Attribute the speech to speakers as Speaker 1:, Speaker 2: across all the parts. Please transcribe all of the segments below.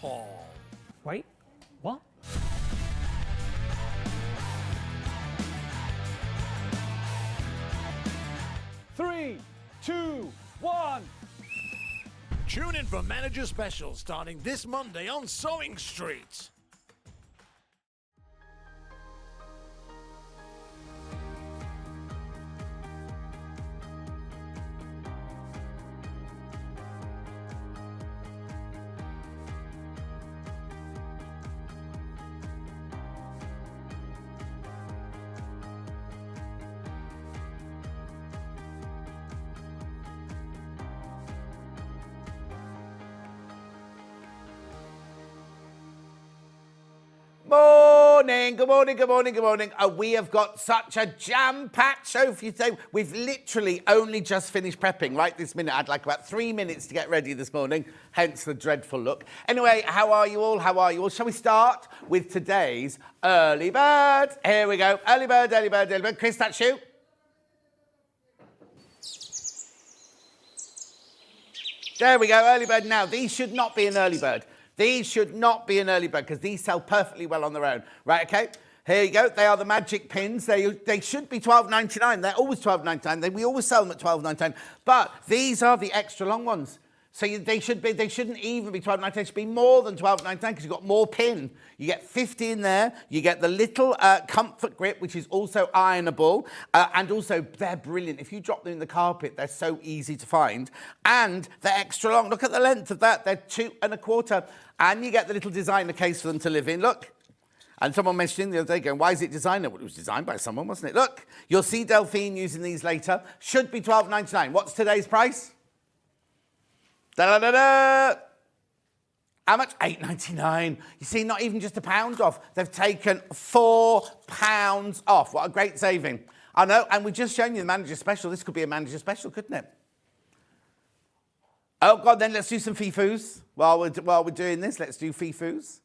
Speaker 1: Hall.
Speaker 2: Wait, what? Three, two, one.
Speaker 1: Tune in for Manager Special starting this Monday on Sewing Street.
Speaker 3: Morning, good morning, good morning, good morning. We have got such a jam-packed show for you today. We've literally only just finished prepping right this minute. I'd like about 3 minutes to get ready this morning, hence the dreadful look. Anyway, how are you all? How are you all? Shall we start with today's early bird? Here we go. Early bird, early bird, early bird. Chris, that's you. There we go, early bird. Now, these should not be an early bird. These should not be an early bird because these sell perfectly well on their own. Right, okay? Here you go. They are the magic pins. They should be $12.99. They're always $12.99. We always sell them at $12.99. But these are the extra long ones. So they shouldn't even be $12.99. They should be more than $12.99 because you've got more pin. You get 50 in there. You get the little comfort grip, which is also ironable. And also, they're brilliant. If you drop them in the carpet, they're so easy to find. And they're extra long. Look at the length of that. They're 2 1/4. And you get the little designer case for them to live in. Look. And someone mentioned the other day going, why is it designer? Well, it was designed by someone, wasn't it? Look, you'll see Delphine using these later. Should be $12.99. What's today's price? Da-da-da-da! How much? $8.99. You see, not even just £1 off. They've taken £4 off. What a great saving. I know, and we've just shown you the manager special. This could be a manager special, couldn't it? Oh, God, then let's do some fifus. While we're doing this, let's do fifus.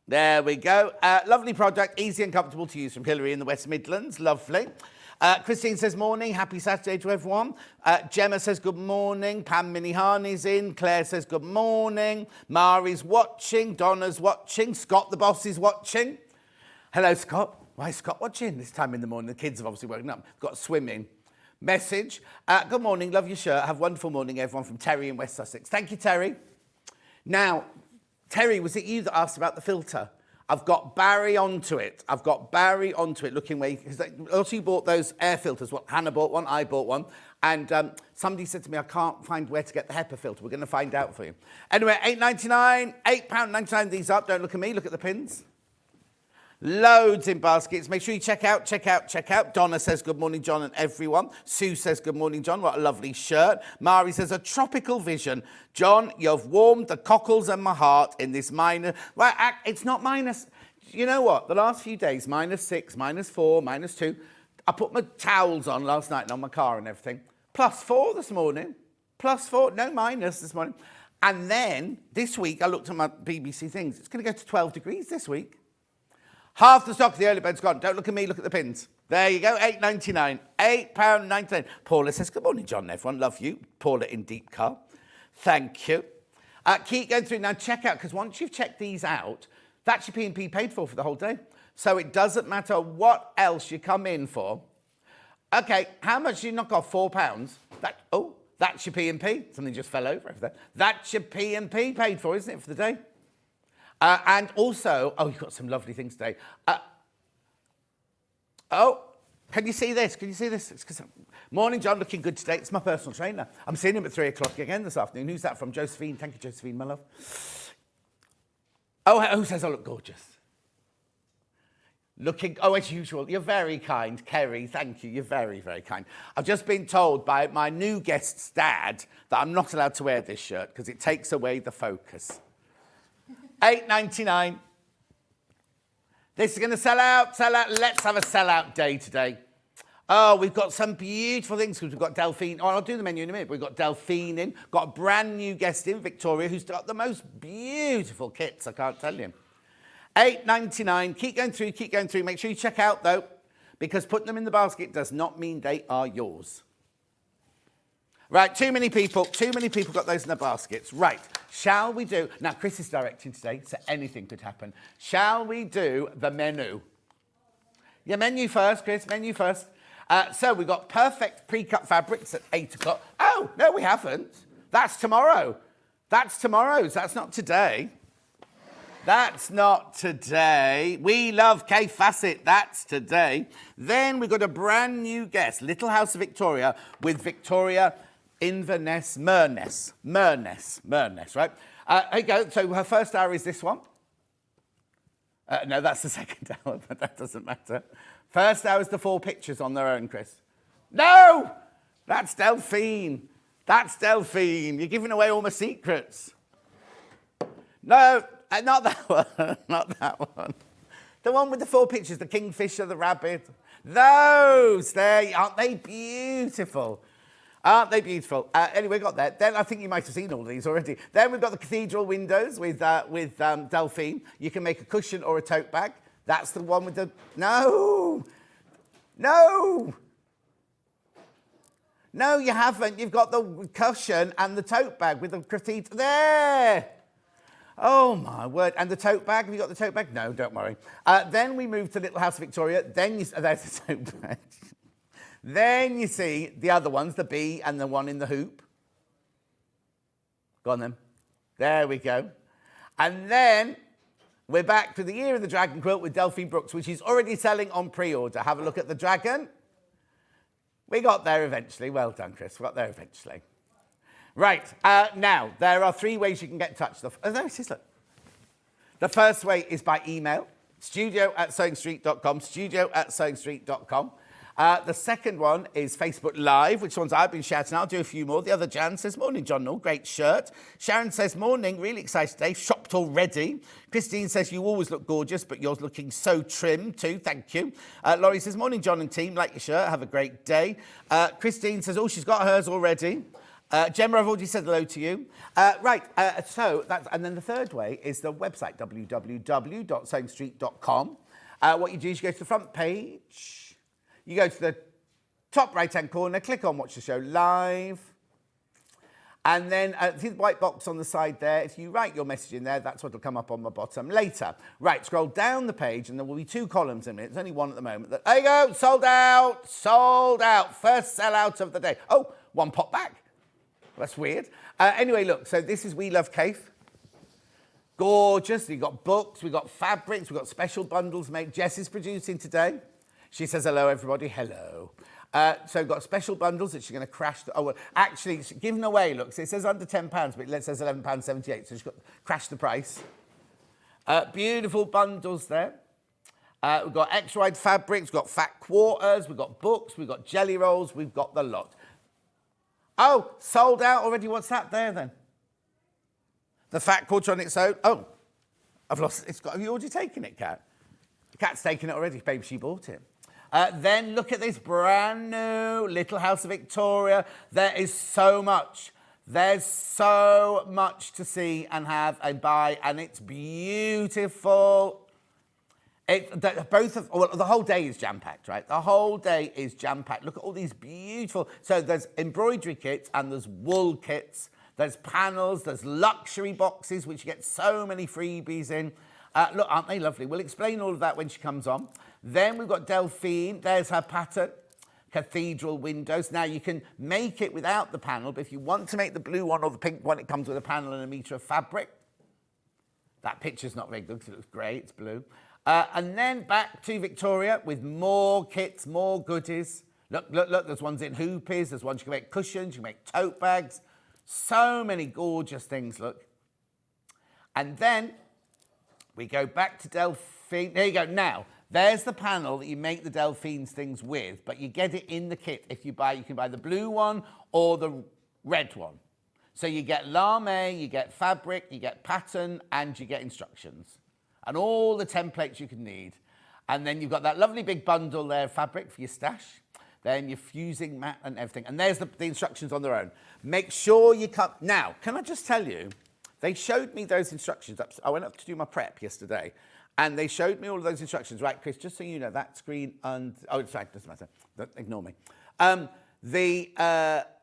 Speaker 3: There we go. Lovely product, easy and comfortable to use from Hillary in the West Midlands. Lovely. Christine says, morning, happy Saturday to everyone. Gemma says, good morning. Pam Minihani's in. Claire says, good morning. Mari's watching. Donna's watching. Scott, the boss, is watching. Hello, Scott. Why is Scott watching this time in the morning? The kids have obviously woken up. Got swimming. Message. Good morning, love your shirt. Have a wonderful morning, everyone, from Terry in West Sussex. Thank you, Terry. Now, Terry, was it you that asked about the filter? I've got Barry onto it. Looking where also you bought those air filters. Well, Hannah bought one, I bought one. And somebody said to me, I can't find where to get the HEPA filter. We're going to find out for you. Anyway, $8.99, £8.99 these up. Don't look at me, look at the pins. Loads in baskets. Make sure you check out. Donna says, good morning, John and everyone. Sue says, good morning, John. What a lovely shirt. Mari says, a tropical vision. John, you've warmed the cockles and my heart in this minus. Right, it's not minus. You know what? The last few days, -6, -4, -2. I put my towels on last night and on my car and everything. +4 this morning. +4, no minus this morning. And then this week, I looked at my BBC things. It's going to go to 12 degrees this week. Half the stock of the early bird's gone. Don't look at me, look at the pins. There you go, £8.99. £8.99. Paula says, good morning, John and everyone. Love you. Paula in Deep Car. Thank you. Keep going through. Now, check out, because once you've checked these out, that's your P&P paid for the whole day. So it doesn't matter what else you come in for. Okay, how much did you knock off? £4? That's your P&P. Something just fell over there. That's your P&P paid for, isn't it, for the day? And also, you've got some lovely things today. Can you see this? It's morning, John, looking good today. It's my personal trainer. I'm seeing him at 3 o'clock again this afternoon. Who's that from? Josephine. Thank you, Josephine, my love. Who says I look gorgeous? As usual. You're very kind, Kerry. Thank you. You're very, very kind. I've just been told by my new guest's dad that I'm not allowed to wear this shirt because it takes away the focus. $8.99. This is going to sell out. Let's have a sell-out day today. We've got some beautiful things because we've got Delphine. I'll do the menu in a minute. We've got Delphine in. Got a brand new guest in, Victoria, who's got the most beautiful kits, I can't tell you. $8.99. Keep going through. Make sure you check out, though, because putting them in the basket does not mean they are yours. Right, too many people got those in their baskets. Right, Shall we do... Now, Chris is directing today, so anything could happen. Shall we do the menu? Yeah, menu first, Chris, menu first. So we've got perfect pre-cut fabrics at 8 o'clock. Oh, no, we haven't. That's tomorrow. That's tomorrow's. That's not today. That's not today. We love Kaffe Fassett. That's today. Then we've got a brand new guest, Little House of Victoria, with Victoria Inverness Merness. Merness, right? Here you go. So her first hour is this one. No, that's the second hour, but that doesn't matter. First hour is the 4 pictures on their own, Chris. No! That's Delphine. That's Delphine. You're giving away all my secrets. No, not that one. Not that one. The one with the 4 pictures, the kingfisher, the rabbit. Those, aren't they beautiful? Aren't they beautiful? Anyway, got that. Then I think you might have seen all these already. Then we've got the cathedral windows with Delphine. You can make a cushion or a tote bag. That's the one with the... No! No! No, you haven't. You've got the cushion and the tote bag with the cathedral. There! Oh, my word. And the tote bag? Have you got the tote bag? No, don't worry. Then we move to Little House of Victoria. Then there's the tote bag. Then you see the other ones, the bee and the one in the hoop. Go on then. There we go. And then we're back to the year of the Dragon Quilt with Delphine Brooks, which is already selling on pre-order. Have a look at the dragon. We got there eventually. Well done, Chris. We got there eventually. Right. Now, there are 3 ways you can get in touch. Oh, there it is, look. The first way is by email, studio@sewingstreet.com, studio@sewingstreet.com. The second one is Facebook Live, which ones I've been shouting. I'll do a few more. The other Jan says, morning, John Null, great shirt. Sharon says, morning, really excited today, shopped already. Christine says, you always look gorgeous, but you're looking so trim too, thank you. Laurie says, morning, John and team, like your shirt, have a great day. Christine says, oh, she's got hers already. Gemma, I've already said hello to you. So that's, and then the third way is the website, www.sewingstreet.com. What you do is you go to the front page. You go to the top right-hand corner, click on Watch the Show Live. And then see the white box on the side there. If you write your message in there, that's what will come up on the bottom later. Right, scroll down the page and there will be 2 columns in it. There's only one at the moment. There you go, sold out, sold out. First sellout of the day. Oh, 1 pop back. That's weird. Anyway, look, so this is We Love Kaffe. Gorgeous. We've got books, we've got fabrics, we've got special bundles made. Jess is producing today. She says, hello, everybody. Hello. So we've got special bundles that she's going to crash. Oh, well, actually, it's given away, look. So it says under £10, but it says £11.78. So she's got to crash the price. Beautiful bundles there. We've got extra-wide fabrics. We've got fat quarters. We've got books. We've got jelly rolls. We've got the lot. Oh, sold out already. What's that there, then? The fat quarter on its own. Oh, I've lost it. Have you already taken it, Kat? The cat's taken it already. Babe, she bought it. Then look at this brand new Little House of Victoria. There is so much. There's so much to see and have and buy, and it's beautiful. The whole day is jam-packed, right? The whole day is jam-packed. Look at all these beautiful... So there's embroidery kits and there's wool kits. There's panels, there's luxury boxes, which you get so many freebies in. Look, aren't they lovely? We'll explain all of that when she comes on. Then we've got Delphine. There's her pattern. Cathedral windows. Now, you can make it without the panel, but if you want to make the blue one or the pink one, it comes with a panel and a metre of fabric. That picture's not very good because it looks grey. It's blue. And then back to Victoria with more kits, more goodies. Look, there's ones in hoopies. There's ones you can make cushions. You can make tote bags. So many gorgeous things, look. And then we go back to Delphine. There you go. Now, there's the panel that you make the Delphine's things with, but you get it in the kit. If you can buy the blue one or the red one. So you get lame, you get fabric, you get pattern, and you get instructions. And all the templates you can need. And then you've got that lovely big bundle there of fabric for your stash. Then your fusing mat and everything. And there's the instructions on their own. Make sure you come... Now, can I just tell you, they showed me those instructions. I went up to do my prep yesterday, and they showed me all of those instructions. Right, Chris, just so you know, that screen and... Oh, it's fine, doesn't matter. Ignore me. I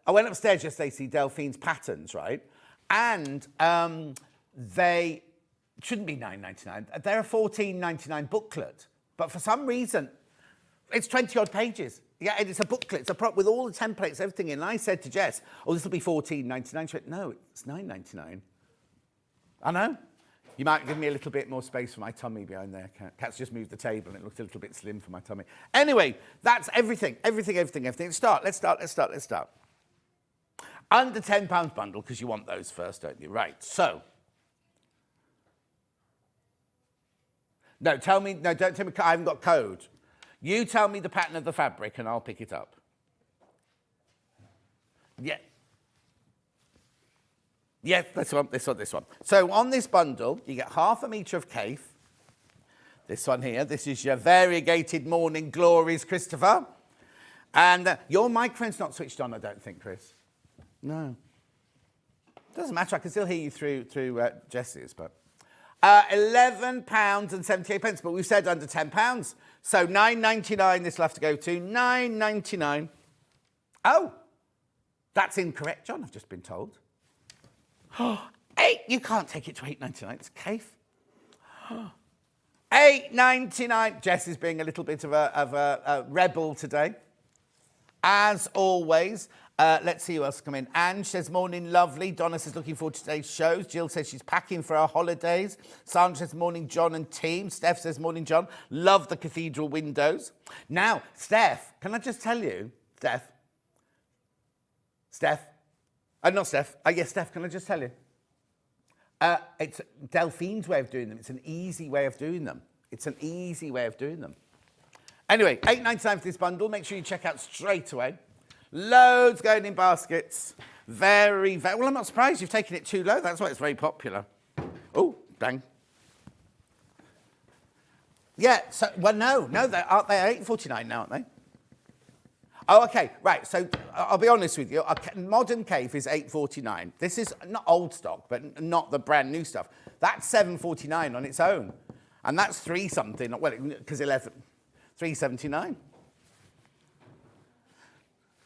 Speaker 3: went upstairs yesterday to see Delphine's patterns, right? And they shouldn't be £9.99. They're a £14.99 booklet. But for some reason, it's 20-odd pages. Yeah, and it's a booklet. It's a prop with all the templates, everything in. And I said to Jess, oh, this will be £14.99. She went, no, it's £9.99. I know. You might give me a little bit more space for my tummy behind there. Kat's just moved the table and it looks a little bit slim for my tummy. Anyway, that's everything. Let's start. Under £10 bundle, because you want those first, don't you? Right, so. No, don't tell me, I haven't got code. You tell me the pattern of the fabric and I'll pick it up. Yeah. Yes, this one. So on this bundle, you get half a metre of Kaffe. This one here, this is your variegated morning glories, Christopher. And your microphone's not switched on, I don't think, Chris. No. Doesn't matter, I can still hear you through Jess's, but... £11.78, but we've said under £10. So £9.99 this will have to go to. £9.99. Oh, that's incorrect, John, I've just been told. You can't take it to £8.99, it's Kaffe. £8.99. Jess is being a little bit of a rebel today. As always, let's see who else come in. Anne says, morning, lovely. Donna says, looking forward to today's shows. Jill says she's packing for our holidays. Sandra says, morning, John and team. Steph says, morning, John. Love the cathedral windows. Now, Steph, can I just tell you, Steph? Not Steph. Yes, Steph, can I just tell you? It's Delphine's way of doing them. It's an easy way of doing them. Anyway, £8.99 for this bundle. Make sure you check out straight away. Loads going in baskets. Very, very... Well, I'm not surprised you've taken it too low. That's why it's very popular. Oh, bang. Yeah, so... Well, no, aren't they £8.49 now, aren't they? Oh, OK, right, so I'll be honest with you. Modern Kaffe is £8.49. This is not old stock, but not the brand new stuff. That's £7.49 on its own. And that's £3-something, well, because 11... £3.79.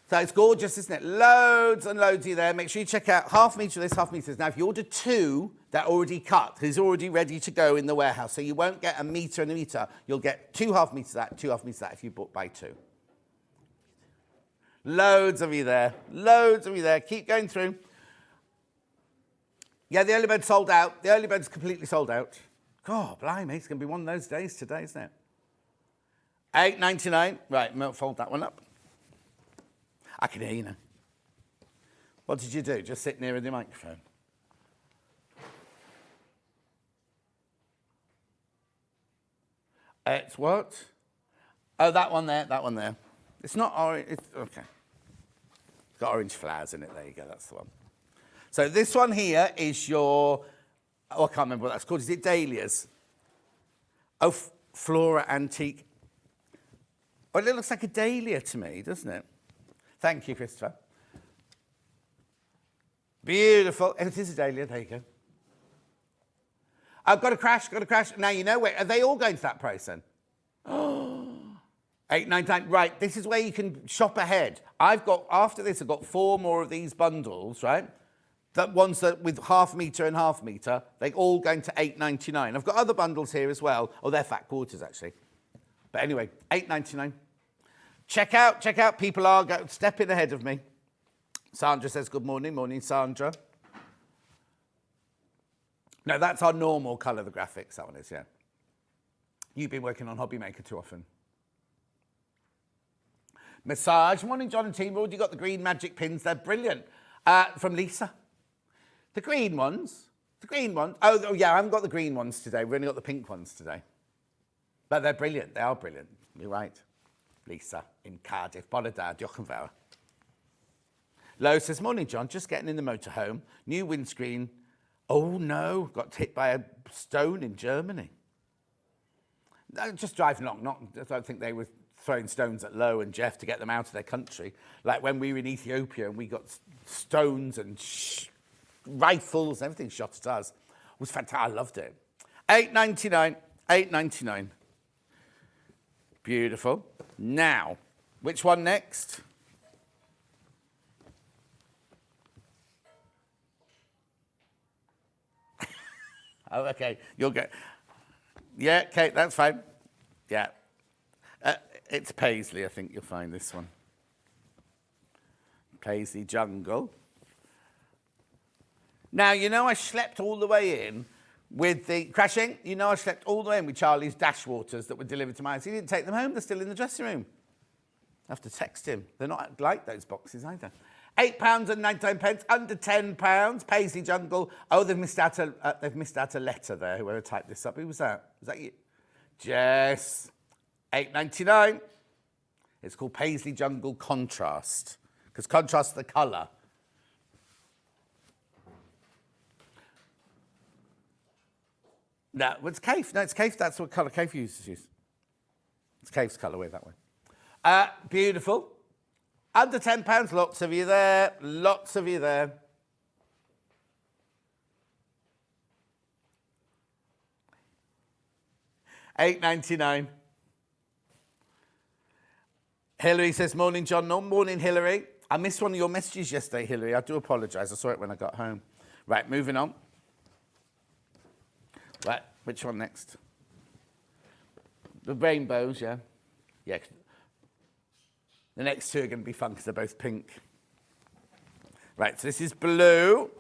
Speaker 3: So it's gorgeous, isn't it? Loads and loads of you there. Make sure you check out half metre of this, half metre of this. Now, if you order two, they're already cut. It's already ready to go in the warehouse. So you won't get a metre and a metre. You'll get 2 half metres of that, 2 half metres of that if you buy 2. Loads of you there. Keep going through. Yeah, the early bird's sold out. The early bird's completely sold out. God, blimey, it's going to be one of those days today, isn't it? £8.99. Right, fold that one up. I can hear you now. What did you do? Just sit near the microphone? It's what? Oh, that one there. It's not orange. It's, OK. It's got orange flowers in it. There you go. That's the one. So this one here is your... Oh, I can't remember what that's called. Is it dahlias? Oh, Flora Antique. Oh, it looks like a dahlia to me, doesn't it? Thank you, Christopher. Beautiful. It is a dahlia. There you go. I've got a crash. Now, you know where. Are they all going to that price then? £8.99. Right, this is where you can shop ahead. After this, I've got 4 more of these bundles, right? The ones that with half metre and half metre, they're all going to £8.99. I've got other bundles here as well. Oh, they're fat quarters, actually. But anyway, £8.99. Check out. People are stepping ahead of me. Sandra says, good morning. Morning, Sandra. No, that's our normal colour, the graphics, that one is, yeah. You've been working on Hobby Maker too often. Massage. Morning, John and team. We've already got the green magic pins. They're brilliant. From Lisa. The green ones. Oh, yeah, I haven't got the green ones today. We've only got the pink ones today. But they're brilliant. They are brilliant. You're right. Lisa in Cardiff. Bolidar, Diolch. Lo says, morning, John. Just getting in the motorhome. New windscreen. Oh, no. Got hit by a stone in Germany. Just driving along. I don't think they were throwing stones at Lo and Jeff to get them out of their country. Like when we were in Ethiopia and we got stones and rifles and everything shot at us. It was fantastic. I loved it. £8.99. Beautiful. Now, which one next? Oh, okay. You'll get... Yeah, Kate, that's fine. Yeah. It's Paisley, I think you'll find this one. Paisley Jungle. Now, you know I schlepped all the way in with the... Crashing? You know I schlepped all the way in with Charlie's dash waters that were delivered to my house. He didn't take them home. They're still in the dressing room. I have to text him. They're not like those boxes either. £8.99, under £10. Paisley Jungle. Oh, they've missed out a letter there. Whoever typed this up. Who was that? Was that you? Jess. £8.99. It's called Paisley Jungle Contrast, because contrast the colour. No, it's Kaffe. No, it's Kaffe. That's what colour Kaffe used to use. It's Kaffe's colourway that way. Beautiful. Under £10. Lots of you there. Lots of you there. £8.99. Hilary says, morning, John. No, morning, Hilary. I missed one of your messages yesterday, Hilary. I do apologise. I saw it when I got home. Right, moving on. Right, which one next? The rainbows, yeah. Yeah. The next two are going to be fun because they're both pink. Right, so this is blue.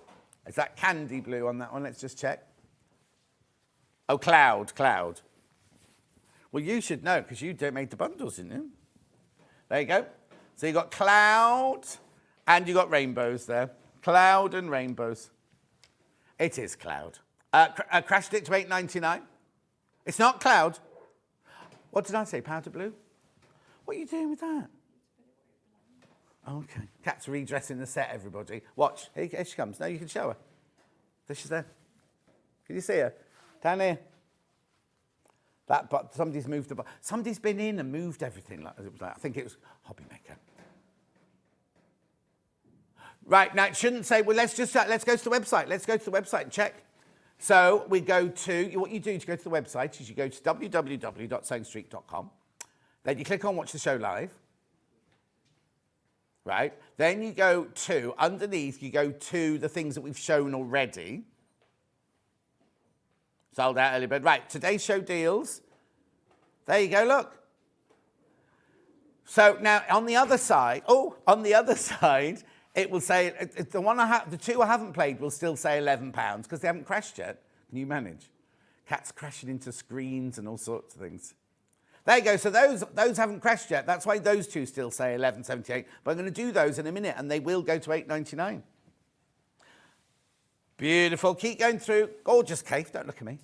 Speaker 3: Is that candy blue on that one? Let's just check. Oh, cloud. Well, you should know because you made the bundles, didn't you? There you go. So you got cloud and you got rainbows there. Cloud and rainbows. It is cloud. Crashed it to £8.99. It's not cloud. What did I say? Powder blue? What are you doing with that? Okay. Kat's redressing the set, everybody. Watch. Here she comes. No, you can show her. There she's there. Can you see her? Down here. But somebody's moved the... Somebody's been in and moved everything. Like it was like, I think it was Hobby Maker. Right, now it shouldn't say... Well, let's go to the website. Let's go to the website and check. So we go to... What you do to go to the website is you go to www.sewingstreet.com. Then you click on Watch the Show Live. Right? Then you go to... Underneath, you go to the things that we've shown already. Sold out early bird. Right, today's show deals. There you go, look. So now on the other side, it will say, the two I haven't played will still say £11 because they haven't crashed yet. Can you manage? Cats crashing into screens and all sorts of things. There you go, so those haven't crashed yet. That's why those two still say £11.78. But I'm going to do those in a minute and they will go to £8.99. Beautiful. Keep going through. Gorgeous Kaffe. Don't look at me.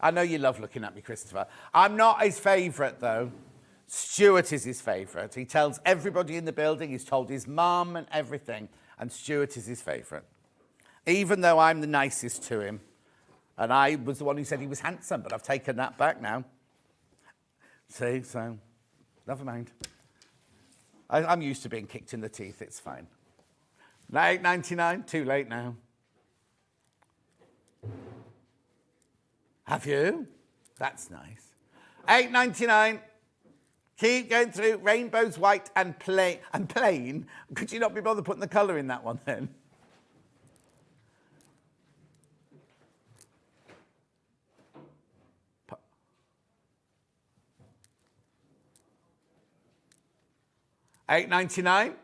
Speaker 3: I know you love looking at me, Christopher. I'm not his favourite, though. Stuart is his favourite. He tells everybody in the building. He's told his mum and everything. And Stuart is his favourite. Even though I'm the nicest to him. And I was the one who said he was handsome, but I've taken that back now. See, so never mind. I'm used to being kicked in the teeth. It's fine. £8.99, too late now. Have you? That's nice. £8.99. Keep going through. Rainbows, white and plain. Could you not be bothered putting the colour in that one then? £8.99.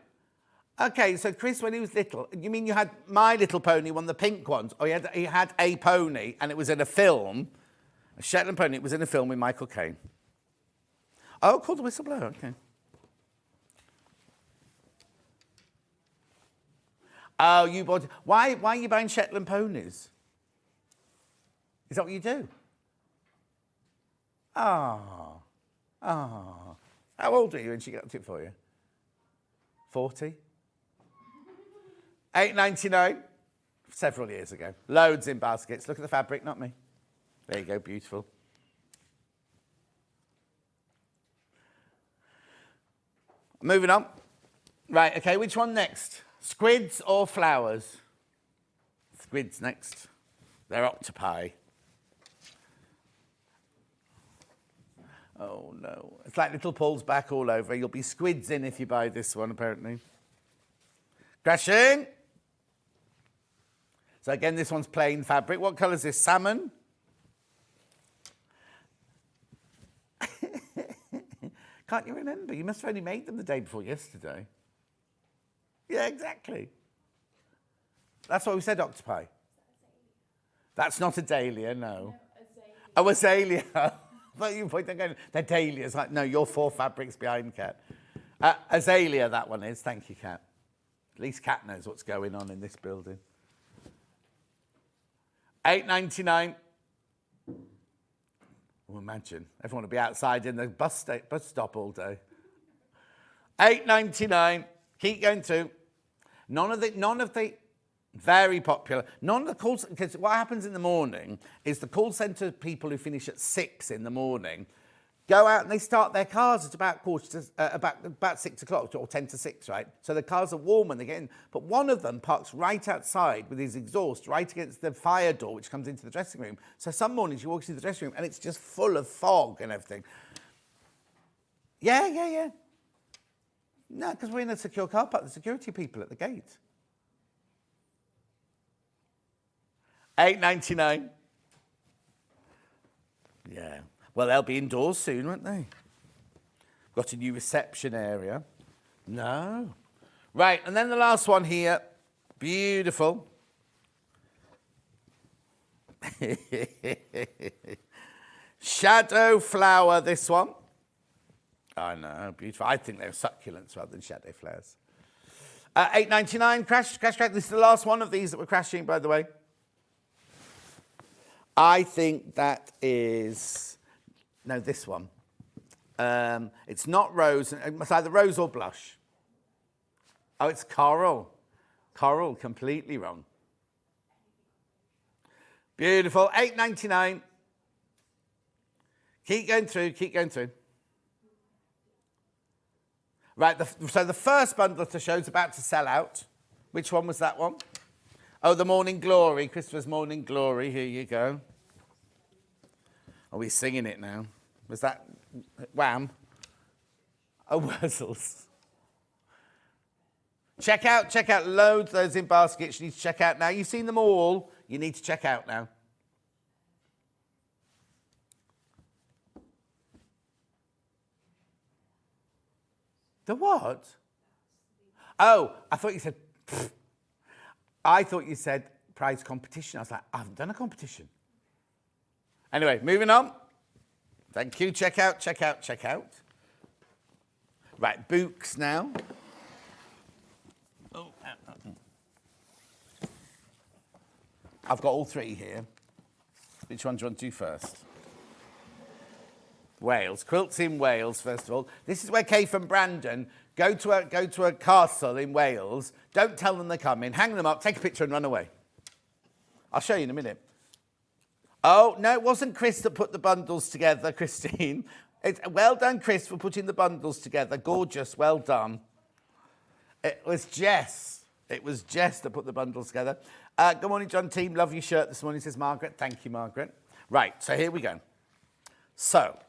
Speaker 3: Okay, so Chris, when he was little, you mean you had My Little Pony, one of the pink ones? Or he had a pony, and it was in a film, a Shetland pony. It was in a film with Michael Caine. Oh, called The Whistleblower. Okay. Oh, you bought... Why are you buying Shetland ponies? Is that what you do? Oh. How old are you when she got it for you? 40? £8.99, several years ago. Loads in baskets. Look at the fabric, not me. There you go, beautiful. Moving on. Right, okay, which one next? Squids or flowers? Squids next. They're octopi. Oh, no. It's like Little Paul's back all over. You'll be squids in if you buy this one, apparently. Crashing. So again, this one's plain fabric. What colour is this? Salmon? Can't you remember? You must have only made them the day before yesterday. Yeah, exactly. That's why we said octopi. That's not a dahlia, no. Oh, azalea. But you point again, they're dahlias. Like, no, you're 4 fabrics behind, Kat. Azalea, that one is. Thank you, Kat. At least Kat knows what's going on in this building. $8.99. Well, imagine everyone will be outside in the bus stop all day. $8.99. Keep going through. None of the very popular. None of the call, because what happens in the morning is the call centre people who finish at 6 in the morning go out and they start their cars at about about 6 o'clock or 10 to 6, right? So the cars are warm when they get in. But one of them parks right outside with his exhaust right against the fire door, which comes into the dressing room. So some mornings you walk into the dressing room and it's just full of fog and everything. Yeah. No, because we're in a secure car park. The security people at the gate. $8.99. Yeah. Well, they'll be indoors soon, won't they? Got a new reception area. No. Right, and then the last one here. Beautiful. Shadow flower, this one. I know, beautiful. I think they're succulents rather than shadow flowers. $8.99, crash. This is the last one of these that we're crashing, by the way. I think that is... No, this one. It's not rose. It's either rose or blush. Oh, it's coral. Coral, completely wrong. Beautiful. $8.99. Keep going through. Right, so the first bundle to show is about to sell out. Which one was that one? Oh, the Morning Glory. Christopher's Morning Glory. Here you go. Are we singing it now? Was that Wham? Oh, Wurzels. Check out loads of those in baskets. You need to check out now. You've seen them all. You need to check out now. The what? Oh, I thought you said... Pfft. I thought you said prize competition. I was like, I haven't done a competition. Anyway, moving on. Thank you. Check out. Right, books now. Oh, I've got all 3 here. Which one do you want to do first? Wales. Quilts in Wales, first of all. This is where Kaffe and Brandon go to a castle in Wales. Don't tell them they're coming. Hang them up, take a picture and run away. I'll show you in a minute. Oh, no, it wasn't Chris that put the bundles together, Christine. Well done, Chris, for putting the bundles together. Gorgeous, well done. It was Jess. That put the bundles together. Good morning, John team. Love your shirt this morning, says Margaret. Thank you, Margaret. Right, so here we go. So,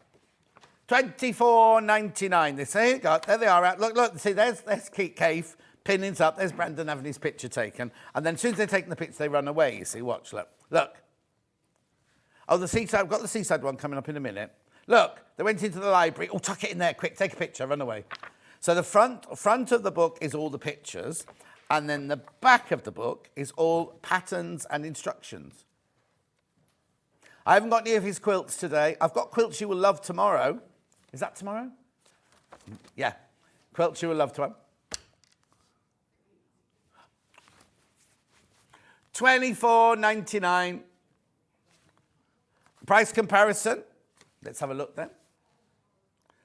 Speaker 3: $24.99. Here you go. There they are. Out. Look. See, there's Kaffe. Pinnings up. There's Brandon having his picture taken. And then as soon as they're taking the picture, they run away. You see, watch, look. Oh, the seaside. I've got the seaside one coming up in a minute. Look, they went into the library. Oh, tuck it in there, quick. Take a picture, run away. So the front of the book is all the pictures. And then the back of the book is all patterns and instructions. I haven't got any of his quilts today. I've got quilts you will love tomorrow. Is that tomorrow? Yeah. Quilts you will love tomorrow. $24.99. Price comparison. Let's have a look then.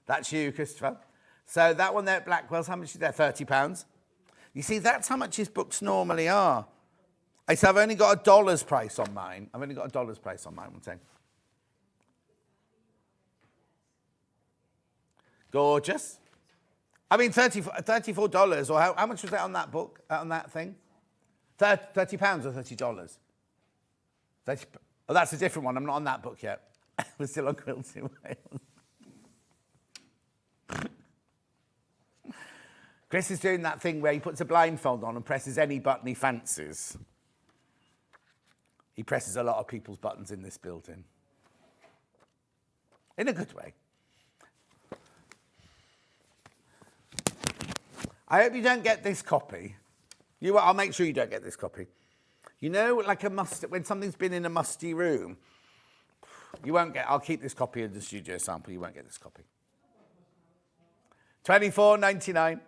Speaker 3: That's you, Christopher. So that one there at Blackwell's, how much is there? £30. You see, that's how much his books normally are. So I've only got $1 price on mine. One second. Gorgeous. I mean, $34, or how much was that on that book, on that thing? £30 or $30? 30, oh, that's a different one. I'm not on that book yet. We're still on Quilts in Wales. Chris is doing that thing where he puts a blindfold on and presses any button he fancies. He presses a lot of people's buttons in this building. In a good way. I hope you don't get this copy. I'll make sure you don't get this copy. You know, like when something's been in a musty room, you won't get, I'll keep this copy of the studio sample, you won't get this copy. $24.99.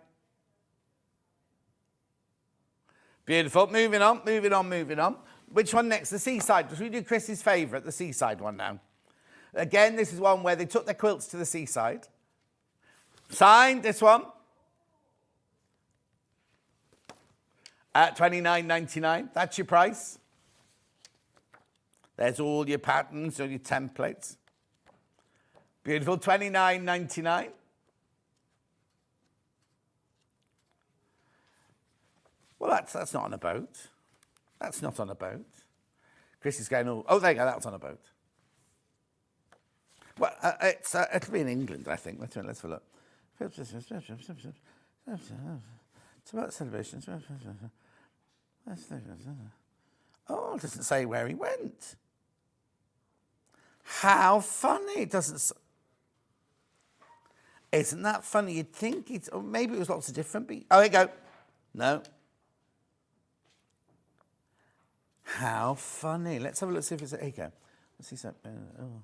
Speaker 3: Beautiful. Moving on. Which one next? The Seaside. Should we do Chris's favourite, the Seaside one now? Again, this is one where they took their quilts to the seaside. Signed, this one. At $29.99. That's your price. There's all your patterns, all your templates. Beautiful. $29.99. Well, that's not on a boat. That's not on a boat. Chris is going, oh, there you go, that's on a boat. Well, it'll be in England, I think. Let's have a look. It's about celebrations. Oh, it doesn't say where he went. How funny. It doesn't. Isn't that funny? You'd think it's, or maybe it was lots of different. Oh, here you go. No. How funny. Let's have a look, see if it's, here you go. Let's see something. Oh.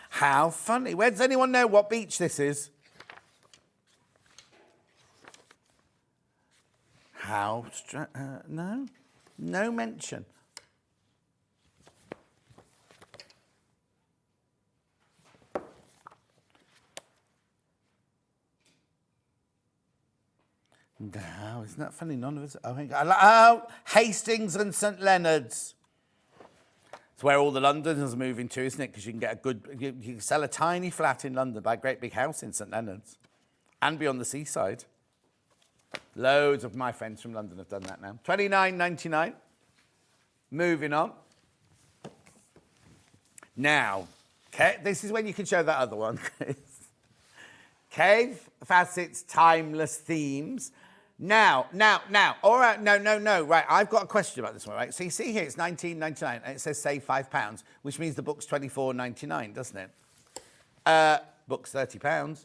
Speaker 3: How funny. Where does anyone know what beach this is? How, no? No mention. No, isn't that funny? None of us. Oh, Hastings and St Leonard's. It's where all the Londoners are moving to, isn't it? Because you can get a good, you can sell a tiny flat in London, buy a great big house in St Leonard's, and be on the seaside. Loads of my friends from London have done that now. $29.99. Moving on. Now, this is when you can show that other one. Kaffe Fassett's Timeless Themes. Now. All right, no. Right, I've got a question about this one, right? So you see here, it's $19.99, and it says save £5, which means the book's $24.99, doesn't it? Book's £30.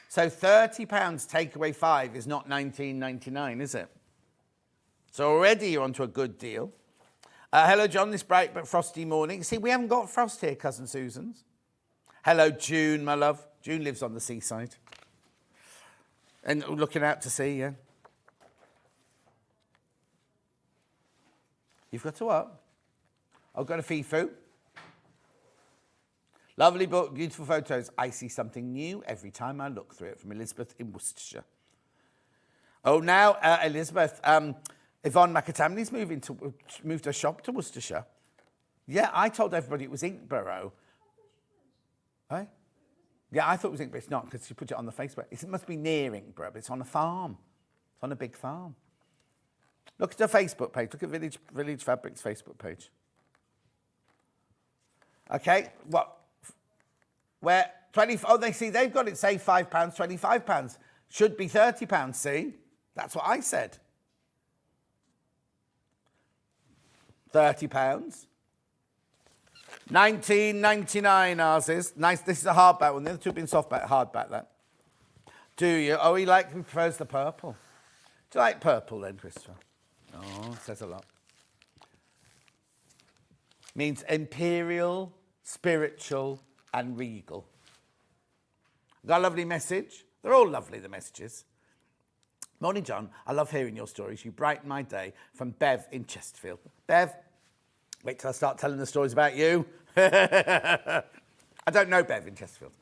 Speaker 3: So £30 take away 5 is not $19.99, is it? So already you're onto a good deal. Hello, John, this bright but frosty morning. See, we haven't got frost here, Cousin Susan's. Hello, June, my love. June lives on the seaside. And looking out to sea, yeah. You've got to what? I've got a FIFU. Lovely book, beautiful photos. I see something new every time I look through it. From Elizabeth in Worcestershire. Oh, now, Elizabeth, Yvonne McAtamney's moved her shop to Worcestershire. Yeah, I told everybody it was Inkborough. Eh? Yeah, I thought it was Inkborough. It's not, because she put it on the Facebook. It must be near Inkborough, but it's on a farm. It's on a big farm. Look at her Facebook page. Look at Village Fabrics Facebook page. Okay, what? Where 20? Oh, they see they've got it. Save £5, £25. Should be £30. See, that's what I said. £30. $19.99 ours is. Nice, this is a hardback one. The other two have been softback, hardback that. Do you? Oh, he prefers the purple. Do you like purple then, Christopher? Oh, says a lot. Means imperial, spiritual, and regal. Got a lovely message. They're all lovely, the messages. Morning, John. I love hearing your stories. You brighten my day. From Bev in Chesterfield. Bev, wait till I start telling the stories about you. I don't know Bev in Chesterfield.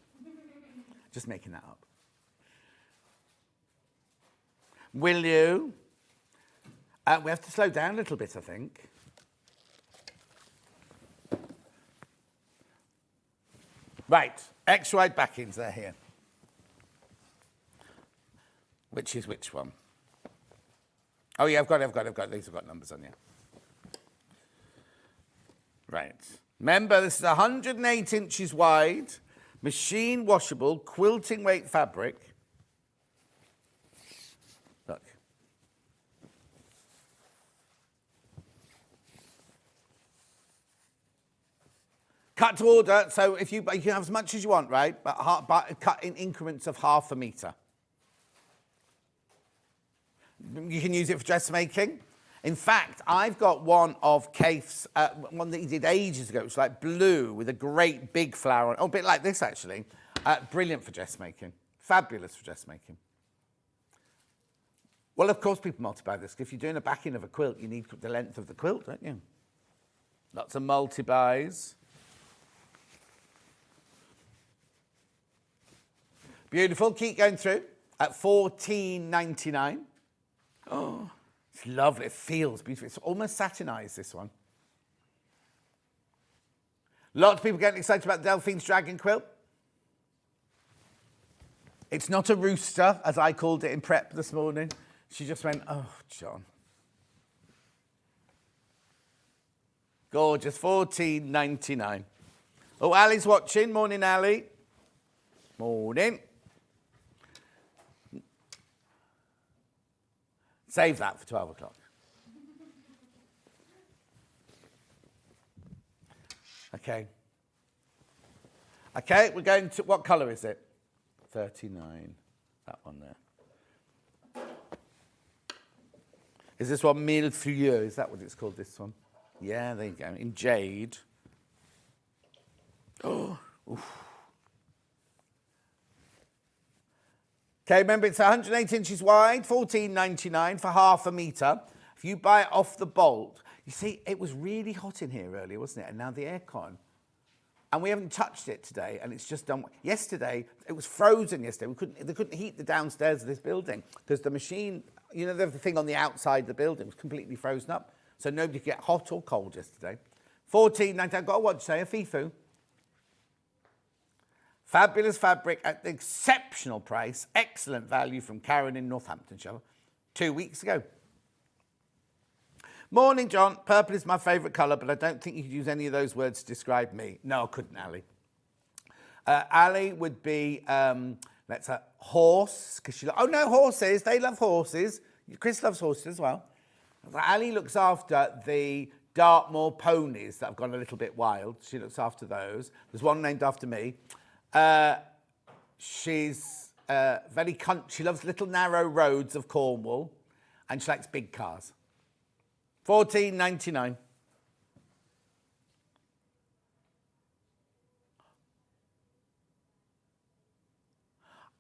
Speaker 3: Just making that up. Will you? We have to slow down a little bit, I think. Right, X-wide backings, they're here. Which is which one? Oh yeah, I've got it. These have got numbers on, yeah. Right. Remember, this is 108 inches wide, machine washable, quilting weight fabric. Look, Cut to order, so if you can have as much as you want, right? But cut in increments of half a metre. You can use it for dressmaking. In fact, I've got one of Kaffe's, one that he did ages ago. It's like blue with a great big flower on it. Oh, a bit like this, actually. Brilliant for dressmaking. Fabulous for dressmaking. Well, of course, people multi-buy this. If you're doing a backing of a quilt, you need the length of the quilt, don't you? Lots of multi-buys. Beautiful. Keep going through at $14.99. Oh, it's lovely. It feels beautiful. It's almost satinized, this one. Lots of people getting excited about Delphine's Dragon Quilt. It's not a rooster, as I called it in prep this morning. She just went, oh, John. Gorgeous, $14.99. Oh, Ali's watching. Morning, Ali. Morning. Save that for 12 o'clock. Okay. Okay, we're going to, what colour is it? 39, that one there. Is this one Mille Feuilles? Is that what it's called, this one? Yeah, there you go, in jade. Oh, oof. Okay, remember it's 108 inches wide, $14.99 for half a metre. If you buy it off the bolt, you see, it was really hot in here earlier, wasn't it? And now the aircon. And we haven't touched it today, and it's just done. Yesterday, it was frozen yesterday. They couldn't heat the downstairs of this building because the machine, you know, the thing on the outside of the building was completely frozen up. So nobody could get hot or cold yesterday. $14.99, I've got a watch say, a FIFO. Fabulous fabric at the exceptional price. Excellent value from Karen in Northamptonshire 2 weeks ago. Morning, John. Purple is my favourite colour, but I don't think you could use any of those words to describe me. No, I couldn't, Ali. Ali would be, let's say, horse. Cause she, oh, no, horses. They love horses. Chris loves horses as well. Ali looks after the Dartmoor ponies that have gone a little bit wild. She looks after those. There's one named after me. She's very she loves little narrow roads of Cornwall, and she likes big cars. $14.99.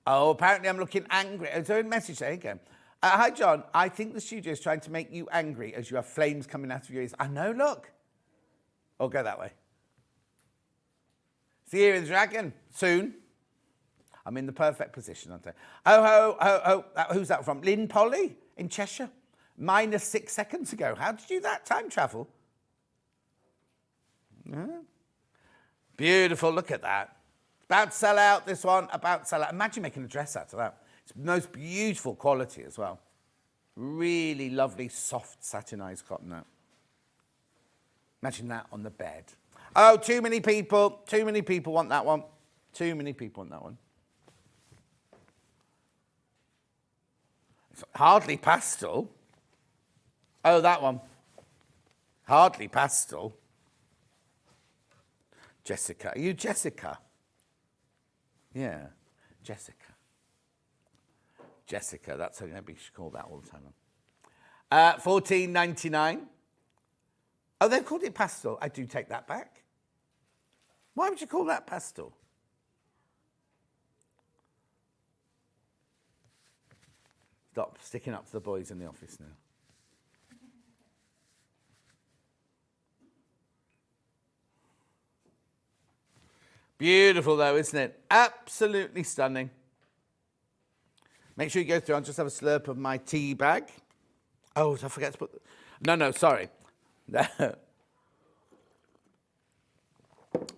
Speaker 3: Oh, apparently I'm looking angry. Is there a message there again? Hi, John. I think the studio is trying to make you angry as you have flames coming out of your ears. I know, look. Oh, go that way. The year of the dragon, soon. I'm in the perfect position, aren't I? Oh, who's that from? Lynn Polly in Cheshire. Minus 6 seconds ago. How did you do that? Time travel. Yeah. Beautiful, look at that. About to sell out, this one, about to sell out. Imagine making a dress out of that. It's most beautiful quality as well. Really lovely, soft, satinized cotton that. Imagine that on the bed. Oh, too many people want that one. Too many people want that one. It's hardly pastel. Oh, that one. Hardly pastel. Jessica. Are you Jessica? Yeah, Jessica. Jessica, that's how we should call that all the time. $14.99. Oh, they've called it pastel. I do take that back. Why would you call that pastel? Stop sticking up to the boys in the office now. Beautiful though, isn't it? Absolutely stunning. Make sure you go through. I'll just have a slurp of my tea bag. Oh, did I forget to put... No, sorry.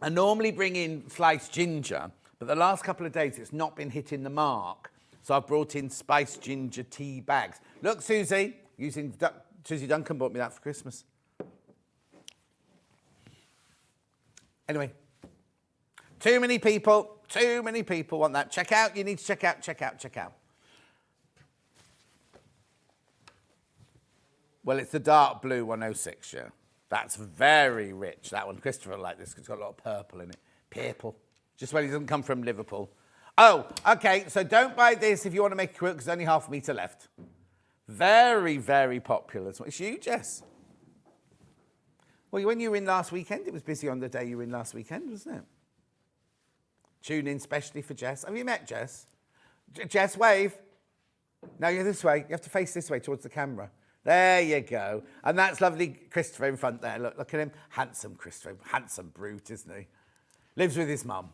Speaker 3: I normally bring in sliced ginger, but the last couple of days it's not been hitting the mark. So I've brought in spiced ginger tea bags. Look, Susie, Susie Duncan bought me that for Christmas. Anyway, too many people want that. Check out, you need to check out. Well, it's the dark blue 106, yeah. That's very rich. That one, Christopher will like this because it's got a lot of purple in it. Purple. Just when he doesn't come from Liverpool. Oh, okay, so don't buy this if you want to make a quilt because there's only half a metre left. Very, very popular. It's you, Jess. Well, when you were in last weekend, it was busy on the day you were in last weekend, wasn't it? Tune in specially for Jess. Have you met Jess? Jess, wave. No, you're this way. You have to face this way towards the camera. There you go. And that's lovely Christopher in front there. Look at him. Handsome Christopher. Handsome brute, isn't he? Lives with his mum.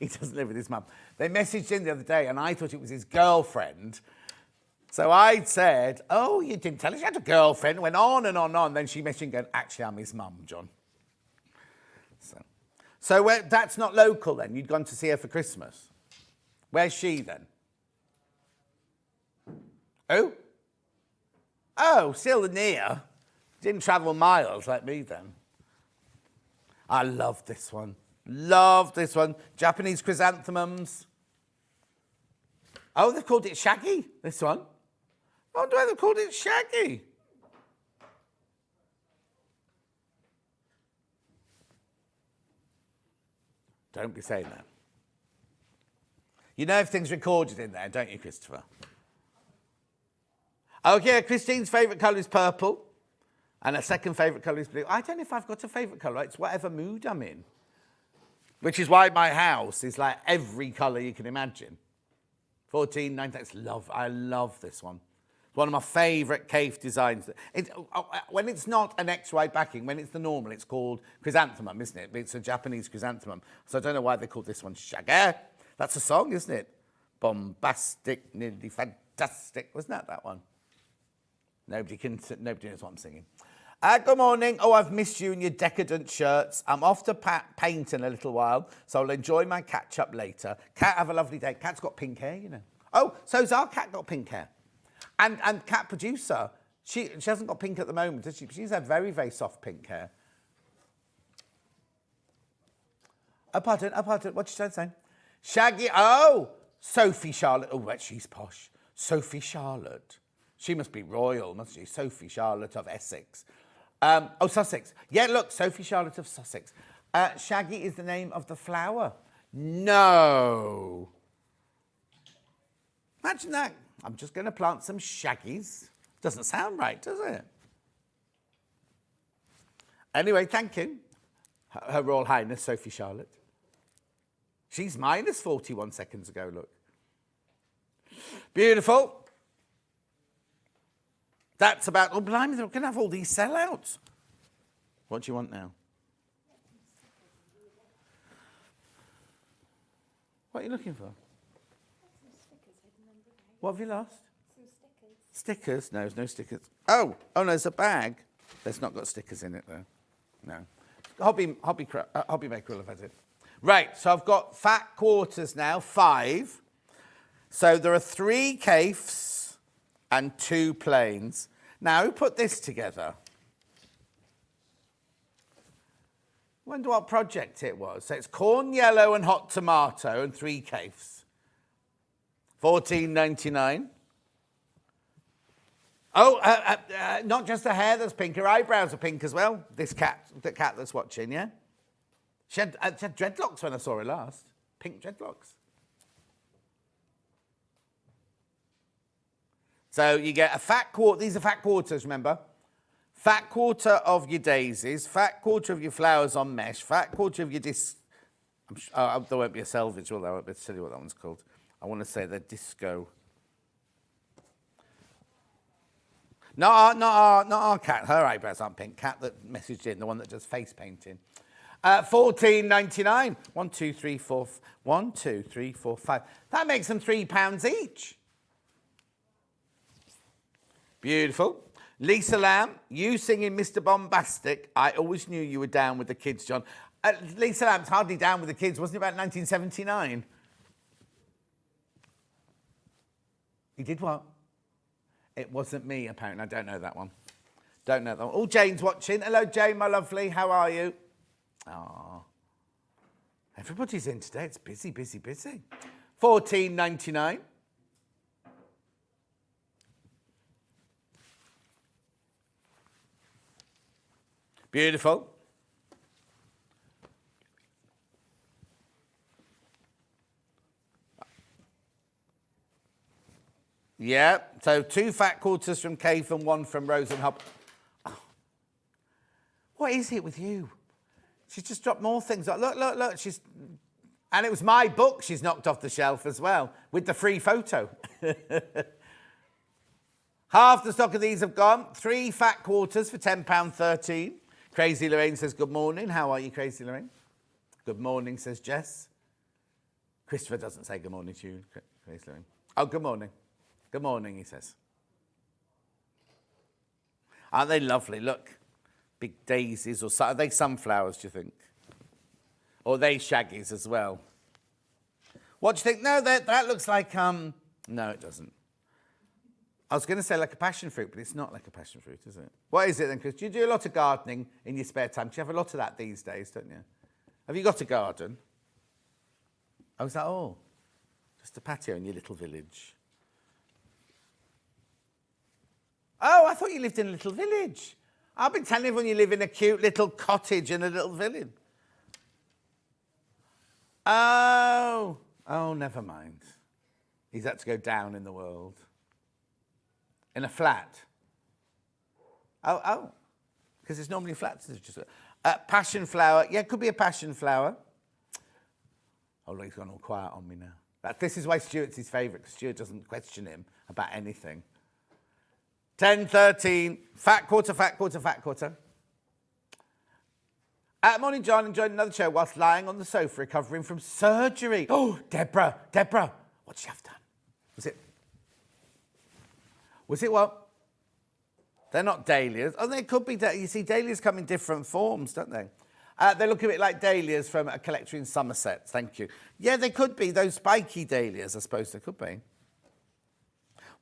Speaker 3: He doesn't live with his mum. They messaged in the other day and I thought it was his girlfriend. So I said, oh, you didn't tell us you had a girlfriend. Went on and on and on. Then she messaged going, actually, I'm his mum, John. So that's not local then. You'd gone to see her for Christmas. Where's she then? Who? Oh, still near. Didn't travel miles like me then. I love this one. Love this one. Japanese chrysanthemums. Oh, they've called it Shaggy, this one. I wonder why they've called it Shaggy. Don't be saying that. You know everything's recorded in there, don't you, Christopher? Okay, Christine's favourite colour is purple. And her second favourite colour is blue. I don't know if I've got a favourite colour. It's whatever mood I'm in. Which is why my house is like every colour you can imagine. 14, 19, I love this one. It's one of my favourite Kaffe designs. When it's not an X-ray backing, when it's the normal, it's called chrysanthemum, isn't it? It's a Japanese chrysanthemum. So I don't know why they called this one Shaggy. That's a song, isn't it? Bombastic, nearly fantastic. Wasn't that one? Nobody knows what I'm singing. Good morning. Oh, I've missed you in your decadent shirts. I'm off to paint in a little while, so I'll enjoy my catch-up later. Cat, have a lovely day. Cat's got pink hair, you know. Oh, so's our cat got pink hair. And cat producer, she hasn't got pink at the moment, does she? She's had very, very soft pink hair. Oh, pardon. What did you say? Shaggy. Oh, Sophie Charlotte. Oh, right, she's posh. Sophie Charlotte. She must be royal, mustn't she? Sophie Charlotte of Essex. Sussex. Yeah, look, Sophie Charlotte of Sussex. Shaggy is the name of the flower. No. Imagine that. I'm just going to plant some shaggies. Doesn't sound right, does it? Anyway, thank you. Her Royal Highness, Sophie Charlotte. She's minus 41 seconds ago, look. Beautiful. That's about... Oh, blimey, they're going to have all these sellouts. What do you want now? What are you looking for? What have you lost?
Speaker 4: Some stickers.
Speaker 3: Stickers? No, there's no stickers. Oh, no, there's a bag. That's not got stickers in it, though. No. Hobby Maker will have had it. Right, so I've got fat quarters now, 5. So there are 3 Kaffes and 2 plains. Now, who put this together? I wonder what project it was. So it's corn yellow and hot tomato and 3 Kaffes. $14.99. Oh, not just her hair that's pink, her eyebrows are pink as well. The cat that's watching, yeah? She had dreadlocks when I saw her last. Pink dreadlocks. So you get a fat quarter. These are fat quarters, remember? Fat quarter of your daisies, fat quarter of your flowers on mesh, fat quarter of your there won't be a selvage, will there? I won't be able to tell you what that one's called. I want to say they're disco. Not our cat. Her eyebrows aren't pink. Cat that messaged in, the one that does face painting. $14.99. 1, 2, 3, 4. 1, 2, 3, 4, 5. That makes them £3 each. Beautiful. Lisa Lamb, you singing Mr. Bombastic. I always knew you were down with the kids, John. Lisa Lamb's hardly down with the kids. Wasn't it about 1979? He did what? It wasn't me, apparently. I don't know that one. Don't know that one. Oh, Jane's watching. Hello, Jane, my lovely. How are you? Oh, everybody's in today. It's busy, busy, busy. $14.99. Beautiful. Yeah, so 2 fat quarters from Kaffe and 1 from Rose and Hub. Oh. What is it with you? She's just dropped more things. Look. And it was my book she's knocked off the shelf as well, with the free photo. Half the stock of these have gone. 3 fat quarters for £10.13. Crazy Lorraine says, good morning. How are you, Crazy Lorraine? Good morning, says Jess. Christopher doesn't say good morning to you, Crazy Lorraine. Oh, good morning. Good morning, he says. Aren't they lovely? Look, big daisies, or are they sunflowers, do you think? Or are they shaggies as well? What do you think? No, that looks like, no, it doesn't. I was going to say like a passion fruit, but it's not like a passion fruit, is it? What is it then, Chris? Do you do a lot of gardening in your spare time? Do you have a lot of that these days, don't you? Have you got a garden? Oh, is that all? Just a patio in your little village? Oh, I thought you lived in a little village. I've been telling everyone you live in a cute little cottage in a little village. Oh, never mind. He's had to go down in the world. In a flat. Oh, because it's normally flats. It's just passion flower. Yeah, it could be a passion flower. Oh, look, he's gone all quiet on me now. This is why Stuart's his favourite, because Stuart doesn't question him about anything. 10:13. Fat quarter. Morning, John. Enjoyed another show whilst lying on the sofa recovering from surgery. Oh, Deborah, what'd she have done? Was it what? They're not dahlias. Oh, they could be. You see, dahlias come in different forms, don't they? They look a bit like dahlias from a collector in Somerset. Thank you. Yeah, they could be. Those spiky dahlias, I suppose they could be.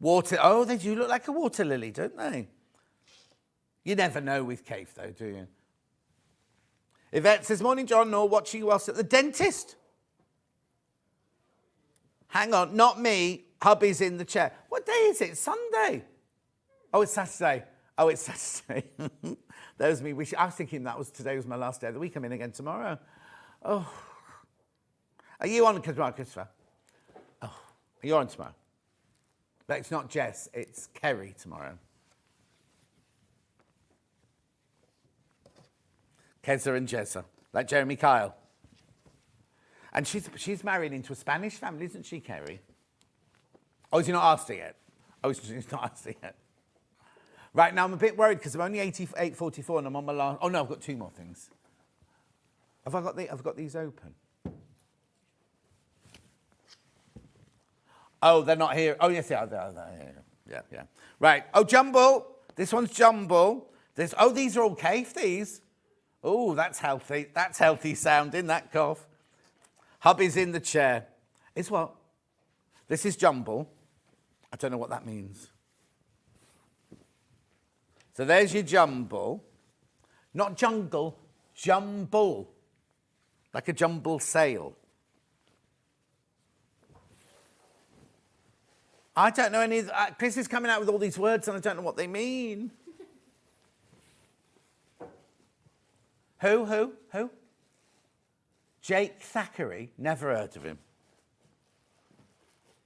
Speaker 3: Water. Oh, they do look like a water lily, don't they? You never know with Kaffe, though, do you? Yvette says, morning, John. Nor watching you whilst at the dentist. Hang on, not me. Hubby's in the chair. What day is it? Sunday. Oh, it's Saturday. There's me. I was thinking today was my last day of the week. I'm in again tomorrow. Oh. Are you on tomorrow, Christopher? Oh, you're on tomorrow. But it's not Jess, it's Kerry tomorrow. Keza and Jessa, like Jeremy Kyle. And she's married into a Spanish family, isn't she, Kerry? Oh, has he not asked her yet? Oh, she's not asked her yet. Right, now I'm a bit worried because I'm only 8:44 and I'm on my last... Oh, no, I've got 2 more things. I've got these open. Oh, they're not here. Oh, yes, they are. They're here. Yeah. Right. Oh, jumble. This one's jumble. These are all Kaffe, these. Oh, that's healthy. That's healthy sounding, that cough. Hubby's in the chair. It's what? This is jumble. I don't know what that means. So there's your jumble. Not jungle, jumble. Like a jumble sale. I don't know any... Chris is coming out with all these words and I don't know what they mean. Who? Jake Thackeray? Never heard of him.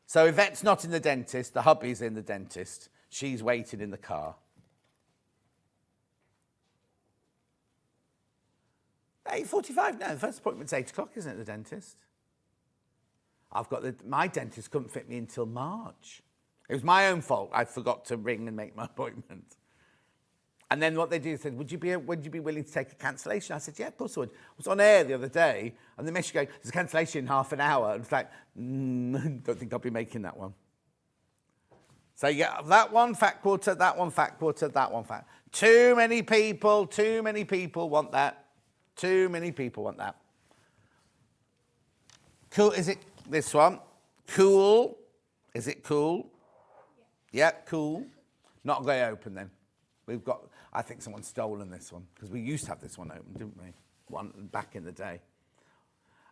Speaker 3: So Yvette's not in the dentist. The hubby's in the dentist. She's waiting in the car. 8:45 now. The first appointment's 8 o'clock, isn't it, the dentist? My dentist couldn't fit me until March. It was my own fault. I forgot to ring and make my appointment. And then what they do is said, would you be willing to take a cancellation? I said, yeah, of course I would. I was on air the other day, and the message going, there's a cancellation in half an hour. And it's like, don't think I'll be making that one. So you get that one fat quarter, that one fat quarter, that one fat. Too many people want that. Too many people want that. Cool, is it this one? Cool. Is it cool? Yeah, cool. Not going to open then. I think someone's stolen this one, because we used to have this one open, didn't we? One back in the day.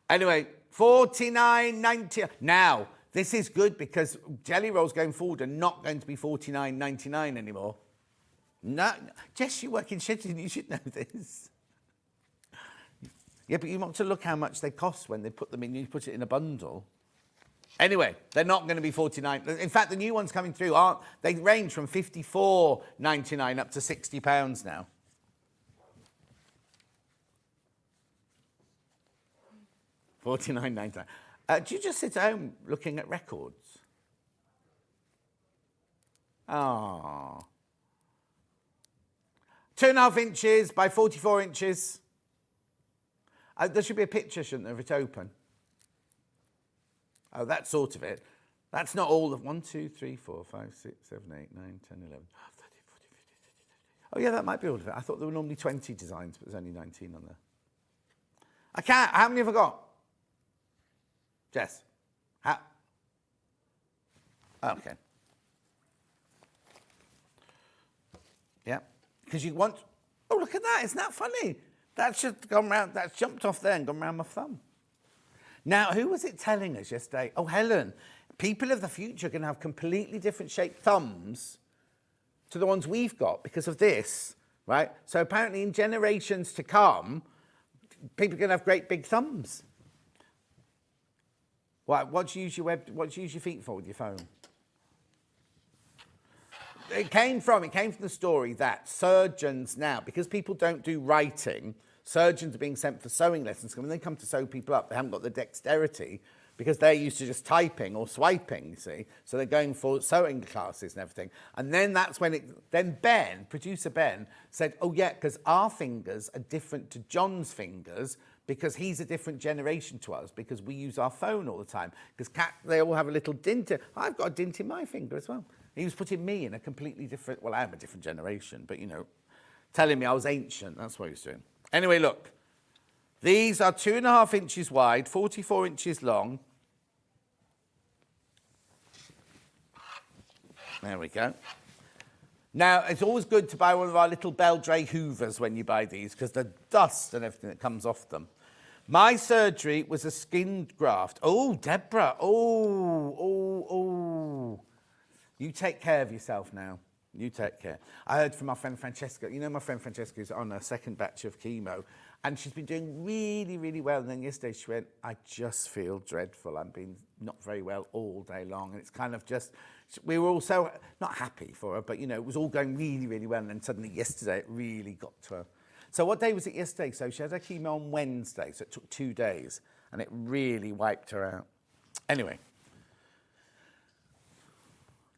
Speaker 3: Anyway, $49.90. Now, this is good because jelly rolls going forward are not going to be $49.99 anymore. No, Jess, you work in scheduling, you should know this. Yeah, but you want to look how much they cost when they put them in, you put it in a bundle. Anyway, they're not going to be $49. In fact, the new ones coming through they range from $54.99 up to £60 now. $49.99. Do you just sit at home looking at records? Ah. 2.5 inches by 44 inches. There should be a picture, shouldn't there, of it open? Oh, that's sort of it. That's not all of 1, 2, 3, 4, 5, 6, 7, 8, 9, 10, 11, 12, 13, 14, 15, 16. Oh, yeah, that might be all of it. I thought there were normally 20 designs, but there's only 19 on there. I can't. How many have I got? Jess? How? Okay. Yeah. Because you want... Oh, look at that. Isn't that funny? That's just gone round... That's jumped off there and gone round my thumb. Now, who was it telling us yesterday? Oh, Helen. People of the future are going to have completely different shaped thumbs to the ones we've got because of this, right? So apparently in generations to come, people are going to have great big thumbs. What do you use your feet for with your phone? It came from the story that surgeons now, because people don't do writing, surgeons are being sent for sewing lessons. When they come to sew people up, they haven't got the dexterity because they're used to just typing or swiping, you see. So they're going for sewing classes and everything. And then that's when producer Ben, said, oh yeah, because our fingers are different to John's fingers because he's a different generation to us because we use our phone all the time. Because they all have a little dint. I've got a dint in my finger as well. He was putting me in a completely different, well, I am a different generation, but, you know, telling me I was ancient. That's what he was doing. Anyway, look. These are 2.5 inches wide, 44 inches long. There we go. Now, it's always good to buy one of our little Beldray Hoovers when you buy these because the dust and everything that comes off them. My surgery was a skin graft. Oh, Deborah. Oh. You take care of yourself now. You take care. I heard from my friend Francesca. You know my friend Francesca is on her second batch of chemo, and she's been doing really, really well. And then yesterday she went, I just feel dreadful. I've been not very well all day long. And it's kind of just, we were all so, not happy for her, but, you know, it was all going really, really well. And then suddenly yesterday it really got to her. So what day was it yesterday? So she had her chemo on Wednesday, so it took 2 days. And it really wiped her out. Anyway.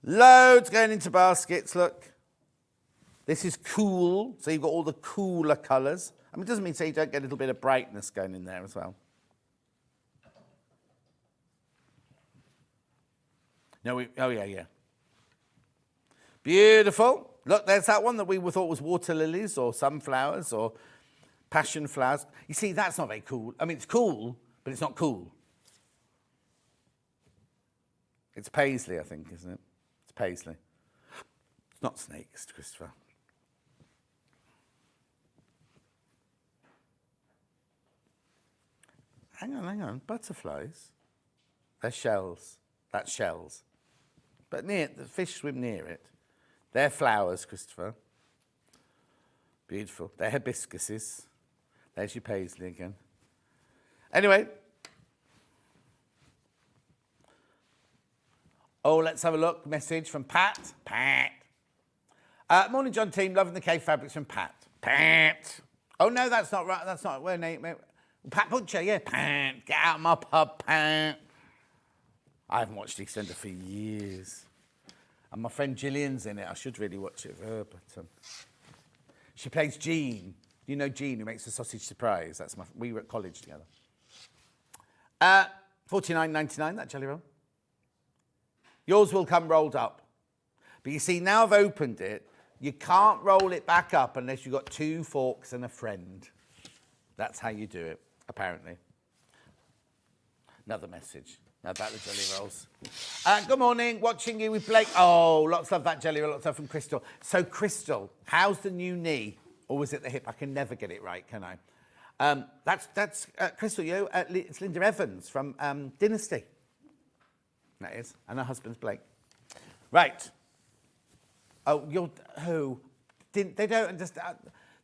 Speaker 3: Loads going into baskets, look. This is cool, so you've got all the cooler colours. I mean, it doesn't mean you don't get a little bit of brightness going in there as well. No, oh yeah. Beautiful. Look, there's that one that we thought was water lilies or sunflowers or passion flowers. You see, that's not very cool. I mean, it's cool, but it's not cool. It's paisley, I think, isn't it? Paisley. It's not snakes, Christopher. Hang on. Butterflies. They're shells. That's shells. But the fish swim near it. They're flowers, Christopher. Beautiful. They're hibiscuses. There's your paisley again. Anyway. Oh, let's have a look. Message from Pat. Morning, John team. Loving the Kaffe fabrics from Pat. Oh, no, that's not right. That's not where name. Pat Butcher, yeah. Pat. Get out of my pub, Pat. I haven't watched EastEnders for years. And my friend Gillian's in it. I should really watch it with her, but she plays Jean. You know Jean, who makes the sausage surprise? We were at college together. $49.99, that jelly roll. Yours will come rolled up. But you see, now I've opened it, you can't roll it back up unless you've got 2 forks and a friend. That's how you do it, apparently. Another message about the jelly rolls. Good morning, watching you with Blake. Oh, lots of that jelly roll, lots of from Crystal. So, Crystal, how's the new knee? Or was it the hip? I can never get it right, can I? That's Crystal, it's Linda Evans from Dynasty. That is. And her husband's Blake. Right. Oh, you're who? they don't understand.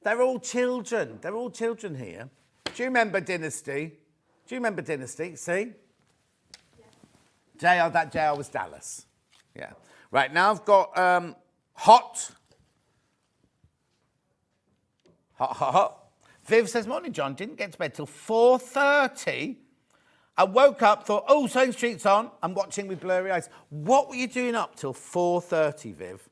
Speaker 3: They're all children. They're all children here. Do you remember Dynasty? Do you remember Dynasty? See? JR, that JR was Dallas. Yeah. Right, now I've got hot. Hot. Viv says, morning, John. Didn't get to bed till 4:30. I woke up, thought, oh, Sewing Street's on. I'm watching with blurry eyes. What were you doing up till 4:30, Viv?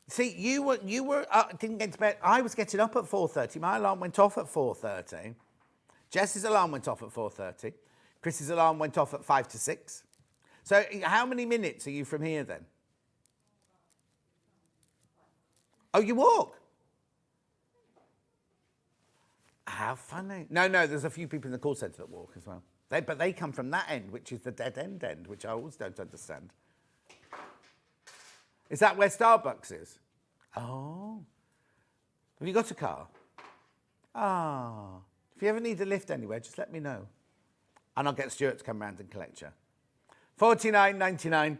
Speaker 3: See, you were up, didn't get to bed. I was getting up at 4:30. My alarm went off at 4:30. Jess's alarm went off at 4:30. Chris's alarm went off at 5 to 6. So how many minutes are you from here then? Oh, you walk? How funny. No, there's a few people in the call centre that walk as well. But they come from that end, which is the dead end, which I always don't understand. Is that where Starbucks is? Oh. Have you got a car? Ah. If you ever need a lift anywhere, just let me know. And I'll get Stuart to come round and collect you. $49.99.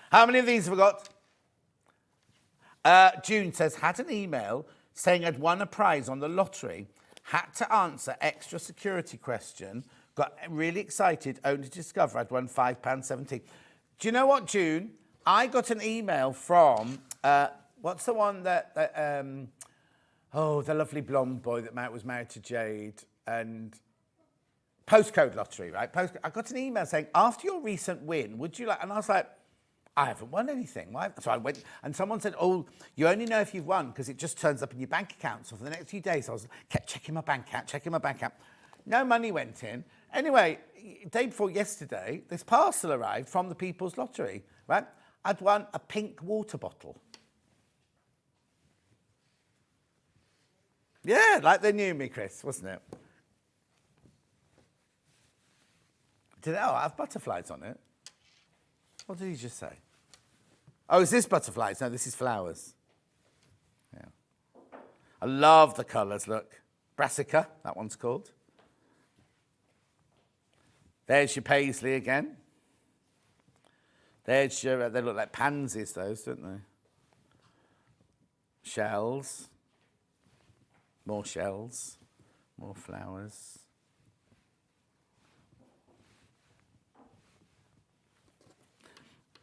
Speaker 3: How many of these have we got? June says, had an email saying I'd won a prize on the lottery, had to answer extra security question, got really excited, only to discover I'd won £5.70. Do you know what, June? I got an email from, what's the one that the lovely blonde boy that was married to Jade, and postcode lottery, right? I got an email saying, after your recent win, would you like, and I was like, I haven't won anything. Why? So I went, and someone said, oh, you only know if you've won because it just turns up in your bank account. So for the next few days, kept checking my bank account. No money went in. Anyway, day before yesterday, this parcel arrived from the People's Lottery, right? I'd won a pink water bottle. Yeah, like they knew me, Chris, wasn't it? Did it have butterflies on it? What did he just say? Oh, is this butterflies? No, this is flowers. Yeah. I love the colours, look. Brassica, that one's called. There's your paisley again. There's your, they look like pansies, those, don't they? Shells. More shells. More flowers.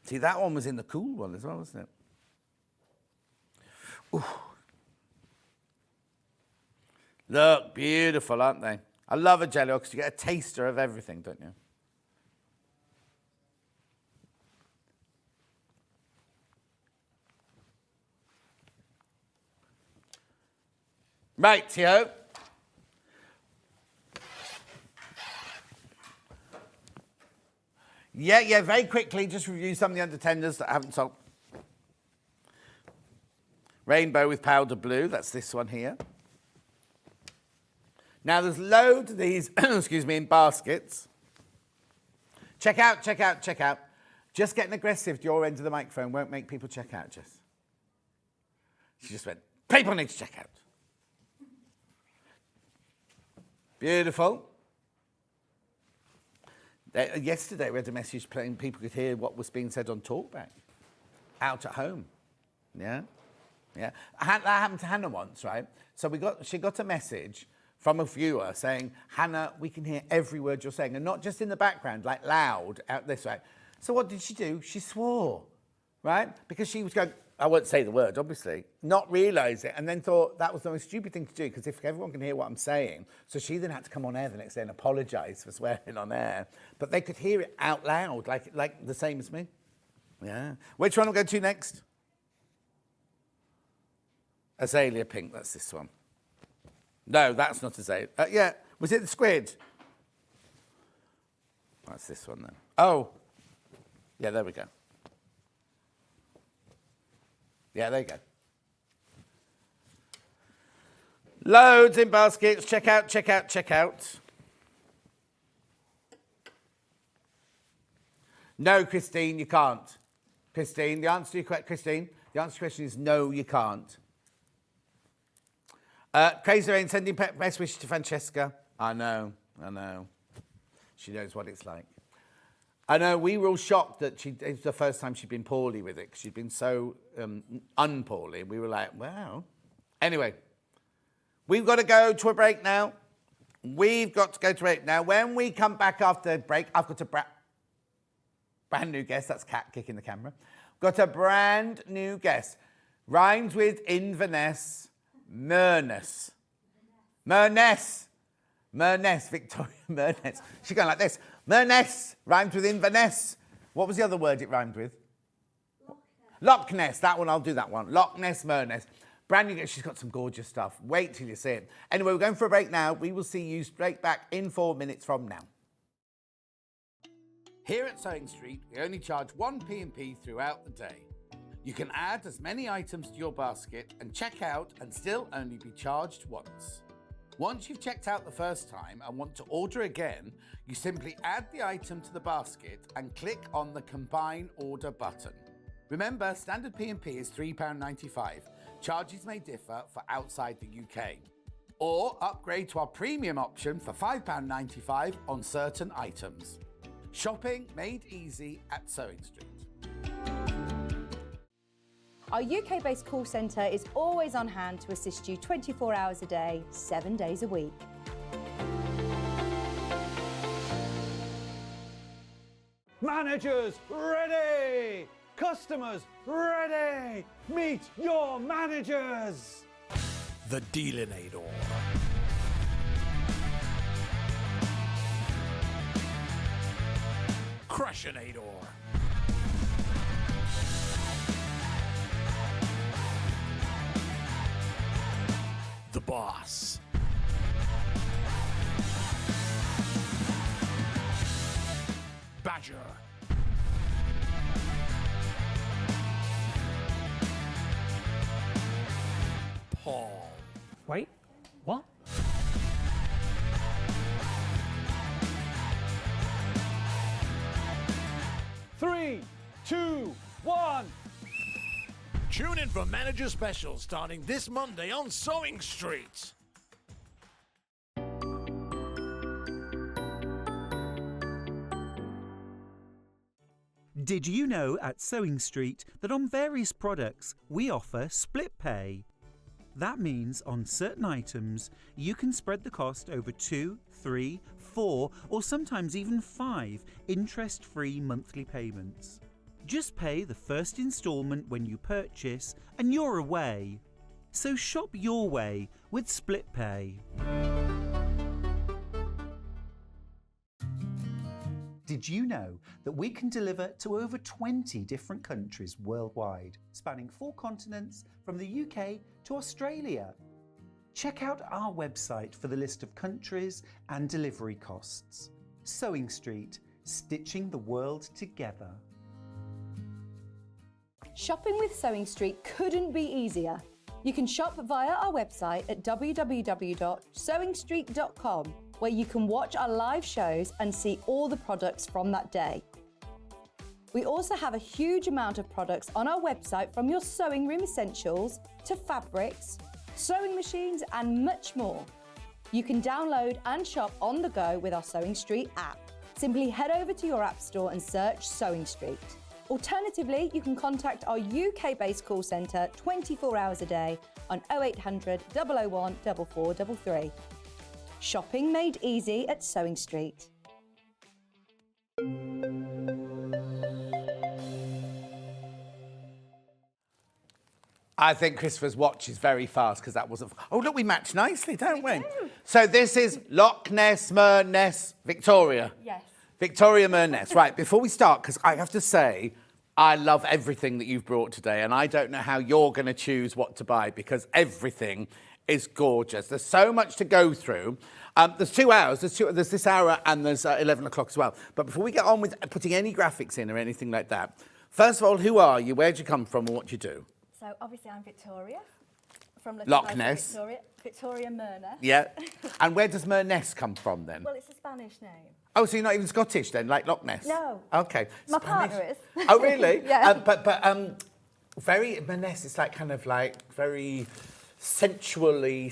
Speaker 3: See, that one was in the cool one as well, wasn't it? Ooh. Look, beautiful, aren't they? I love a jelly roll because you get a taster of everything, don't you? Right, Theo. Yeah, very quickly, just review some of the under-tenders that I haven't sold. Rainbow with powder blue, that's this one here. Now, there's loads of these, excuse me, in baskets. Check out. Just getting aggressive to your end of the microphone won't make people check out, Jess. She just went, people need to check out. Beautiful. Yesterday, we had a message playing, people could hear what was being said on Talkback, out at home. Yeah. That happened to Hannah once, right? So she got a message from a viewer saying, Hannah, we can hear every word you're saying, and not just in the background, like loud, out this way. So what did she do? She swore, right? Because she was going, I won't say the word, obviously, not realise it, and then thought that was the most stupid thing to do, because if everyone can hear what I'm saying, so she then had to come on air the next day and apologise for swearing on air, but they could hear it out loud, like the same as me. Yeah. Which one will go to next? Azalea pink, that's this one. No, that's not azalea. Yeah, was it the squid? That's this one then. Oh, yeah, there we go. Yeah, there you go. Loads in baskets. Check out. No, Christine, you can't. Christine, the answer to your question is no, you can't. Crazy Rain sending best wishes to Francesca. I know. She knows what it's like. I know, we were all shocked that it was the first time she'd been poorly with it, because she'd been so unpoorly. We were like, wow. Anyway, we've got to go to a break now. When we come back after the break, I've got a brand new guest. That's Kat kicking the camera. Got a brand new guest. Rhymes with Inverness, Merness. Merness, Victoria Merness. She's going like this. Merness rhymes with Inverness. What was the other word it rhymed with? Loch Ness. That one, I'll do that one. Loch Ness, Merness. Brand new. She's got some gorgeous stuff. Wait till you see it. Anyway, we're going for a break now. We will see you straight back in 4 minutes from now. Here at Sewing Street, we only charge one P&P throughout the day. You can add as many items to your basket and check out and still only be charged once. Once you've checked out the first time and want to order again, you simply add the item to the basket and click on the Combine Order button. Remember, standard P&P is £3.95. Charges may differ for outside the UK. Or upgrade to our premium option for £5.95 on certain items. Shopping made easy at Sewing Street.
Speaker 4: Our UK-based call centre is always on hand to assist you 24 hours a day, 7 days a week.
Speaker 2: Managers ready! Customers ready! Meet your managers!
Speaker 1: The Dealinator. Crushinator. The Boss. Badger. Paul.
Speaker 2: Wait, what? Three, two, one.
Speaker 1: Tune in for Manager Special starting this Monday on Sewing Street.
Speaker 5: Did you know at Sewing Street that on various products we offer split pay? That means on certain items you can spread the cost over 2, 3, 4 or sometimes even 5 interest-free monthly payments. Just pay the first instalment when you purchase and you're away. So shop your way with split pay. Did you know that we can deliver to over 20 different countries worldwide, spanning 4 continents from the UK to Australia? Check out our website for the list of countries and delivery costs. Sewing Street, stitching the world together.
Speaker 4: Shopping with Sewing Street couldn't be easier. You can shop via our website at www.sewingstreet.com, where you can watch our live shows and see all the products from that day. We also have a huge amount of products on our website, from your sewing room essentials to fabrics, sewing machines and much more. You can download and shop on the go with our Sewing Street app. Simply head over to your app store and search Sewing Street. Alternatively, you can contact our UK-based call centre 24 hours a day on 0800 001 4433. Shopping made easy at Sewing Street.
Speaker 3: I think Christopher's watch is very fast because that wasn't... Oh, look, we match nicely, don't we? So this is Loch Ness, Merness, Victoria.
Speaker 4: Yes.
Speaker 3: Victoria Merness. Right, before we start, because I have to say, I love everything that you've brought today, and I don't know how you're going to choose what to buy, because everything is gorgeous. There's so much to go through. There's 2 hours. There's this hour and there's 11 o'clock as well. But before we get on with putting any graphics in or anything like that, first of all, who are you? Where'd you come from and what do you do?
Speaker 6: So obviously I'm Victoria from
Speaker 3: Loch Ness.
Speaker 6: Victoria Merness.
Speaker 3: Yeah. And where does Merness come from then?
Speaker 6: Well, it's a Spanish name.
Speaker 3: Oh, so you're not even Scottish then, like Loch Ness?
Speaker 6: No.
Speaker 3: Okay.
Speaker 6: My
Speaker 3: Spanish.
Speaker 6: partner is.
Speaker 3: Oh, really?
Speaker 6: Yeah.
Speaker 3: But very Merness. It's like kind of like very sensually,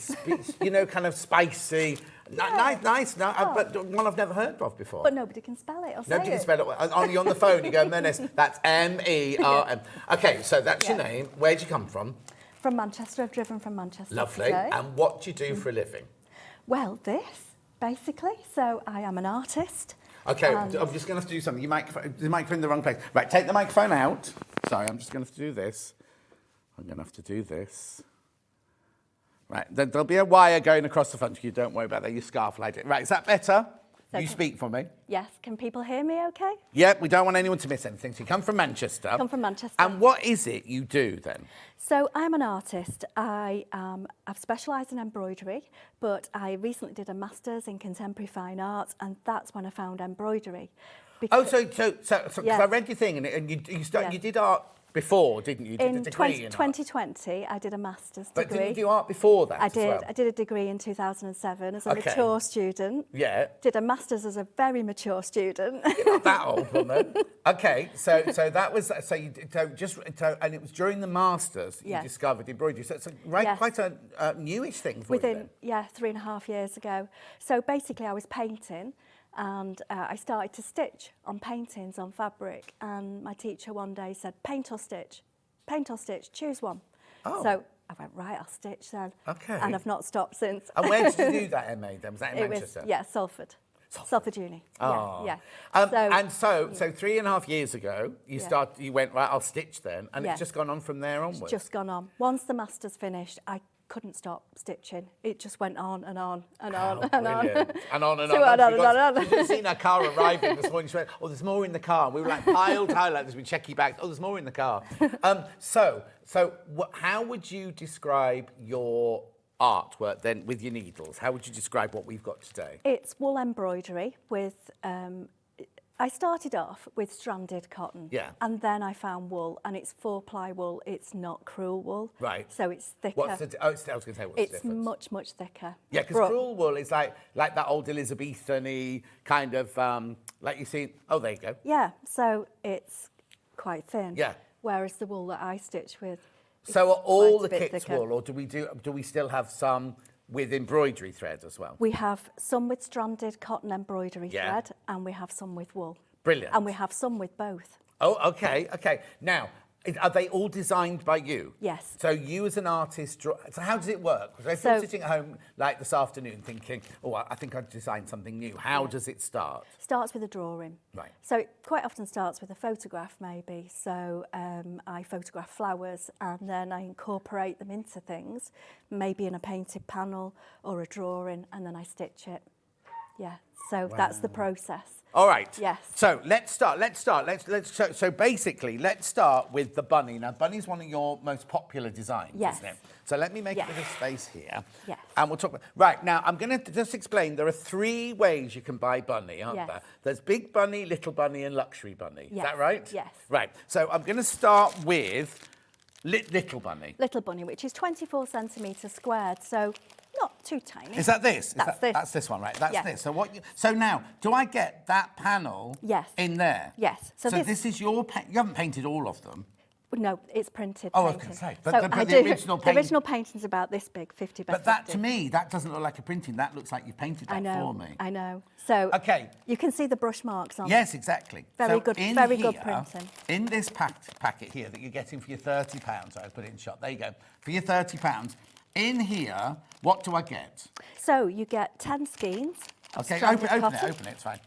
Speaker 3: kind of spicy. Nice. No, but one I've never heard of before.
Speaker 6: But nobody can spell it or say
Speaker 3: Nobody can
Speaker 6: it.
Speaker 3: spell it. Only on the phone, you go, Merness. That's M-E-R-M. Okay, so that's your name. Where'd you come from?
Speaker 6: From Manchester. I've driven from Manchester
Speaker 3: Lovely.
Speaker 6: today.
Speaker 3: And what do you do for a living?
Speaker 6: Well, this, basically. So I am an artist.
Speaker 3: Okay, I'm just going to have to do something. The microphone in the wrong place. Right, take the microphone out. Sorry, I'm just going to have to do this. I'm going to have to do this. Right, there'll be a wire going across the front of you. Don't worry about that. You scarf light it. Right, is that better? You speak for me.
Speaker 6: Yes. Can people hear me okay?
Speaker 3: Yeah, we don't want anyone to miss anything. So you come from Manchester.
Speaker 6: Come from Manchester.
Speaker 3: And what is it you do then?
Speaker 6: So I'm an artist. I've specialised in embroidery, but I recently did a master's in contemporary fine arts, and that's when I found embroidery.
Speaker 3: Oh, so
Speaker 6: Yes.
Speaker 3: I read your thing, and you did art before, didn't you? You did a
Speaker 6: In
Speaker 3: degree in art.
Speaker 6: 2020, I did a master's degree.
Speaker 3: But didn't you do art before that
Speaker 6: I
Speaker 3: as
Speaker 6: did.
Speaker 3: well?
Speaker 6: I did a degree in 2007 as a
Speaker 3: Okay.
Speaker 6: mature student.
Speaker 3: Yeah.
Speaker 6: Did a master's as a very mature student.
Speaker 3: You're not that old, woman. Okay, so that was you did, and it was during the masters you
Speaker 6: Yes.
Speaker 3: discovered embroidery. So it's
Speaker 6: Yes.
Speaker 3: quite a newish thing for you
Speaker 6: Within,
Speaker 3: then.
Speaker 6: 3.5 years ago. So basically I was painting and I started to stitch on paintings on fabric, and my teacher one day said, paint or stitch, choose one.
Speaker 3: Oh.
Speaker 6: So I went, right, I'll stitch then.
Speaker 3: Okay.
Speaker 6: And I've not stopped since.
Speaker 3: And where did you do that MA then? Was that in
Speaker 6: It
Speaker 3: Manchester?
Speaker 6: was, Salford. Salford Uni.
Speaker 3: Oh.
Speaker 6: Yeah.
Speaker 3: So 3.5 years ago, you went, right, I'll stitch then, and
Speaker 6: Yeah.
Speaker 3: it's just gone on from there onwards.
Speaker 6: It's just gone on. Once the master's finished, I couldn't stop stitching. It just went on and on and on and on.
Speaker 3: Brilliant. And on and
Speaker 6: So
Speaker 3: on.
Speaker 6: on and on.
Speaker 3: We've just seen our car arriving this morning. She went, oh, there's more in the car. We were like piled high like this with checky bags. Oh, there's more in the car. How would you describe your artwork then with your needles? How would you describe what we've got today?
Speaker 6: It's wool embroidery with, I started off with stranded cotton.
Speaker 3: Yeah.
Speaker 6: And then I found wool, and it's 4-ply wool. It's not crewel wool.
Speaker 3: Right.
Speaker 6: So it's thicker.
Speaker 3: I was going to say, what's the
Speaker 6: It's
Speaker 3: difference?
Speaker 6: much, much thicker.
Speaker 3: Yeah, because crewel wool is like that old Elizabethan-y kind of, like you see, oh, there you go.
Speaker 6: Yeah, so it's quite thin.
Speaker 3: Yeah.
Speaker 6: Whereas the wool that I stitch with
Speaker 3: So are all the
Speaker 6: quite a bit
Speaker 3: kits
Speaker 6: thicker.
Speaker 3: wool, or do we still have some with embroidery thread as well?
Speaker 6: We have some with stranded cotton embroidery
Speaker 3: Yeah.
Speaker 6: thread, and we have some with wool.
Speaker 3: Brilliant.
Speaker 6: And we have some with both.
Speaker 3: Oh, okay. Now, are they all designed by you?
Speaker 6: Yes.
Speaker 3: So you as an artist, so how does it work? Because if
Speaker 6: So-
Speaker 3: you're sitting at home like this afternoon thinking, oh, I think I've designed something new, how does it start?
Speaker 6: Starts with a drawing.
Speaker 3: Right.
Speaker 6: So it quite often starts with a photograph maybe. So I photograph flowers and then I incorporate them into things, maybe in a painted panel or a drawing, and then I stitch it. Yeah, so that's the process.
Speaker 3: All right.
Speaker 6: Yes.
Speaker 3: So let's start. So basically, let's start with the bunny. Now, bunny's one of your most popular designs,
Speaker 6: Yes.
Speaker 3: isn't it? So let me make
Speaker 6: Yes.
Speaker 3: a bit of space here.
Speaker 6: Yes.
Speaker 3: And we'll talk about... Right, now, I'm going to just explain. There are 3 ways you can buy bunny, aren't
Speaker 6: Yes.
Speaker 3: there? There's big bunny, little bunny, and luxury bunny. Is
Speaker 6: Yes.
Speaker 3: that right?
Speaker 6: Yes.
Speaker 3: Right. So I'm going to start with little bunny.
Speaker 6: Little bunny, which is 24 centimetres squared, so not too tiny.
Speaker 3: Is that this?
Speaker 6: That's this.
Speaker 3: That's this one, right? That's
Speaker 6: Yeah.
Speaker 3: this. So now, do I get that panel
Speaker 6: Yes.
Speaker 3: in there?
Speaker 6: Yes.
Speaker 3: So
Speaker 6: So
Speaker 3: this is your... You haven't painted all of them.
Speaker 6: No, it's printed
Speaker 3: Oh, I was
Speaker 6: painting.
Speaker 3: gonna say,
Speaker 6: So
Speaker 3: but
Speaker 6: I
Speaker 3: the
Speaker 6: do.
Speaker 3: original
Speaker 6: The
Speaker 3: paint-
Speaker 6: original painting's about this big, 50 by
Speaker 3: But that,
Speaker 6: 50.
Speaker 3: to me, that doesn't look like a printing. That looks like you painted that
Speaker 6: I know,
Speaker 3: for me.
Speaker 6: I know. So
Speaker 3: Okay.
Speaker 6: you can see the brush marks on
Speaker 3: Yes, exactly.
Speaker 6: Very
Speaker 3: So
Speaker 6: good-
Speaker 3: in
Speaker 6: very good
Speaker 3: here,
Speaker 6: printing.
Speaker 3: In this packet here that you're getting for your £30, I put it in shot. There you go. For your £30, in here, what do I get?
Speaker 6: So you get 10 skeins of
Speaker 3: Okay,
Speaker 6: stranded
Speaker 3: open
Speaker 6: cotton.
Speaker 3: it, it's fine.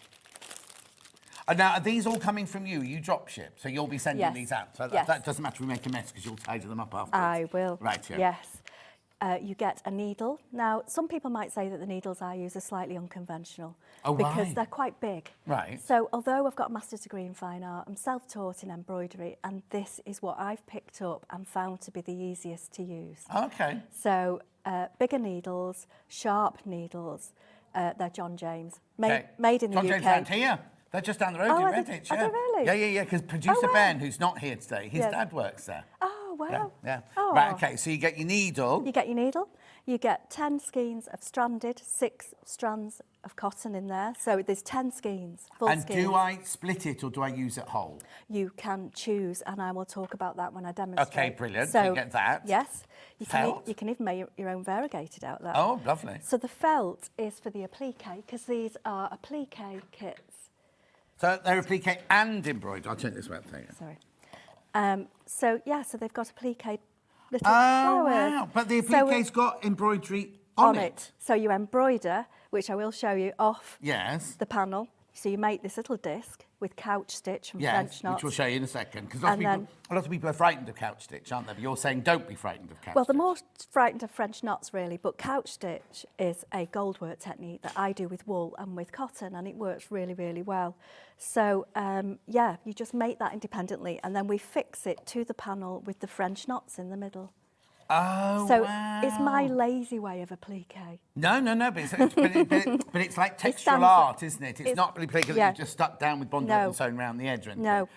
Speaker 3: And now, are these all coming from you? You drop ship, so you'll be sending
Speaker 6: Yes.
Speaker 3: these out. So
Speaker 6: Yes.
Speaker 3: that doesn't matter if we make a mess because you'll tidy them up afterwards.
Speaker 6: I will.
Speaker 3: Right, yeah.
Speaker 6: Yes. You get a needle. Now, some people might say that the needles I use are slightly unconventional
Speaker 3: Oh,
Speaker 6: because
Speaker 3: right.
Speaker 6: they're quite big.
Speaker 3: Right.
Speaker 6: So although I've got a master's degree in fine art, I'm self-taught in embroidery, and this is what I've picked up and found to be the easiest to use.
Speaker 3: Okay.
Speaker 6: So bigger needles, sharp needles, they're John James,
Speaker 3: Okay.
Speaker 6: made in the
Speaker 3: John
Speaker 6: UK.
Speaker 3: James around here. They're just down the road
Speaker 6: Oh,
Speaker 3: in
Speaker 6: are they-
Speaker 3: Redditch.
Speaker 6: are they really?
Speaker 3: Yeah. Because producer
Speaker 6: wow.
Speaker 3: Ben, who's not here today, his
Speaker 6: Yes.
Speaker 3: dad works there.
Speaker 6: Oh, wow.
Speaker 3: Yeah.
Speaker 6: Oh.
Speaker 3: Right, okay, so you get your needle.
Speaker 6: You get your needle, you get 10 skeins of stranded, 6 strands of cotton in there. So there's 10 skeins, full
Speaker 3: And
Speaker 6: skeins.
Speaker 3: do I split it or do I use it whole?
Speaker 6: You can choose, and I will talk about that when I demonstrate.
Speaker 3: Okay, brilliant. So you get that.
Speaker 6: Yes.
Speaker 3: Felt?
Speaker 6: You can even make your own variegated out of that.
Speaker 3: Oh, lovely.
Speaker 6: So the felt is for the applique, because these are applique kits.
Speaker 3: So they're applique and embroidered. I'll turn this way up for you.
Speaker 6: Sorry. So they've got applique little
Speaker 3: Oh,
Speaker 6: flowers.
Speaker 3: wow. But the
Speaker 6: So
Speaker 3: applique's got embroidery on it.
Speaker 6: So you embroider, which I will show you, off
Speaker 3: Yes.
Speaker 6: the panel. So you make this little disc with couch stitch and
Speaker 3: Yes,
Speaker 6: French knots.
Speaker 3: which we'll show you in a second. Because
Speaker 6: And
Speaker 3: a lot of people are frightened of couch stitch, aren't they? But you're saying don't be frightened of couch
Speaker 6: Well,
Speaker 3: stitch.
Speaker 6: they're more frightened of French knots, really, but couch stitch is a gold work technique that I do with wool and with cotton, and it works really, really well. So, you just make that independently, and then we fix it to the panel with the French knots in the middle.
Speaker 3: Oh,
Speaker 6: So
Speaker 3: wow.
Speaker 6: it's my lazy way of applique.
Speaker 3: No, but it's like textural
Speaker 6: stands-
Speaker 3: art, isn't it? It's
Speaker 6: it's-
Speaker 3: not applique that
Speaker 6: yeah.
Speaker 3: you've just stuck down with bondage
Speaker 6: No.
Speaker 3: and sewn around the edge or anything.
Speaker 6: No,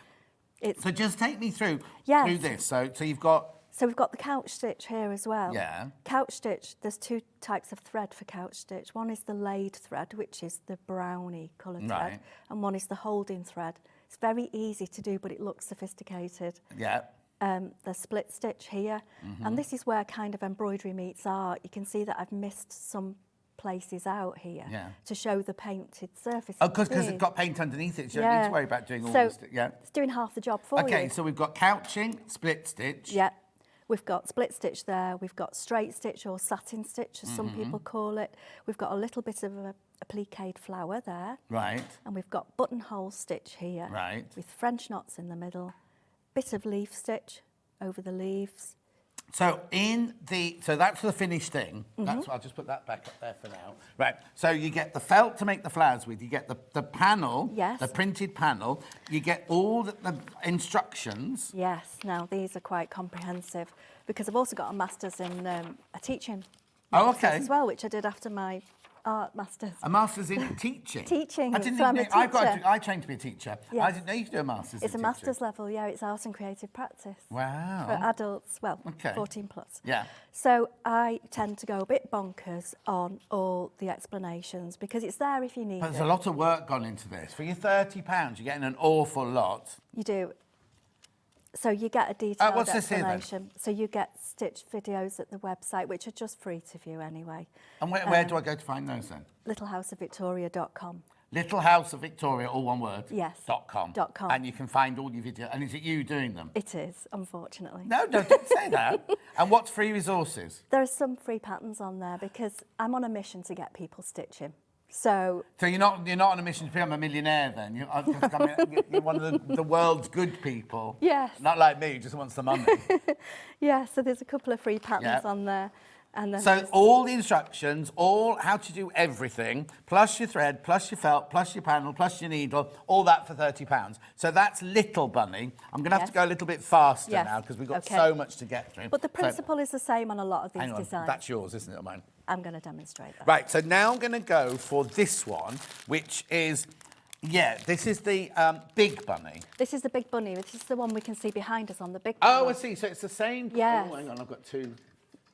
Speaker 6: it's
Speaker 3: So just take me through
Speaker 6: Yes.
Speaker 3: this. So you've got...
Speaker 6: So we've got the couch stitch here as well.
Speaker 3: Yeah.
Speaker 6: Couch stitch, there's two types of thread for couch stitch. One is the laid thread, which is the browny colour thread,
Speaker 3: Right.
Speaker 6: and one is the holding thread. It's very easy to do, but it looks sophisticated.
Speaker 3: Yeah.
Speaker 6: The split stitch here, and this is where kind of embroidery meets art. You can see that I've missed some places out here
Speaker 3: Yeah.
Speaker 6: to show the painted surface.
Speaker 3: Oh, because it's got paint underneath it, so you don't need to worry about doing all
Speaker 6: so
Speaker 3: this. Yeah.
Speaker 6: it's doing half the job for you.
Speaker 3: Okay, so we've got couching, split stitch.
Speaker 6: Yeah, we've got split stitch there. We've got straight stitch or satin stitch, as some people call it. We've got a little bit of a appliqued flower there.
Speaker 3: Right.
Speaker 6: And we've got buttonhole stitch here.
Speaker 3: Right.
Speaker 6: With French knots in the middle. Bit of leaf stitch over the leaves.
Speaker 3: So that's the finished thing. I'll just put that back up there for now. Right. So you get the felt to make the flowers with. You get the panel.
Speaker 6: Yes.
Speaker 3: The printed panel. You get all the instructions.
Speaker 6: Yes, now these are quite comprehensive because I've also got a master's in a teaching
Speaker 3: Oh,
Speaker 6: master's
Speaker 3: okay.
Speaker 6: as well, which I did after my art master's.
Speaker 3: A master's in teaching.
Speaker 6: Teaching,
Speaker 3: I didn't
Speaker 6: so I'm
Speaker 3: even
Speaker 6: a
Speaker 3: know.
Speaker 6: teacher.
Speaker 3: I trained to be a teacher. I
Speaker 6: Yes.
Speaker 3: didn't know you could do a master's.
Speaker 6: It's
Speaker 3: in
Speaker 6: a
Speaker 3: teaching.
Speaker 6: master's level, yeah, it's art and creative practice.
Speaker 3: Wow.
Speaker 6: For adults, well,
Speaker 3: Okay.
Speaker 6: 14 plus.
Speaker 3: Yeah.
Speaker 6: So I tend to go a bit bonkers on all the explanations because it's there if you need
Speaker 3: But there's
Speaker 6: it.
Speaker 3: a lot of work gone into this. For your £30, you're getting an awful lot.
Speaker 6: You do. So you get a detailed
Speaker 3: what's this here then?
Speaker 6: explanation. So you get stitch videos at the website, which are just free to view anyway.
Speaker 3: And where do I go to find those then?
Speaker 6: littlehouseofvictoria.com.
Speaker 3: Little House of Victoria, all one word.
Speaker 6: Yes.
Speaker 3: .com.
Speaker 6: .com.
Speaker 3: And you can find all your videos. And is it you doing them?
Speaker 6: It is, unfortunately.
Speaker 3: No, don't say that. And what's free resources?
Speaker 6: There are some free patterns on there because I'm on a mission to get people stitching. So
Speaker 3: So you're not on a mission to become a millionaire then? You're one of the world's good people.
Speaker 6: Yes.
Speaker 3: Not like me, who just wants the money.
Speaker 6: yeah, so there's a couple of free patterns
Speaker 3: Yeah.
Speaker 6: on there. And then
Speaker 3: So
Speaker 6: there's-
Speaker 3: all the instructions, all how to do everything, plus your thread, plus your felt, plus your panel, plus your needle, all that for £30. So that's Little Bunny. I'm going to have
Speaker 6: Yes.
Speaker 3: to go a little bit faster
Speaker 6: Yes.
Speaker 3: now because we've got
Speaker 6: Okay.
Speaker 3: so much to get through.
Speaker 6: But the
Speaker 3: So-
Speaker 6: principle is the same on a lot of these
Speaker 3: hang on,
Speaker 6: designs.
Speaker 3: that's yours, isn't it, or mine?
Speaker 6: I'm going to demonstrate that.
Speaker 3: Right, so now I'm going to go for this one, which is, this is the big bunny.
Speaker 6: This is the big bunny. This is the one we can see behind us on the big
Speaker 3: Oh,
Speaker 6: panel.
Speaker 3: I see. So it's the same.
Speaker 6: Yes.
Speaker 3: Oh, hang on, I've got two.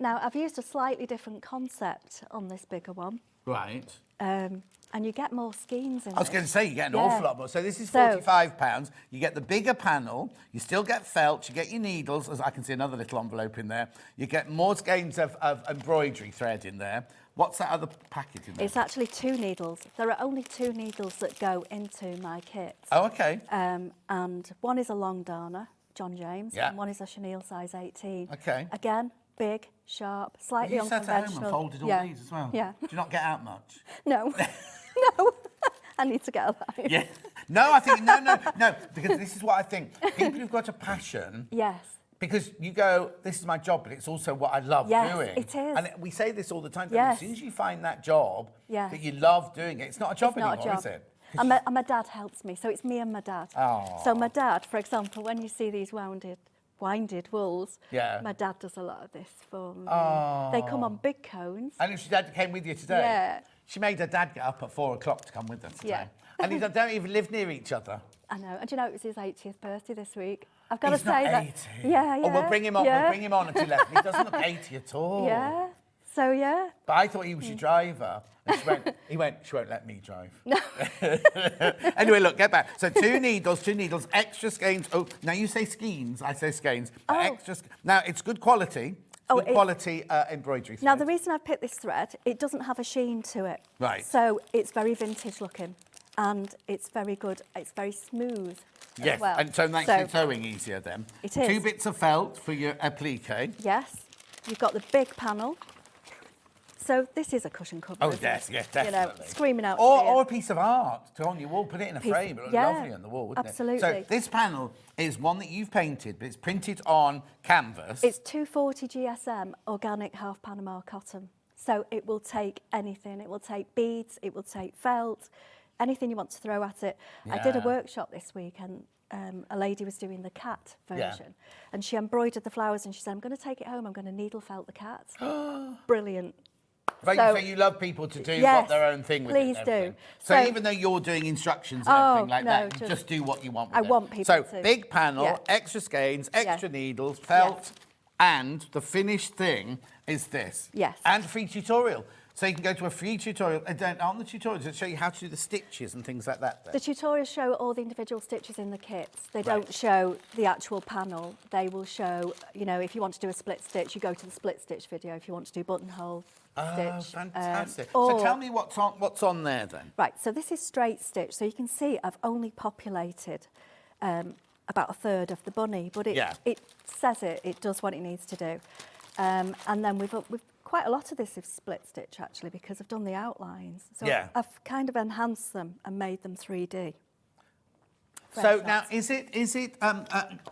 Speaker 6: Now, I've used a slightly different concept on this bigger one.
Speaker 3: Right.
Speaker 6: And you get more skeins in
Speaker 3: I was
Speaker 6: this.
Speaker 3: going to say you get an
Speaker 6: Yeah.
Speaker 3: awful lot more. So this is
Speaker 6: So-
Speaker 3: £45. You get the bigger panel. You still get felt. You get your needles. As I can see another little envelope in there. You get more skeins of embroidery thread in there. What's that other packet in there?
Speaker 6: It's actually 2 needles. There are only 2 needles that go into my kits.
Speaker 3: Oh, okay.
Speaker 6: And one is a long darner, John James,
Speaker 3: Yeah.
Speaker 6: and one is a chenille size 18.
Speaker 3: Okay.
Speaker 6: Again, big, sharp, slightly
Speaker 3: You sat at home
Speaker 6: unconventional.
Speaker 3: and folded all
Speaker 6: yeah.
Speaker 3: these as well.
Speaker 6: Yeah.
Speaker 3: Do you not get out much?
Speaker 6: No, no. I need to get alive.
Speaker 3: Yeah. No, I think no. Because this is what I think. People who've got a passion.
Speaker 6: Yes.
Speaker 3: Because you go, this is my job, but it's also what I love
Speaker 6: Yes,
Speaker 3: doing.
Speaker 6: it is.
Speaker 3: And we say this all the time.
Speaker 6: Yes.
Speaker 3: As soon as you find that job
Speaker 6: Yes.
Speaker 3: that you love doing it, it's not a job
Speaker 6: It's not
Speaker 3: anymore,
Speaker 6: a job.
Speaker 3: is it?
Speaker 6: And my dad helps me, so it's me and my dad.
Speaker 3: Oh.
Speaker 6: So my dad, for example, when you see these winded wools,
Speaker 3: Yeah.
Speaker 6: my dad does a lot of this for me.
Speaker 3: Oh.
Speaker 6: They come on big cones.
Speaker 3: And if your dad came with you today,
Speaker 6: Yeah.
Speaker 3: she made her dad get up at 4 o'clock to come with her today.
Speaker 6: Yeah.
Speaker 3: And they don't even live near each other.
Speaker 6: I know. And do you know, it was his 80th birthday this week. I've got
Speaker 3: He's
Speaker 6: to say
Speaker 3: not
Speaker 6: that.
Speaker 3: 80.
Speaker 6: Yeah,
Speaker 3: Oh, we'll bring him on.
Speaker 6: Yeah.
Speaker 3: We'll bring him on at 11. He doesn't look 80 at all.
Speaker 6: Yeah. So, yeah.
Speaker 3: But I thought he was your driver. And she won't let me drive. No. Anyway, look, get back. So two needles, extra skeins. Oh, now you say skeins, I say skeins.
Speaker 6: Oh.
Speaker 3: Extra. Now, it's good quality.
Speaker 6: Oh,
Speaker 3: Good quality embroidery thread.
Speaker 6: Now, the reason I've picked this thread, it doesn't have a sheen to it.
Speaker 3: Right.
Speaker 6: So it's very vintage looking and it's very good. It's very smooth
Speaker 3: Yes,
Speaker 6: as well.
Speaker 3: and so makes your sewing easier then.
Speaker 6: It is.
Speaker 3: 2 bits of felt for your applique.
Speaker 6: Yes. You've got the big panel. So this is a cushion cover.
Speaker 3: Oh,
Speaker 6: isn't
Speaker 3: yes,
Speaker 6: it?
Speaker 3: yes, definitely.
Speaker 6: You know, screaming out.
Speaker 3: Or a piece of art to go on your wall, put it in a frame. It would look
Speaker 6: yeah,
Speaker 3: lovely on the wall, wouldn't
Speaker 6: absolutely.
Speaker 3: it? So this panel is one that you've painted, but it's printed on canvas.
Speaker 6: It's 240 GSM organic half Panama cotton. So it will take anything. It will take beads, it will take felt, anything you want to throw at it. I did a
Speaker 3: Yeah.
Speaker 6: workshop this week and a lady was doing the cat version and she embroidered the flowers and she said, I'm going to take it home, I'm going to needle felt the cat. Brilliant.
Speaker 3: But
Speaker 6: So-
Speaker 3: you love people to do
Speaker 6: Yes,
Speaker 3: their own thing with it.
Speaker 6: please
Speaker 3: and
Speaker 6: do.
Speaker 3: everything. So
Speaker 6: So-
Speaker 3: even though you're doing instructions and
Speaker 6: Oh,
Speaker 3: everything like
Speaker 6: no,
Speaker 3: that, you
Speaker 6: just-
Speaker 3: just do what you want with
Speaker 6: I
Speaker 3: it.
Speaker 6: want people
Speaker 3: so
Speaker 6: to.
Speaker 3: big panel,
Speaker 6: Yeah.
Speaker 3: extra skeins, extra needles,
Speaker 6: Yeah.
Speaker 3: felt, and the finished thing is this.
Speaker 6: Yes.
Speaker 3: And free tutorial. So you can go to a free tutorial. And on the tutorials, it'll show you how to do the stitches and things like that.
Speaker 6: The tutorials show all the individual stitches in the kits. They don't show the actual panel. They will show, you know, if you want to do a split stitch, you go to the split stitch video. If you want to do buttonhole
Speaker 3: Oh,
Speaker 6: stitch.
Speaker 3: fantastic. So
Speaker 6: or-
Speaker 3: tell me what's on there then.
Speaker 6: Right, so this is straight stitch. So you can see I've only populated about a third of the bunny, but it says it does what it needs to do. And then we've quite a lot of this is split stitch actually because I've done the outlines. So I've kind of enhanced them and made them 3D.
Speaker 3: So now, is it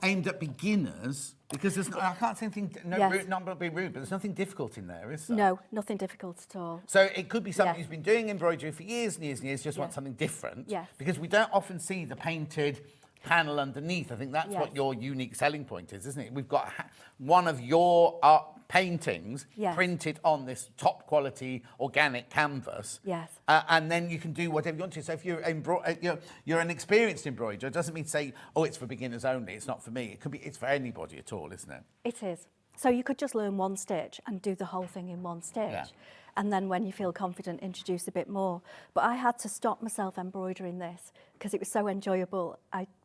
Speaker 3: aimed at beginners? Because there's I can't say anything. Not be rude, but there's nothing difficult in there, is there?
Speaker 6: No, nothing difficult at all.
Speaker 3: So it could be somebody who's been doing embroidery for years and years and years, just want something different.
Speaker 6: Yes.
Speaker 3: Because we don't often see the painted panel underneath. I think that's what your unique selling point is, isn't it? We've got one of your paintings printed on this top quality organic canvas.
Speaker 6: Yes.
Speaker 3: And then you can do whatever you want to. So if you're an experienced embroiderer, it doesn't mean to say, oh, it's for beginners only. It's not for me. It could be. It's for anybody at all, isn't it?
Speaker 6: It is. So you could just learn one stitch and do the whole thing in one stitch.
Speaker 3: Yeah.
Speaker 6: And then when you feel confident, introduce a bit more. But I had to stop myself embroidering this because it was so enjoyable.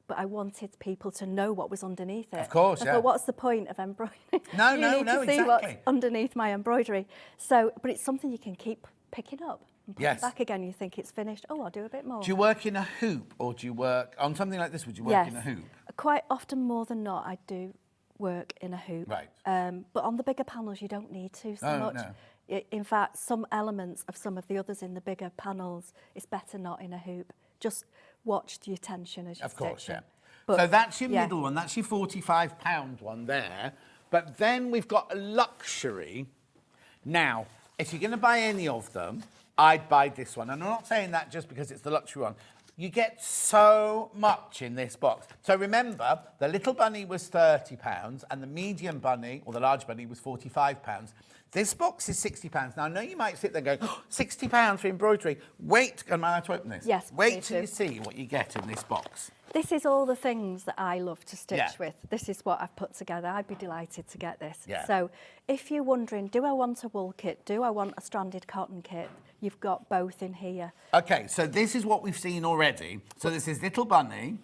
Speaker 6: But I wanted people to know what was underneath it.
Speaker 3: Of course,
Speaker 6: I thought, what's the point of embroidering?
Speaker 3: No,
Speaker 6: you need to see
Speaker 3: exactly.
Speaker 6: what's underneath my embroidery. So, but it's something you can keep picking up and put it back again. You think it's finished. Oh, I'll do a bit more.
Speaker 3: Do you work in a hoop or do you work on something like this? Would you work in a hoop?
Speaker 6: Quite often, more than not, I do work in a hoop.
Speaker 3: Right.
Speaker 6: But on the bigger panels, you don't need to so much.
Speaker 3: No.
Speaker 6: In fact, some elements of some of the others in the bigger panels, it's better not in a hoop. Just watch your tension as you
Speaker 3: Of course,
Speaker 6: stitch.
Speaker 3: So that's your middle one. That's your £45 one there. But then we've got a luxury. Now, if you're going to buy any of them, I'd buy this one. And I'm not saying that just because it's the luxury one. You get so much in this box. So remember, the little bunny was £30 and the medium bunny, or the large bunny, was £45. This box is £60. Now, I know you might sit there going, oh, £60 for embroidery. Wait, am I allowed to open this?
Speaker 6: Yes,
Speaker 3: Wait
Speaker 6: please
Speaker 3: till
Speaker 6: do.
Speaker 3: you see what you get in this box.
Speaker 6: This is all the things that I love to stitch with. This is what I've put together. I'd be delighted to get this.
Speaker 3: Yeah.
Speaker 6: So if you're wondering, do I want a wool kit? Do I want a stranded cotton kit? You've got both in here.
Speaker 3: Okay, so this is what we've seen already. So this is Little Bunny.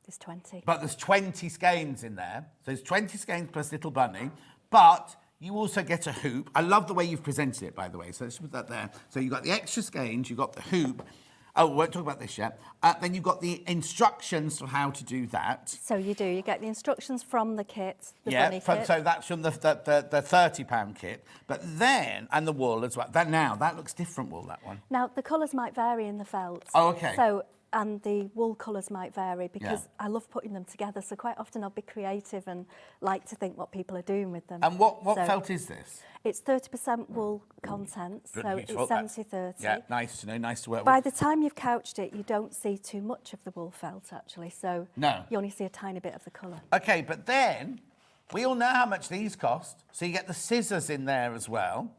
Speaker 6: There's 20.
Speaker 3: But there's 20 skeins in there. So there's 20 skeins plus Little Bunny. But you also get a hoop. I love the way you've presented it, by the way. So let's put that there. So you've got the extra skeins, you've got the hoop. Oh, we won't talk about this yet. Then you've got the instructions for how to do that.
Speaker 6: So you do. You get the instructions from the kit, the bunny kit.
Speaker 3: So that's from the £30 kit. But then, and the wool as well. That looks different wool, that one.
Speaker 6: Now, the colours might vary in the felt.
Speaker 3: Oh, OK.
Speaker 6: So, and the wool colours might vary because I love putting them together. So quite often I'll be creative and like to think what people are doing with them.
Speaker 3: And what felt is this?
Speaker 6: It's 30% wool content, so it's 70-30.
Speaker 3: Yeah, nice to know, nice to work
Speaker 6: By
Speaker 3: with.
Speaker 6: the time you've couched it, you don't see too much of the wool felt, actually. So you only see a tiny bit of the colour.
Speaker 3: OK, but then we all know how much these cost. So you get the scissors in there as well.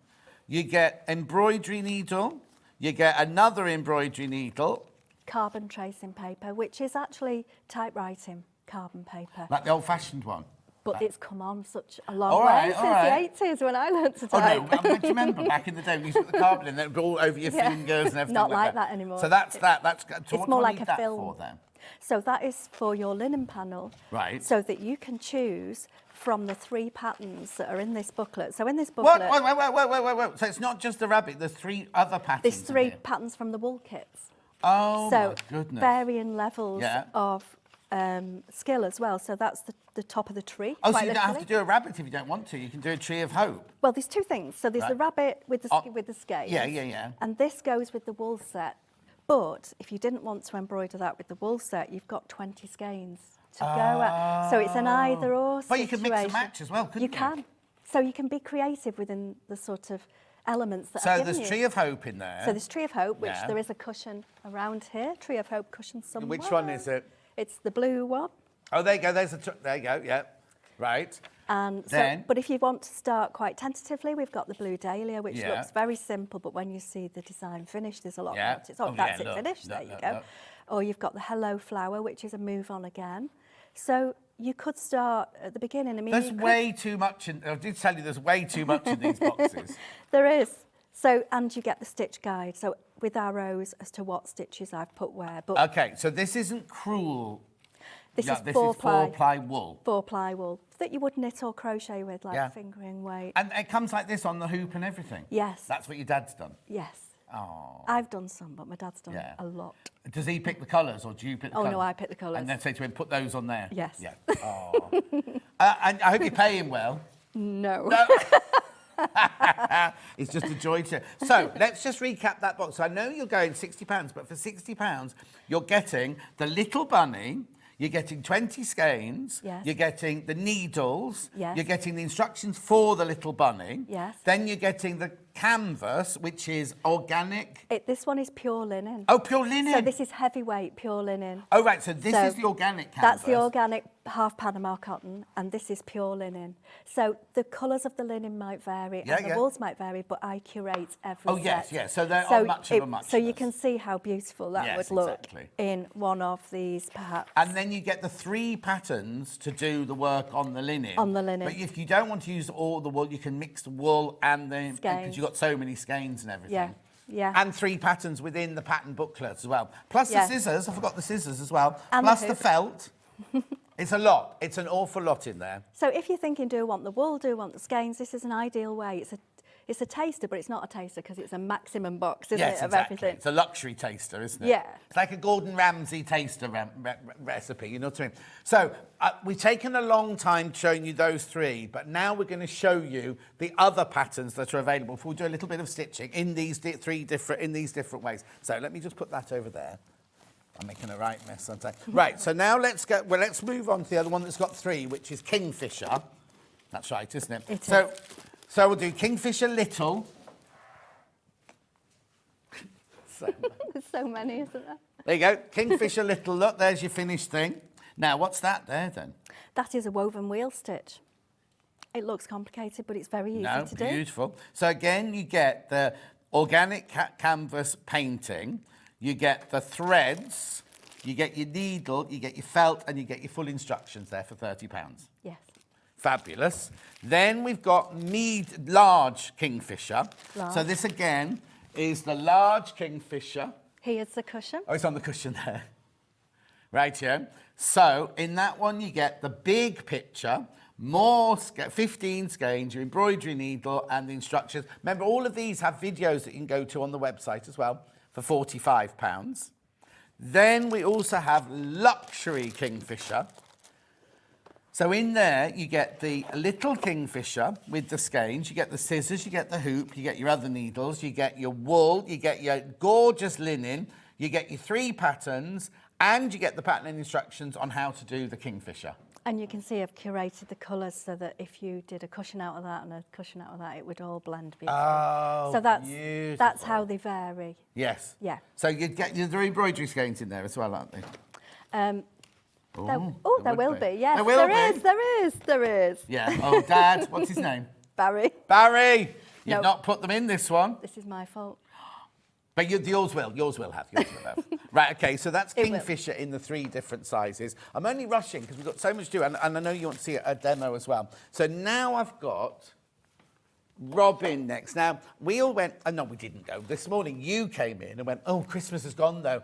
Speaker 3: You get embroidery needle. You get another embroidery needle.
Speaker 6: Carbon tracing paper, which is actually typewriting carbon paper.
Speaker 3: Like the old-fashioned one.
Speaker 6: But it's come on such a long way since the 80s when I learned to type.
Speaker 3: Oh, no, do you remember back in the day when you used to put the carbon in there, it would all over your fingers and everything
Speaker 6: Not
Speaker 3: like
Speaker 6: that anymore.
Speaker 3: So that's that.
Speaker 6: It's more like a
Speaker 3: film.
Speaker 6: film. So that is for your linen panel.
Speaker 3: Right.
Speaker 6: So that you can choose from the 3 patterns that are in this booklet. So in this
Speaker 3: What?
Speaker 6: booklet...
Speaker 3: Wait. So it's not just the rabbit, there's 3 other patterns.
Speaker 6: There's 3
Speaker 3: in here.
Speaker 6: patterns from the wool kits.
Speaker 3: Oh,
Speaker 6: So
Speaker 3: my goodness.
Speaker 6: varying levels
Speaker 3: Yeah.
Speaker 6: of skill as well. So that's the top of the tree.
Speaker 3: Oh, so
Speaker 6: quite
Speaker 3: you don't have
Speaker 6: literally.
Speaker 3: to do a rabbit if you don't want to. You can do a tree of hope.
Speaker 6: Well, there's 2 things. So there's the
Speaker 3: Right.
Speaker 6: rabbit with the,
Speaker 3: Oh,
Speaker 6: with the skeins.
Speaker 3: yeah.
Speaker 6: And this goes with the wool set. But if you didn't want to embroider that with the wool set, you've got 20 skeins to go at. So it's an either-or
Speaker 3: But you can mix and
Speaker 6: situation.
Speaker 3: match as well, couldn't you?
Speaker 6: You can. So you can be creative within the sort of elements that
Speaker 3: So
Speaker 6: I've given
Speaker 3: there's
Speaker 6: you.
Speaker 3: Tree of Hope in there.
Speaker 6: So there's Tree of Hope, which
Speaker 3: Yeah.
Speaker 6: there is a cushion around here. Tree of Hope cushion somewhere.
Speaker 3: Which one is it?
Speaker 6: It's the blue one.
Speaker 3: Oh, there you go. There you go. Yeah. Right.
Speaker 6: And
Speaker 3: Then-
Speaker 6: so, but if you want to start quite tentatively, we've got the blue dahlia, which
Speaker 3: Yeah.
Speaker 6: looks very simple, but when you see the design finished, there's a lot
Speaker 3: Yeah.
Speaker 6: more to it. Oh,
Speaker 3: Oh,
Speaker 6: that's
Speaker 3: yeah,
Speaker 6: it
Speaker 3: look,
Speaker 6: finished.
Speaker 3: look,
Speaker 6: There you
Speaker 3: look,
Speaker 6: go.
Speaker 3: look.
Speaker 6: Or you've got the hello flower, which is a move on again. So you could start at the beginning. I mean,
Speaker 3: There's
Speaker 6: you could-
Speaker 3: way too much in. I did tell you there's way too much in these boxes.
Speaker 6: There is. So, and you get the stitch guide. So with arrows as to what stitches I've put where. But
Speaker 3: Okay, so this isn't cruel.
Speaker 6: this
Speaker 3: Yeah,
Speaker 6: is
Speaker 3: this
Speaker 6: 4-ply.
Speaker 3: is 4-ply wool.
Speaker 6: 4-ply wool that you would knit or crochet with, like
Speaker 3: Yeah.
Speaker 6: fingering weight.
Speaker 3: And it comes like this on the hoop and everything.
Speaker 6: Yes.
Speaker 3: That's what your dad's done.
Speaker 6: Yes.
Speaker 3: Oh.
Speaker 6: I've done some, but my dad's done
Speaker 3: Yeah.
Speaker 6: a lot.
Speaker 3: Does he pick the colours or do you pick the
Speaker 6: Oh,
Speaker 3: colours?
Speaker 6: no, I pick the colours.
Speaker 3: And then say to him, put those on there.
Speaker 6: Yes.
Speaker 3: Yeah. Oh. And I hope you pay him well.
Speaker 6: No.
Speaker 3: It's just a joy to. So let's just recap that box. So I know you're going £60, but for £60, you're getting the little bunny. You're getting 20 skeins.
Speaker 6: Yes.
Speaker 3: You're getting the needles.
Speaker 6: Yes.
Speaker 3: You're getting the instructions for the little bunny.
Speaker 6: Yes.
Speaker 3: Then you're getting the canvas, which is organic.
Speaker 6: This one is pure linen.
Speaker 3: Oh, pure linen.
Speaker 6: So this is heavyweight pure linen.
Speaker 3: Oh, right. So this
Speaker 6: So
Speaker 3: is the organic canvas.
Speaker 6: That's the organic half Panama cotton, and this is pure linen. So the colours of the linen might vary,
Speaker 3: Yeah,
Speaker 6: and the
Speaker 3: yeah.
Speaker 6: wools might vary, but I curate every
Speaker 3: Oh, yes,
Speaker 6: set.
Speaker 3: yes. So they're on much of a muchness.
Speaker 6: So you can see how beautiful that
Speaker 3: Yes,
Speaker 6: would look
Speaker 3: exactly.
Speaker 6: in one of these, perhaps.
Speaker 3: And then you get the 3 patterns to do the work on the linen.
Speaker 6: On the linen.
Speaker 3: But if you don't want to use all the wool, you can mix the wool and the...
Speaker 6: Skeins.
Speaker 3: Because you've got so many skeins and everything.
Speaker 6: Yeah, yeah.
Speaker 3: And 3 patterns within the pattern booklet as well. Plus
Speaker 6: Yeah.
Speaker 3: the scissors. I forgot the scissors as well.
Speaker 6: And
Speaker 3: Plus
Speaker 6: the
Speaker 3: the
Speaker 6: hoop.
Speaker 3: felt. It's a lot. It's an awful lot in there.
Speaker 6: So if you're thinking, do I want the wool, do I want the skeins, this is an ideal way. It's a taster, but it's not a taster because it's a maximum box, isn't
Speaker 3: Yes,
Speaker 6: it, of
Speaker 3: exactly.
Speaker 6: everything?
Speaker 3: It's a luxury taster, isn't it?
Speaker 6: Yeah.
Speaker 3: It's like a Gordon Ramsay taster recipe, you know what I mean? So we've taken a long time showing you those 3, but now we're going to show you the other patterns that are available. We'll do a little bit of stitching in these different ways. So let me just put that over there. I'm making a right mess, aren't I? Right, so now let's move on to the other one that's got 3, which is Kingfisher. That's right, isn't it?
Speaker 6: It
Speaker 3: so,
Speaker 6: is.
Speaker 3: So we'll do Kingfisher Little.
Speaker 6: There's so many, isn't there?
Speaker 3: There you go, Kingfisher Little. Look, there's your finished thing. Now, what's that there then?
Speaker 6: That is a woven wheel stitch. It looks complicated, but it's very easy
Speaker 3: No,
Speaker 6: to do.
Speaker 3: beautiful. So again, you get the organic canvas painting, you get the threads, you get your needle, you get your felt, and you get your full instructions there for £30.
Speaker 6: Yes.
Speaker 3: Fabulous. Then we've got large Kingfisher.
Speaker 6: Large.
Speaker 3: So this again is the large Kingfisher.
Speaker 6: Here's the cushion.
Speaker 3: Oh, it's on the cushion there. Right here. So in that one, you get the big picture, more 15 skeins, your embroidery needle, and the instructions. Remember, all of these have videos that you can go to on the website as well for £45. Then we also have luxury Kingfisher. So in there, you get the little Kingfisher with the skeins, you get the scissors, you get the hoop, you get your other needles, you get your wool, you get your gorgeous linen, you get your 3 patterns, and you get the pattern and instructions on how to do the Kingfisher.
Speaker 6: And you can see I've curated the colours so that if you did a cushion out of that and a cushion out of that, it would all blend beautifully.
Speaker 3: Oh,
Speaker 6: so that's
Speaker 3: beautiful.
Speaker 6: how they vary.
Speaker 3: Yes.
Speaker 6: Yeah.
Speaker 3: So you get your embroidery skeins in there as well, aren't they?
Speaker 6: There
Speaker 3: would
Speaker 6: will
Speaker 3: be.
Speaker 6: be. Yes,
Speaker 3: There will be.
Speaker 6: There is.
Speaker 3: Yeah. Oh, Dad, what's his name?
Speaker 6: Barry,
Speaker 3: Barry! You've
Speaker 6: No.
Speaker 3: not put them in this one.
Speaker 6: this is my fault.
Speaker 3: But yours will have. Right, okay, so that's
Speaker 6: It will.
Speaker 3: Kingfisher in the 3 different sizes. I'm only rushing because we've got so much to do, and I know you want to see a demo as well. So now I've got Robin next. Now, we all went, no, we didn't go. This morning you came in and went, oh, Christmas has gone though.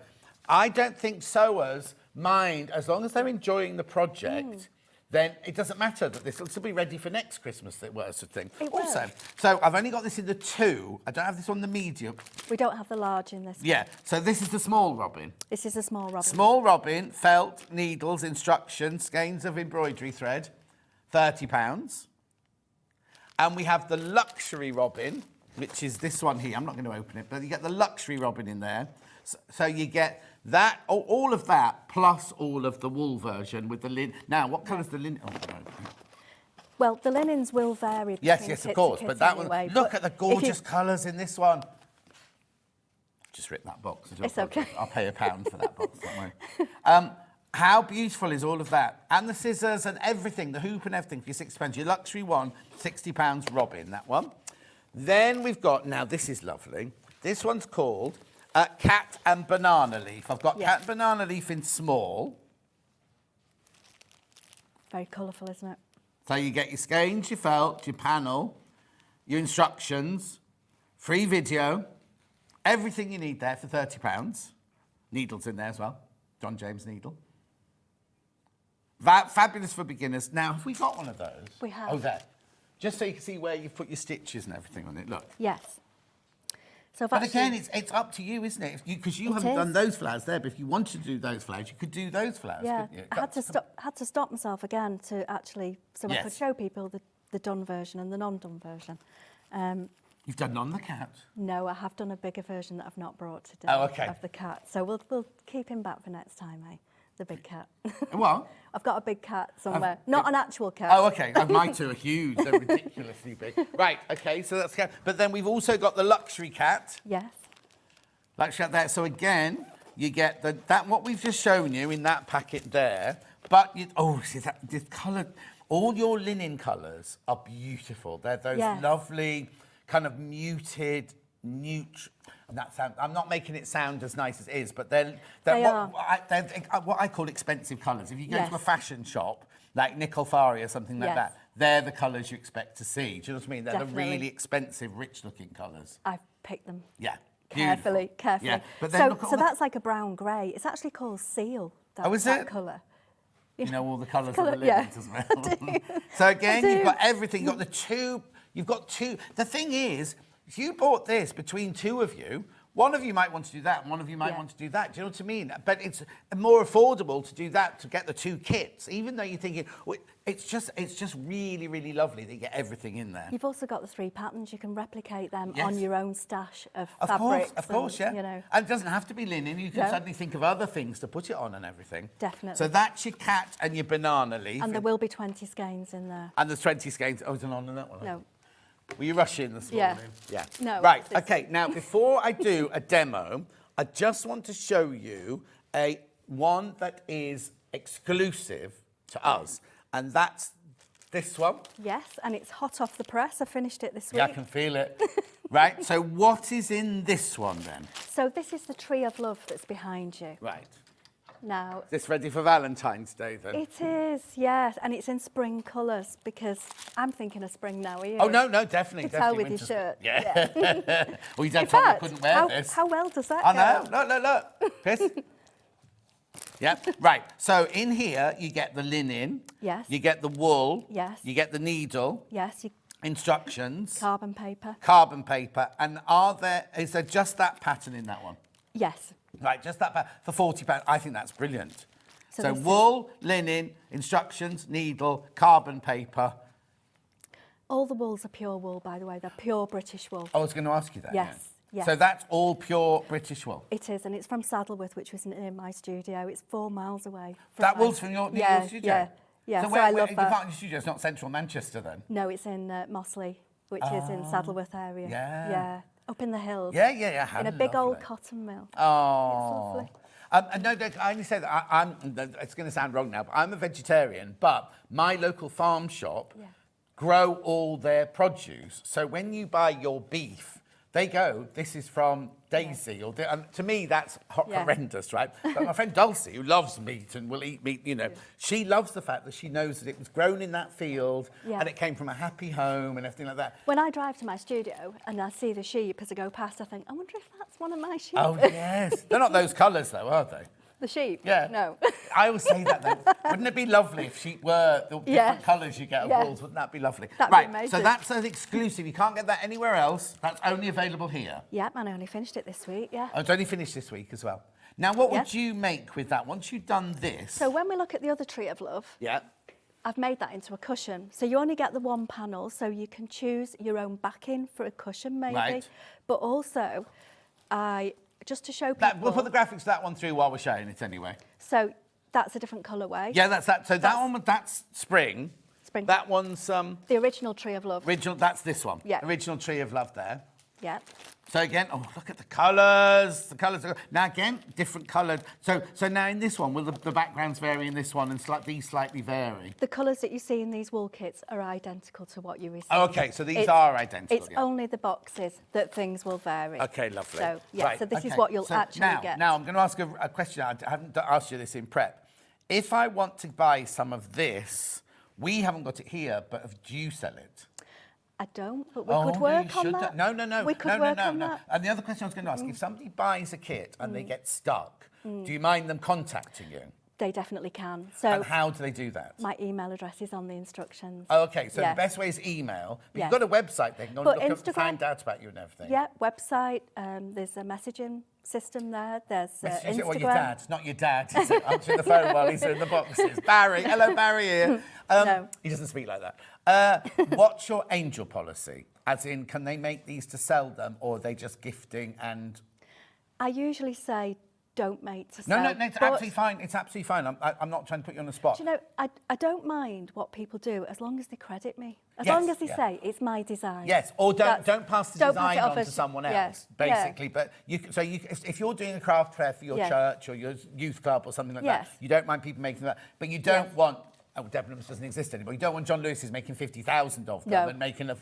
Speaker 3: I don't think sewers mind, as long as they're enjoying the project, then it doesn't matter that this will still be ready for next Christmas, sort of thing.
Speaker 6: It will.
Speaker 3: Also, so I've only got this in the 2. I don't have this on the medium.
Speaker 6: We don't have the large in this.
Speaker 3: Yeah, so this is the small robin.
Speaker 6: This is a small robin.
Speaker 3: Small robin, felt, needles, instructions, skeins of embroidery thread, £30. And we have the luxury robin, which is this one here. I'm not going to open it, but you get the luxury robin in there. So you get that, all of that, plus all of the wool version with the linen. Now, what colour's the linen? Oh, no.
Speaker 6: Well, the linens will vary.
Speaker 3: Yes,
Speaker 6: between
Speaker 3: yes, of
Speaker 6: kit to
Speaker 3: course.
Speaker 6: kit
Speaker 3: But that
Speaker 6: anyway,
Speaker 3: one, look
Speaker 6: but
Speaker 3: at the
Speaker 6: if you-
Speaker 3: gorgeous colours in this one. Just rip that box. I do
Speaker 6: It's okay.
Speaker 3: apologise. I'll pay £1 for that box, don't worry. How beautiful is all of that? And the scissors and everything, the hoop and everything for your £60. Your luxury one, £60 robin, that one. Then we've got, now this is lovely. This one's called Cat and Banana Leaf. I've got Cat and Banana Leaf in small.
Speaker 6: Very colourful, isn't it?
Speaker 3: So you get your skeins, your felt, your panel, your instructions, free video, everything you need there for £30. Needles in there as well. John James needle. Fabulous for beginners. Now, have we got one of those?
Speaker 6: We have.
Speaker 3: Oh, there. Just so you can see where you've put your stitches and everything on it. Look.
Speaker 6: Yes. So,
Speaker 3: But again, it's up to you, isn't it? Because you haven't
Speaker 6: is.
Speaker 3: done those flowers there, but if you wanted to do those flowers, you could do those flowers,
Speaker 6: yeah,
Speaker 3: couldn't you?
Speaker 6: I had to stop myself again to actually, so I could
Speaker 3: Yes.
Speaker 6: show people the done version and the non-done version.
Speaker 3: You've done on the cat.
Speaker 6: No, I have done a bigger version that I've not brought today
Speaker 3: Oh, okay.
Speaker 6: of the cat. So we'll keep him back for next time, eh? The big cat.
Speaker 3: What?
Speaker 6: I've got a big cat somewhere. Not an actual cat.
Speaker 3: Oh, okay. Oh, my two are huge. They're ridiculously big. Right, okay, so that's cat. But then we've also got the luxury cat.
Speaker 6: Yes.
Speaker 3: Luxury cat there. So again, you get that what we've just shown you in that packet there. But, see, the colour, all your linen colours are beautiful. They're those
Speaker 6: Yes.
Speaker 3: lovely, kind of muted, neutral. I'm not making it sound as nice as it is, but they're what I call expensive colours. If you go
Speaker 6: Yes.
Speaker 3: to a fashion shop, like Nickelfari or something like
Speaker 6: Yes.
Speaker 3: that, they're the colours you expect to see. Do you know what I mean? They're
Speaker 6: Definitely.
Speaker 3: the really expensive, rich-looking colours.
Speaker 6: I've picked them
Speaker 3: Yeah.
Speaker 6: carefully.
Speaker 3: Beautiful. Yeah. But then
Speaker 6: So,
Speaker 3: look at all
Speaker 6: so
Speaker 3: the-
Speaker 6: that's like a brown grey. It's actually called seal, that,
Speaker 3: Oh, is
Speaker 6: that
Speaker 3: it?
Speaker 6: colour.
Speaker 3: You know all the colours of
Speaker 6: Colour-
Speaker 3: the
Speaker 6: yeah.
Speaker 3: linens as well. So again,
Speaker 6: I
Speaker 3: you've
Speaker 6: do.
Speaker 3: got everything. You've got two. The thing is, if you bought this between two of you, one of you might want to do that, and one of you might
Speaker 6: Yeah.
Speaker 3: want to do that. Do you know what I mean? But it's more affordable to do that, to get the two kits, even though you're thinking, well, it's just really, really lovely that you get everything in there.
Speaker 6: You've also got the 3 patterns. You can replicate them
Speaker 3: Yes.
Speaker 6: on your own stash of
Speaker 3: Of
Speaker 6: fabrics.
Speaker 3: course, yeah.
Speaker 6: and, You know.
Speaker 3: And it doesn't have to be linen. You can
Speaker 6: No.
Speaker 3: suddenly think of other things to put it on and everything.
Speaker 6: Definitely.
Speaker 3: So that's your cat and your banana leaf.
Speaker 6: And there will be 20 skeins in there.
Speaker 3: And there's 20 skeins. Oh, is it on that one?
Speaker 6: No.
Speaker 3: Were you rushing this
Speaker 6: Yeah.
Speaker 3: morning? Yeah.
Speaker 6: No,
Speaker 3: Right,
Speaker 6: it's-
Speaker 3: okay. Now, before I do a demo, I just want to show you one that is exclusive to us. And that's this one.
Speaker 6: Yes, and it's hot off the press. I finished it this week.
Speaker 3: Yeah, I can feel it. Right, so what is in this one then?
Speaker 6: So this is the tree of love that's behind you.
Speaker 3: Right.
Speaker 6: Now,
Speaker 3: Is this ready for Valentine's Day then?
Speaker 6: it is, yes, and it's in spring colours because I'm thinking of spring now, are you?
Speaker 3: Oh, no, definitely.
Speaker 6: You can tell
Speaker 3: definitely
Speaker 6: with
Speaker 3: winter-
Speaker 6: your shirt.
Speaker 3: Yeah. Well, you don't
Speaker 6: In
Speaker 3: tell me I
Speaker 6: fact,
Speaker 3: couldn't wear this.
Speaker 6: how well does that
Speaker 3: I
Speaker 6: go?
Speaker 3: know. Look. Piss. Yeah, right. So in here, you get the linen.
Speaker 6: Yes.
Speaker 3: You get the wool.
Speaker 6: Yes.
Speaker 3: You get the needle.
Speaker 6: Yes,
Speaker 3: Instructions.
Speaker 6: carbon paper.
Speaker 3: Carbon paper. And is there just that pattern in that one?
Speaker 6: Yes.
Speaker 3: Right, just that pattern for £40. I think that's brilliant.
Speaker 6: So
Speaker 3: So
Speaker 6: this is-
Speaker 3: wool, linen, instructions, needle, carbon paper.
Speaker 6: All the wools are pure wool, by the way. They're pure British wool.
Speaker 3: I was going to ask you that.
Speaker 6: Yes,
Speaker 3: yeah.
Speaker 6: yes.
Speaker 3: So that's all pure British wool.
Speaker 6: It is, and it's from Saddleworth, which was near my studio. It's 4 miles away.
Speaker 3: That
Speaker 6: my-
Speaker 3: wool's from your studio?
Speaker 6: Yeah.
Speaker 3: So
Speaker 6: So,
Speaker 3: where,
Speaker 6: I
Speaker 3: where,
Speaker 6: love
Speaker 3: your
Speaker 6: that.
Speaker 3: partner's studio is not central Manchester then?
Speaker 6: No, it's in Mossley, which is in Saddleworth area.
Speaker 3: yeah.
Speaker 6: Yeah. Up in the hills.
Speaker 3: Yeah. How
Speaker 6: In a big old
Speaker 3: lovely.
Speaker 6: cotton mill.
Speaker 3: Oh.
Speaker 6: lovely.
Speaker 3: No, I only say that it's going to sound wrong now, but I'm a vegetarian, but my local farm shop grow all their produce. So when you buy your beef, they go, this is from Daisy. And to me, that's horrendous, right? But my friend Dulcie, who loves meat and will eat meat, she loves the fact that she knows that it was grown in that field and it came from a happy home and everything like that.
Speaker 6: When I drive to my studio and I see the sheep as I go past, I think, I wonder if that's one of my sheep.
Speaker 3: Oh, yes. They're not those colours, though, are they?
Speaker 6: The sheep?
Speaker 3: Yeah.
Speaker 6: No.
Speaker 3: I always say that though. Wouldn't it be lovely if sheep were the different
Speaker 6: Yes.
Speaker 3: colours you get of
Speaker 6: Yes.
Speaker 3: walls? Wouldn't that be lovely?
Speaker 6: That'd be
Speaker 3: right,
Speaker 6: amazing.
Speaker 3: so that's an exclusive. You can't get that anywhere else. That's only available here.
Speaker 6: Yeah, and I only finished it this week, yeah.
Speaker 3: Oh, it's only finished this week as well. Now, what
Speaker 6: Yeah.
Speaker 3: would you make with that once you've done this?
Speaker 6: So when we look at the other Tree of Love,
Speaker 3: Yeah.
Speaker 6: I've made that into a cushion. So you only get the one panel, so you can choose your own backing for a cushion maybe.
Speaker 3: Right.
Speaker 6: But also, just to show people...
Speaker 3: We'll put the graphics of that one through while we're showing it anyway.
Speaker 6: So that's a different colourway.
Speaker 3: Yeah, that's that. So that one, that's spring.
Speaker 6: Spring.
Speaker 3: That one's
Speaker 6: The original Tree of Love.
Speaker 3: original. That's this one.
Speaker 6: Yeah.
Speaker 3: Original Tree of Love there.
Speaker 6: Yeah.
Speaker 3: So again, oh, look at the colours. The colours are... Now again, different coloured. So now in this one, will the backgrounds vary in this one and these slightly vary?
Speaker 6: The colours that you see in these wool kits are identical to what you receive.
Speaker 3: Oh, okay, so these are identical.
Speaker 6: It's only the boxes that things will vary.
Speaker 3: Okay, lovely.
Speaker 6: So, yeah,
Speaker 3: Right,
Speaker 6: so this is
Speaker 3: okay.
Speaker 6: what you'll
Speaker 3: So
Speaker 6: actually get.
Speaker 3: Now, I'm going to ask a question. I haven't asked you this in prep. If I want to buy some of this, we haven't got it here, but do you sell it?
Speaker 6: I don't, but we could work on that.
Speaker 3: No.
Speaker 6: We could work on that.
Speaker 3: And the other question I was going to ask, if somebody buys a kit and they get stuck, do you mind them contacting you?
Speaker 6: They definitely can. So
Speaker 3: And how do they do that?
Speaker 6: my email address is on the instructions.
Speaker 3: Oh, okay, so
Speaker 6: Yeah.
Speaker 3: the best way is email. But
Speaker 6: Yeah.
Speaker 3: you've got a website they can go
Speaker 6: But
Speaker 3: and look up,
Speaker 6: Instagram-
Speaker 3: find out about you and everything.
Speaker 6: Yeah, website. There's a messaging system there. There's Instagram.
Speaker 3: Well, your dad, not your dad. He's answering the phone while he's in the boxes. Barry, hello, Barry here.
Speaker 6: No.
Speaker 3: He doesn't speak like that. What's your angel policy? As in, can they make these to sell them, or are they just gifting and...
Speaker 6: I usually say don't make to
Speaker 3: No,
Speaker 6: sell.
Speaker 3: it's
Speaker 6: but,
Speaker 3: absolutely fine. It's absolutely fine. I'm not trying to put you on the spot.
Speaker 6: Do you know, I don't mind what people do as long as they credit me. As
Speaker 3: Yes,
Speaker 6: long as they
Speaker 3: yeah.
Speaker 6: say it's my design.
Speaker 3: Yes, or
Speaker 6: That's-
Speaker 3: don't pass the
Speaker 6: don't pass
Speaker 3: design
Speaker 6: it off
Speaker 3: on to
Speaker 6: as-
Speaker 3: someone else,
Speaker 6: yes,
Speaker 3: basically. But if you're doing a craft fair for your
Speaker 6: Yeah.
Speaker 3: church or your youth club or something like
Speaker 6: Yes.
Speaker 3: that, you don't mind people making that. But you don't
Speaker 6: Yes.
Speaker 3: want... Oh, Debenhams doesn't exist anymore. You don't want John Lewis's making 50,000 of them
Speaker 6: No.
Speaker 3: and making a,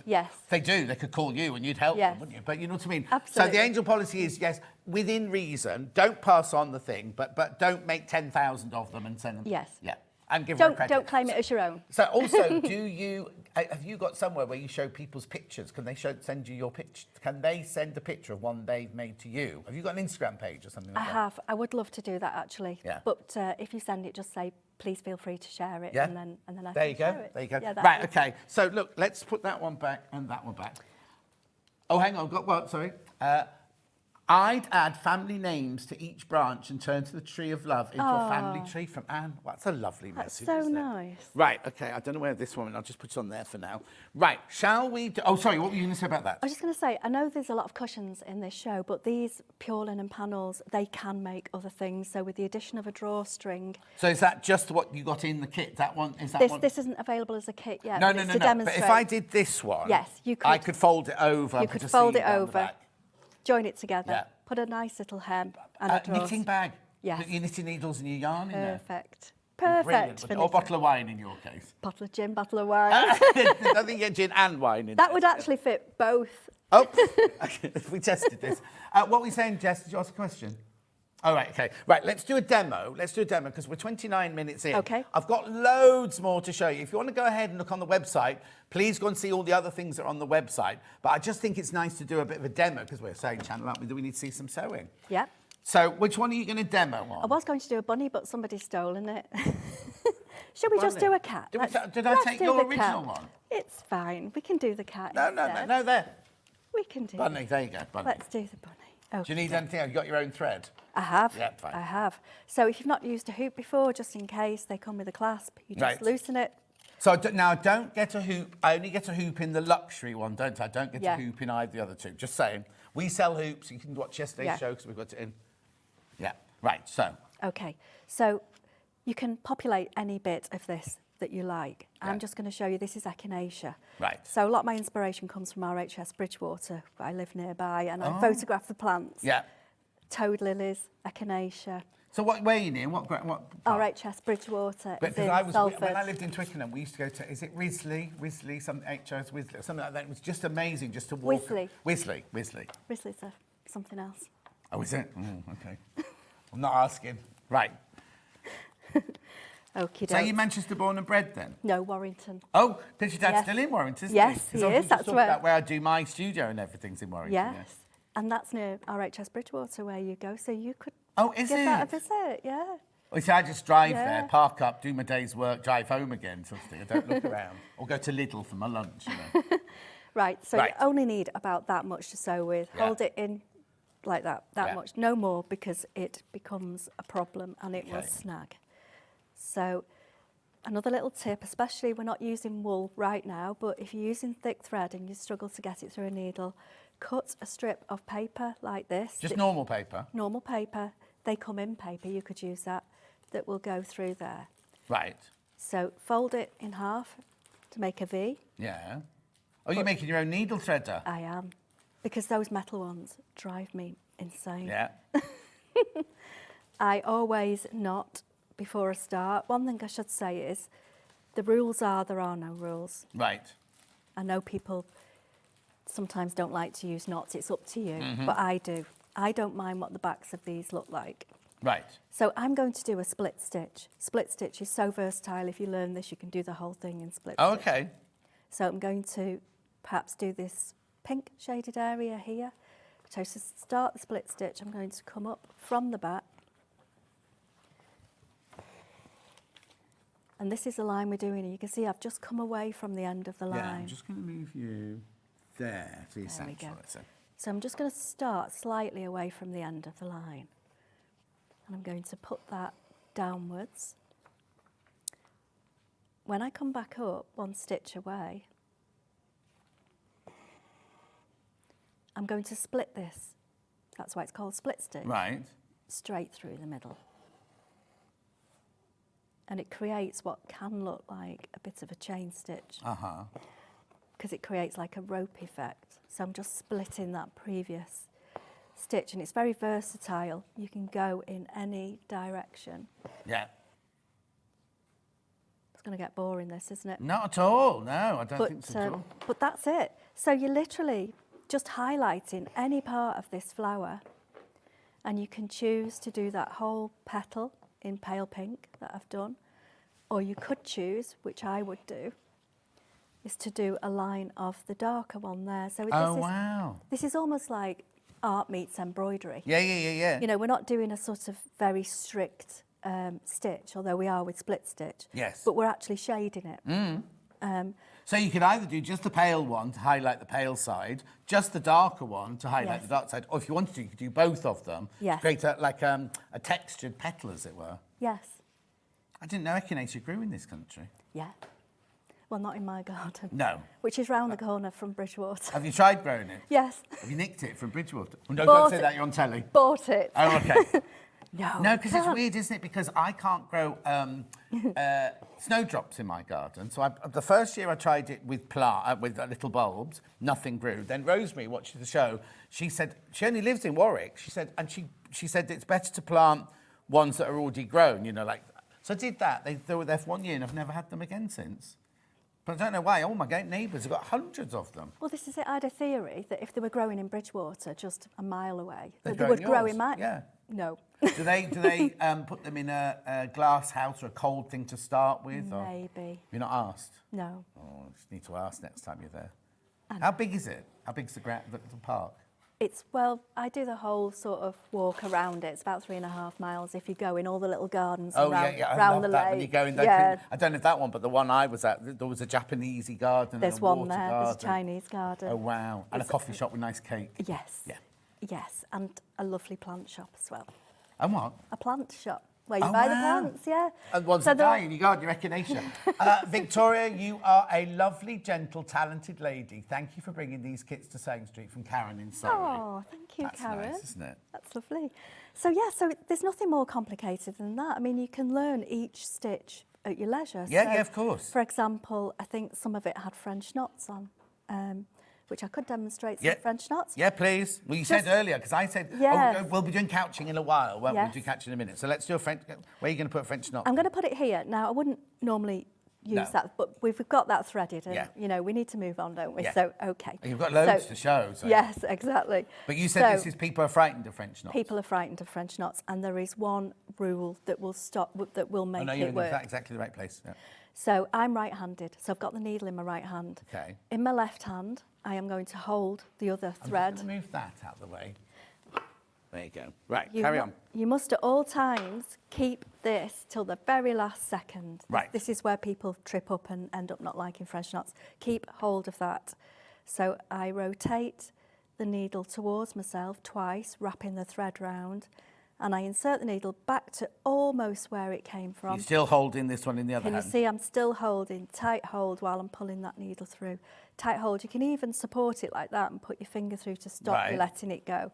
Speaker 6: Yes.
Speaker 3: If they do, they could call you and you'd help
Speaker 6: Yes.
Speaker 3: them, wouldn't you? But you know what I mean? So
Speaker 6: Absolutely.
Speaker 3: the angel policy is, yes, within reason, don't pass on the thing, but don't make 10,000 of them and send them.
Speaker 6: Yes.
Speaker 3: Yeah. And give them credit.
Speaker 6: Don't claim it as your own.
Speaker 3: So also, have you got somewhere where you show people's pictures? Can they send you your picture? Can they send a picture of one they've made to you? Have you got an Instagram page or something like
Speaker 6: I
Speaker 3: that?
Speaker 6: have. I would love to do that actually.
Speaker 3: Yeah.
Speaker 6: But if you send it, just say please feel free to share it.
Speaker 3: Yeah.
Speaker 6: And then I
Speaker 3: There
Speaker 6: can
Speaker 3: you go.
Speaker 6: share it.
Speaker 3: There you go.
Speaker 6: Yeah, that'd
Speaker 3: Right.
Speaker 6: be-
Speaker 3: Okay. So look, let's put that one back and that one back. Oh, hang on. I've got what? Sorry. I'd add family names to each branch and turn to the tree of love into a family tree from Anne. Well, that's a lovely
Speaker 6: That's
Speaker 3: message.
Speaker 6: so
Speaker 3: isn't it?
Speaker 6: nice.
Speaker 3: Right. Okay. I don't know where this one. I'll just put it on there for now. Right. Shall we? Oh, sorry. What were you going to say about that?
Speaker 6: I was just going to say, I know there's a lot of cushions in this show, but these pure linen panels, they can make other things. So with the addition of a drawstring,
Speaker 3: So is that just what you got in the kit? That one is that one?
Speaker 6: this isn't available as a kit yet.
Speaker 3: No,
Speaker 6: but
Speaker 3: no,
Speaker 6: it's
Speaker 3: no,
Speaker 6: to
Speaker 3: no. But
Speaker 6: demonstrate.
Speaker 3: if I did this one,
Speaker 6: Yes, you
Speaker 3: I
Speaker 6: could.
Speaker 3: could fold it over.
Speaker 6: You
Speaker 3: and
Speaker 6: could
Speaker 3: put a
Speaker 6: fold
Speaker 3: sleeve
Speaker 6: it
Speaker 3: down the
Speaker 6: over,
Speaker 3: back.
Speaker 6: join it together,
Speaker 3: Yeah.
Speaker 6: put a nice little hem and a drawstring.
Speaker 3: Knitting bag.
Speaker 6: Yes.
Speaker 3: Put your knitting needles and your yarn in there.
Speaker 6: Perfect.
Speaker 3: Brilliant.
Speaker 6: Perfect. for
Speaker 3: Or a
Speaker 6: knitting.
Speaker 3: bottle of wine in your case.
Speaker 6: Bottle of gin, bottle of wine.
Speaker 3: I think you get gin and wine in
Speaker 6: That
Speaker 3: there.
Speaker 6: would actually fit both.
Speaker 3: Oh, we tested this. What were we saying, Jess? Did you ask a question? Oh, right, okay. Right, let's do a demo. Let's do a demo because we're 29 minutes in.
Speaker 6: Okay.
Speaker 3: I've got loads more to show you. If you want to go ahead and look on the website, please go and see all the other things that are on the website. But I just think it's nice to do a bit of a demo because we're a sewing channel, aren't we? That we need to see some sewing.
Speaker 6: Yeah.
Speaker 3: So which one are you going to demo on?
Speaker 6: I was going to do a bunny, but somebody's stolen it. Should we just
Speaker 3: Bunny?
Speaker 6: do a cat?
Speaker 3: Did I
Speaker 6: Let's
Speaker 3: take
Speaker 6: do
Speaker 3: your
Speaker 6: the
Speaker 3: original
Speaker 6: cat.
Speaker 3: one?
Speaker 6: It's fine. We can do the cat
Speaker 3: No,
Speaker 6: instead.
Speaker 3: there.
Speaker 6: We can do
Speaker 3: Bunny, there you go, bunny.
Speaker 6: Let's do the bunny. Okay.
Speaker 3: Do you need anything? Have you got your own thread?
Speaker 6: I have.
Speaker 3: Yeah, fine.
Speaker 6: I have. So if you've not used a hoop before, just in case, they come with a clasp. You just
Speaker 3: Right.
Speaker 6: loosen it.
Speaker 3: So now I don't get a hoop. I only get a hoop in the luxury one, don't I? I don't get
Speaker 6: Yeah.
Speaker 3: a hoop in either of the other two. Just saying. We sell hoops. You can watch yesterday's
Speaker 6: Yeah.
Speaker 3: show because we've got it in. Yeah. Right. So.
Speaker 6: Okay. So you can populate any bit of this that you like.
Speaker 3: Yeah.
Speaker 6: I'm just going to show you, this is echinacea.
Speaker 3: Right.
Speaker 6: So a lot of my inspiration comes from RHS Bridgewater, where I live nearby, and I photograph the plants.
Speaker 3: Yeah.
Speaker 6: Toad lilies, echinacea.
Speaker 3: So where are you near? What?
Speaker 6: RHS Bridgewater
Speaker 3: But
Speaker 6: is
Speaker 3: because
Speaker 6: in
Speaker 3: I was
Speaker 6: Salford.
Speaker 3: when I lived in Twickenham, we used to go to. Is it Risley? Some HOS Wisley, something like that. It was just amazing just to walk.
Speaker 6: Wisley.
Speaker 3: Wisley.
Speaker 6: Risley's something else.
Speaker 3: Oh, is it? Okay. I'm not asking. Right.
Speaker 6: Okie
Speaker 3: So
Speaker 6: doke.
Speaker 3: you Manchester born and bred then?
Speaker 6: No, Warrington.
Speaker 3: Oh, because your dad's
Speaker 6: Yes.
Speaker 3: still in Warrington, isn't
Speaker 6: Yes,
Speaker 3: he?
Speaker 6: he
Speaker 3: 'Cause
Speaker 6: is,
Speaker 3: obviously
Speaker 6: that's
Speaker 3: just talking
Speaker 6: where-
Speaker 3: about where I do my studio and everything's in Warrington.
Speaker 6: Yes. And that's near RHS Bridgewater where you go, so you could
Speaker 3: Oh, is
Speaker 6: give that a
Speaker 3: it?
Speaker 6: visit, yeah.
Speaker 3: Well, see, I just drive
Speaker 6: Yeah.
Speaker 3: there, park up, do my day's work, drive home again, sort of thing. I don't look around. Or go to Lidl for my lunch, you know.
Speaker 6: Right, so
Speaker 3: Right.
Speaker 6: you only need about that much to sew with.
Speaker 3: Yeah.
Speaker 6: Hold it in like that
Speaker 3: Yeah.
Speaker 6: much, no more, because it becomes a problem and it will
Speaker 3: Okay.
Speaker 6: snag. So another little tip, especially we're not using wool right now, but if you're using thick thread and you struggle to get it through a needle, cut a strip of paper like this.
Speaker 3: Just normal paper.
Speaker 6: Normal paper. They come in paper, you could use that will go through there.
Speaker 3: Right.
Speaker 6: So fold it in half to make a V.
Speaker 3: Yeah. Oh, you're making your own needle threader?
Speaker 6: I am, because those metal ones drive me insane.
Speaker 3: Yeah.
Speaker 6: I always knot before I start. One thing I should say is the rules are there are no rules.
Speaker 3: Right.
Speaker 6: I know people sometimes don't like to use knots, it's up to you, but I do. I don't mind what the backs of these look like.
Speaker 3: Right.
Speaker 6: So I'm going to do a split stitch. Split stitch is so versatile. If you learn this, you can do the whole thing in split
Speaker 3: Oh,
Speaker 6: stitch.
Speaker 3: okay.
Speaker 6: So I'm going to perhaps do this pink shaded area here. So to start the split stitch, I'm going to come up from the back. And this is the line we're doing. And you can see I've just come away from the end of the line.
Speaker 3: Yeah, I'm just going to move you there to your
Speaker 6: There we
Speaker 3: central.
Speaker 6: go. So I'm just going to start slightly away from the end of the line. And I'm going to put that downwards. When I come back up one stitch away, I'm going to split this. That's why it's called split stitch.
Speaker 3: Right.
Speaker 6: Straight through the middle. And it creates what can look like a bit of a chain stitch,
Speaker 3: Uh-huh.
Speaker 6: because it creates like a rope effect. So I'm just splitting that previous stitch, and it's very versatile. You can go in any direction.
Speaker 3: Yeah.
Speaker 6: It's going to get boring, this, isn't it?
Speaker 3: Not at all. No, I don't think so at all.
Speaker 6: But that's it. So you're literally just highlighting any part of this flower, and you can choose to do that whole petal in pale pink that I've done, or you could choose, which I would do, is to do a line of the darker one there. So
Speaker 3: Oh, wow.
Speaker 6: this is almost like art meets embroidery.
Speaker 3: Yeah.
Speaker 6: You know, we're not doing a sort of very strict stitch, although we are with split stitch.
Speaker 3: Yes.
Speaker 6: But we're actually shading it.
Speaker 3: So you could either do just the pale one to highlight the pale side, just the darker one to highlight
Speaker 6: Yes.
Speaker 3: the dark side, or if you wanted to, you could do both of them
Speaker 6: Yes.
Speaker 3: to create a textured petal, as it were.
Speaker 6: Yes.
Speaker 3: I didn't know echinacea grew in this country.
Speaker 6: Yeah. Well, not in my garden.
Speaker 3: No.
Speaker 6: Which is round the corner from Bridgewater.
Speaker 3: Have you tried growing it?
Speaker 6: Yes.
Speaker 3: Have you nicked it from Bridgewater? Oh, no,
Speaker 6: Bought
Speaker 3: don't say
Speaker 6: it.
Speaker 3: that, you're on telly.
Speaker 6: Bought it.
Speaker 3: Oh, okay.
Speaker 6: No.
Speaker 3: No, because it's
Speaker 6: can't.
Speaker 3: weird, isn't it? Because I can't grow snowdrops in my garden. So the first year I tried it with little bulbs, nothing grew. Then Rosemary, watching the show, she said she only lives in Warwick. She said, and she said it's better to plant ones that are already grown. You know, like so. I did that. They were there for 1 year, and I've never had them again since. But I don't know why. All my neighbours have got hundreds of them.
Speaker 6: Well, this is it. I had a theory that if they were growing in Bridgewater, just a mile away,
Speaker 3: They'd
Speaker 6: that
Speaker 3: grow
Speaker 6: they would
Speaker 3: in
Speaker 6: grow
Speaker 3: yours,
Speaker 6: in my...
Speaker 3: yeah.
Speaker 6: No.
Speaker 3: Do they put them in a glass house or a cold thing to start with? Or?
Speaker 6: Maybe.
Speaker 3: You're not asked?
Speaker 6: No.
Speaker 3: Oh, I just need to ask next time you're there. How big is it? How big's the park?
Speaker 6: It's, well, I do the whole sort of walk around it. It's about 3.5 miles if you go in all the little gardens
Speaker 3: Oh,
Speaker 6: around,
Speaker 3: yeah, I
Speaker 6: around
Speaker 3: love
Speaker 6: the
Speaker 3: that
Speaker 6: lake.
Speaker 3: when you go in there.
Speaker 6: Yeah,
Speaker 3: I don't know if that one, but the one I was at, there was a Japanese garden
Speaker 6: there's
Speaker 3: and a
Speaker 6: one
Speaker 3: water
Speaker 6: there.
Speaker 3: garden.
Speaker 6: There's a Chinese garden.
Speaker 3: Oh, wow. And a coffee shop with nice cake.
Speaker 6: Yes.
Speaker 3: Yeah.
Speaker 6: Yes, and a lovely plant shop as well.
Speaker 3: And what?
Speaker 6: A plant shop where you
Speaker 3: Oh,
Speaker 6: buy the
Speaker 3: wow.
Speaker 6: plants, yeah.
Speaker 3: And one's
Speaker 6: So
Speaker 3: a
Speaker 6: there-
Speaker 3: guy in your garden, you reckon, Asia. Victoria, you are a lovely, gentle, talented lady. Thank you for bringing these kits to Sewing Street from Karen in Surrey.
Speaker 6: Oh, thank you,
Speaker 3: That's
Speaker 6: Karen.
Speaker 3: nice, isn't it?
Speaker 6: That's lovely. So yeah, so there's nothing more complicated than that. I mean, you can learn each stitch at your leisure.
Speaker 3: Yeah,
Speaker 6: So,
Speaker 3: yeah, of course.
Speaker 6: For example, I think some of it had French knots on, which I could demonstrate some
Speaker 3: Yeah.
Speaker 6: French knots.
Speaker 3: Yeah, please. Well, you said
Speaker 6: Just-
Speaker 3: earlier, because I said,
Speaker 6: Yes.
Speaker 3: oh, we'll be doing couching in a while, won't we?
Speaker 6: Yes.
Speaker 3: Do couching in a minute. So let's do a French. Where are you going to put a French knot?
Speaker 6: I'm going to put it here. Now, I wouldn't normally use
Speaker 3: No.
Speaker 6: that, but we've got that threaded and,
Speaker 3: Yeah.
Speaker 6: you know, we need to move on, don't we?
Speaker 3: Yeah.
Speaker 6: So, okay.
Speaker 3: You've got loads
Speaker 6: So-
Speaker 3: to show. So.
Speaker 6: Yes, exactly.
Speaker 3: But you said
Speaker 6: So,
Speaker 3: this is people are frightened of French knots.
Speaker 6: people are frightened of French knots, and there is one rule that will that will make
Speaker 3: Oh, no, you're
Speaker 6: it
Speaker 3: in
Speaker 6: work.
Speaker 3: exactly the right place. Yeah.
Speaker 6: So I'm right-handed, so I've got the needle in my right hand.
Speaker 3: Okay.
Speaker 6: In my left hand, I am going to hold the other
Speaker 3: I'm
Speaker 6: thread.
Speaker 3: just going to move that out of the way. There you go. Right,
Speaker 6: You
Speaker 3: carry
Speaker 6: mu-
Speaker 3: on.
Speaker 6: You must at all times keep this till the very last second.
Speaker 3: Right.
Speaker 6: This is where people trip up and end up not liking French knots. Keep hold of that. So I rotate the needle towards myself twice, wrapping the thread round, and I insert the needle back to almost where it came from.
Speaker 3: You're still holding this one in the other
Speaker 6: Can
Speaker 3: hand.
Speaker 6: you see I'm still holding, tight hold while I'm pulling that needle through. Tight hold, you can even support it like that and put your finger through to stop you
Speaker 3: Right.
Speaker 6: letting it go.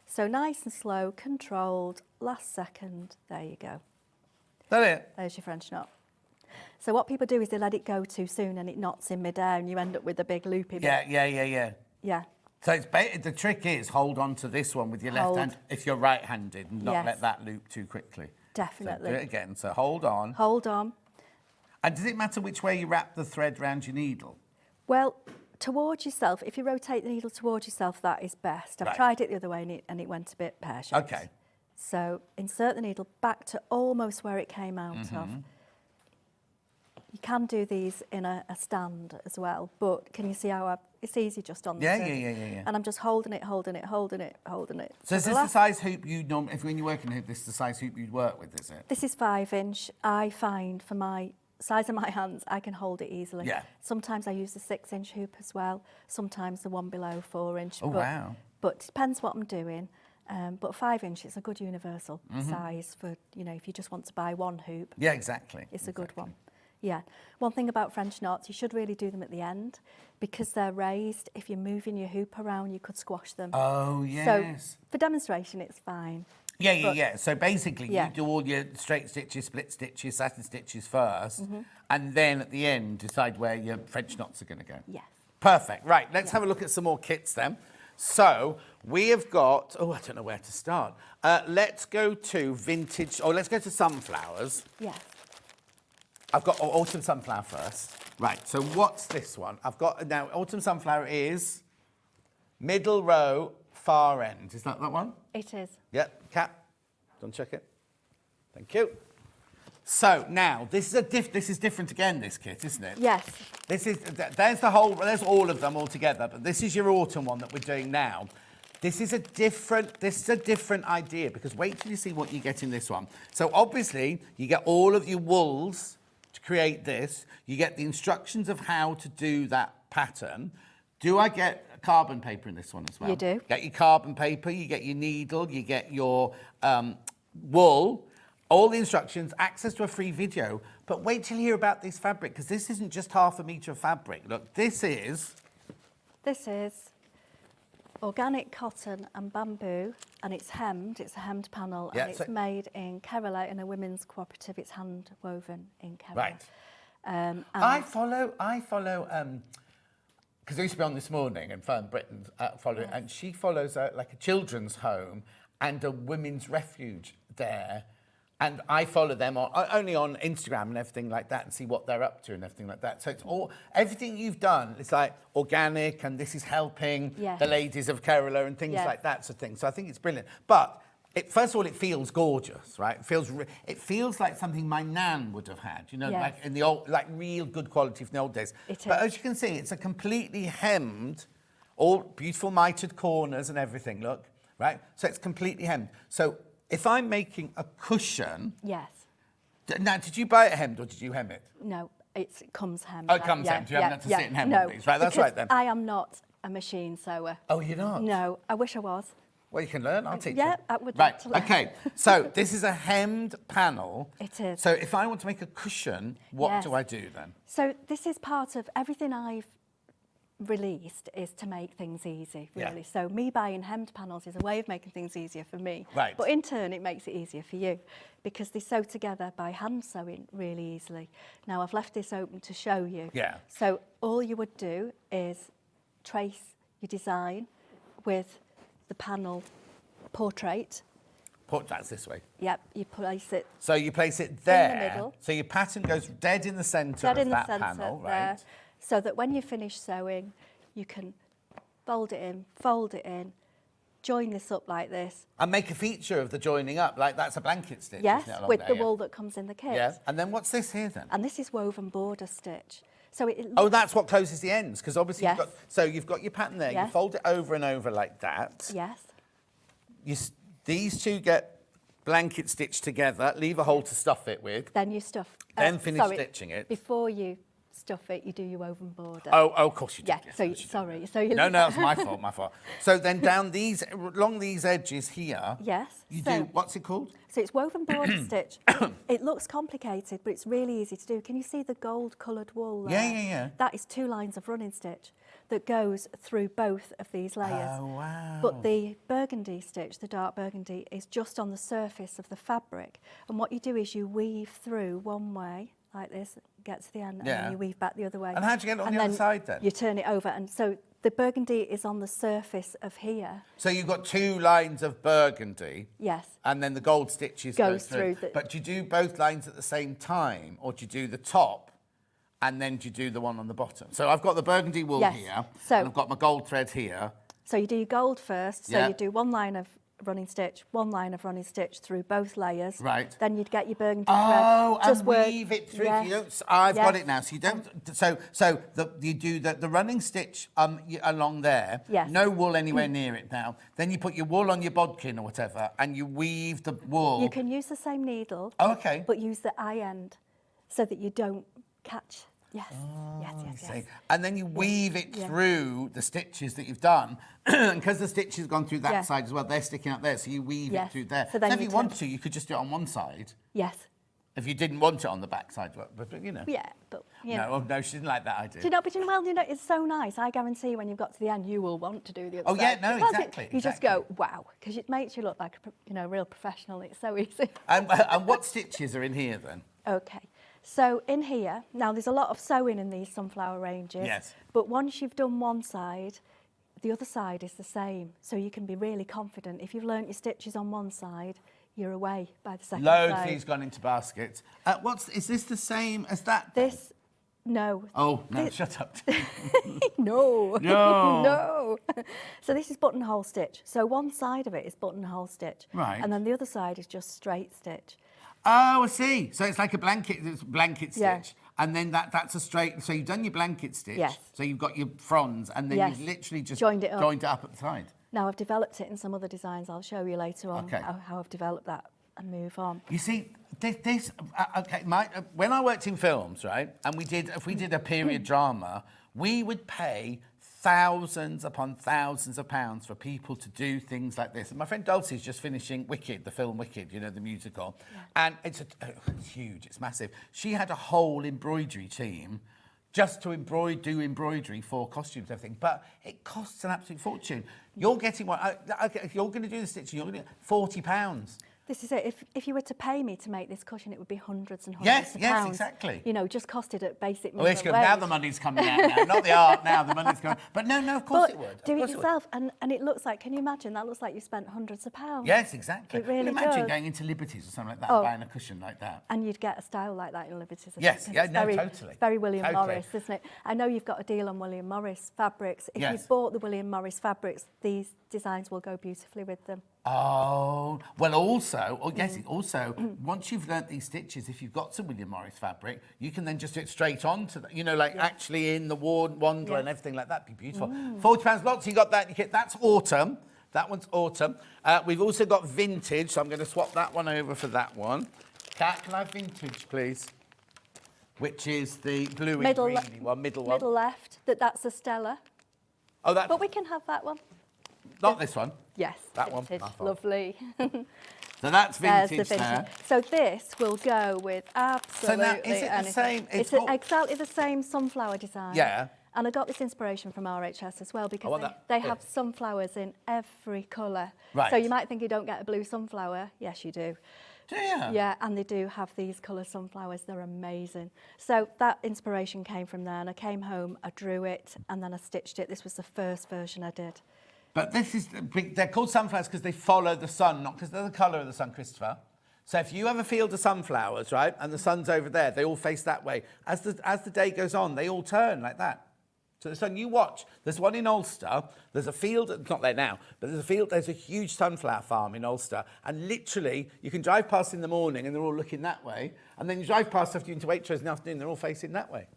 Speaker 6: So nice and slow, controlled, last second, there you go.
Speaker 3: Is that it?
Speaker 6: There's your French knot. So what people do is they let it go too soon and it knots in midair and you end up with a big loopy bit.
Speaker 3: Yeah.
Speaker 6: Yeah,
Speaker 3: So it's the trick is hold on to this one with your left
Speaker 6: Hold.
Speaker 3: hand if you're right-handed and not
Speaker 6: Yes.
Speaker 3: let that loop too quickly.
Speaker 6: definitely.
Speaker 3: So do it again. So hold on.
Speaker 6: Hold on.
Speaker 3: And does it matter which way you wrap the thread round your needle?
Speaker 6: Well, towards yourself, if you rotate the needle towards yourself, that is best. I've
Speaker 3: Right.
Speaker 6: tried it the other way and it went a bit pear-shaped.
Speaker 3: Okay.
Speaker 6: So insert the needle back to almost where it came out
Speaker 3: Mm-hmm.
Speaker 6: of. You can do these in a stand as well, but can you see how it's easy just on the
Speaker 3: Yeah.
Speaker 6: tip. And I'm just holding it.
Speaker 3: So is
Speaker 6: the
Speaker 3: this the size hoop you normally, if when you're working hoop, this is the size hoop you'd work with, is it?
Speaker 6: This is 5-inch. I find for my size of my hands, I can hold it easily.
Speaker 3: Yeah.
Speaker 6: Sometimes I use the 6-inch hoop as well. Sometimes the one below 4-inch.
Speaker 3: Oh, wow.
Speaker 6: But it depends what I'm doing. But 5-inch is a good universal
Speaker 3: Mm-hmm.
Speaker 6: size for, if you just want to buy one hoop,
Speaker 3: Yeah, exactly.
Speaker 6: it's a good one. Yeah. One thing about French knots, you should really do them at the end because they're raised. If you're moving your hoop around, you could squash them.
Speaker 3: Oh, yes.
Speaker 6: So for demonstration, it's fine.
Speaker 3: Yeah.
Speaker 6: But-
Speaker 3: So basically,
Speaker 6: Yeah.
Speaker 3: you do all your straight stitches, split stitches, satin stitches first, and then at the end, decide where your French knots are going to go.
Speaker 6: Yes.
Speaker 3: Perfect. Right, let's have a look at some more kits then. So we have got, I don't know where to start. Let's go to vintage, let's go to sunflowers.
Speaker 6: Yes.
Speaker 3: I've got autumn sunflower first. Right, so what's this one? I've got, now autumn sunflower is middle row, far end. Is that one?
Speaker 6: It is.
Speaker 3: Yep, Cap, don't check it. Thank you. So now, this is different again, this kit, isn't it?
Speaker 6: Yes.
Speaker 3: There's all of them all together, but this is your autumn one that we're doing now. This is a different idea because wait till you see what you get in this one. So obviously, you get all of your wools to create this. You get the instructions of how to do that pattern. Do I get carbon paper in this one as well?
Speaker 6: You do.
Speaker 3: Get your carbon paper, you get your needle, you get your wool, all the instructions, access to a free video. But wait till you hear about this fabric, because this isn't just 1/2 metre of fabric. Look, this is
Speaker 6: organic cotton and bamboo, and it's hemmed. It's a hemmed panel,
Speaker 3: Yeah,
Speaker 6: and it's
Speaker 3: so-
Speaker 6: made in Kerala in a women's cooperative. It's hand woven in Kerala.
Speaker 3: right.
Speaker 6: And
Speaker 3: I follow, because I used to be on This Morning and Fern Britain following, and she follows like a children's home and a women's refuge there. And I follow them only on Instagram and everything like that and see what they're up to and everything like that. So it's everything you've done, it's like organic and this is helping
Speaker 6: Yes.
Speaker 3: the ladies of Kerala and things
Speaker 6: Yes.
Speaker 3: like that sort of thing. So I think it's brilliant. But first of all, it feels gorgeous, right? It feels like something my nan would have had,
Speaker 6: Yes.
Speaker 3: like in the old, like real good quality from the old days.
Speaker 6: It
Speaker 3: But
Speaker 6: is.
Speaker 3: as you can see, it's a completely hemmed, all beautiful mitered corners and everything, look, right? So it's completely hemmed. So if I'm making a cushion,
Speaker 6: yes.
Speaker 3: now, did you buy it hemmed or did you hem it?
Speaker 6: No, it comes hemmed.
Speaker 3: Oh, it comes hemmed. You haven't had to sit and hem all these. Right, that's
Speaker 6: because
Speaker 3: right then.
Speaker 6: I am not a machine sewer.
Speaker 3: Oh, you're not?
Speaker 6: No, I wish I was.
Speaker 3: Well, you can learn. I'll teach you.
Speaker 6: Yeah, I would
Speaker 3: Right,
Speaker 6: like to learn.
Speaker 3: okay. So this is a hemmed panel.
Speaker 6: It is.
Speaker 3: So if I want to make a cushion, what
Speaker 6: Yes.
Speaker 3: do I do then?
Speaker 6: So this is part of everything I've released is to make things easy,
Speaker 3: Yeah.
Speaker 6: really. So me buying hemmed panels is a way of making things easier for me.
Speaker 3: Right.
Speaker 6: But in turn, it makes it easier for you because they sew together by hand sewing really easily. Now, I've left this open to show you.
Speaker 3: Yeah.
Speaker 6: So all you would do is trace your design with the panel portrait.
Speaker 3: That's this way.
Speaker 6: Yep, you place it
Speaker 3: So you place it there.
Speaker 6: middle.
Speaker 3: So your pattern goes dead in the centre
Speaker 6: dead
Speaker 3: of
Speaker 6: in the
Speaker 3: that
Speaker 6: centre
Speaker 3: panel,
Speaker 6: there,
Speaker 3: right?
Speaker 6: so that when you finish sewing, you can fold it in, join this up like this.
Speaker 3: And make a feature of the joining up, like that's a blanket stitch.
Speaker 6: Yes,
Speaker 3: isn't it, along
Speaker 6: with
Speaker 3: there,
Speaker 6: the
Speaker 3: yeah?
Speaker 6: wool that comes in the kit.
Speaker 3: Yeah. And then what's this here then?
Speaker 6: And this is woven border stitch. So it
Speaker 3: Oh,
Speaker 6: looks,
Speaker 3: that's what closes the ends, because obviously
Speaker 6: Yes.
Speaker 3: you've got your pattern there. You
Speaker 6: Yes.
Speaker 3: fold it over and over like that.
Speaker 6: yes,
Speaker 3: These two get blanket stitched together. Leave a hole to stuff it with.
Speaker 6: then you stuff.
Speaker 3: Then finish
Speaker 6: sorry,
Speaker 3: stitching it.
Speaker 6: Before you stuff it, you do your woven border.
Speaker 3: Oh, of course you do.
Speaker 6: yeah.
Speaker 3: Yes,
Speaker 6: So
Speaker 3: of course you do.
Speaker 6: sorry. So you
Speaker 3: No, that's my fault. My fault. So then down along these edges here.
Speaker 6: Yes.
Speaker 3: You
Speaker 6: so,
Speaker 3: do what's it called?
Speaker 6: So it's woven border stitch. It looks complicated, but it's really easy to do. Can you see the gold coloured wool there?
Speaker 3: Yeah, yeah, yeah.
Speaker 6: That is 2 lines of running stitch that goes through both of these layers.
Speaker 3: Oh wow.
Speaker 6: But the burgundy stitch, the dark burgundy, is just on the surface of the fabric. And what you do is you weave through one way, like this, get to the end, and
Speaker 3: Yeah.
Speaker 6: then you weave back the other way.
Speaker 3: And how'd you get it on
Speaker 6: And
Speaker 3: the other
Speaker 6: then
Speaker 3: side then?
Speaker 6: You turn it over, and so the burgundy is on the surface of here.
Speaker 3: So you've got 2 lines of burgundy.
Speaker 6: Yes.
Speaker 3: And then the gold stitches
Speaker 6: Goes
Speaker 3: go through.
Speaker 6: through the-
Speaker 3: But do you do both lines at the same time, or do you do the top and then do you do the one on the bottom? So I've got the burgundy wool
Speaker 6: Yes.
Speaker 3: here,
Speaker 6: So-
Speaker 3: and I've got my gold thread here.
Speaker 6: So you do your gold first. So
Speaker 3: Yeah.
Speaker 6: you do 1 line of running stitch, 1 line of running stitch through both layers.
Speaker 3: Right.
Speaker 6: Then you'd get your burgundy
Speaker 3: Oh,
Speaker 6: thread.
Speaker 3: and weave it through.
Speaker 6: Yes.
Speaker 3: You don't, I've got
Speaker 6: Yes.
Speaker 3: it now. So you don't. You do the running stitch along there.
Speaker 6: Yes.
Speaker 3: No wool anywhere near it now. Then you put your wool on your bodkin or whatever, and you weave the wool.
Speaker 6: You can use the same needle.
Speaker 3: Oh, okay.
Speaker 6: But use the eye end so that you don't catch. Yes. Yes. Yes.
Speaker 3: See.
Speaker 6: Yes.
Speaker 3: And then you weave it
Speaker 6: Yeah.
Speaker 3: through the stitches that you've done. And because the stitch has gone through that
Speaker 6: Yeah.
Speaker 3: side as well, they're sticking up there. So you weave it
Speaker 6: Yes.
Speaker 3: through there.
Speaker 6: So then
Speaker 3: if
Speaker 6: you
Speaker 3: you
Speaker 6: turn-
Speaker 3: want to, you could just do it on one side.
Speaker 6: Yes.
Speaker 3: If you didn't want it on the back side. But you know.
Speaker 6: Yeah. But you know.
Speaker 3: No, she didn't like that idea.
Speaker 6: Do you know, but you know, it's so nice. I guarantee when you've got to the end, you will want to do the other
Speaker 3: Oh, yeah,
Speaker 6: side.
Speaker 3: no,
Speaker 6: Because
Speaker 3: exactly,
Speaker 6: You just go, wow, because it makes you look like a real professional. It's so easy.
Speaker 3: And what stitches are in here then?
Speaker 6: Okay, so in here, now there's a lot of sewing in these sunflower ranges.
Speaker 3: Yes.
Speaker 6: But once you've done one side, the other side is the same. So you can be really confident. If you've learnt your stitches on one side, you're away by the second
Speaker 3: Loads of
Speaker 6: side.
Speaker 3: these gone into baskets. Is this the same as that? then?
Speaker 6: This, no.
Speaker 3: Oh, no, shut up.
Speaker 6: No.
Speaker 3: No.
Speaker 6: No. So this is buttonhole stitch. So one side of it is buttonhole stitch.
Speaker 3: Right.
Speaker 6: And then the other side is just straight stitch.
Speaker 3: Oh, I see. So it's like a blanket stitch.
Speaker 6: Yeah.
Speaker 3: And then that's a straight, so you've done your blanket stitch.
Speaker 6: Yes.
Speaker 3: So you've got your fronds, and then
Speaker 6: Yes.
Speaker 3: you've literally just
Speaker 6: Joined it up.
Speaker 3: at the side.
Speaker 6: Now I've developed it in some other designs. I'll show you later on
Speaker 3: Okay.
Speaker 6: how I've developed that and move on.
Speaker 3: You see, when I worked in films, right, and if we did a period drama, we would pay thousands upon thousands of pounds for people to do things like this. And my friend Dulcie's just finishing Wicked, the film Wicked, you know, the musical. Yeah. And it's huge, it's massive. She had a whole embroidery team just to do embroidery for costumes and everything. But it costs an absolute fortune. You're getting if you're going to do the stitching, you're going to get £40.
Speaker 6: This is it. If you were to pay me to make this cushion, it would be hundreds and hundreds
Speaker 3: Yes,
Speaker 6: of
Speaker 3: yes,
Speaker 6: pounds.
Speaker 3: exactly.
Speaker 6: You know, just costed at basic
Speaker 3: Oh, it's
Speaker 6: minimum
Speaker 3: good.
Speaker 6: wage.
Speaker 3: Now the money's coming out now. Not the art now, the money's coming. But no, of course
Speaker 6: But
Speaker 3: it would.
Speaker 6: do
Speaker 3: Of
Speaker 6: it
Speaker 3: course would.
Speaker 6: yourself, and it looks like, can you imagine? That looks like you spent hundreds of pounds.
Speaker 3: Yes, exactly.
Speaker 6: It really
Speaker 3: Well, imagine
Speaker 6: does.
Speaker 3: going into Liberties or something like that
Speaker 6: Oh.
Speaker 3: and buying a cushion like that.
Speaker 6: And you'd get a style like that in Liberties. I
Speaker 3: Yes,
Speaker 6: think,
Speaker 3: yeah,
Speaker 6: it's
Speaker 3: no,
Speaker 6: very,
Speaker 3: totally.
Speaker 6: It's very William
Speaker 3: Totally.
Speaker 6: Morris, isn't it? I know you've got a deal on William Morris fabrics. If
Speaker 3: Yes.
Speaker 6: you bought the William Morris fabrics, these designs will go beautifully with them.
Speaker 3: Oh, well, also, once you've learnt these stitches, if you've got some William Morris fabric, you can then just do it straight onto the, actually in the Wanderer and everything like that. Be beautiful. £40 lots, you got that. That's autumn. That one's autumn. We've also got vintage, so I'm going to swap that one over for that one. Kat, can I have vintage, please? Which is the blue and greeny one, middle one.
Speaker 6: Middle left, that's a Stella.
Speaker 3: Oh, that.
Speaker 6: But we can have that one.
Speaker 3: Not this one.
Speaker 6: Yes,
Speaker 3: That one.
Speaker 6: vintage,
Speaker 3: I thought.
Speaker 6: lovely.
Speaker 3: So that's
Speaker 6: There's
Speaker 3: vintage,
Speaker 6: the vintage.
Speaker 3: there.
Speaker 6: So this will go with absolutely
Speaker 3: is it the
Speaker 6: anything.
Speaker 3: same-
Speaker 6: It's
Speaker 3: it's all-
Speaker 6: exactly the same sunflower design.
Speaker 3: Yeah.
Speaker 6: And I got this inspiration from RHS as well because
Speaker 3: want that.
Speaker 6: they
Speaker 3: Yeah.
Speaker 6: have sunflowers in every colour.
Speaker 3: Right.
Speaker 6: So you might think you don't get a blue sunflower. Yes, you do.
Speaker 3: Do you?
Speaker 6: Yeah, and they do have these colour sunflowers. They're amazing. So that inspiration came from there, and I came home, I drew it, and then I stitched it. This was the first version I did.
Speaker 3: But they're called sunflowers because they follow the sun, not because they're the colour of the sun, Christopher. So if you have a field of sunflowers, right, and the sun's over there, they all face that way. As the day goes on, they all turn like that. So the sun, you watch. There's one in Ulster. There's a field, it's not there now, but there's a huge sunflower farm in Ulster. And literally, you can drive past in the morning and they're all looking that way. And then you drive past after into Waitrose in the afternoon, they're all facing that way.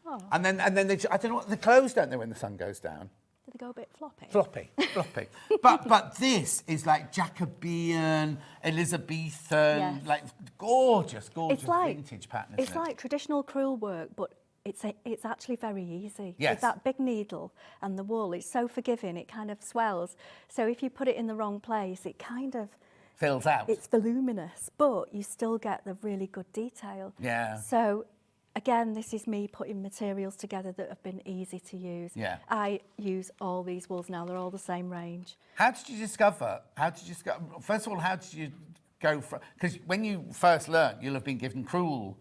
Speaker 6: Oh.
Speaker 3: And then I don't know what, they close, don't they, when the sun goes down?
Speaker 6: Do they go a bit floppy?
Speaker 3: Floppy. but this is like Jacobean, Elizabethan,
Speaker 6: Yes.
Speaker 3: like gorgeous
Speaker 6: It's like
Speaker 3: vintage pattern.
Speaker 6: It's
Speaker 3: isn't it?
Speaker 6: like traditional crewel work, but it's actually very easy.
Speaker 3: Yes.
Speaker 6: With that big needle and the wool, it's so forgiving, it kind of swells. So if you put it in the wrong place, it kind of
Speaker 3: Fills out.
Speaker 6: it's voluminous, but you still get the really good detail.
Speaker 3: Yeah.
Speaker 6: So again, this is me putting materials together that have been easy to use.
Speaker 3: Yeah.
Speaker 6: I use all these wools now, they're all the same range.
Speaker 3: How did you discover? First of all, how did you go from? Because when you first learnt, you'll have been given crewel.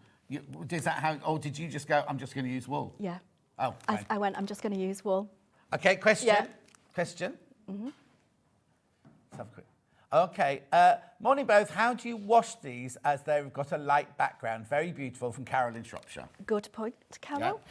Speaker 3: Is that how? Or did you just go? I'm just going to use wool.
Speaker 6: Yeah.
Speaker 3: Oh. Right.
Speaker 6: I went, I'm just going to use wool.
Speaker 3: Okay. Question.
Speaker 6: Yeah.
Speaker 3: Question. Mm-hmm. Let's have a quick. Okay. Morning both. How do you wash these as they've got a light background? Very beautiful from Carol in Shropshire.
Speaker 6: Good point, Carol.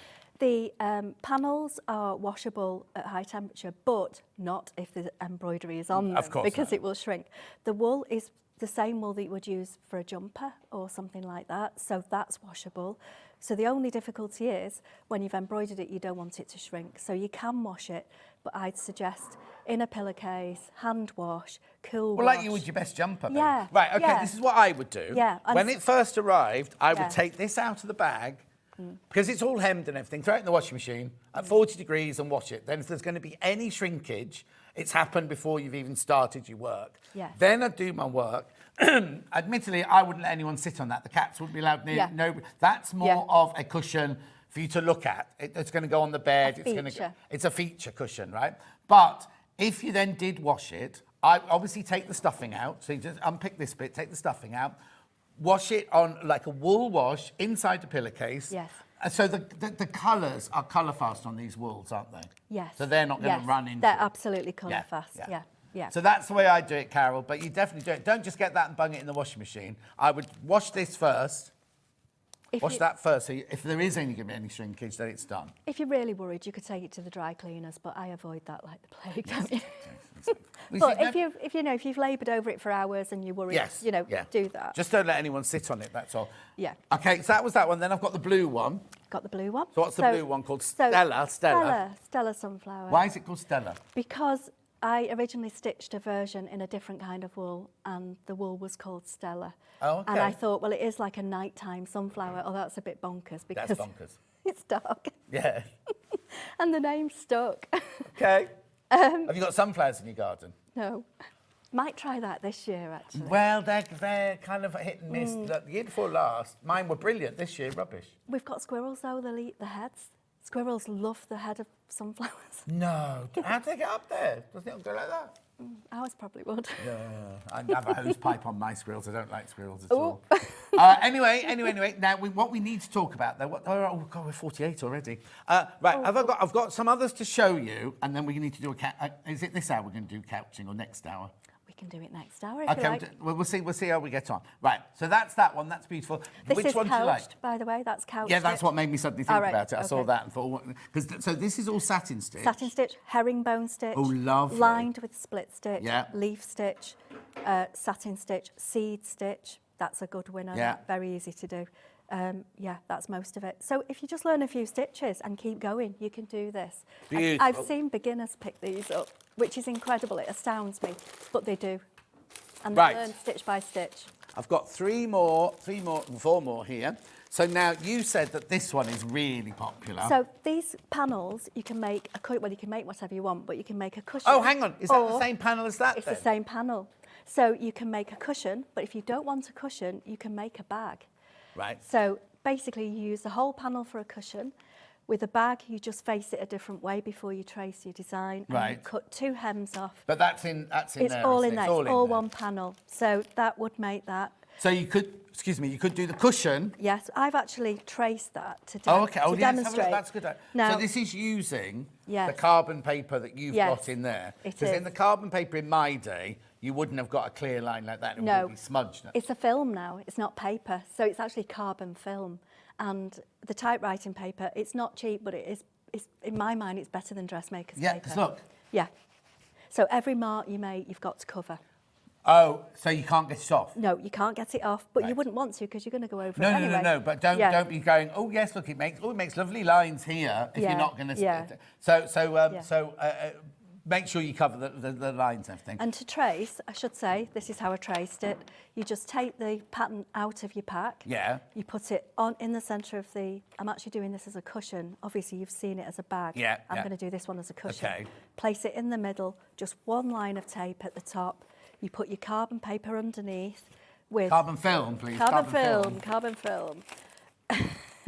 Speaker 3: Yeah.
Speaker 6: The panels are washable at high temperature, but not if the embroidery is on them,
Speaker 3: Of course
Speaker 6: because
Speaker 3: not.
Speaker 6: it will shrink. The wool is the same wool that you would use for a jumper or something like that, so that's washable. So the only difficulty is when you've embroidered it, you don't want it to shrink. So you can wash it, but I'd suggest in a pillowcase, hand wash, cool
Speaker 3: Well,
Speaker 6: wash.
Speaker 3: like you would your best jumper. Maybe.
Speaker 6: Yeah,
Speaker 3: Right. Okay.
Speaker 6: yeah.
Speaker 3: This is what I would do.
Speaker 6: Yeah, and
Speaker 3: When it first arrived, I
Speaker 6: Yeah.
Speaker 3: would take this out of the bag. Because it's all hemmed and everything, throw it in the washing machine at 40 degrees and wash it. Then if there's going to be any shrinkage, it's happened before you've even started your work.
Speaker 6: Yes.
Speaker 3: Then I'd do my work. Admittedly, I wouldn't let anyone sit on that. The cats wouldn't be allowed near.
Speaker 6: Yeah.
Speaker 3: No, that's more
Speaker 6: Yeah.
Speaker 3: of a cushion for you to look at. It's going to go on the bed.
Speaker 6: A
Speaker 3: It's going to.
Speaker 6: feature.
Speaker 3: It's a feature cushion, right? But if you then did wash it, I obviously take the stuffing out. So you just unpick this bit, take the stuffing out, wash it on like a wool wash inside the pillowcase.
Speaker 6: Yes.
Speaker 3: So the colours are colour fast on these wools, aren't they?
Speaker 6: Yes.
Speaker 3: So they're not going to
Speaker 6: Yes,
Speaker 3: run into
Speaker 6: they're
Speaker 3: it.
Speaker 6: absolutely colour fast, yeah.
Speaker 3: So that's the way I do it, Carol, but you definitely do it. Don't just get that and bung it in the washing machine. I would wash this first. Wash that first, so if there is going to be any shrinkage, then it's done.
Speaker 6: If you're really worried, you could take it to the dry cleaners, but I avoid that like the plague, don't you? But if you've laboured over it for hours and you're worried, do that.
Speaker 3: Just don't let anyone sit on it, that's all.
Speaker 6: Yeah.
Speaker 3: Okay, so that was that one. Then I've got the blue one.
Speaker 6: Got the blue one.
Speaker 3: So what's the blue one called? Stella.
Speaker 6: Stella sunflower.
Speaker 3: Why is it called Stella?
Speaker 6: Because I originally stitched a version in a different kind of wool, and the wool was called Stella.
Speaker 3: Oh, okay.
Speaker 6: And I thought, well, it is like a nighttime sunflower. Oh, that's a bit bonkers because
Speaker 3: That's bonkers.
Speaker 6: it's dark.
Speaker 3: Yeah.
Speaker 6: And the name stuck.
Speaker 3: Okay. Have you got sunflowers in your garden?
Speaker 6: No. Might try that this year, actually.
Speaker 3: Well, they're kind of hit and miss. The year before last, mine were brilliant. This year, rubbish.
Speaker 6: We've got squirrels, though. They'll eat the heads. Squirrels love the head of sunflowers.
Speaker 3: No. How do they get up there? Doesn't it go like that?
Speaker 6: Ours probably would.
Speaker 3: Yeah. I have a hose pipe on my squirrels. I don't like squirrels at
Speaker 6: Ooh.
Speaker 3: all. Anyway. Now, what we need to talk about, though. Oh God, we're 48 already. Right. I've got some others to show you, and then we need to do is it this hour we're going to do couching or next hour?
Speaker 6: We can do it next hour if you like.
Speaker 3: We'll see how we get on. Right, so that's that one. That's beautiful.
Speaker 6: This
Speaker 3: Which
Speaker 6: is
Speaker 3: one do you like?
Speaker 6: couched, by the way. That's couched.
Speaker 3: Yeah, that's what made me suddenly think
Speaker 6: All right,
Speaker 3: about it. I saw
Speaker 6: okay.
Speaker 3: that and thought, so this is all satin stitch.
Speaker 6: Satin stitch, herringbone stitch.
Speaker 3: Oh, lovely.
Speaker 6: Lined with split stitch.
Speaker 3: Yeah.
Speaker 6: Leaf stitch, satin stitch, seed stitch. That's a good winner.
Speaker 3: Yeah.
Speaker 6: Very easy to do. That's most of it. So if you just learn a few stitches and keep going, you can do this.
Speaker 3: Beautiful.
Speaker 6: I've seen beginners pick these up, which is incredible. It astounds me, but they do. And they learn stitch by stitch.
Speaker 3: I've got four more here. So now you said that this one is really popular.
Speaker 6: So these panels, you can make you can make whatever you want, but you can make a cushion.
Speaker 3: Oh, hang on. Is that the same panel as that
Speaker 6: It's
Speaker 3: then?
Speaker 6: the same panel. So you can make a cushion, but if you don't want a cushion, you can make a bag.
Speaker 3: Right.
Speaker 6: So basically you use the whole panel for a cushion. With a bag, you just face it a different way before you trace your design. And
Speaker 3: Right.
Speaker 6: you cut 2 hems off.
Speaker 3: But that's in
Speaker 6: It's
Speaker 3: there.
Speaker 6: all
Speaker 3: isn't
Speaker 6: in
Speaker 3: it?
Speaker 6: there. It's all
Speaker 3: there.
Speaker 6: one panel. So that would make that.
Speaker 3: So you could do the cushion.
Speaker 6: Yes, I've actually traced that to,
Speaker 3: Oh, okay. Oh,
Speaker 6: to
Speaker 3: yes, have a
Speaker 6: demonstrate.
Speaker 3: look. That's good.
Speaker 6: Now,
Speaker 3: So this is using
Speaker 6: Yes.
Speaker 3: the carbon paper that you've
Speaker 6: Yes,
Speaker 3: got in there.
Speaker 6: it
Speaker 3: Because in
Speaker 6: is.
Speaker 3: the carbon paper in my day, you wouldn't have got a clear line like that. It
Speaker 6: No.
Speaker 3: would be smudged.
Speaker 6: It's a film now. It's not paper. So it's actually carbon film. And the typewriting paper, it's not cheap, but it's in my mind, it's better than dressmaker's
Speaker 3: Yeah,
Speaker 6: paper.
Speaker 3: 'cause look.
Speaker 6: Yeah. So every mark you make, you've got to cover.
Speaker 3: Oh, so you can't get it off?
Speaker 6: No, you can't get it off, but you
Speaker 3: Right.
Speaker 6: wouldn't want to because you're going to go over
Speaker 3: No,
Speaker 6: it
Speaker 3: no,
Speaker 6: anyway.
Speaker 3: no, but don't be going, oh, yes, look, it makes lovely lines here if
Speaker 6: Yeah,
Speaker 3: you're not going to...
Speaker 6: yeah.
Speaker 3: So make sure you cover the lines and everything.
Speaker 6: And to trace, I should say, this is how I traced it. You just take the pattern out of your pack.
Speaker 3: Yeah.
Speaker 6: You put it on in the centre of the... I'm actually doing this as a cushion. Obviously, you've seen it as a bag.
Speaker 3: Yeah,
Speaker 6: I'm
Speaker 3: yeah.
Speaker 6: going to do this one as a cushion.
Speaker 3: Okay.
Speaker 6: Place it in the middle, just one line of tape at the top. You put your carbon paper underneath with...
Speaker 3: Carbon film, please.
Speaker 6: Carbon film.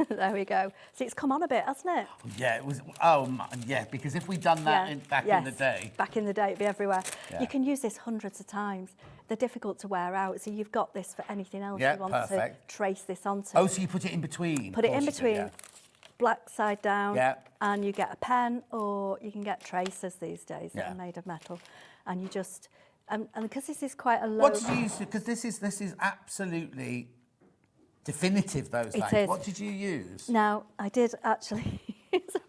Speaker 6: There we go. See, it's come on a bit, hasn't it?
Speaker 3: Yeah, it was... Oh, yeah, because if we'd done that back in the day...
Speaker 6: Back in the day, it'd be everywhere.
Speaker 3: Yeah.
Speaker 6: You can use this hundreds of times. They're difficult to wear out, so you've got this for anything else
Speaker 3: Yeah,
Speaker 6: you want
Speaker 3: perfect.
Speaker 6: to trace this onto.
Speaker 3: Oh, so you put it in between?
Speaker 6: Put it in
Speaker 3: Of course you do,
Speaker 6: between, black side down,
Speaker 3: Yeah.
Speaker 6: and you get a pen, or you can get tracers these days that
Speaker 3: Yeah.
Speaker 6: are made of metal. And you just... and because this is quite a low...
Speaker 3: What did you use? Because this is absolutely definitive, those lines.
Speaker 6: is.
Speaker 3: What did you use?
Speaker 6: Now, I did actually...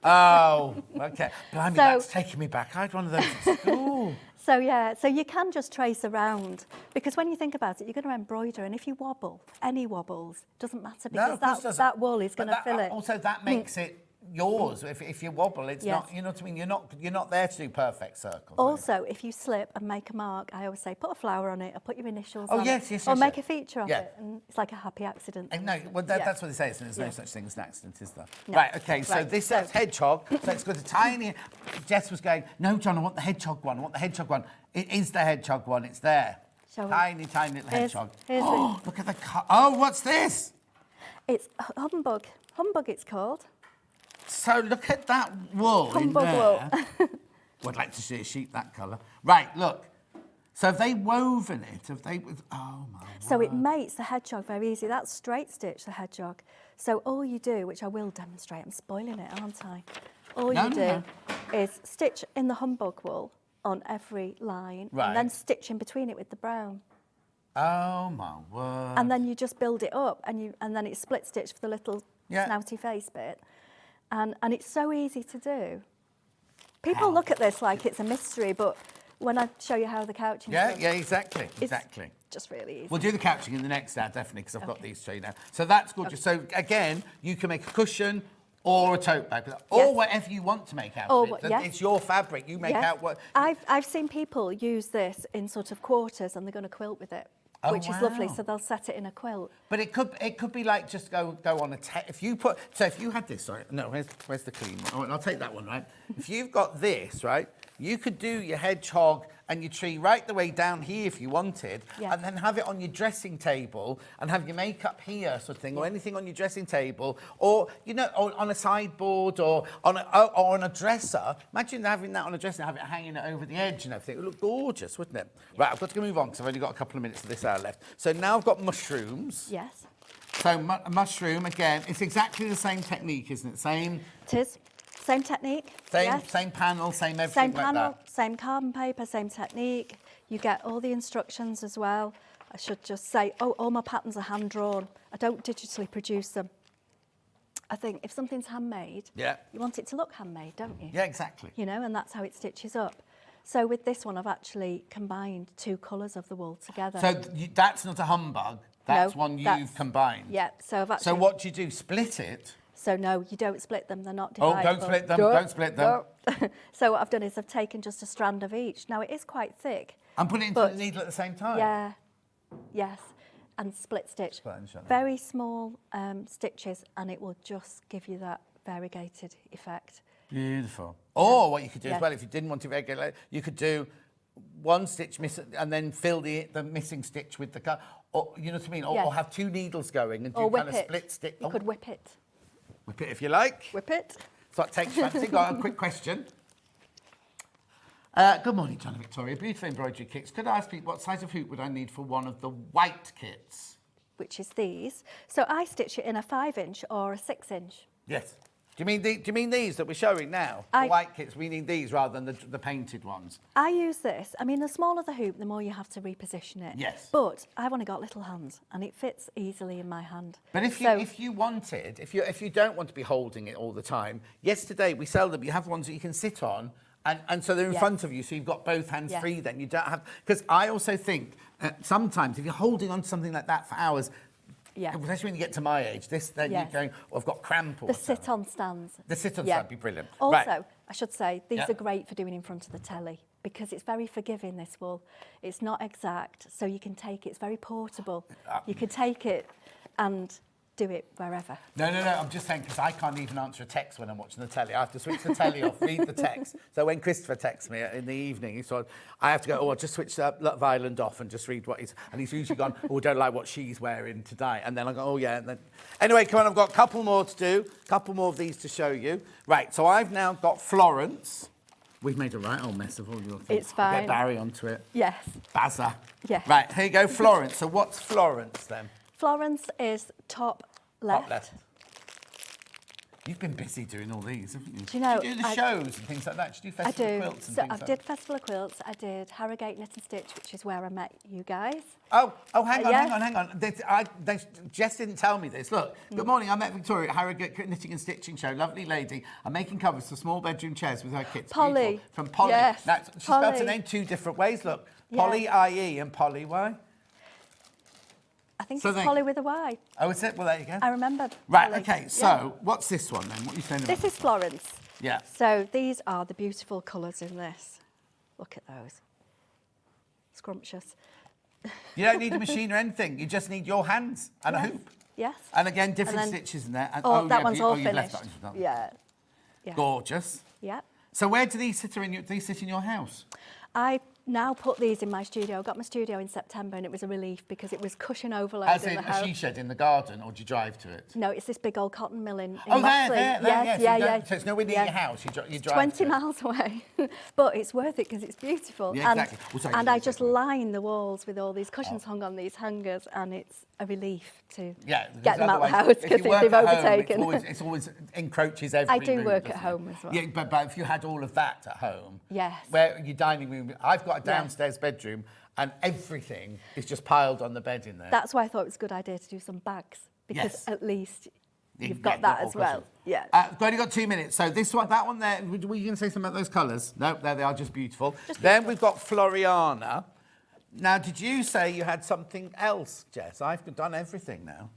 Speaker 3: Oh, okay. Blimey,
Speaker 6: So-
Speaker 3: that's taking me back. I had one of those at school.
Speaker 6: So yeah, so you can just trace around, because when you think about it, you're going to embroider, and if you wobble, any wobbles, doesn't matter,
Speaker 3: No,
Speaker 6: because
Speaker 3: of course it doesn't.
Speaker 6: that wool is
Speaker 3: But
Speaker 6: going to fill it.
Speaker 3: Also, that makes it yours. If you wobble, it's
Speaker 6: Yes.
Speaker 3: not. You know what I mean? You're not there to do perfect circles.
Speaker 6: Also, if you slip and make a mark, I always say put a flower on it, or put your initials on
Speaker 3: yes,
Speaker 6: it,
Speaker 3: yes,
Speaker 6: or
Speaker 3: yes,
Speaker 6: make
Speaker 3: yes.
Speaker 6: a feature of
Speaker 3: Yeah.
Speaker 6: it, and it's like a happy accident.
Speaker 3: And no, well,
Speaker 6: Yeah.
Speaker 3: that's what they say. So there's no
Speaker 6: Yeah.
Speaker 3: such thing as an accident, is there?
Speaker 6: No.
Speaker 3: Right. Okay. So
Speaker 6: Right,
Speaker 3: this
Speaker 6: so-
Speaker 3: is hedgehog. So it's got a tiny. Jess was going. No, John, I want the hedgehog one. I want the hedgehog one. It is the hedgehog one. It's there.
Speaker 6: Shall we?
Speaker 3: Tiny, tiny little
Speaker 6: Here's-
Speaker 3: hedgehog.
Speaker 6: here's
Speaker 3: Oh, look at the cut. Oh, what's this?
Speaker 6: It's humbug. Humbug, it's called.
Speaker 3: So look at that wool
Speaker 6: Humbug
Speaker 3: in
Speaker 6: wool.
Speaker 3: there. Well, I'd like to see a sheep that colour. Right, look. So have they woven it? Have they? Oh my.
Speaker 6: So it mates the hedgehog very easy. That's straight stitch, the hedgehog. So all you do, which I will demonstrate, I'm spoiling it, aren't I? All
Speaker 3: No,
Speaker 6: you
Speaker 3: no,
Speaker 6: do
Speaker 3: no.
Speaker 6: is stitch in the humbug wool on every line,
Speaker 3: Right.
Speaker 6: and then stitch in between it with the brown.
Speaker 3: Oh my word.
Speaker 6: And then you just build it up, and then it's split stitch for the little
Speaker 3: Yeah.
Speaker 6: snouty face bit. And it's so easy to do. People look at this like it's a mystery, but when I show you how the couching
Speaker 3: Yeah,
Speaker 6: done,
Speaker 3: yeah, exactly,
Speaker 6: it's
Speaker 3: exactly.
Speaker 6: just really easy.
Speaker 3: We'll do the couching in the next ad, definitely, because I've got these to show you now. So that's gorgeous. So again, you can make a cushion or a tote bag, or
Speaker 6: Yes.
Speaker 3: whatever you want to make out
Speaker 6: Or
Speaker 3: of it.
Speaker 6: what-
Speaker 3: So
Speaker 6: yes.
Speaker 3: It's your fabric. You make
Speaker 6: Yeah.
Speaker 3: out what...
Speaker 6: I've seen people use this in sort of quarters, and they're going to quilt with it,
Speaker 3: Oh,
Speaker 6: which is lovely.
Speaker 3: wow.
Speaker 6: So they'll set it in a quilt.
Speaker 3: But it could be like just go on a if you put if you had this, sorry, no, where's the clean one? Oh, I'll take that one, right? If you've got this, right, you could do your hedgehog and your tree right the way down here if you wanted,
Speaker 6: Yeah.
Speaker 3: and then have it on your dressing table and have your makeup here, sort of thing, or anything on your dressing table, or or on a sideboard, or on a dresser. Imagine having that on a dresser, and have it hanging over the edge and everything. It would look gorgeous, wouldn't it? Right, I've got to move on because I've only got a couple of minutes of this hour left. So now I've got mushrooms.
Speaker 6: Yes,
Speaker 3: So mushroom again, it's exactly the same technique, isn't it? Same
Speaker 6: it is. Same technique. yes.
Speaker 3: same panel, same everything
Speaker 6: Same
Speaker 3: like
Speaker 6: panel,
Speaker 3: that.
Speaker 6: same carbon paper, same technique. You get all the instructions as well. I should just say, all my patterns are hand drawn. I don't digitally produce them. I think if something's handmade,
Speaker 3: Yeah.
Speaker 6: you want it to look handmade, don't you?
Speaker 3: Yeah, exactly.
Speaker 6: You know, and that's how it stitches up. So with this one, I've actually combined two colours of the wool together.
Speaker 3: So that's not a humbug. That's
Speaker 6: No,
Speaker 3: one you've
Speaker 6: that's-
Speaker 3: combined.
Speaker 6: Yeah, so I've actually...
Speaker 3: So what do you do? Split it?
Speaker 6: So no, you don't split them, they're not
Speaker 3: Oh,
Speaker 6: dividable.
Speaker 3: don't split them, don't split them.
Speaker 6: No. So what I've done is I've taken just a strand of each. Now it is quite thick.
Speaker 3: And put it into
Speaker 6: But-
Speaker 3: the needle at the same time?
Speaker 6: Yeah, yes, and split stitch.
Speaker 3: Split and shut.
Speaker 6: Very small stitches, and it will just give you that variegated effect.
Speaker 3: Beautiful. Or what you could do
Speaker 6: Yeah.
Speaker 3: as well, if you didn't want to regulate, you could do one stitch and then fill the missing stitch with the cut. Or, you know what I mean? Or,
Speaker 6: Yes.
Speaker 3: or have two needles going and do
Speaker 6: Or whip
Speaker 3: kind of
Speaker 6: it.
Speaker 3: split stitch.
Speaker 6: You could whip it.
Speaker 3: Whip it if you like.
Speaker 6: Whip it.
Speaker 3: So that takes fancy. Got a quick question. Good morning, John and Victoria. Beautiful embroidery kits. Could I ask you what size of hoop would I need for one of the white kits?
Speaker 6: Which is these. So I stitch it in a 5-inch or a 6-inch.
Speaker 3: Yes. Do you mean these that we're showing now? The
Speaker 6: I-
Speaker 3: white kits, we need these rather than the painted ones.
Speaker 6: I use this. I mean, the smaller the hoop, the more you have to reposition it.
Speaker 3: Yes.
Speaker 6: But I've only got little hands, and it fits easily in my hand.
Speaker 3: But if you wanted, if you don't want to be holding it all the time, yesterday we sell them. You have ones that you can sit on And so they're in
Speaker 6: Yes.
Speaker 3: front of you, so you've got both hands
Speaker 6: Yeah.
Speaker 3: free then. You don't have... Because I also think sometimes if you're holding on to something like that for hours,
Speaker 6: Yeah.
Speaker 3: especially when you get to my age, then
Speaker 6: Yes.
Speaker 3: you're going, oh, I've got cramp or
Speaker 6: The
Speaker 3: something.
Speaker 6: sit-on stands.
Speaker 3: The sit-on
Speaker 6: Yeah.
Speaker 3: stand would be brilliant.
Speaker 6: Also,
Speaker 3: Right.
Speaker 6: I should say, these
Speaker 3: Yeah.
Speaker 6: are great for doing in front of the telly because it's very forgiving, this wool. It's not exact, so you can take it. It's very portable. You can take it and do it wherever.
Speaker 3: No, I'm just saying because I can't even answer a text when I'm watching the telly. I have to switch the telly off, read the text. So when Christopher texts me in the evening, I have to go, I'll just switch Love Island off and just read what he's... And he's usually gone, don't like what she's wearing today. And then I go, yeah. And then... Anyway, come on, I've got a couple more to do, a couple more of these to show you. Right, so I've now got Florence. We've made a right old mess of all your things.
Speaker 6: It's fine.
Speaker 3: I'll get Barry onto it.
Speaker 6: Yes.
Speaker 3: Bazza.
Speaker 6: Yes.
Speaker 3: Right, here you go, Florence. So what's Florence then?
Speaker 6: Florence is top left.
Speaker 3: Top left. You've been busy doing all these, haven't you?
Speaker 6: Do you know,
Speaker 3: Do you do the shows and things like that? Do you do
Speaker 6: I
Speaker 3: festival
Speaker 6: do.
Speaker 3: quilts and
Speaker 6: So
Speaker 3: things
Speaker 6: I
Speaker 3: like
Speaker 6: did
Speaker 3: that?
Speaker 6: Festival of Quilts. I did Harrogate Knit and Stitch, which is where I met you guys.
Speaker 3: Oh, hang on,
Speaker 6: Yes.
Speaker 3: hang on. Jess didn't tell me this. Look, good morning. I met Victoria at Harrogate Knitting and Stitching Show. Lovely lady. I'm making covers for small bedroom chairs with her kits.
Speaker 6: Polly.
Speaker 3: Beautiful. From Polly.
Speaker 6: Yes,
Speaker 3: Now, she spelled her
Speaker 6: Polly.
Speaker 3: name two different ways. Look,
Speaker 6: Yeah.
Speaker 3: Polly I-E and Polly Y.
Speaker 6: I think
Speaker 3: So
Speaker 6: it's
Speaker 3: they-
Speaker 6: Polly with a Y.
Speaker 3: Oh, is it? Well, there you go.
Speaker 6: I remember.
Speaker 3: Right,
Speaker 6: Polly.
Speaker 3: okay.
Speaker 6: Yeah.
Speaker 3: So, what's this one then? What are you saying about
Speaker 6: This is
Speaker 3: one?
Speaker 6: Florence.
Speaker 3: Yeah.
Speaker 6: So these are the beautiful colours in this. Look at those. Scrumptious.
Speaker 3: You don't need a machine or anything. You just need your hands and a
Speaker 6: Yes.
Speaker 3: hoop.
Speaker 6: Yes.
Speaker 3: And again, different
Speaker 6: And then-
Speaker 3: stitches in there. And,
Speaker 6: Oh, that
Speaker 3: yeah,
Speaker 6: one's all
Speaker 3: you've left
Speaker 6: finished.
Speaker 3: that.
Speaker 6: Yeah. Yeah.
Speaker 3: Gorgeous.
Speaker 6: Yeah.
Speaker 3: So where do these sit? Do these sit in your house?
Speaker 6: I now put these in my studio. I got my studio in September and it was a relief because it was cushion overload
Speaker 3: As
Speaker 6: in
Speaker 3: in
Speaker 6: the
Speaker 3: a
Speaker 6: house.
Speaker 3: she shed in the garden, or do you drive to it?
Speaker 6: No, it's this big old cotton mill in
Speaker 3: Oh,
Speaker 6: Moxley.
Speaker 3: there,
Speaker 6: Yes,
Speaker 3: so
Speaker 6: yeah,
Speaker 3: you don't-
Speaker 6: yeah.
Speaker 3: So it's nowhere near
Speaker 6: Yeah.
Speaker 3: your house. You drive.
Speaker 6: 20
Speaker 3: to it.
Speaker 6: miles away, but it's worth it because it's beautiful.
Speaker 3: Yeah,
Speaker 6: and
Speaker 3: exactly. Oh, sorry,
Speaker 6: and
Speaker 3: you
Speaker 6: I
Speaker 3: said
Speaker 6: just
Speaker 3: something.
Speaker 6: line the walls with all these cushions hung on these hangers, and it's a relief to
Speaker 3: Yeah,
Speaker 6: get them out of the
Speaker 3: otherwise,
Speaker 6: house
Speaker 3: if you
Speaker 6: because
Speaker 3: work
Speaker 6: they've
Speaker 3: at home,
Speaker 6: overtaken.
Speaker 3: It's always encroaches every
Speaker 6: I do
Speaker 3: room,
Speaker 6: work at
Speaker 3: doesn't
Speaker 6: home
Speaker 3: it?
Speaker 6: as well.
Speaker 3: Yeah, but if you had all of that at home,
Speaker 6: Yes.
Speaker 3: where your dining room, I've got a
Speaker 6: Yeah.
Speaker 3: downstairs bedroom, and everything is just piled on the bed in there.
Speaker 6: That's why I thought it was a good idea to do some bags because
Speaker 3: Yes.
Speaker 6: at least
Speaker 3: You
Speaker 6: you've
Speaker 3: can
Speaker 6: got
Speaker 3: get
Speaker 6: that
Speaker 3: the
Speaker 6: as
Speaker 3: whole
Speaker 6: well.
Speaker 3: cushion.
Speaker 6: Yeah.
Speaker 3: I've only got 2 minutes. So this one, that one there, were you going to say something about those colours? No, there they are, just beautiful.
Speaker 6: Just
Speaker 3: Then
Speaker 6: beautiful.
Speaker 3: we've got Floriana. Now, did you say you had something else, Jess? I've done everything now.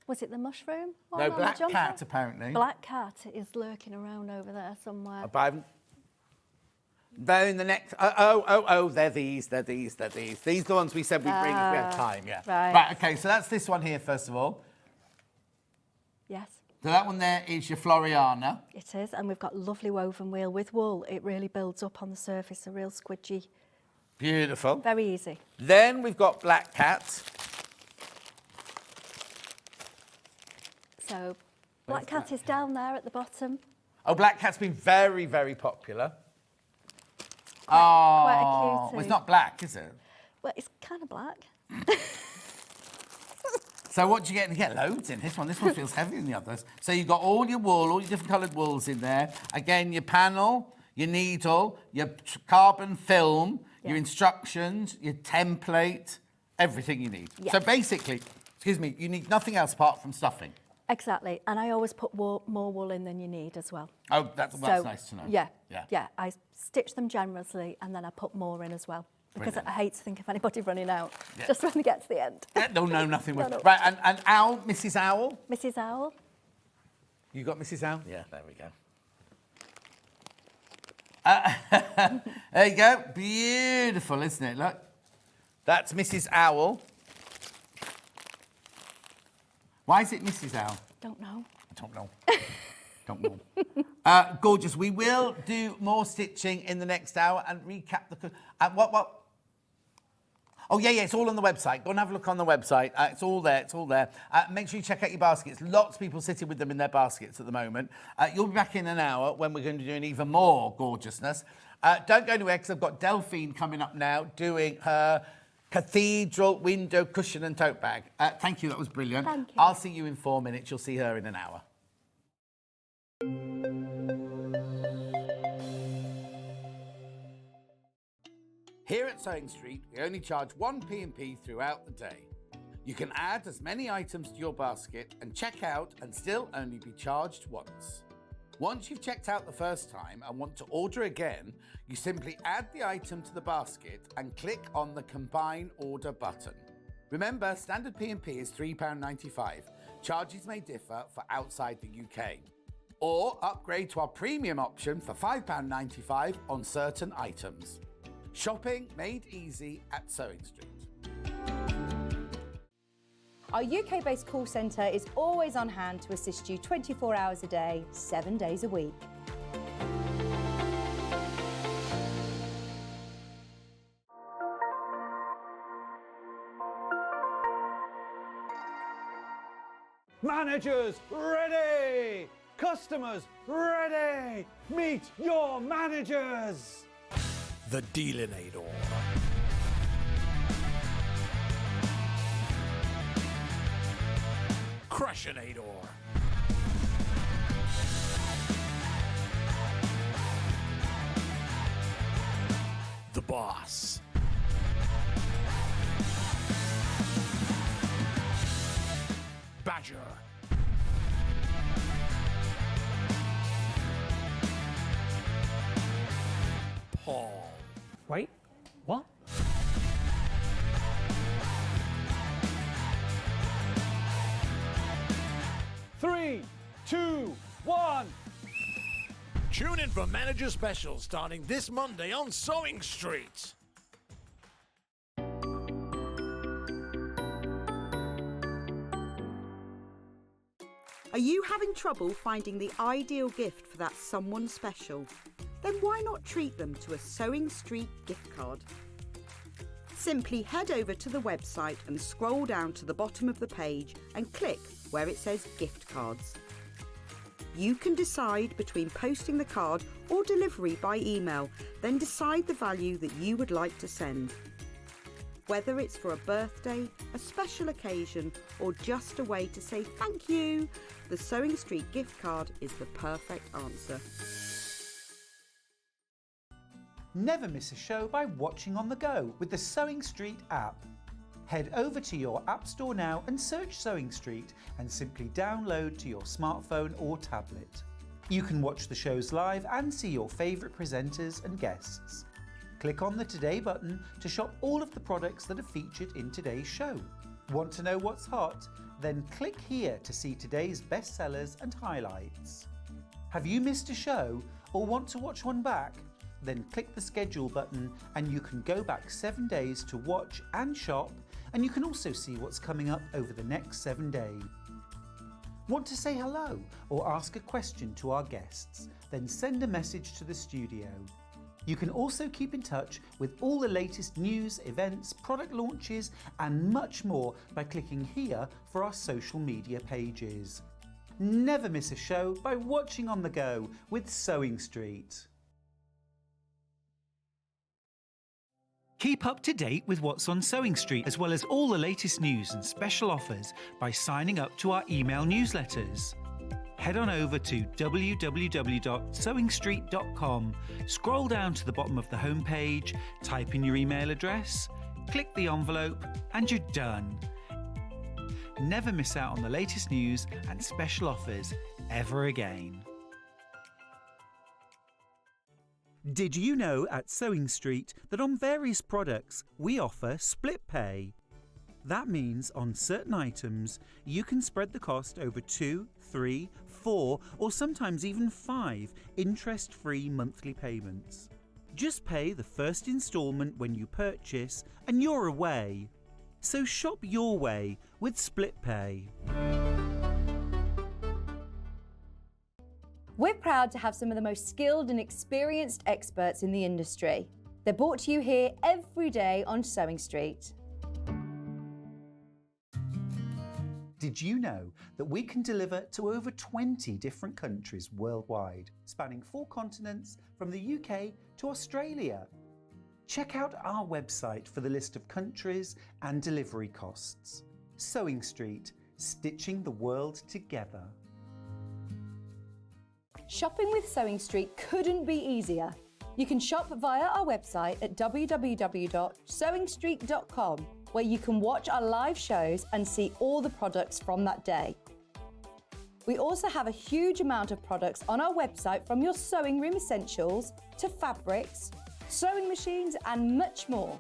Speaker 6: Was it the mushroom? Or
Speaker 3: No,
Speaker 6: on the
Speaker 3: Black
Speaker 6: jumper?
Speaker 3: Cat, apparently.
Speaker 6: Black cat is lurking around over there somewhere.
Speaker 3: But I haven't... They're in the next... they're these. These are the ones we said we'd bring if we had time, yeah.
Speaker 6: right.
Speaker 3: Okay, so that's this one here, first of all.
Speaker 6: Yes,
Speaker 3: So that one there is your Floriana.
Speaker 6: it is. And we've got lovely woven wheel with wool. It really builds up on the surface, a real squidgy.
Speaker 3: Beautiful.
Speaker 6: Very easy.
Speaker 3: Then we've got Black Cat.
Speaker 6: So Black cat is down there at the bottom.
Speaker 3: Oh, Black Cat's been very, very popular.
Speaker 6: Quite a
Speaker 3: Well,
Speaker 6: cutie.
Speaker 3: it's not black, is it?
Speaker 6: Well, it's kind of black.
Speaker 3: So what do you get? You get loads in this one. This one feels heavier than the others. So you've got all your wool, all your different coloured wools in there. Again, your panel, your needle, your carbon film, your
Speaker 6: Yeah.
Speaker 3: instructions, your template, everything you need.
Speaker 6: Yeah.
Speaker 3: So basically, excuse me, you need nothing else apart from stuffing.
Speaker 6: Exactly. And I always put more wool in than you need as well.
Speaker 3: Oh, that's nice to know.
Speaker 6: Yeah. I stitch them generously and then I put more in as well. Because
Speaker 3: Brilliant.
Speaker 6: I hate to think of anybody running out
Speaker 3: Yeah.
Speaker 6: just when we get to the end.
Speaker 3: No, nothing.
Speaker 6: No.
Speaker 3: Right, and Owl, Mrs. Owl.
Speaker 6: Mrs. Owl.
Speaker 3: You got Mrs. Owl? Yeah, there we go. There you go. Beautiful, isn't it? Look. That's Mrs. Owl. Why is it Mrs. Owl?
Speaker 6: Don't know.
Speaker 3: I don't know. Don't know. Gorgeous. We will do more stitching in the next hour and recap the... what? Oh, yeah, it's all on the website. Go and have a look on the website. It's all there, make sure you check out your baskets. Lots of people sitting with them in their baskets at the moment. You'll be back in an hour when we're going to be doing even more gorgeousness. Don't go anywhere because I've got Delphine coming up now doing her Cathedral window cushion and tote bag. Thank you, that was brilliant.
Speaker 6: Thank you.
Speaker 3: I'll see you in 4 minutes. You'll see her in an hour. Here at Sewing Street, we only charge 1p&p throughout the day. You can add as many items to your basket and check out and still only be charged once. Once you've checked out the first time and want to order again, you simply add the item to the basket and click on the Combine Order button. Remember, standard P&P is £3.95. Charges may differ for outside the UK. Or upgrade to our premium option for £5.95 on certain items. Shopping made easy at Sewing Street.
Speaker 4: Our UK-based call centre is always on hand to assist you 24 hours a day, 7 days a week.
Speaker 2: Managers ready! Customers ready! Meet your managers!
Speaker 1: The Dealinator. Crushinator. The Boss. Badger. Paul.
Speaker 2: Wait, what? Three, two, one.
Speaker 1: Tune in for Manager Special starting this Monday on Sewing Street.
Speaker 7: Are you having trouble finding the ideal gift for that someone special? Then why not treat them to a Sewing Street gift card? Simply head over to the website and scroll down to the bottom of the page and click where it says gift cards. You can decide between posting the card or delivery by email, then decide the value that you would like to send. Whether it's for a birthday, a special occasion, or just a way to say thank you, the Sewing Street gift card is the perfect answer.
Speaker 5: Never miss a show by watching on the go with the Sewing Street app. Head over to your App Store now and search Sewing Street and simply download to your smartphone or tablet. You can watch the shows live and see your favourite presenters and guests. Click on the Today button to shop all of the products that are featured in today's show. Want to know what's hot? Then click here to see today's bestsellers and highlights. Have you missed a show or want to watch one back? Then click the schedule button and you can go back 7 days to watch and shop, and you can also see what's coming up over the next 7 days. Want to say hello or ask a question to our guests? Then send a message to the studio. You can also keep in touch with all the latest news, events, product launches and much more by clicking here for our social media pages. Never miss a show by watching on the go with Sewing Street. Keep up to date with what's on Sewing Street, as well as all the latest news and special offers by signing up to our email newsletters. Head on over to www.sewingstreet.com, scroll down to the bottom of the homepage, type in your email address, click the envelope, and you're done. Never miss out on the latest news and special offers ever again. Did you know at Sewing Street that on various products we offer split pay? That means on certain items you can spread the cost over 2, 3, 4 or sometimes even 5 interest-free monthly payments. Just pay the first instalment when you purchase and you're away. So shop your way with split pay.
Speaker 4: We're proud to have some of the most skilled and experienced experts in the industry. They're brought to you here every day on Sewing Street.
Speaker 5: Did you know that we can deliver to over 20 different countries worldwide, spanning 4 continents from the UK to Australia? Check out our website for the list of countries and delivery costs. Sewing Street, stitching the world together.
Speaker 4: Shopping with Sewing Street couldn't be easier. You can shop via our website at www.sewingstreet.com where you can watch our live shows and see all the products from that day. We also have a huge amount of products on our website, from your sewing room essentials to fabrics, sewing machines and much more.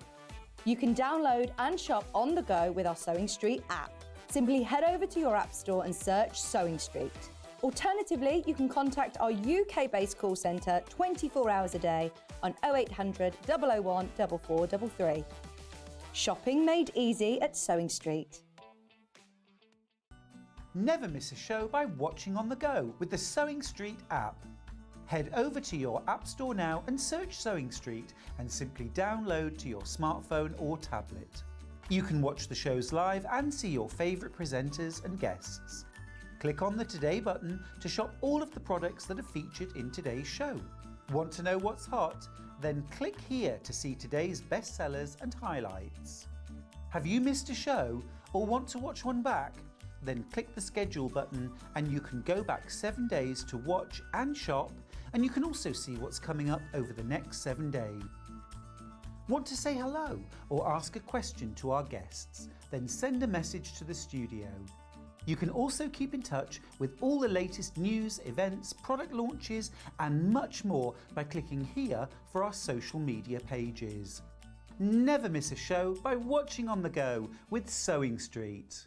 Speaker 4: You can download and shop on the go with our Sewing Street app. Simply head over to your app store and search Sewing Street. Alternatively, you can contact our UK-based call centre 24 hours a day on 0800 001 4433. Shopping made easy at Sewing Street.
Speaker 5: Never miss a show by watching on the go with the Sewing Street app. Head over to your app store now and search Sewing Street and simply download to your smartphone or tablet. You can watch the shows live and see your favourite presenters and guests. Click on the Today button to shop all of the products that are featured in today's show. Want to know what's hot? Then click here to see today's bestsellers and highlights. Have you missed a show or want to watch one back? Then click the schedule button and you can go back 7 days to watch and shop, and you can also see what's coming up over the next 7 days. Want to say hello or ask a question to our guests? Then send a message to the studio. You can also keep in touch with all the latest news, events, product launches and much more by clicking here for our social media pages. Never miss a show by watching on the go with Sewing Street.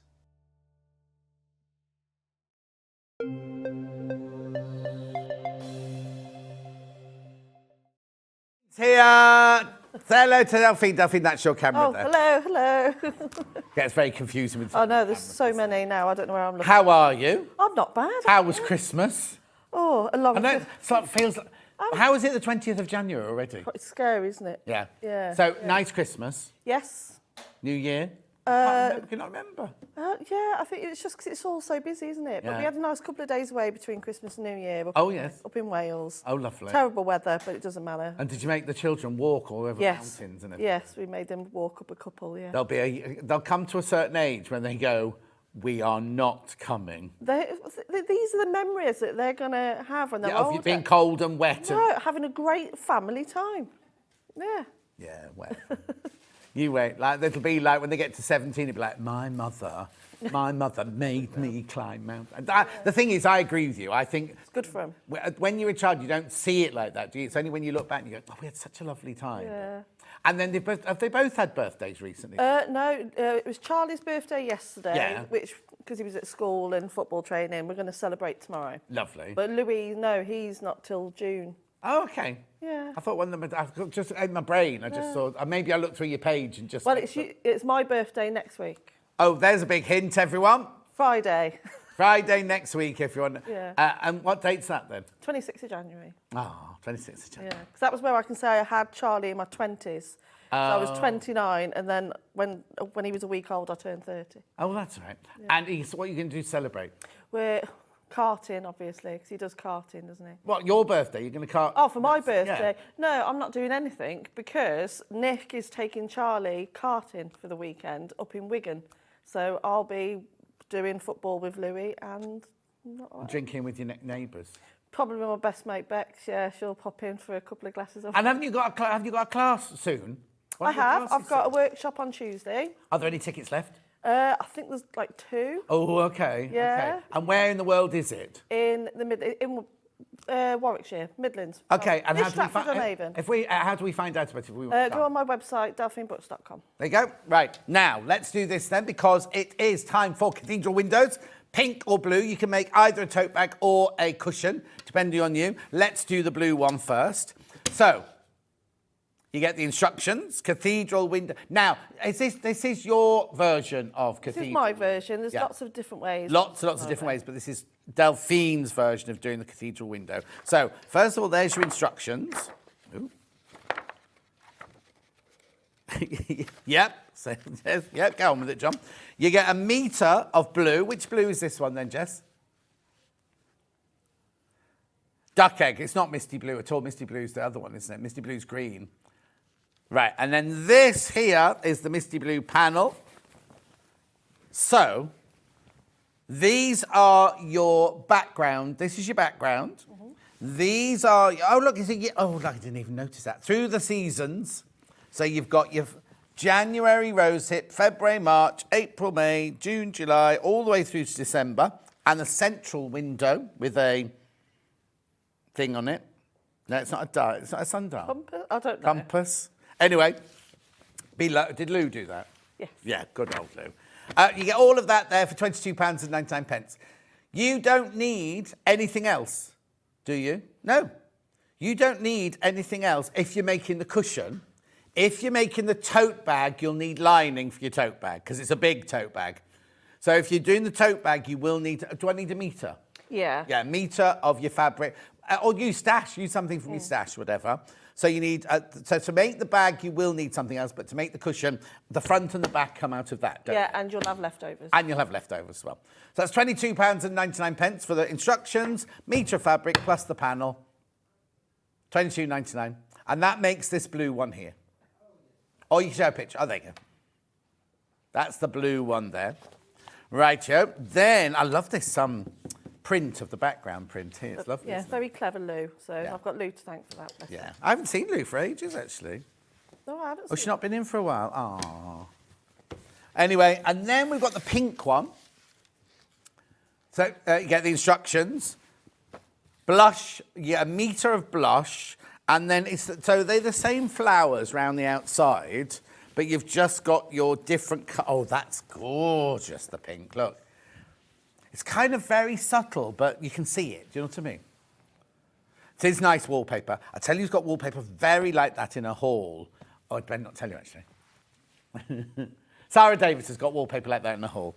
Speaker 3: Here. Say hello to Delphine. Delphine, that's your camera there.
Speaker 8: Hello.
Speaker 3: Gets very confusing with
Speaker 8: Oh no, there's so many now. I don't know where I'm looking.
Speaker 3: How are you?
Speaker 8: I'm not bad.
Speaker 3: How was Christmas?
Speaker 8: Oh, a long.
Speaker 3: I know it feels like... How is it the 20th of January already?
Speaker 8: It's scary, isn't it?
Speaker 3: Yeah.
Speaker 8: Yeah.
Speaker 3: So, nice Christmas.
Speaker 8: Yes.
Speaker 3: New Year. I cannot remember.
Speaker 8: Yeah, I think it's just because it's all so busy, isn't it? But
Speaker 3: Yeah.
Speaker 8: we had a nice couple of days away between Christmas and New Year.
Speaker 3: Oh, yes.
Speaker 8: Up in Wales.
Speaker 3: Oh, lovely.
Speaker 8: Terrible weather, but it doesn't matter.
Speaker 3: And did you make the children walk all over
Speaker 8: Yes.
Speaker 3: mountains and everything?
Speaker 8: Yes, we made them walk up a couple. Yeah.
Speaker 3: They'll come to a certain age when they go, we are not coming.
Speaker 8: These are the memories that they're going to have when they're
Speaker 3: Yeah, of
Speaker 8: older.
Speaker 3: you being cold and wet.
Speaker 8: No, having a great family time. Yeah.
Speaker 3: Yeah, well. You wait. Like, it'll be like when they get to 17, it'll be like, my mother made me climb mountains. The thing is, I agree with you. I think...
Speaker 8: It's good for them.
Speaker 3: When you're a child, you don't see it like that, do you? It's only when you look back and you go, oh, we had such a lovely time.
Speaker 8: Yeah.
Speaker 3: And then have they both had birthdays recently?
Speaker 8: No, it was Charlie's birthday yesterday,
Speaker 3: Yeah.
Speaker 8: which, because he was at school and football training, we're going to celebrate tomorrow.
Speaker 3: Lovely.
Speaker 8: But Louis, no, he's not till June.
Speaker 3: Oh, okay.
Speaker 8: Yeah.
Speaker 3: I thought just in my brain, I just thought, maybe I looked through your page and just...
Speaker 8: Well, it's my birthday next week.
Speaker 3: Oh, there's a big hint, everyone.
Speaker 8: Friday.
Speaker 3: Friday next week, if you want.
Speaker 8: Yeah.
Speaker 3: And what date's that then?
Speaker 8: 26th of January.
Speaker 3: Oh, 26th of January.
Speaker 8: Yeah, because that was where I can say I had Charlie in my 20s. So I was 29, and then when he was a week old, I turned 30.
Speaker 3: Oh, that's right.
Speaker 8: Yeah.
Speaker 3: And so what are you going to do to celebrate?
Speaker 8: We're karting, obviously, because he does karting, doesn't he?
Speaker 3: What, your birthday? You're going to kart?
Speaker 8: Oh, for my birthday?
Speaker 3: Yeah.
Speaker 8: No, I'm not doing anything because Nick is taking Charlie karting for the weekend up in Wigan. So I'll be doing football with Louis and...
Speaker 3: Drinking with your neighbours.
Speaker 8: Probably my best mate Bex, yeah, she'll pop in for a couple of glasses of...
Speaker 3: And have you got a class soon?
Speaker 8: I have. I've got a workshop on Tuesday.
Speaker 3: Are there any tickets left?
Speaker 8: I think there's like 2.
Speaker 3: Oh, okay.
Speaker 8: Yeah.
Speaker 3: Okay. And where in the world is it?
Speaker 8: In Warwickshire, Midlands.
Speaker 3: Okay. And how do we find out about it? If we want
Speaker 8: Go on my website, delphinebrooks.com.
Speaker 3: There you go. Right. Now, let's do this then, because it is time for Cathedral windows. Pink or blue. You can make either a tote bag or a cushion, depending on you. Let's do the blue one first. So, you get the instructions, Cathedral window. Now, this is your version of Cathedral?
Speaker 8: This is my version. There's lots of different ways.
Speaker 3: Lots of different ways, but this is Delphine's version of doing the Cathedral window. So, first of all, there's your instructions. Ooh. Yep. So, yep, go on with it, John. You get 1 metre of blue. Which blue is this one then, Jess? Duck egg. It's not Misty Blue at all. Misty Blue's the other one, isn't it? Misty Blue's green. Right, and then this here is the Misty Blue panel. So, these are your background. This is your background. Mm-hmm. These are... Oh, look, look, I didn't even notice that. Through the seasons. So, you've got your January rosehip, February, March, April, May, June, July, all the way through to December. And a central window with a thing on it. No, it's not a dial. It's not a sundial.
Speaker 8: Compass? I don't know.
Speaker 3: Compass. Anyway, did Lou do that?
Speaker 8: Yes.
Speaker 3: Yeah, good old Lou. You get all of that there for £22.99. You don't need anything else, do you? No. You don't need anything else if you're making the cushion. If you're making the tote bag, you'll need lining for your tote bag because it's a big tote bag. So if you're doing the tote bag, you will need... Do I need a metre?
Speaker 8: Yeah.
Speaker 3: Yeah, a metre of your fabric. Or use stash. Use something from your stash, whatever. So you need... so to make the bag, you will need something else. But to make the cushion, the front and the back come out of that, don't
Speaker 8: Yeah,
Speaker 3: they?
Speaker 8: and you'll have leftovers.
Speaker 3: And you'll have leftovers as well. So that's £22.99 for the instructions, metre of fabric plus the panel. £22.99. And that makes this blue one here. Oh, you can show a picture. Oh, there you go. That's the blue one there. Rightio. Then, I love this print of the background print here. It's lovely.
Speaker 8: Yeah,
Speaker 3: isn't it?
Speaker 8: very clever Lou. So
Speaker 3: Yeah.
Speaker 8: I've got Lou to thank for that. bless
Speaker 3: Yeah.
Speaker 8: her.
Speaker 3: I haven't seen Lou for ages, actually.
Speaker 8: No, I haven't
Speaker 3: Oh, she's
Speaker 8: seen
Speaker 3: not been in for a while. Oh. Anyway, and then we've got the pink one. So you get the instructions. Blush, yeah, a metre of blush. And then so they're the same flowers round the outside, but you've just got your different... Oh, that's gorgeous, the pink. Look. It's kind of very subtle, but you can see it. Do you know what I mean? It is nice wallpaper. I tell you who's got wallpaper very like that in a hall. Oh, I'd better not tell you, actually. Sarah Davis has got wallpaper like that in a hall.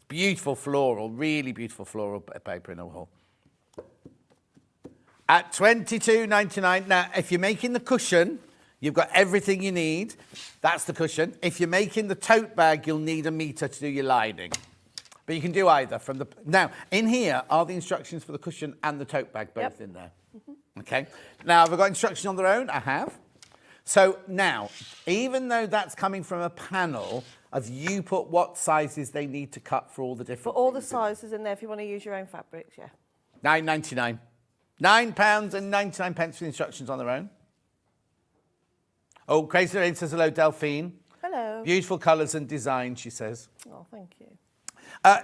Speaker 3: Beautiful floral, really beautiful floral paper in a hall. At £22.99. Now, if you're making the cushion, you've got everything you need. That's the cushion. If you're making the tote bag, you'll need a metre to do your lining. But you can do either from the... Now, in here are the instructions for the cushion and the tote bag, both in there. Okay. Now, have I got instructions on their own? I have. So now, even though that's coming from a panel, have you put what sizes they need to cut for all the different...
Speaker 8: For all the sizes in there, if you want to use your own fabrics, yeah.
Speaker 3: £9.99. £9.99 for the instructions on their own. Oh, Crazy Lorraine says hello, Delphine.
Speaker 8: Hello.
Speaker 3: Beautiful colours and design, she says.
Speaker 8: Oh, thank you.
Speaker 3: So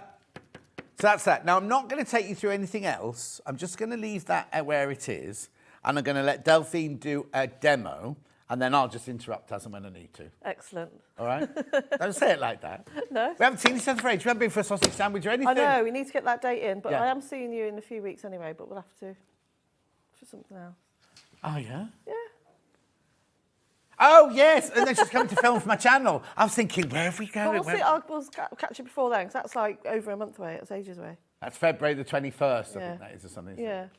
Speaker 3: that's that. Now, I'm not going to take you through anything else. I'm just going to leave that where it is. And I'm going to let Delphine do a demo. And then I'll just interrupt as and when I need to.
Speaker 8: Excellent.
Speaker 3: All right? Don't say it like that.
Speaker 8: No.
Speaker 3: We haven't seen each other for ages. We haven't been for a sausage sandwich or anything.
Speaker 8: I know, we need to get that date in, but
Speaker 3: Yeah.
Speaker 8: I am seeing you in a few weeks anyway, but we'll have to for something else.
Speaker 3: Oh, yeah?
Speaker 8: Yeah.
Speaker 3: Oh, yes. And then she's coming to film for my channel. I was thinking, where have we
Speaker 8: But
Speaker 3: going?
Speaker 8: we'll catch you before then, because that's like over a month away. It's ages away.
Speaker 3: That's February the 21st, I
Speaker 8: Yeah.
Speaker 3: think that is, or something. Isn't
Speaker 8: Yeah.
Speaker 3: It?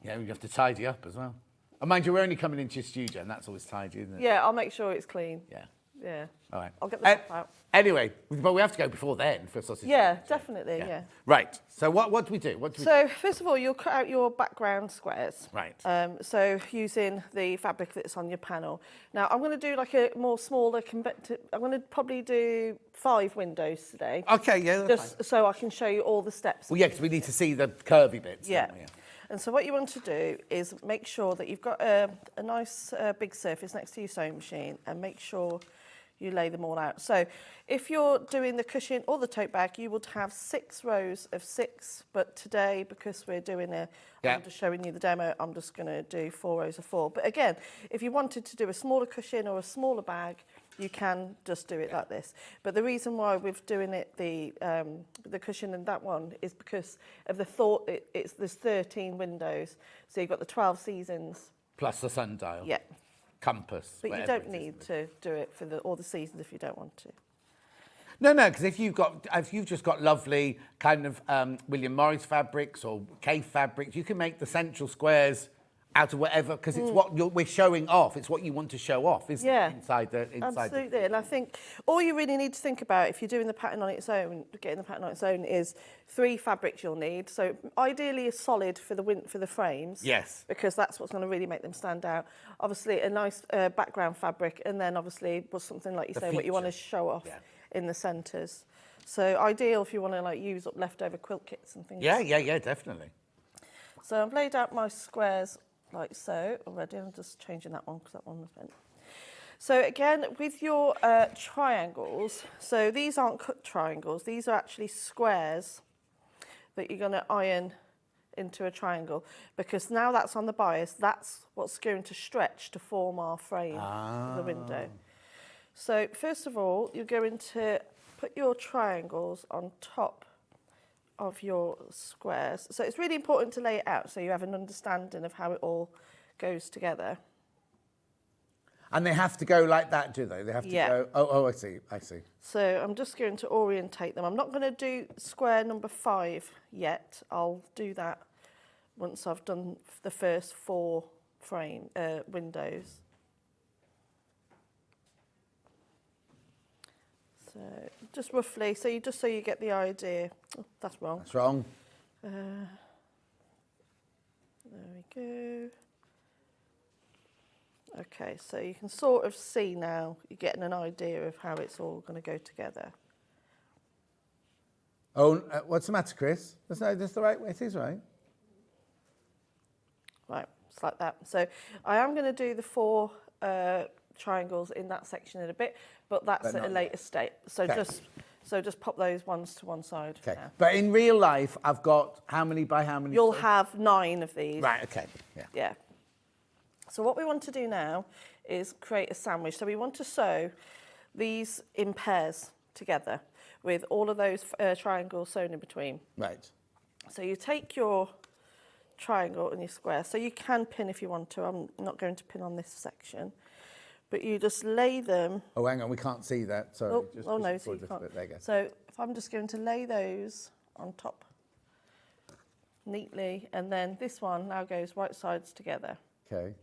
Speaker 3: Yeah, we have to tidy up as well. And mind you, we're only coming into your studio, and that's always tidy, isn't it?
Speaker 8: Yeah, I'll make sure it's clean.
Speaker 3: Yeah.
Speaker 8: Yeah.
Speaker 3: All right.
Speaker 8: I'll get the top out.
Speaker 3: Anyway, but we have to go before then for sausage.
Speaker 8: Yeah,
Speaker 3: sandwich.
Speaker 8: definitely, yeah.
Speaker 3: Right. So what do we do?
Speaker 8: So first of all, you'll cut out your background squares.
Speaker 3: Right.
Speaker 8: So using the fabric that's on your panel. Now I'm going to do like a more smaller. I'm going to probably do 5 windows today.
Speaker 3: Okay. Yeah. That's fine.
Speaker 8: So I can show you all the steps.
Speaker 3: Well, yeah, because we need to see the curvy bits.
Speaker 8: Yeah.
Speaker 3: Don't we?
Speaker 8: And so what you want to do is make sure that you've got a nice big surface next to your sewing machine, and make sure you lay them all out. So if you're doing the cushion or the tote bag, you would have 6 rows of 6, but today, because we're doing I'm just showing you the demo, I'm just going to do 4 rows of 4. But again, if you wanted to do a smaller cushion or a smaller bag, you can just do it like this. But the reason why we're doing it the cushion and that one is because of the thought. There's 13 windows, so you've got the 12 seasons
Speaker 3: Plus the sundial.
Speaker 8: Yeah.
Speaker 3: Compass.
Speaker 8: But you
Speaker 3: whatever
Speaker 8: don't
Speaker 3: it is,
Speaker 8: need to do it for all the seasons if you don't want to.
Speaker 3: No, because if you've just got lovely kind of William Morris fabrics or Kaffe fabrics, you can make the central squares out of whatever, because it's what we're showing off. It's what you want to show off, isn't it? Inside
Speaker 8: Absolutely. And I think all you really need to think about if you're doing the pattern on its own, getting the pattern on its own, is 3 fabrics you'll need. So ideally a solid for the frames.
Speaker 3: Yes.
Speaker 8: Because that's what's going to really make them stand out. Obviously a nice background fabric, and then obviously something like you say, what you want to show off in the centres. So ideal if you want to like use up leftover quilt kits and things.
Speaker 3: Yeah, definitely.
Speaker 8: So I've laid out my squares like so already. I'm just changing that one because that one was bent. So again, with your triangles, so these aren't cut triangles, these are actually squares that you're going to iron into a triangle, because now that's on the bias, that's what's going to stretch to form our frame of the window. So first of all, you're going to put your triangles on top of your squares. So it's really important to lay it out so you have an understanding of how it all goes together.
Speaker 3: And they have to go like that, do they? They have to go... Oh, I see, I see.
Speaker 8: So I'm just going to orientate them. I'm not going to do square number 5 yet. I'll do that once I've done the first 4 windows. So just roughly, so you get the idea. Oh, that's wrong.
Speaker 3: That's wrong.
Speaker 8: There we go. Okay, so you can sort of see now, you're getting an idea of how it's all going to go together.
Speaker 3: Oh, what's the matter, Chris? That's the right way. It is right.
Speaker 8: Right, it's like that. So I am going to do the 4 triangles in that section in a bit, but that's at a later state. So just pop those ones to one side.
Speaker 3: Okay.
Speaker 8: Now.
Speaker 3: But in real life, I've got how many by how many?
Speaker 8: You'll have 9 of these.
Speaker 3: Right. Okay. Yeah.
Speaker 8: Yeah. So what we want to do now is create a sandwich. So we want to sew these in pairs together with all of those triangles sewn in between.
Speaker 3: Right.
Speaker 8: So you take your triangle and your square. So you can pin if you want to. I'm not going to pin on this section. But you just lay them...
Speaker 3: Oh, hang on, we can't see that. Sorry.
Speaker 8: Oh,
Speaker 3: just
Speaker 8: no, so you can't.
Speaker 3: Bit. There you go.
Speaker 8: So if I'm just going to lay those on top neatly, and then this one now goes right sides together.
Speaker 3: Okay.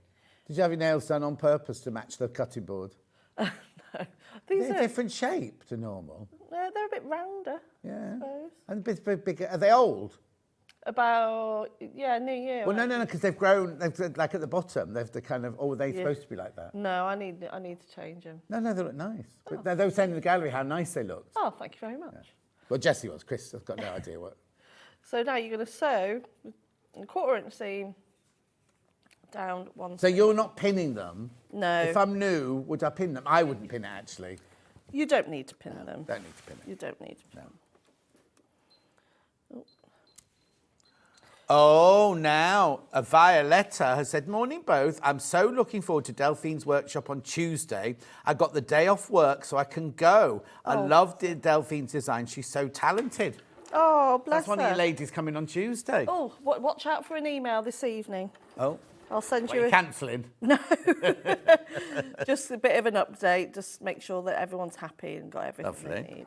Speaker 3: Did you have your nails done on purpose to match the cutting board?
Speaker 8: No. These
Speaker 3: They're
Speaker 8: are
Speaker 3: a different shape to normal.
Speaker 8: they're a bit rounder,
Speaker 3: Yeah.
Speaker 8: I suppose.
Speaker 3: And a bit bigger. Are they old?
Speaker 8: About, New Year.
Speaker 3: Well, no, because they've grown, like at the bottom, they're kind of, are they supposed to be like that?
Speaker 8: No, I need to change them.
Speaker 3: No, they look nice. But they were saying in the gallery how nice they looked.
Speaker 8: Oh, thank you very much.
Speaker 3: Yeah. Well, Jessie was. Chris has got no idea what.
Speaker 8: So now you're going to sew a 1/4 inch seam down one
Speaker 3: So
Speaker 8: side.
Speaker 3: you're not pinning them?
Speaker 8: No.
Speaker 3: If I'm new, would I pin them? I wouldn't pin it, actually.
Speaker 8: You don't need to pin them.
Speaker 3: Don't need to pin it.
Speaker 8: You don't need to pin them.
Speaker 3: Oh, now, a Violetta has said, morning both. I'm so looking forward to Delphine's workshop on Tuesday. I got the day off work so I can go. I love Delphine's design. She's so talented.
Speaker 8: Oh, bless
Speaker 3: That's one of your ladies coming on Tuesday.
Speaker 8: Oh, watch out for an email this evening.
Speaker 3: Oh.
Speaker 8: I'll send
Speaker 3: What,
Speaker 8: you
Speaker 3: are you cancelling?
Speaker 8: No. Just a bit of an update. Just make sure that everyone's happy and got everything they need.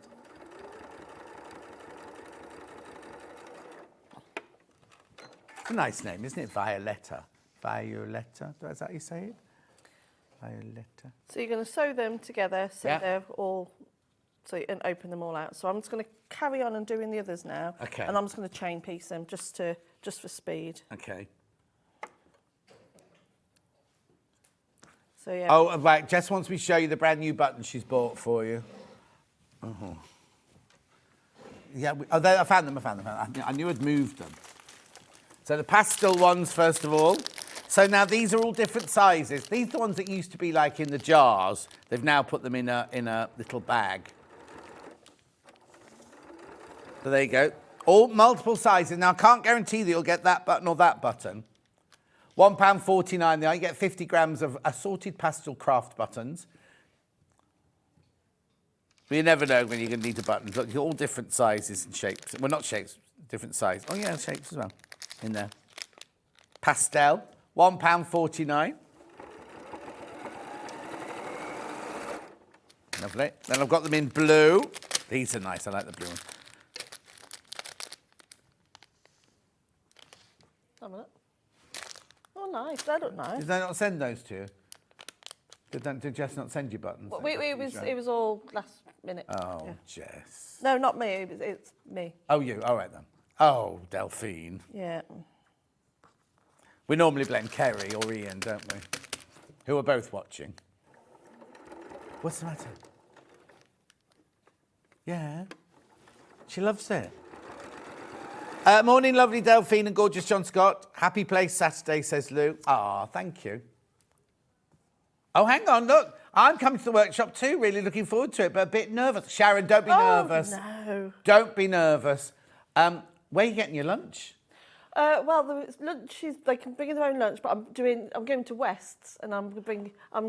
Speaker 3: It's a nice name, isn't it? Violetta. Violetta. Is that how you say it? Violetta.
Speaker 8: So you're going to sew them together so
Speaker 3: Yeah.
Speaker 8: they're all, and open them all out. So I'm just going to carry on and doing the others now.
Speaker 3: Okay.
Speaker 8: And I'm just going to chain piece them just for speed.
Speaker 3: Okay.
Speaker 8: So yeah.
Speaker 3: Oh, right. Jess wants me to show you the brand new buttons she's bought for you. Oh. Yeah. I found them. I knew I'd moved them. So the pastel ones, first of all. So now these are all different sizes. These are the ones that used to be like in the jars. They've now put them in a little bag. So there you go. All multiple sizes. Now I can't guarantee that you'll get that button or that button. £1.49 there. You get 50 grams of assorted pastel craft buttons. But you never know when you're going to need the buttons. Look, all different sizes and shapes. Well, not shapes, different size. Oh, yeah, shapes as well in there. Pastel, £1.49. Lovely. Then I've got them in blue. These are nice. I like the blue ones.
Speaker 8: Have a look. Oh, nice. They look nice.
Speaker 3: Did they not send those to you? Did Jess not send you buttons?
Speaker 8: Well, it was all last minute.
Speaker 3: Oh,
Speaker 8: Yeah.
Speaker 3: Jess.
Speaker 8: No, not me. It's me.
Speaker 3: Oh, you. All right, then. Oh, Delphine.
Speaker 8: Yeah.
Speaker 3: We normally blame Kerry or Ian, don't we? Who are both watching. What's the matter? Yeah. She loves it. Morning, lovely Delphine and gorgeous John Scott. Happy place Saturday, says Lou. Ah, thank you. Oh, hang on, look. I'm coming to the workshop too, really looking forward to it, but a bit nervous. Sharon, don't be nervous.
Speaker 8: No.
Speaker 3: Don't be nervous. Where are you getting your lunch?
Speaker 8: Well, the lunch is, they can bring in their own lunch, but I'm going to West's and I'm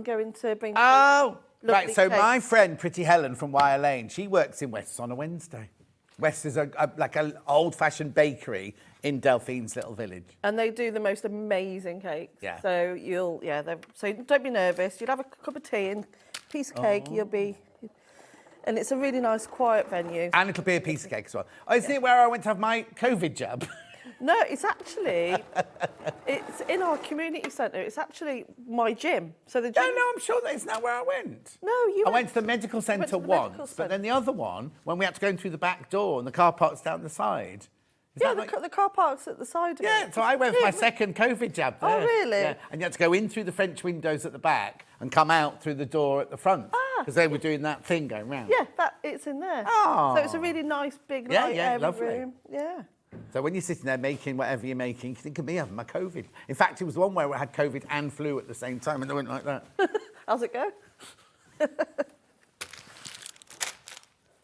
Speaker 8: going to bring.
Speaker 3: Oh, right. So
Speaker 8: cake.
Speaker 3: my friend, Pretty Helen from Wire Lane, she works in West's on a Wednesday. West's is like an old-fashioned bakery in Delphine's little village.
Speaker 8: And they do the most amazing cakes.
Speaker 3: Yeah.
Speaker 8: So so don't be nervous. You'll have a cup of tea and a piece of cake. And it's a really nice, quiet venue.
Speaker 3: And it'll be a piece of cake as well. Oh, isn't it where I went to have my COVID jab?
Speaker 8: No, it's actually, it's in our community centre. It's actually my gym. So the gym.
Speaker 3: No, I'm sure that it's not where I went.
Speaker 8: No, you.
Speaker 3: I went to the medical centre once, but then the other one, when we had to go in through the back door and the car park's down the side.
Speaker 8: Yeah, the car park's at the side of it.
Speaker 3: Yeah, so I went for my second COVID jab there.
Speaker 8: Oh, really?
Speaker 3: Yeah, and you had to go in through the French windows at the back and come out through the door at the front. Because they were doing that thing going round.
Speaker 8: Yeah, it's in there.
Speaker 3: Oh.
Speaker 8: So it's a really nice, big, airy
Speaker 3: lovely.
Speaker 8: room. Yeah.
Speaker 3: So when you're sitting there making whatever you're making, you think of me having my COVID. In fact, it was one where I had COVID and flu at the same time, and they went like that.
Speaker 8: How's it go?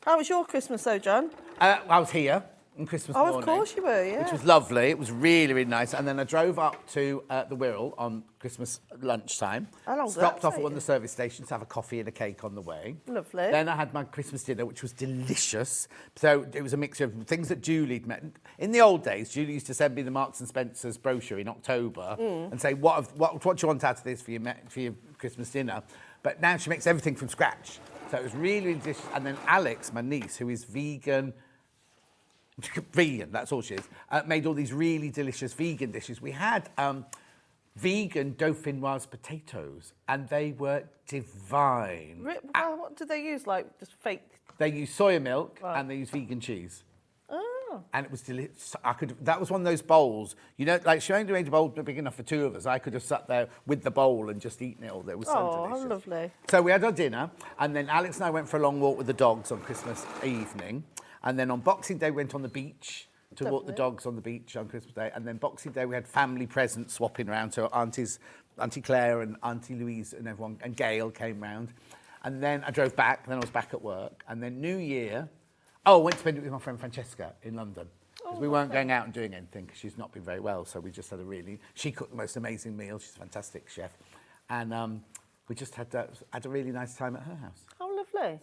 Speaker 8: How was your Christmas, though, John?
Speaker 3: I was here on Christmas morning.
Speaker 8: Oh, of course you were, yeah.
Speaker 3: Which was lovely. It was really, really nice. And then I drove up to the Wirral on Christmas lunchtime.
Speaker 8: How long did
Speaker 3: Stopped
Speaker 8: that
Speaker 3: off at
Speaker 8: take
Speaker 3: one of the service stations to have a coffee and a cake on the way.
Speaker 8: Lovely.
Speaker 3: Then I had my Christmas dinner, which was delicious. So it was a mixture of things that Julie'd met. In the old days, Julie used to send me the Marks and Spencer's brochure in October and say, what do you want out of this for your Christmas dinner? But now she makes everything from scratch. So it was really, really delicious. And then Alex, my niece, who is vegan, that's all she is, made all these really delicious vegan dishes. We had vegan dauphinoise potatoes, and they were divine.
Speaker 8: What did they use? Like just fake?
Speaker 3: They use soya milk
Speaker 8: Right.
Speaker 3: and they use vegan cheese.
Speaker 8: Oh.
Speaker 3: And it was delicious. That was one of those bowls, like she only made a bowl big enough for two of us. I could have sat there with the bowl and just eaten it all. It was so delicious.
Speaker 8: How lovely.
Speaker 3: So we had our dinner, and then Alex and I went for a long walk with the dogs on Christmas evening. And then on Boxing Day, we went on the beach to walk the dogs on the beach on Christmas Day. And then Boxing Day, we had family presents swapping around. So Auntie Claire and Auntie Louise and everyone, and Gail came round. And then I drove back, then I was back at work. And then New Year, I went to spend it with my friend Francesca in London. Because we weren't going out and doing anything because she's not been very well. So we just had she cooked the most amazing meal. She's a fantastic chef. And we just had a really nice time at her house.
Speaker 8: How lovely.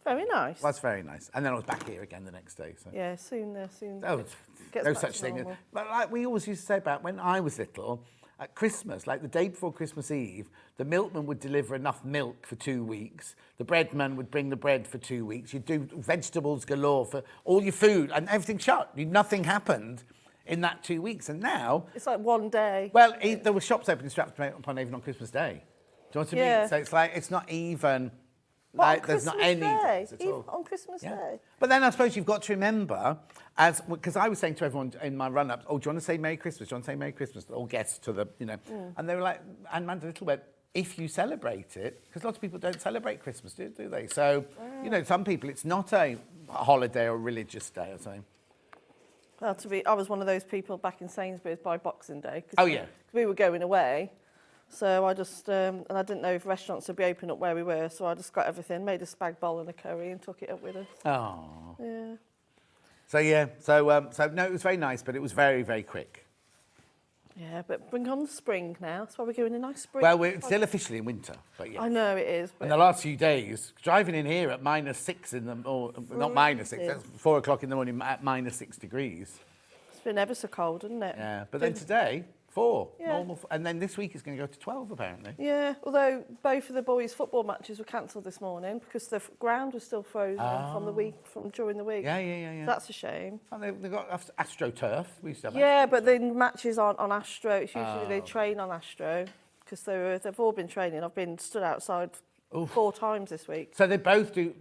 Speaker 8: Very nice.
Speaker 3: Well, that's very nice. And then I was back here again the next day. So.
Speaker 8: Yeah, soon.
Speaker 3: Oh,
Speaker 8: Gets
Speaker 3: no
Speaker 8: back
Speaker 3: such
Speaker 8: to
Speaker 3: thing.
Speaker 8: normal.
Speaker 3: But like we always used to say about when I was little, at Christmas, like the day before Christmas Eve, the milkman would deliver enough milk for 2 weeks. The breadman would bring the bread for 2 weeks. You'd do vegetables galore for all your food, and everything shut. Nothing happened in that 2 weeks. And now...
Speaker 8: It's like one day.
Speaker 3: Well, there were shops open in Stratford-upon-Avon on Christmas Day. Do you know what I mean?
Speaker 8: Yeah.
Speaker 3: So it's like, it's not even...
Speaker 8: What,
Speaker 3: there's not
Speaker 8: Christmas
Speaker 3: any
Speaker 8: Day?
Speaker 3: days at all.
Speaker 8: On Christmas Day?
Speaker 3: But then I suppose you've got to remember, because I was saying to everyone in my run-up, do you want to say Merry Christmas? Do you want to say Merry Christmas? All guests to the, And they were like, and Amanda Little went, if you celebrate it, because lots of people don't celebrate Christmas, do they? So, some people, it's not a holiday or religious day or something.
Speaker 8: Well, I was one of those people back in Sainsbury's by Boxing Day.
Speaker 3: Oh, yeah.
Speaker 8: We were going away. So I just, and I didn't know if restaurants would be open up where we were, so I just got everything, made a spag bowl and a curry and took it up with us.
Speaker 3: Oh.
Speaker 8: Yeah.
Speaker 3: So no, it was very nice, but it was very, very quick.
Speaker 8: Yeah, but bring on the spring now. That's why we're going a nice spring.
Speaker 3: Well, we're still officially in winter, but yeah.
Speaker 8: I know it is. But
Speaker 3: In the last few days, driving in here at -6 in the, or not -6, that's 4 o'clock in the morning at -6 degrees.
Speaker 8: It's been ever so cold, isn't it?
Speaker 3: Yeah, but then today, 4,
Speaker 8: Yeah.
Speaker 3: normal, and then this week it's going to go to 12 apparently.
Speaker 8: Yeah, although both of the boys' football matches were cancelled this morning because the ground was still frozen from during the week.
Speaker 3: Yeah.
Speaker 8: So that's a shame.
Speaker 3: And they've got AstroTurf. We used to have
Speaker 8: Yeah, but the matches aren't on Astro. It's usually they train on Astro because they've all been training. I've been stood outside 4 times this week.
Speaker 3: So they both do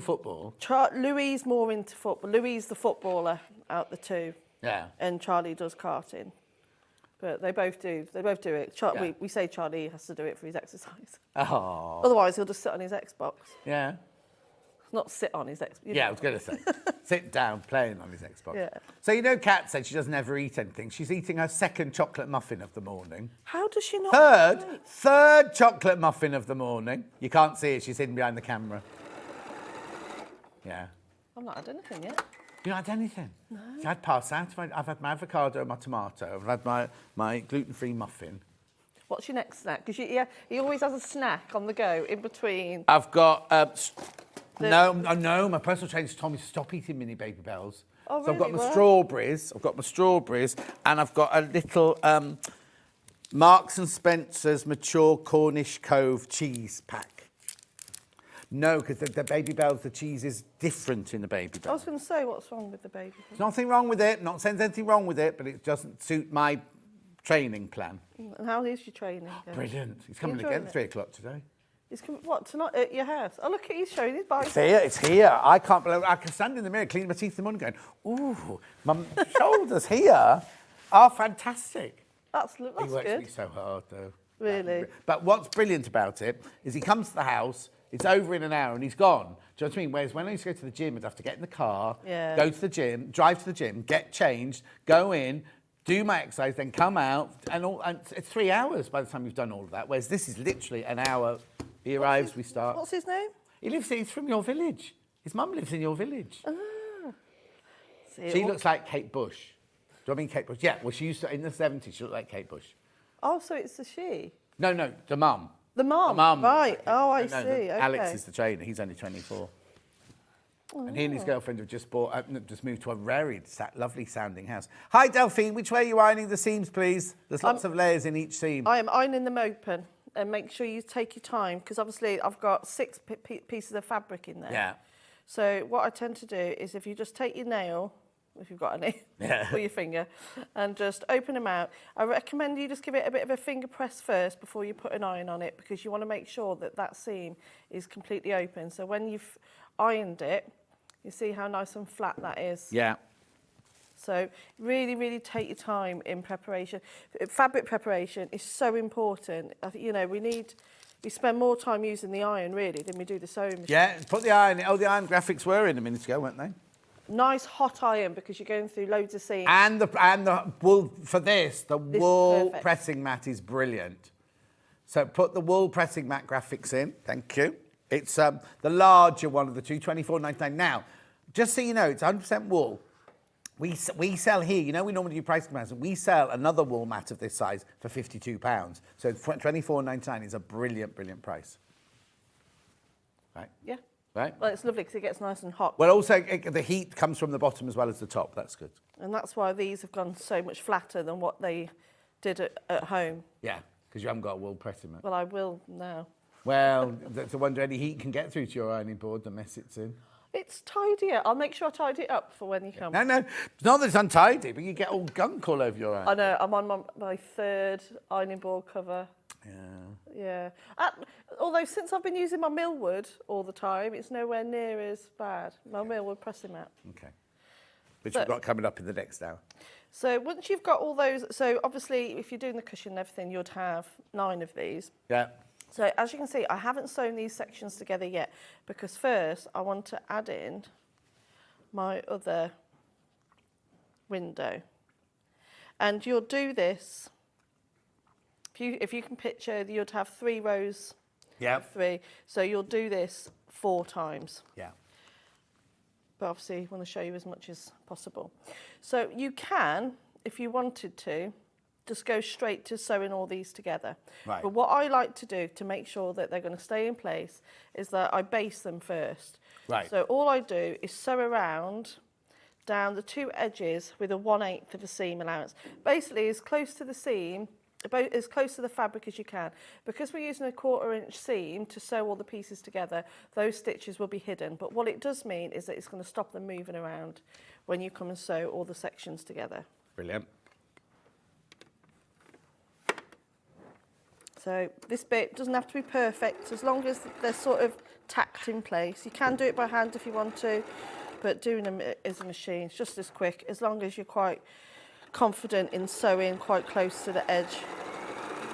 Speaker 3: football.
Speaker 8: Louis more into football. Louis the footballer out the two.
Speaker 3: Yeah.
Speaker 8: And Charlie does karting. But they both do it. We say Charlie has to do it for his exercise.
Speaker 3: Oh.
Speaker 8: Otherwise, he'll just sit on his Xbox.
Speaker 3: Yeah.
Speaker 8: Not sit on his Xbox.
Speaker 3: Yeah, I was going to say, sit down playing on his Xbox.
Speaker 8: Yeah.
Speaker 3: So you know Kat said she doesn't ever eat anything. She's eating her second chocolate muffin of the morning.
Speaker 8: How does she not?
Speaker 3: Third chocolate muffin of the morning. You can't see it, she's hidden behind the camera. Yeah.
Speaker 8: I've not had anything yet.
Speaker 3: You not had anything? No. See, I'd pass out. I've had my avocado and my tomato. I've had my gluten-free muffin.
Speaker 8: What's your next snack? Because he always has a snack on the go in between.
Speaker 3: I've got... No, my personal trainer's told me to stop eating mini Baby Bells.
Speaker 8: Oh,
Speaker 3: so I've got
Speaker 8: really?
Speaker 3: my strawberries. And I've got a little Marks and Spencer's Mature Cornish Cove cheese pack. No, because the Baby Bells, the cheese is different in the Baby Bells.
Speaker 8: I was going to say, what's wrong with the Baby Bells?
Speaker 3: There's nothing wrong with it. Not saying there's anything wrong with it, but it doesn't suit my training plan.
Speaker 8: And how is your training going?
Speaker 3: Brilliant. He's coming
Speaker 8: enjoying
Speaker 3: again at
Speaker 8: it?
Speaker 3: 3 o'clock today.
Speaker 8: He's coming, what, tonight at your house? Oh, look, he's showing his bike.
Speaker 3: It's here. I can't believe I can stand in the mirror, clean my teeth in the morning going, ooh, my shoulders here are fantastic.
Speaker 8: That's
Speaker 3: He
Speaker 8: good.
Speaker 3: works me so hard, though.
Speaker 8: Really?
Speaker 3: But what's brilliant about it is he comes to the house, it's over in an hour and he's gone. Do you know what I mean? Whereas when I used to go to the gym, I'd have to get in the car, go to the gym, drive to the gym, get changed, go in, do my exercise, then come out, and it's 3 hours by the time you've done all of that. Whereas this is literally an hour. He arrives, we start.
Speaker 8: What's his name?
Speaker 3: He's from your village. His mum lives in your village.
Speaker 8: Ah.
Speaker 3: She looks like Kate Bush. Do I mean Kate Bush? Yeah, well, she used to, in the 70s, she looked like Kate Bush.
Speaker 8: Oh, so it's a she?
Speaker 3: No, the mum.
Speaker 8: The mum? Right. Oh, I see. Okay.
Speaker 3: Alex is the trainer. He's only 24. Oh. And he and his girlfriend have just moved to a very lovely sounding house. Hi, Delphine. Which way are you ironing the seams, please? There's lots of layers in each seam.
Speaker 8: I am ironing them open. And make sure you take your time, because obviously I've got 6 pieces of fabric in there.
Speaker 3: Yeah.
Speaker 8: So what I tend to do is if you just take your nail, if you've got any, or your finger, and just open them out. I recommend you just give it a bit of a finger press first before you put an iron on it, because you want to make sure that that seam is completely open. So when you've ironed it, you see how nice and flat that is.
Speaker 3: Yeah.
Speaker 8: So really, really take your time in preparation. Fabric preparation is so important. I think, we spend more time using the iron really than we do the sewing machine.
Speaker 3: Yeah, put the iron. Oh, the iron graphics were in a minute ago, weren't they?
Speaker 8: Nice hot iron, because you're going through loads of seams.
Speaker 3: And the wool for this, the wool pressing mat is brilliant. So put the wool pressing mat graphics in. Thank you. It's the larger one of the two, $24.99. Now, just so you know, it's 100% wool. We sell here, we normally do price comparison. We sell another wool mat of this size for £52. So $24.99 is a brilliant, brilliant price. Right?
Speaker 8: Yeah.
Speaker 3: Right?
Speaker 8: Well, it's lovely because it gets nice and hot.
Speaker 3: Well, also, the heat comes from the bottom as well as the top. That's good.
Speaker 8: And that's why these have gone so much flatter than what they did at home.
Speaker 3: Yeah, because you haven't got a wool pressing mat.
Speaker 8: Well, I will now.
Speaker 3: Well, that's a wonder any heat can get through to your ironing board, the mess it's in.
Speaker 8: It's tidier. I'll make sure I tidy it up for when you come.
Speaker 3: No. It's not that it's untidy, but you get all gunk all over your iron.
Speaker 8: I know. I'm on my 3rd ironing board cover. Yeah. Although since I've been using my millwood all the time, it's nowhere near as bad. My millwood pressing mat.
Speaker 3: Okay. Which we've got coming up in the next hour.
Speaker 8: So once you've got all those, so obviously if you're doing the cushion and everything, you'd have 9 of these.
Speaker 3: Yeah.
Speaker 8: So as you can see, I haven't sewn these sections together yet, because first I want to add in my other window. And you'll do this, if you can picture, you'd have 3 rows of 3. So you'll do this 4 times.
Speaker 3: Yeah.
Speaker 8: But obviously I want to show you as much as possible. So you can, if you wanted to, just go straight to sewing all these together.
Speaker 3: Right.
Speaker 8: But what I like to do to make sure that they're going to stay in place is that I base them first.
Speaker 3: Right.
Speaker 8: So all I do is sew around down the 2 edges with a 1/8 of a seam allowance. Basically as close to the seam, about as close to the fabric as you can. Because we're using a 1/4 inch seam to sew all the pieces together, those stitches will be hidden. But what it does mean is that it's going to stop them moving around when you come and sew all the sections together.
Speaker 3: Brilliant.
Speaker 8: So this bit doesn't have to be perfect, as long as they're sort of tacked in place. You can do it by hand if you want to, but doing them as a machine is just as quick, as long as you're quite confident in sewing quite close to the edge.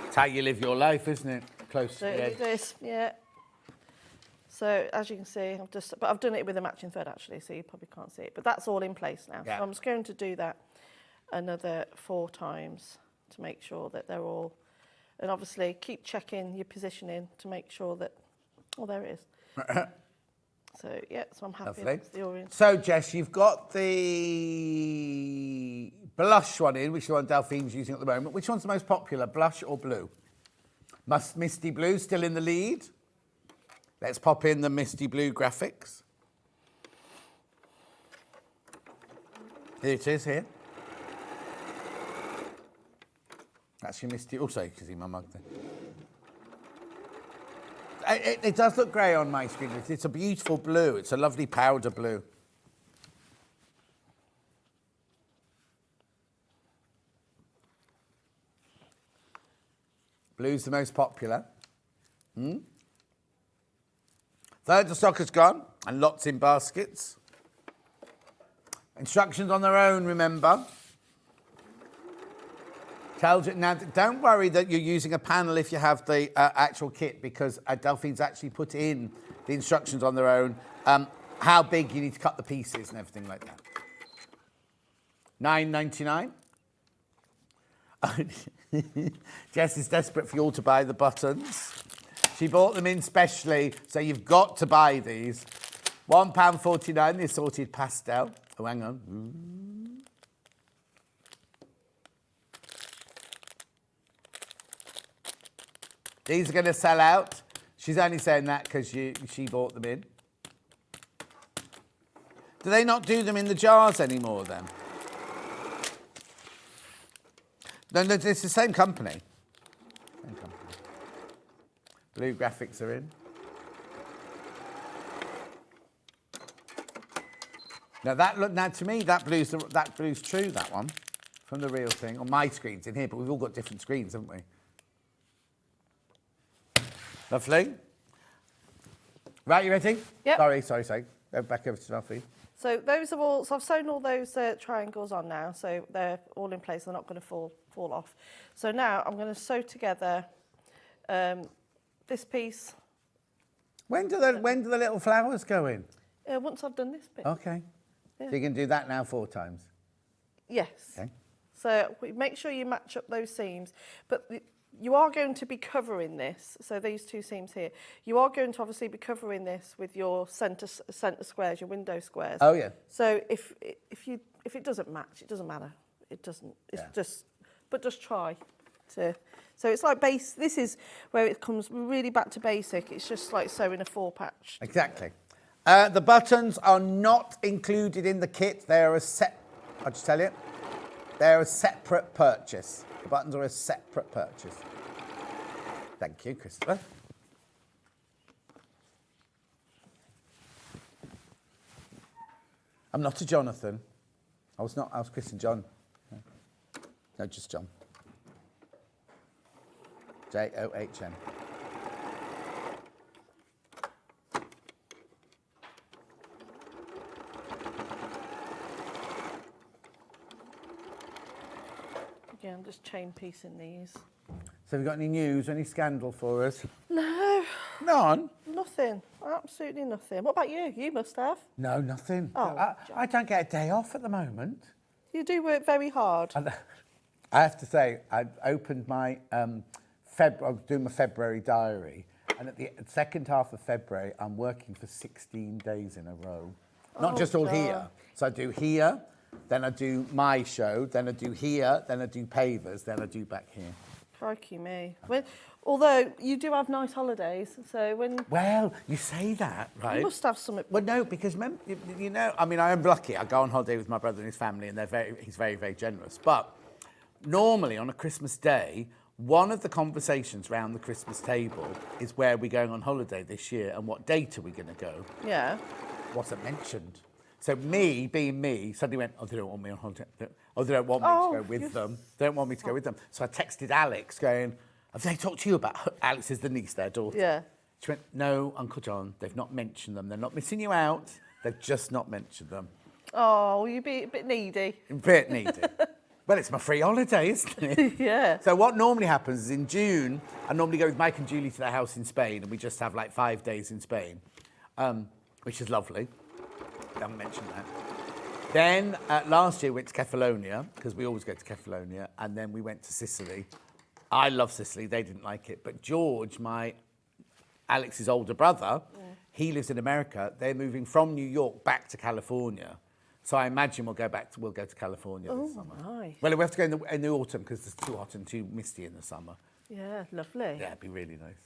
Speaker 8: It's
Speaker 3: how you live your life, isn't it? Close to the edge.
Speaker 8: This, yeah. So as you can see, I've done it with a matching thread actually, so you probably can't see it. But that's all in place now.
Speaker 3: Yeah.
Speaker 8: So I'm just going to do that another 4 times to make sure that they're all, and obviously keep checking your positioning to make sure that, oh, there it is. So yeah, so I'm happy.
Speaker 3: Lovely.
Speaker 8: That's the orient.
Speaker 3: So Jess, you've got the blush one in, which is the one Delphine's using at the moment. Which one's the most popular, blush or blue? Misty Blue still in the lead. Let's pop in the Misty Blue graphics. Here it is here. That's your Misty, also you can see my mug there. It does look grey on my screen. It's a beautiful blue. It's a lovely powder blue. Blue's the most popular. Third of stock has gone, and lots in baskets. Instructions on their own, remember. Tells you, now, don't worry that you're using a panel if you have the actual kit, because Delphine's actually put in the instructions on their own, how big you need to cut the pieces and everything like that. $9.99. Jess is desperate for you all to buy the buttons. She bought them in specially, so you've got to buy these. £1.49, the assorted pastel. Oh, hang on. These are going to sell out. She's only saying that because she bought them in. Do they not do them in the jars anymore then? No, it's the same company. Same company. Blue graphics are in. Now to me that blue's true, that one, from the real thing. On my screen's in here, but we've all got different screens, haven't we? Lovely. Right, you ready?
Speaker 8: Yep.
Speaker 3: Sorry. Go back over to Delphine.
Speaker 8: So those are all. So I've sewn all those triangles on now, so they're all in place. They're not going to fall off. So now I'm going to sew together this piece.
Speaker 3: When do the little flowers go in?
Speaker 8: Once I've done this bit.
Speaker 3: Okay.
Speaker 8: Yeah.
Speaker 3: So you can do that now 4 times.
Speaker 8: Yes.
Speaker 3: Okay.
Speaker 8: So make sure you match up those seams, but you are going to be covering this. So these 2 seams here, you are going to obviously be covering this with your centre squares, your window squares.
Speaker 3: Oh yeah.
Speaker 8: So if it doesn't match, it doesn't matter. It doesn't. It's just try to. So it's like base. This is where it comes really back to basic. It's just like sewing a 4-patch.
Speaker 3: Exactly. The buttons are not included in the kit. They are I'll just tell you, they're a separate purchase. The buttons are a separate purchase. Thank you, Christopher. I'm not a Jonathan. I was Chris and John. No, just John. John.
Speaker 8: Yeah, I'm just chain piecing these.
Speaker 3: So have you got any news, any scandal for us?
Speaker 8: No.
Speaker 3: None?
Speaker 8: Nothing. Absolutely nothing. What about you? You must have.
Speaker 3: No, nothing.
Speaker 8: Oh,
Speaker 3: I don't get a day off at the moment.
Speaker 8: You do work very hard.
Speaker 3: I have to say, I opened my I was doing my February diary, and at the second half of February, I'm working for 16 days in a row. Not just all here. So I do here, then I do my show, then I do here, then I do pavers, then I do back here.
Speaker 8: Crikey me. Although you do have nice holidays, so when...
Speaker 3: Well, you say that, right?
Speaker 8: You must have something...
Speaker 3: Well, no, because, you know, I mean, I am lucky. I go on holiday with my brother and his family, and he's very, very generous. But normally on a Christmas day, one of the conversations around the Christmas table is where we're going on holiday this year and what date are we going to go.
Speaker 8: Yeah.
Speaker 3: Wasn't mentioned. So me, being me, suddenly went, oh, they don't want me on holiday. Oh, they don't want me to go with them. They don't want me to go with them. So I texted Alex going, have they talked to you about... Alex is the niece, their daughter.
Speaker 8: Yeah.
Speaker 3: She went, no, Uncle John, they've not mentioned them. They're not missing you out. They've just not mentioned them.
Speaker 8: Oh, you'd be a bit needy.
Speaker 3: A bit needy. Well, it's my free holiday, isn't it?
Speaker 8: Yeah.
Speaker 3: So what normally happens is in June, I normally go with Mike and Julie to their house in Spain, and we just have like 5 days in Spain. which is lovely. I haven't mentioned that. Then last year we went to Kefalonia, because we always go to Kefalonia, and then we went to Sicily. I love Sicily, they didn't like it. But George, Alex's older brother, he lives in America. They're moving from New York back to California. So I imagine we'll go to California this summer.
Speaker 8: Nice.
Speaker 3: Well, we have to go in the autumn because it's too hot and too misty in the summer.
Speaker 8: Yeah, lovely.
Speaker 3: Yeah, it'd be really nice.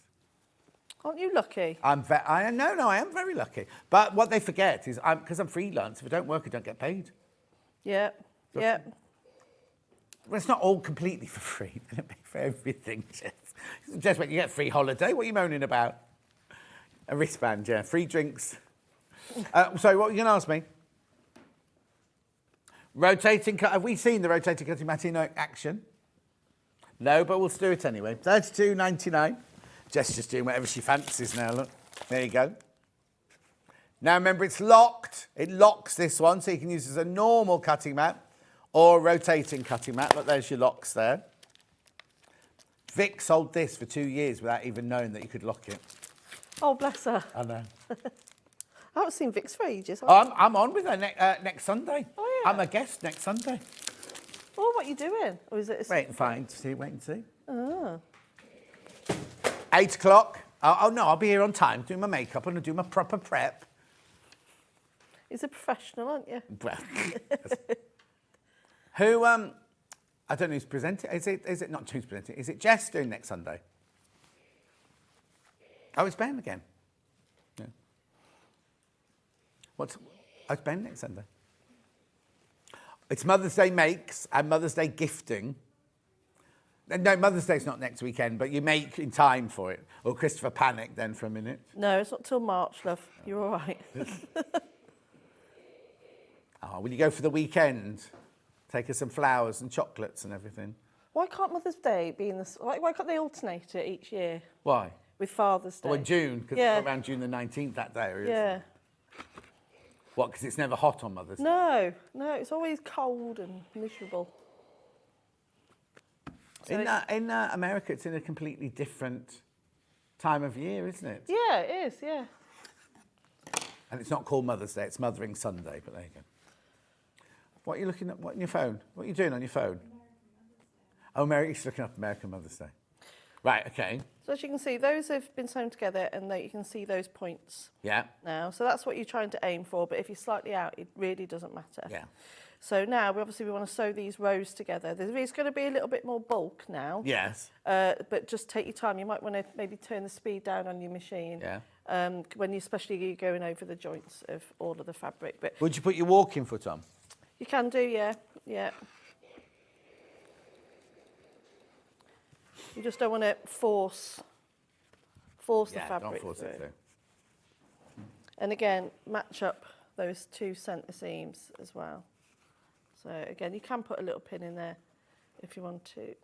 Speaker 8: Aren't you lucky?
Speaker 3: I am very lucky. But what they forget is, because I'm freelance, if I don't work, I don't get paid.
Speaker 8: Yeah, yeah.
Speaker 3: Well, it's not all completely for free. They don't pay for everything, Jess. Jess, when you get a free holiday, what are you moaning about? A wristband, yeah. Free drinks. Sorry, what were you going to ask me? Rotating cut. Have we seen the rotating cutting mat in action? No, but we'll do it anyway. $32.99. Jess just doing whatever she fancies now, look. There you go. Now remember, it's locked. It locks this one, so you can use it as a normal cutting mat or a rotating cutting mat. Look, there's your locks there. Vic sold this for 2 years without even knowing that you could lock it.
Speaker 8: Oh, bless her.
Speaker 3: I know.
Speaker 8: I haven't seen Vix for ages.
Speaker 3: I'm on with her next Sunday.
Speaker 8: Oh, yeah.
Speaker 3: I'm a guest next Sunday.
Speaker 8: Oh, what are you doing? Or is it
Speaker 3: Wait and see. Wait and see.
Speaker 8: Oh.
Speaker 3: 8 o'clock. Oh, no, I'll be here on time, doing my makeup and do my proper prep.
Speaker 8: He's a professional, aren't you?
Speaker 3: Well, who, I don't know who's presenting. Is it not who's presenting? Is it Jess doing next Sunday? Oh, it's Ben again. Yeah. It's Ben next Sunday. It's Mother's Day makes and Mother's Day gifting. No, Mother's Day's not next weekend, but you make in time for it. Or Christopher panicked then for a minute.
Speaker 8: No, it's not till March, love. You're all right.
Speaker 3: Oh, will you go for the weekend? Take her some flowers and chocolates and everything.
Speaker 8: Why can't Mother's Day be in this? Why can't they alternate it each year
Speaker 3: Why?
Speaker 8: with Father's Day?
Speaker 3: Or in June, because it's around June the 19th that day. Or
Speaker 8: Yeah.
Speaker 3: What, because it's never hot on Mother's Day?
Speaker 8: No, it's always cold and miserable. So
Speaker 3: In America, it's in a completely different time of year, isn't it?
Speaker 8: Yeah, it is, yeah.
Speaker 3: And it's not called Mother's Day, it's Mothering Sunday, but there you go. What are you looking at? What on your phone? What are you doing on your phone? Oh, Mary's looking up American Mother's Day. Right, okay.
Speaker 8: So as you can see, those have been sewn together and you can see those points now. So that's what you're trying to aim for, but if you're slightly out, it really doesn't matter.
Speaker 3: Yeah.
Speaker 8: So now, we want to sew these rows together. There is going to be a little bit more bulk now.
Speaker 3: Yes.
Speaker 8: But just take your time. You might want to maybe turn the speed down on your machine.
Speaker 3: Yeah.
Speaker 8: Especially you're going over the joints of all of the fabric. But
Speaker 3: would you put your walking foot on?
Speaker 8: You can do, yeah. You just don't want to force the fabric
Speaker 3: don't force it through.
Speaker 8: And again, match up those 2 centre seams as well. So again, you can put a little pin in there if you want to.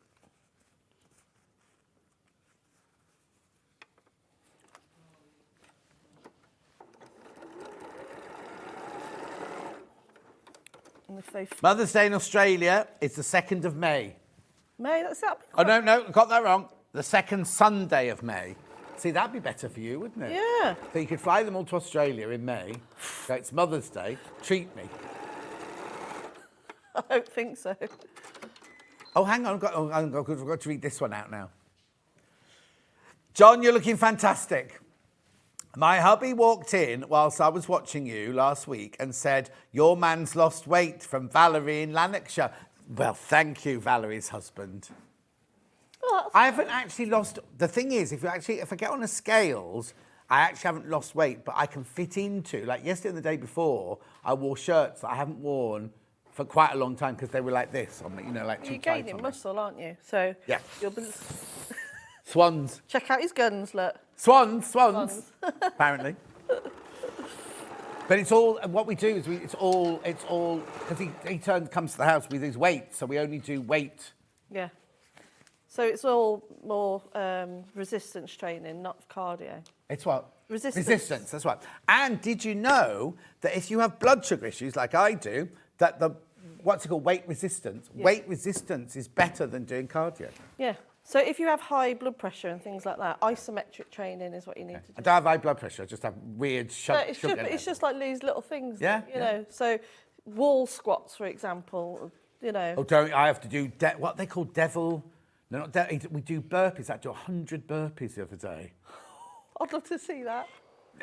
Speaker 8: And if they
Speaker 3: Mother's Day in Australia is the 2nd of May.
Speaker 8: May, that's that.
Speaker 3: Oh, no, got that wrong. The 2nd Sunday of May. See, that'd be better for you, wouldn't it?
Speaker 8: Yeah.
Speaker 3: So you could fly them all to Australia in May. So it's Mother's Day. Treat me.
Speaker 8: I don't think so.
Speaker 3: Oh, hang on. I've got to read this one out now. John, you're looking fantastic. My hubby walked in whilst I was watching you last week and said, your man's lost weight, from Valerie in Lanarkshire. Well, thank you, Valerie's husband.
Speaker 8: Oh,
Speaker 3: I haven't actually lost... The thing is, if I get on the scales, I actually haven't lost weight, but I can fit into... Like yesterday and the day before, I wore shirts that I haven't worn for quite a long time because they were like this on me, like too
Speaker 8: You're
Speaker 3: tight
Speaker 8: gaining
Speaker 3: on me.
Speaker 8: muscle, aren't you? So
Speaker 3: Yeah.
Speaker 8: You'll be...
Speaker 3: Swans.
Speaker 8: Check out his guns, look.
Speaker 3: Swans. Apparently. But it's all, what we do is it's all, because he comes to the house with his weight, so we only do weight.
Speaker 8: Yeah. So it's all more resistance training, not cardio.
Speaker 3: It's what?
Speaker 8: Resistance.
Speaker 3: That's right. And did you know that if you have blood sugar issues like I do, that what's it called, weight resistance?
Speaker 8: Yeah.
Speaker 3: Weight resistance is better than doing cardio.
Speaker 8: Yeah. So if you have high blood pressure and things like that, isometric training is what you need to do.
Speaker 3: I don't have high blood pressure. I just have weird
Speaker 8: No, it's
Speaker 3: sugar.
Speaker 8: just like these little things.
Speaker 3: Yeah,
Speaker 8: You know, so wall squats, for example, you know.
Speaker 3: Oh, don't I have to do what they call devil? No, not we do burpees. I do 100 burpees the other day.
Speaker 8: I'd love to see that.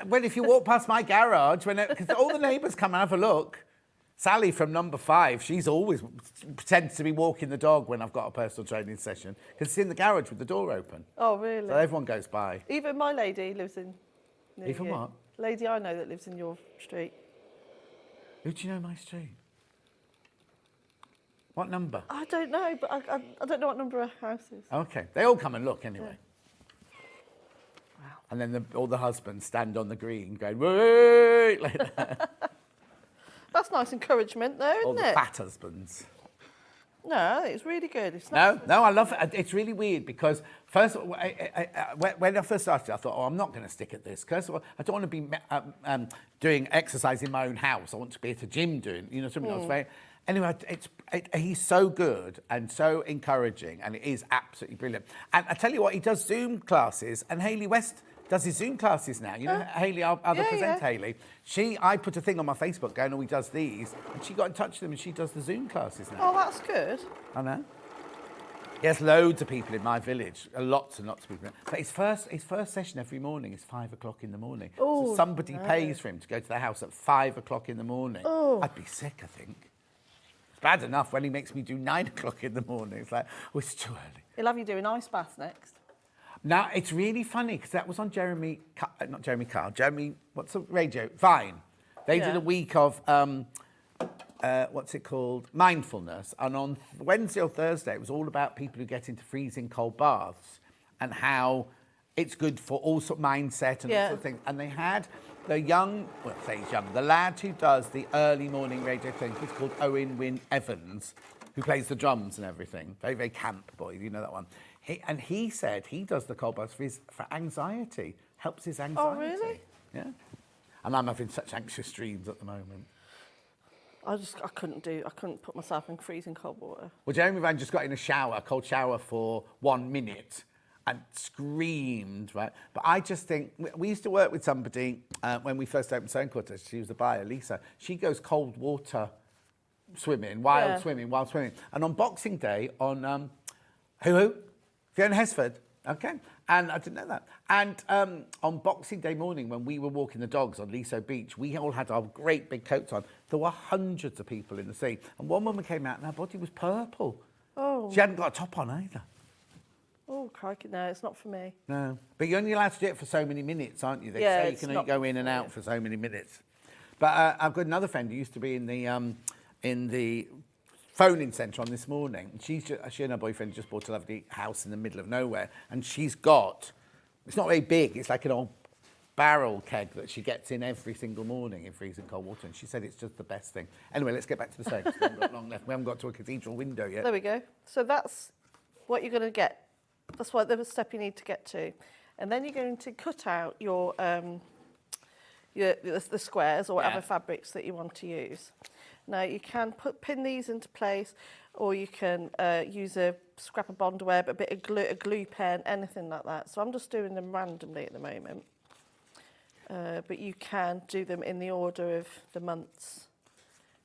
Speaker 3: Well, if you walk past my garage, because all the neighbours come and have a look. Sally from number 5, she's always pretends to be walking the dog when I've got a personal training session because it's in the garage with the door open.
Speaker 8: Oh, really?
Speaker 3: So everyone goes by.
Speaker 8: Even my lady lives in.
Speaker 3: Even
Speaker 8: you.
Speaker 3: what?
Speaker 8: Lady I know that lives in your street.
Speaker 3: Who do you know my street? What number?
Speaker 8: I don't know, but I don't know what number her house is.
Speaker 3: Okay, they all come and look anyway. Yeah. Wow. And then all the husbands stand on the green going, wait, like that.
Speaker 8: That's nice encouragement, though,
Speaker 3: All
Speaker 8: isn't
Speaker 3: the
Speaker 8: it?
Speaker 3: fat husbands.
Speaker 8: No, I think it's really good. It's nice.
Speaker 3: No, I love it. It's really weird because first, when I first started, I thought, I'm not going to stick at this. First of all, I don't want to be doing exercise in my own house. I want to be at a gym doing, something else. Anyway, he's so good and so encouraging, and it is absolutely brilliant. And I tell you what, he does Zoom classes, and Hayley West does his Zoom classes now. You know, Hayley, our other presenter, Hayley. I put a thing on my Facebook going, he does these, and she got in touch with him, and she does the Zoom classes now.
Speaker 8: Oh, that's good.
Speaker 3: I know. He has loads of people in my village, lots and lots of people. But his first session every morning is 5 o'clock in the morning.
Speaker 8: Oh,
Speaker 3: so somebody pays for him to go to their house at 5 o'clock in the morning.
Speaker 8: Oh.
Speaker 3: I'd be sick, I think. It's bad enough when he makes me do 9 o'clock in the morning. It's like, it's too early.
Speaker 8: He'll have you doing ice baths next.
Speaker 3: Now, it's really funny because that was on what's the radio? Vine. They did a week of, what's it called? Mindfulness. And on Wednesday or Thursday, it was all about people who get into freezing cold baths and how it's good for all sort of mindset and all sorts of things. And they had the the lad who does the early morning radio thing, he's called Owen Wynne Evans, who plays the drums and everything. Very, very camp boy, you know that one. He said he does the cold baths for anxiety, helps his anxiety.
Speaker 8: Oh, really?
Speaker 3: Yeah. And I'm having such anxious dreams at the moment.
Speaker 8: I couldn't put myself in freezing cold water.
Speaker 3: Well, Jeremy Van just got in a cold shower for 1 minute and screamed, right? But I just think, we used to work with somebody when we first opened Sewing Quarters, she was the buyer, Lisa. She goes cold water swimming, wild swimming. And on Boxing Day, on Fiona Hesford, okay? And I didn't know that. And on Boxing Day morning, when we were walking the dogs on Liso Beach, we all had our great big coats on. There were hundreds of people in the sea. And one woman came out and her body was purple.
Speaker 8: Oh.
Speaker 3: She hadn't got a top on either.
Speaker 8: Oh, crikey, no, it's not for me.
Speaker 3: No. But you're only allowed to do it for so many minutes, aren't you? They say you can only go in and out for so many minutes. But I've got another friend who used to be in the phoning centre on this morning. She and her boyfriend just bought a lovely house in the middle of nowhere, and she's got, it's not very big, it's like an old barrel keg that she gets in every single morning in freezing cold water, and she said it's just the best thing. Anyway, let's get back to the sewing. We haven't got long left. We haven't got to a cathedral window yet.
Speaker 8: There we go. So that's what you're going to get. That's what the step you need to get to. And then you're going to cut out your the squares or whatever fabrics that you want to use. Now you can pin these into place, or you can use a scrap of bond web, a bit of glue, a glue pen, anything like that. So I'm just doing them randomly at the moment. But you can do them in the order of the months.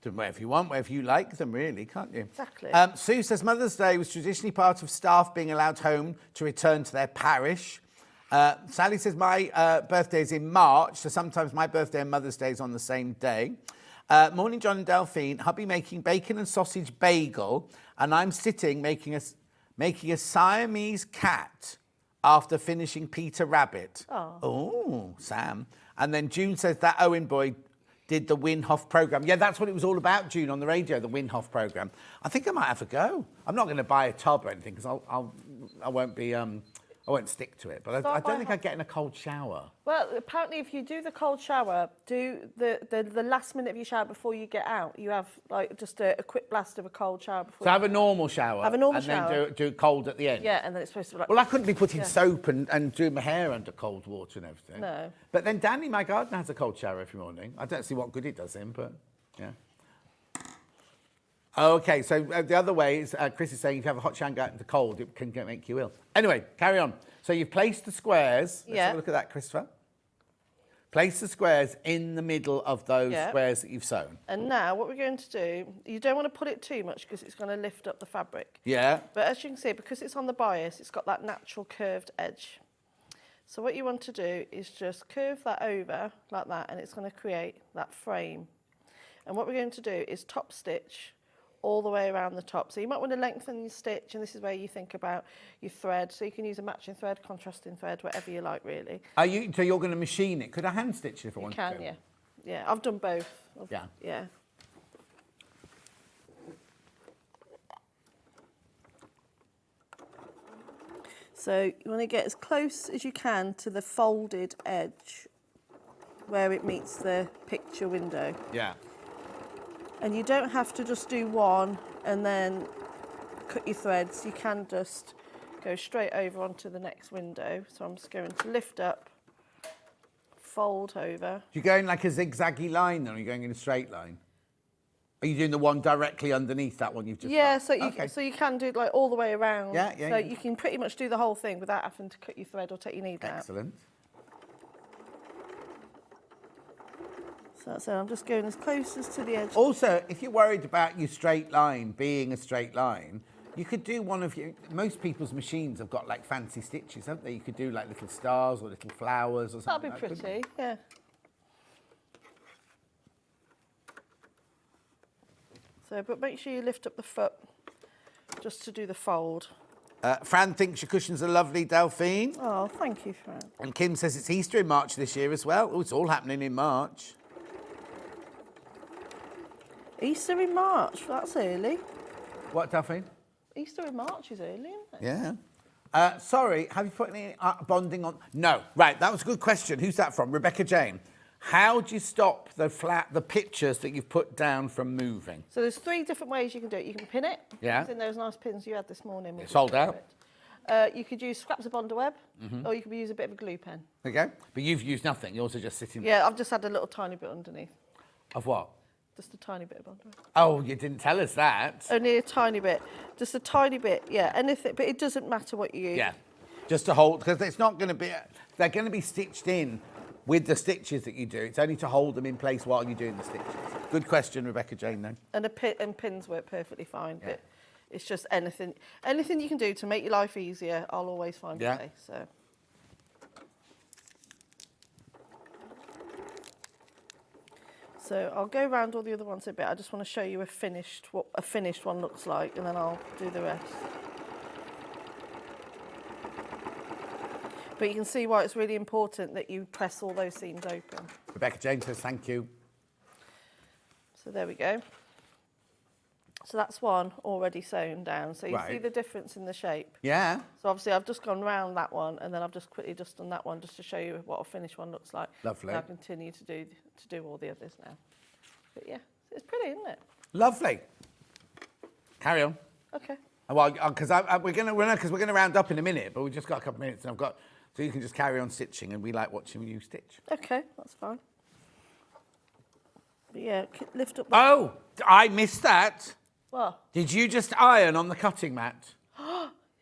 Speaker 3: Do them wherever you want, wherever you like them, really, can't you?
Speaker 8: Exactly.
Speaker 3: Sue says Mother's Day was traditionally part of staff being allowed home to return to their parish. Sally says my birthday is in March, so sometimes my birthday and Mother's Day is on the same day. Morning, John and Delphine. Hubby making bacon and sausage bagel, and I'm sitting making a Siamese cat after finishing Peter Rabbit. Oh, Sam. And then June says that Owen boy did the Winhoff programme. Yeah, that's what it was all about, June, on the radio, the Winhoff programme. I think I might have a go. I'm not going to buy a tub or anything because I won't be... I won't stick to it, but I don't think I'd get in a cold shower.
Speaker 8: Well, apparently if you do the cold shower, do the last minute of your shower before you get out, you have like just a quick blast of a cold shower before.
Speaker 3: So have a normal shower.
Speaker 8: Have a normal shower.
Speaker 3: And then do cold at the end.
Speaker 8: Yeah, and then it's supposed to be like...
Speaker 3: Well, I couldn't be putting soap and doing my hair under cold water and everything.
Speaker 8: No.
Speaker 3: But then Danny, my gardener, has a cold shower every morning. I don't see what good it does him, but yeah. Okay, so the other way is, Chris is saying if you have a hot shower and go out into cold, it can make you ill. Anyway, carry on. So you've placed the squares. Let's have a look at that, Christopher. Place the squares in the middle of those squares that you've sewn.
Speaker 8: And now what we're going to do, you don't want to put it too much because it's going to lift up the fabric.
Speaker 3: Yeah.
Speaker 8: But as you can see, because it's on the bias, it's got that natural curved edge. So what you want to do is just curve that over like that, and it's going to create that frame. And what we're going to do is top stitch all the way around the top. So you might want to lengthen your stitch, and this is where you think about your thread. So you can use a matching thread, contrasting thread, whatever you like, really.
Speaker 3: So you're going to machine it? Could I hand stitch it if I wanted to?
Speaker 8: You can, yeah. Yeah, I've done both.
Speaker 3: Yeah.
Speaker 8: Yeah. So you want to get as close as you can to the folded edge where it meets the picture window.
Speaker 3: Yeah.
Speaker 8: And you don't have to just do one and then cut your threads. You can just go straight over onto the next window. So I'm just going to lift up, fold over.
Speaker 3: You're going like a zigzaggy line then, or are you going in a straight line? Are you doing the one directly underneath that one you've just done?
Speaker 8: So you can do it like all the way around.
Speaker 3: Yeah.
Speaker 8: So you can pretty much do the whole thing without having to cut your thread or take your needle out.
Speaker 3: Excellent.
Speaker 8: So I'm just going as close as to the edge.
Speaker 3: Also, if you're worried about your straight line being a straight line, you could do one of your... Most people's machines have got like fancy stitches, haven't they? You could do like little stars or little flowers or something.
Speaker 8: That'd be pretty, yeah. So, but make sure you lift up the foot just to do the fold.
Speaker 3: Fran thinks your cushions are lovely, Delphine.
Speaker 8: Oh, thank you, Fran.
Speaker 3: And Kim says it's Easter in March this year as well. Oh, it's all happening in March.
Speaker 8: Easter in March, that's early.
Speaker 3: What, Delphine?
Speaker 8: Easter in March is early, isn't it?
Speaker 3: Yeah. Sorry, have you put any bonding on? No. Right, that was a good question. Who's that from? Rebecca Jane. How do you stop the pictures that you've put down from moving?
Speaker 8: So there's 3 different ways you can do it. You can pin it.
Speaker 3: Yeah.
Speaker 8: Using those nice pins you had this morning.
Speaker 3: It's sold out.
Speaker 8: You could use scraps of Bondaweb, or you could use a bit of a glue pen.
Speaker 3: Okay. But you've used nothing. You're also just sitting there.
Speaker 8: Yeah, I've just had a little tiny bit underneath.
Speaker 3: Of what?
Speaker 8: Just a tiny bit of Bondaweb.
Speaker 3: Oh, you didn't tell us that.
Speaker 8: Only a tiny bit. Just a tiny bit, yeah. Anything, but it doesn't matter what you use.
Speaker 3: Yeah. Just to hold, because it's not going to be... They're going to be stitched in with the stitches that you do. It's only to hold them in place while you're doing the stitches. Good question, Rebecca Jane, though.
Speaker 8: And pins work perfectly fine, but it's just anything you can do to make your life easier, I'll always find a way, so... So I'll go around all the other ones a bit. I just want to show you what a finished one looks like, and then I'll do the rest. But you can see why it's really important that you press all those seams open.
Speaker 3: Rebecca Jane says thank you.
Speaker 8: So there we go. So that's one already sewn down. So you see the difference in the shape.
Speaker 3: Yeah.
Speaker 8: So obviously I've just gone round that one, and then I've just quickly just done that one just to show you what a finished one looks like.
Speaker 3: Lovely.
Speaker 8: And I'll continue to do all the others now. But yeah, it's pretty, isn't it?
Speaker 3: Lovely. Carry on.
Speaker 8: Okay.
Speaker 3: Well, because we're going to round up in a minute, but we've just got a couple of minutes, and I've got so you can just carry on stitching, and we like watching you stitch.
Speaker 8: Okay, that's fine. But yeah, lift up.
Speaker 3: Oh, I missed that.
Speaker 8: What?
Speaker 3: Did you just iron on the cutting mat?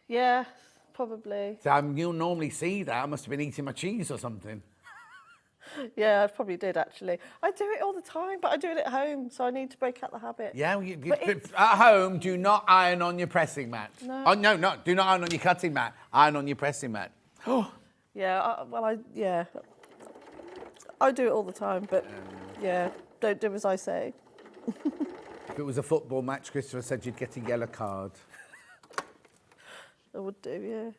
Speaker 8: Yeah, probably.
Speaker 3: So you'll normally see that. I must have been eating my cheese or something.
Speaker 8: Yeah, I probably did actually. I do it all the time, but I do it at home, so I need to break out the habit.
Speaker 3: Yeah, at home, do not iron on your pressing mat.
Speaker 8: No.
Speaker 3: Oh, no, do not iron on your cutting mat. Iron on your pressing mat. Oh.
Speaker 8: Yeah, I do it all the time, but yeah, don't do as I say.
Speaker 3: If it was a football match, Christopher said you'd get a yellow card.
Speaker 8: I would do, yeah.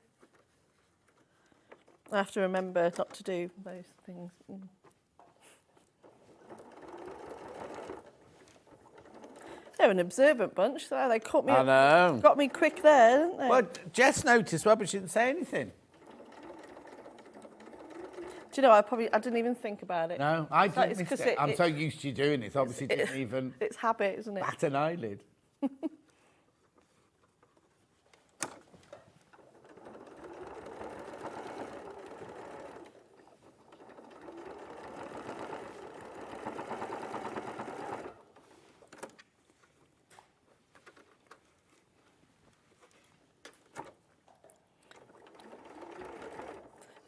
Speaker 8: I have to remember not to do those things. They're an observant bunch. So they caught me.
Speaker 3: I know.
Speaker 8: Got me quick there, didn't they?
Speaker 3: Well, Jess noticed, well, but she didn't say anything.
Speaker 8: Do you know, I didn't even think about it.
Speaker 3: No, I didn't miss it. I'm so
Speaker 8: it-
Speaker 3: used to you doing it. Obviously, didn't even
Speaker 8: It's habit, isn't it?
Speaker 3: bat an eyelid.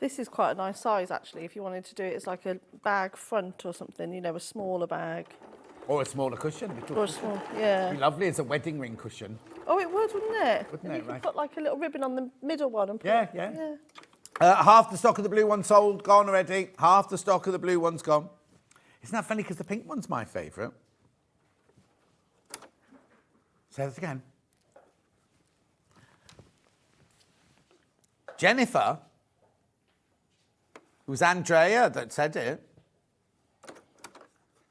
Speaker 8: This is quite a nice size, actually, if you wanted to do it as like a bag front or something, you know, a smaller bag.
Speaker 3: Or a smaller cushion.
Speaker 8: Or a small, yeah.
Speaker 3: It'd be lovely as a wedding ring cushion.
Speaker 8: Oh, it would, wouldn't it?
Speaker 3: Wouldn't
Speaker 8: and
Speaker 3: it,
Speaker 8: you could
Speaker 3: right?
Speaker 8: put like a little ribbon on the middle one and put
Speaker 3: Yeah. Half the stock of the blue one sold, gone already. Half the stock of the blue one's gone. Isn't that funny? Because the pink one's my favourite. Say that again. Jennifer, it was Andrea that said it.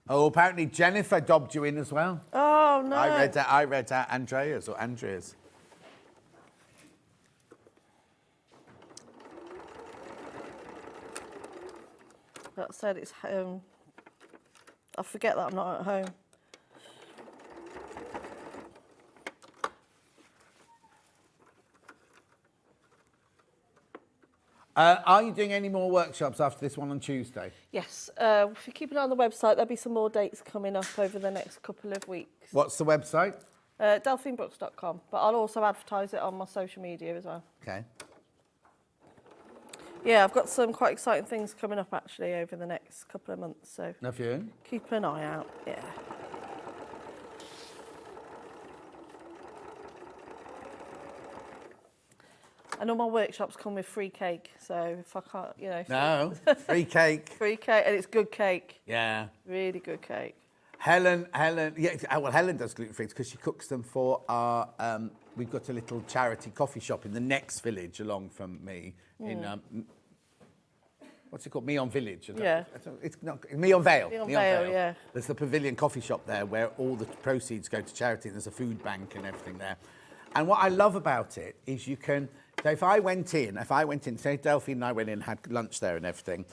Speaker 3: Oh, apparently Jennifer dobbed you in as well.
Speaker 8: Oh, no.
Speaker 3: I read that Andrea's or Andrea's.
Speaker 8: That said, it's home. I forget that I'm not at home.
Speaker 3: Are you doing any more workshops after this one on Tuesday?
Speaker 8: Yes, if you keep an eye on the website, there'll be some more dates coming up over the next couple of weeks.
Speaker 3: What's the website?
Speaker 8: DelphineBrooks.com, but I'll also advertise it on my social media as well.
Speaker 3: Okay.
Speaker 8: Yeah, I've got some quite exciting things coming up actually over the next couple of months, so
Speaker 3: Have you?
Speaker 8: keep an eye out, yeah. And all my workshops come with free cake, so if I can't, you know.
Speaker 3: No, free cake.
Speaker 8: Free cake, and it's good cake.
Speaker 3: Yeah.
Speaker 8: Really good cake.
Speaker 3: Helen, yeah, well, Helen does gluten-free because she cooks them for our, we've got a little charity coffee shop in the next village along from me in, what's it called? Meon Village.
Speaker 8: Yeah.
Speaker 3: It's not, Meon Vale.
Speaker 8: Meon Vale, yeah.
Speaker 3: There's the Pavilion coffee shop there where all the proceeds go to charity and there's a food bank and everything there. And what I love about it is you can, so if I went in, say Delphine and I went in and had lunch there and everything,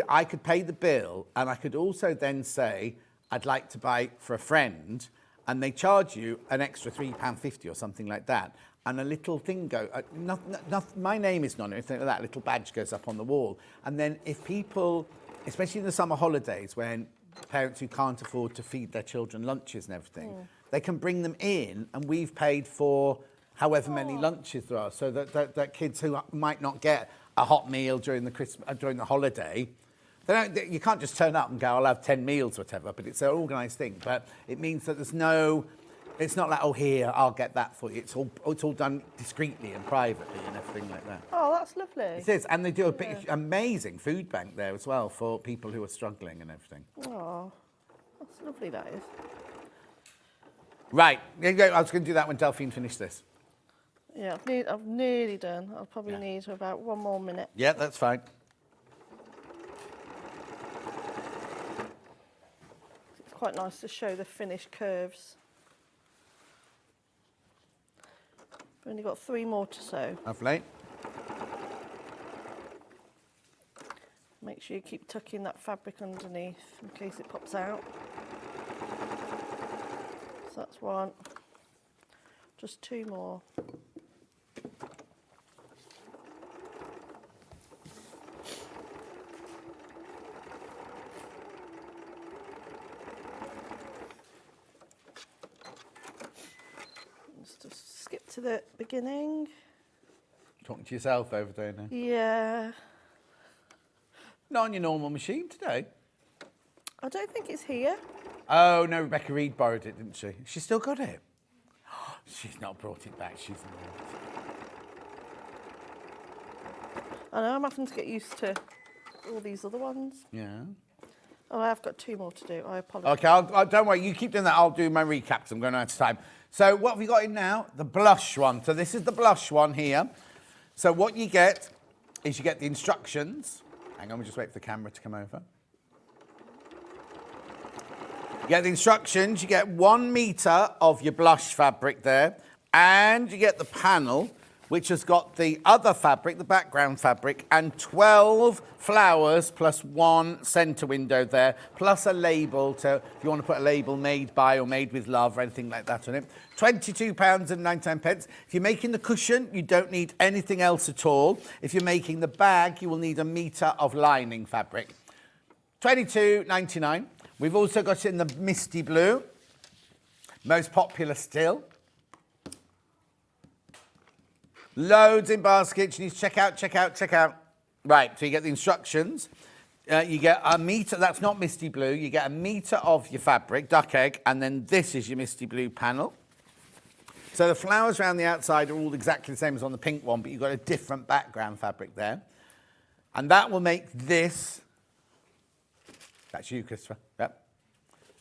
Speaker 3: I could pay the bill and I could also then say, I'd like to buy for a friend, and they charge you an extra £3.50 or something like that. And a little thing my name isn't on it, anything like that, a little badge goes up on the wall. And then if people, especially in the summer holidays when parents who can't afford to feed their children lunches and everything, they can bring them in and we've paid for however many lunches there are, so that kids who might not get a hot meal during the holiday, you can't just turn up and go, I'll have 10 meals or whatever, but it's an organised thing. But it means that it's not like, oh, here, I'll get that for you. It's all done discreetly and privately and everything like that.
Speaker 8: Oh, that's lovely.
Speaker 3: It is, and they do a big, amazing food bank there as well for people who are struggling and everything.
Speaker 8: Oh, that's lovely, that is.
Speaker 3: Right, I was going to do that when Delphine finished this.
Speaker 8: Yeah, I've nearly done. I'll probably need about 1 more minute.
Speaker 3: Yeah, that's fine.
Speaker 8: It's quite nice to show the finished curves. We've only got 3 more to sew.
Speaker 3: Lovely.
Speaker 8: Make sure you keep tucking that fabric underneath in case it pops out. So that's 1. Just 2 more. Just skip to the beginning.
Speaker 3: Talking to yourself over there now.
Speaker 8: Yeah.
Speaker 3: Not on your normal machine today.
Speaker 8: I don't think it's here.
Speaker 3: Oh, no, Rebecca Reed borrowed it, didn't she? She's still got it. She's not brought it back. She's
Speaker 8: I know, I'm having to get used to all these other ones.
Speaker 3: Yeah.
Speaker 8: Oh, I've got 2 more to do. I apologise.
Speaker 3: Okay, don't worry. You keep doing that. I'll do my recaps. I'm going out of time. So what have we got in now? The blush one. So this is the blush one here. So what you get is you get the instructions. Hang on, we'll just wait for the camera to come over. You get the instructions. You get 1 metre of your blush fabric there. And you get the panel, which has got the other fabric, the background fabric, and 12 flowers plus 1 centre window there, plus a label to, if you want to put a label made by or made with love or anything like that on it. £22.99. If you're making the cushion, you don't need anything else at all. If you're making the bag, you will need 1 metre of lining fabric. £22.99. We've also got it in the misty blue, most popular still. Loads in baskets. You need to check out. Right, so you get the instructions. You get a metre, that's not misty blue, you get a metre of your fabric, duck egg, and then this is your misty blue panel. So the flowers around the outside are all exactly the same as on the pink one, but you've got a different background fabric there. And that will make this, that's you, Christopher, yep.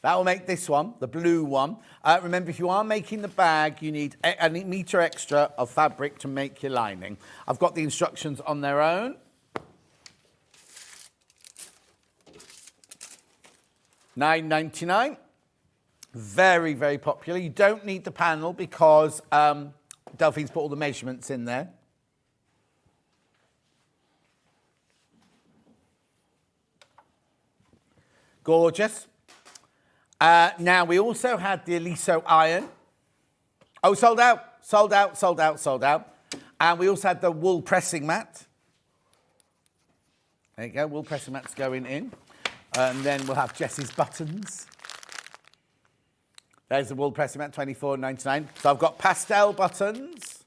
Speaker 3: That will make this one, the blue one. Remember, if you are making the bag, you need a metre extra of fabric to make your lining. I've got the instructions on their own. $9.99. Very, very popular. You don't need the panel because Delphine's put all the measurements in there. Gorgeous. Now, we also had the Aliso iron. Oh, sold out, sold out, sold out, sold out. And we also had the wool pressing mat. There you go, wool pressing mat's going in. And then we'll have Jessie's buttons. There's the wool pressing mat, $24.99. So I've got pastel buttons.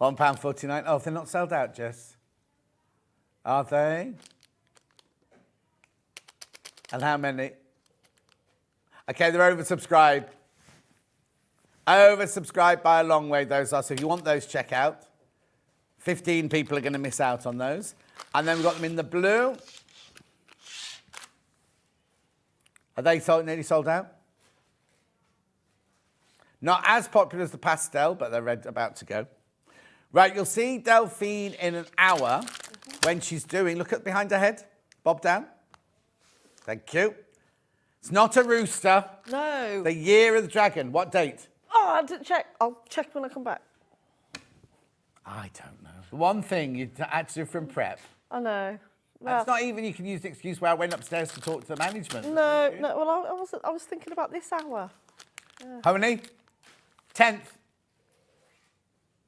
Speaker 3: £1.49. Oh, they're not sold out, Jess. Are they? And how many? Okay, they're oversubscribed. Oversubscribed by a long way, those are. So if you want those, check out. 15 people are going to miss out on those. And then we've got them in the blue. Are they nearly sold out? Not as popular as the pastel, but they're about to go. Right, you'll see Delphine in an hour when she's doing, look at behind her head, bob down. Thank you. It's not a rooster.
Speaker 8: No.
Speaker 3: The year of the dragon. What date?
Speaker 8: Oh, I didn't check. I'll check when I come back.
Speaker 3: I don't know. The one thing you had to do from prep.
Speaker 8: I know.
Speaker 3: It's not even you can use the excuse where I went upstairs to talk to the management.
Speaker 8: No. Well, I was thinking about this hour.
Speaker 3: Yeah. How many? 10th.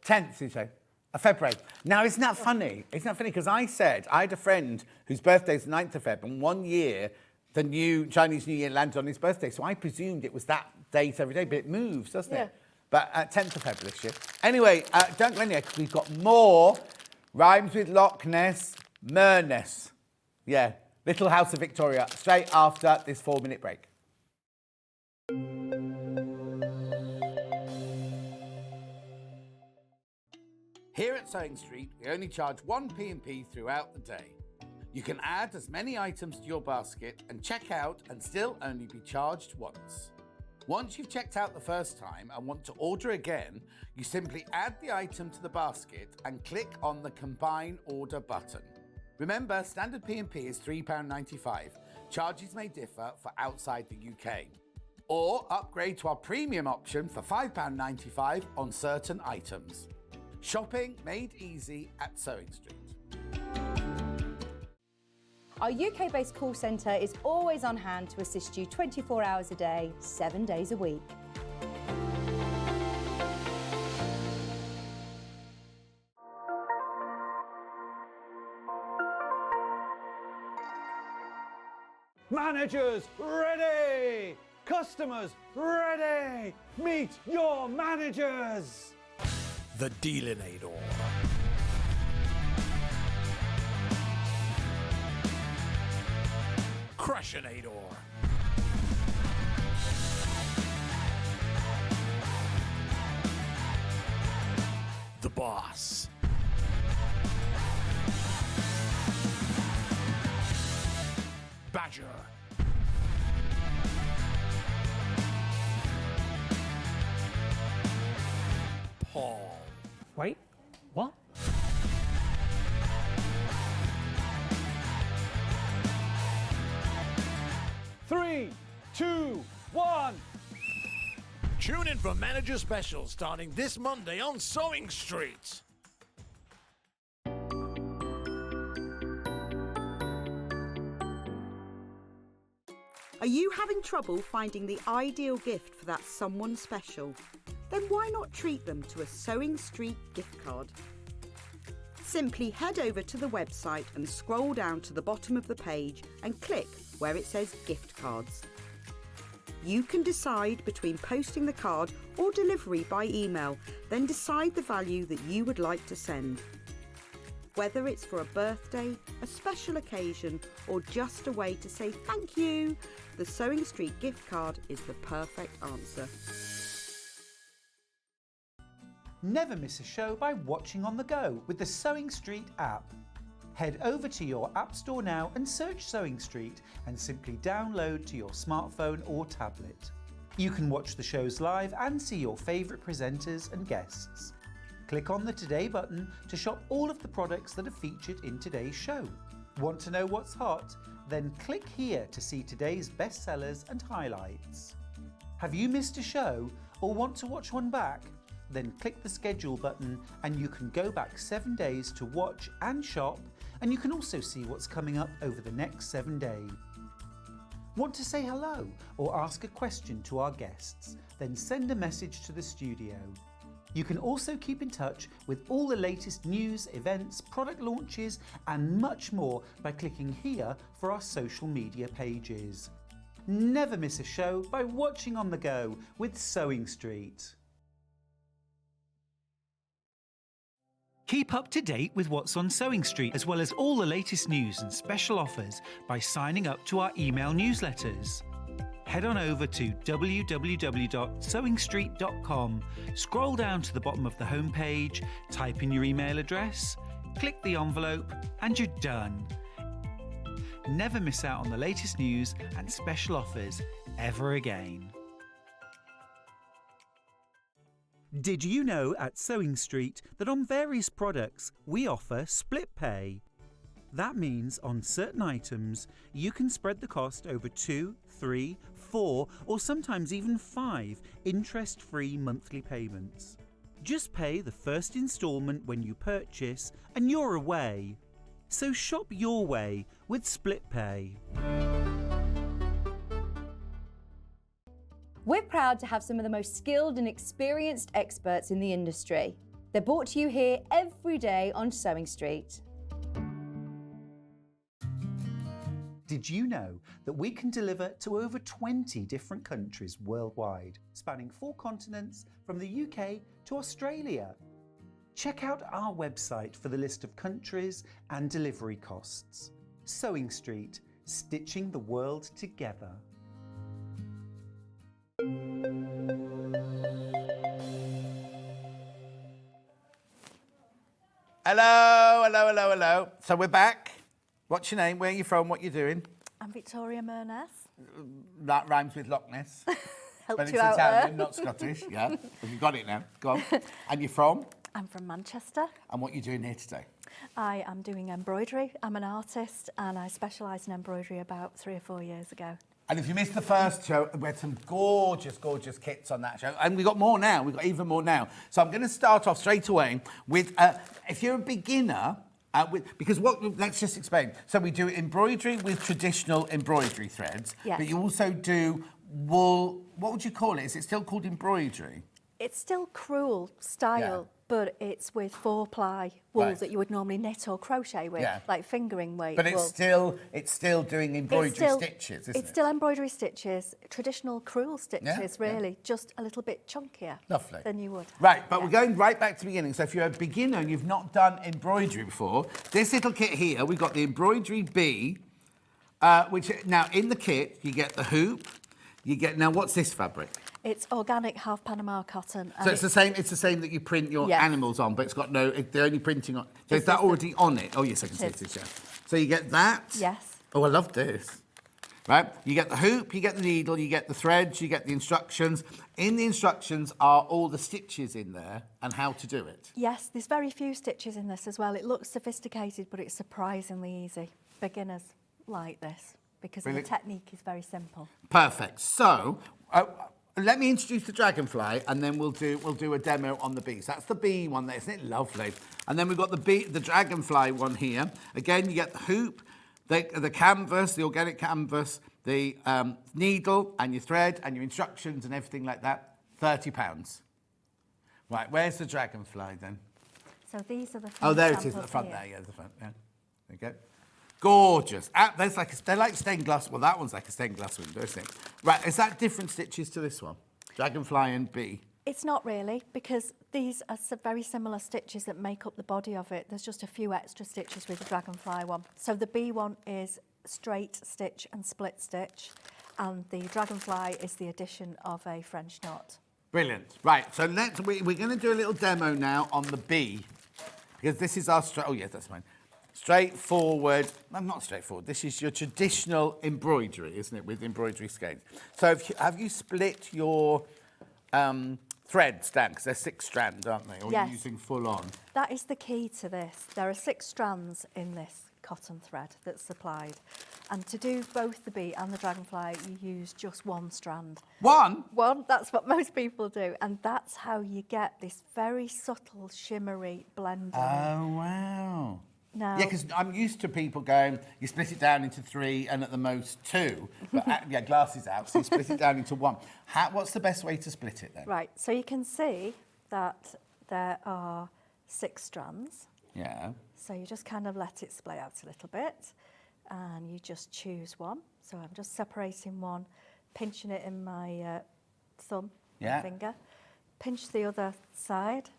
Speaker 3: 10th, you say? Of February. Now, isn't that funny? Isn't that funny? Because I had a friend whose birthday's the 9th of Feb, and one year the new Chinese New Year landed on his birthday, so I presumed it was that date every day, but it moves, doesn't it? But 10th of February this year. Anyway, don't go anywhere, because we've got more rhymes with Loch Ness, Merness. Yeah, Little House of Victoria, straight after this 4-minute break. Here at Sewing Street, we only charge 1 P&P throughout the day. You can add as many items to your basket and check out and still only be charged once. Once you've checked out the first time and want to order again, you simply add the item to the basket and click on the Combine Order button. Remember, standard P&P is £3.95. Charges may differ for outside the UK. Or upgrade to our premium option for £5.95 on certain items. Shopping made easy at Sewing Street.
Speaker 4: Our UK-based call centre is always on hand to assist you 24 hours a day, 7 days a week.
Speaker 2: Managers ready! Customers ready! Meet your managers!
Speaker 1: The Dealinator. Crushinator. The Boss. Badger. Paul.
Speaker 2: Wait, what? Three, two, one.
Speaker 1: Tune in for Manager Special starting this Monday on Sewing Street.
Speaker 7: Are you having trouble finding the ideal gift for that someone special? Then why not treat them to a Sewing Street gift card? Simply head over to the website and scroll down to the bottom of the page and click where it says gift cards. You can decide between posting the card or delivery by email, then decide the value that you would like to send. Whether it's for a birthday, a special occasion, or just a way to say thank you, the Sewing Street gift card is the perfect answer.
Speaker 5: Never miss a show by watching on the go with the Sewing Street app. Head over to your App Store now and search Sewing Street and simply download to your smartphone or tablet. You can watch the shows live and see your favourite presenters and guests. Click on the Today button to shop all of the products that are featured in today's show. Want to know what's hot? Then click here to see today's bestsellers and highlights. Have you missed a show or want to watch one back? Then click the schedule button and you can go back 7 days to watch and shop, and you can also see what's coming up over the next 7 days. Want to say hello or ask a question to our guests? Then send a message to the studio. You can also keep in touch with all the latest news, events, product launches and much more by clicking here for our social media pages. Never miss a show by watching on the go with Sewing Street. Keep up to date with what's on Sewing Street, as well as all the latest news and special offers by signing up to our email newsletters. Head on over to www.sewingstreet.com, scroll down to the bottom of the homepage, type in your email address, click the envelope, and you're done. Never miss out on the latest news and special offers ever again. Did you know at Sewing Street that on various products we offer split pay? That means on certain items you can spread the cost over 2, 3, 4 or sometimes even 5 interest-free monthly payments. Just pay the first instalment when you purchase and you're away. So shop your way with split pay.
Speaker 4: We're proud to have some of the most skilled and experienced experts in the industry. They're brought to you here every day on Sewing Street.
Speaker 5: Did you know that we can deliver to over 20 different countries worldwide, spanning 4 continents from the UK to Australia? Check out our website for the list of countries and delivery costs. Sewing Street, stitching the world together.
Speaker 3: Hello. So we're back. What's your name? Where are you from? What are you doing?
Speaker 6: I'm Victoria Merness.
Speaker 3: That rhymes with Loch Ness.
Speaker 6: Helped
Speaker 3: But it's
Speaker 6: you out
Speaker 3: Italian,
Speaker 6: there.
Speaker 3: not Scottish. Yeah, but you got it now. Go on. And you're from?
Speaker 6: I'm from Manchester.
Speaker 3: And what are you doing here today?
Speaker 6: I am doing embroidery. I'm an artist and I specialise in embroidery about 3 or 4 years ago.
Speaker 3: And if you missed the first show, we had some gorgeous kits on that show. And we've got more now. We've got even more now. So I'm going to start off straight away with, if you're a beginner, because let's just explain. So we do embroidery with traditional embroidery threads.
Speaker 6: Yes.
Speaker 3: But you also do wool, what would you call it? Is it still called embroidery?
Speaker 6: It's still crewel style, but it's with 4-ply wool that you would normally knit or crochet with, like fingering weight
Speaker 3: But
Speaker 6: wool.
Speaker 3: it's still doing embroidery stitches, isn't it?
Speaker 6: It's still embroidery stitches, traditional crewel stitches, really, just a little bit chunkier than you would.
Speaker 3: Right, but we're going right back to the beginning. So if you're a beginner and you've not done embroidery before, this little kit here, we've got the Embroidery B, which now in the kit, you get the hoop, now what's this fabric?
Speaker 6: It's organic half Panama cotton.
Speaker 3: So it's the same that you print your animals on, but it's got they're only printing on. So is that already on it? Oh yes, I can see it. Yeah. So you get that.
Speaker 6: Yes.
Speaker 3: Oh, I love this. Right, you get the hoop, you get the needle, you get the threads, you get the instructions. In the instructions are all the stitches in there and how to do it.
Speaker 6: Yes, there's very few stitches in this as well. It looks sophisticated, but it's surprisingly easy. Beginners like this because the technique is very simple. Perfect.
Speaker 3: So. Let me introduce the dragonfly, and then we'll do a demo on the bee. So that's the bee one there, isn't it lovely? And then we've got the dragonfly one here. Again, you get the hoop, the canvas, the organic canvas, the needle, and your thread, and your instructions, and everything like that. £30. Right, where's the dragonfly then?
Speaker 6: So these are the.
Speaker 3: Oh, there it is at the front there. Yeah, the front. Yeah, there you go. Gorgeous. They're like stained glass. Well, that one's like a stained glass window, isn't it? Right, is that different stitches to this one? Dragonfly and bee?
Speaker 6: It's not really, because these are very similar stitches that make up the body of it. There's just a few extra stitches with the dragonfly one. So the bee one is straight stitch and split stitch, and the dragonfly is the addition of a French knot.
Speaker 3: Brilliant. Right, so we're going to do a little demo now on the bee, because this is our oh yes, that's mine. Straightforward. No, not straightforward. This is your traditional embroidery, isn't it, with embroidery skeins. So have you split your threads down, because they're 6 strands, aren't they? Or
Speaker 6: yes.
Speaker 3: You're using full on?
Speaker 6: That is the key to this. There are 6 strands in this cotton thread that's supplied. And to do both the bee and the dragonfly, you use just 1 strand.
Speaker 3: One?
Speaker 6: One, that's what most people do. And that's how you get this very subtle, shimmery blending.
Speaker 3: Oh, wow.
Speaker 6: No.
Speaker 3: Yeah, because I'm used to people going, you split it down into 3 and at the most 2. But yeah, glass is out, so you split it down into 1. What's the best way to split it then?
Speaker 6: Right, so you can see that there are 6 strands.
Speaker 3: Yeah.
Speaker 6: So you just kind of let it splay out a little bit, and you just choose one. So I'm just separating one, pinching it in my thumb, my finger, pinch the other side.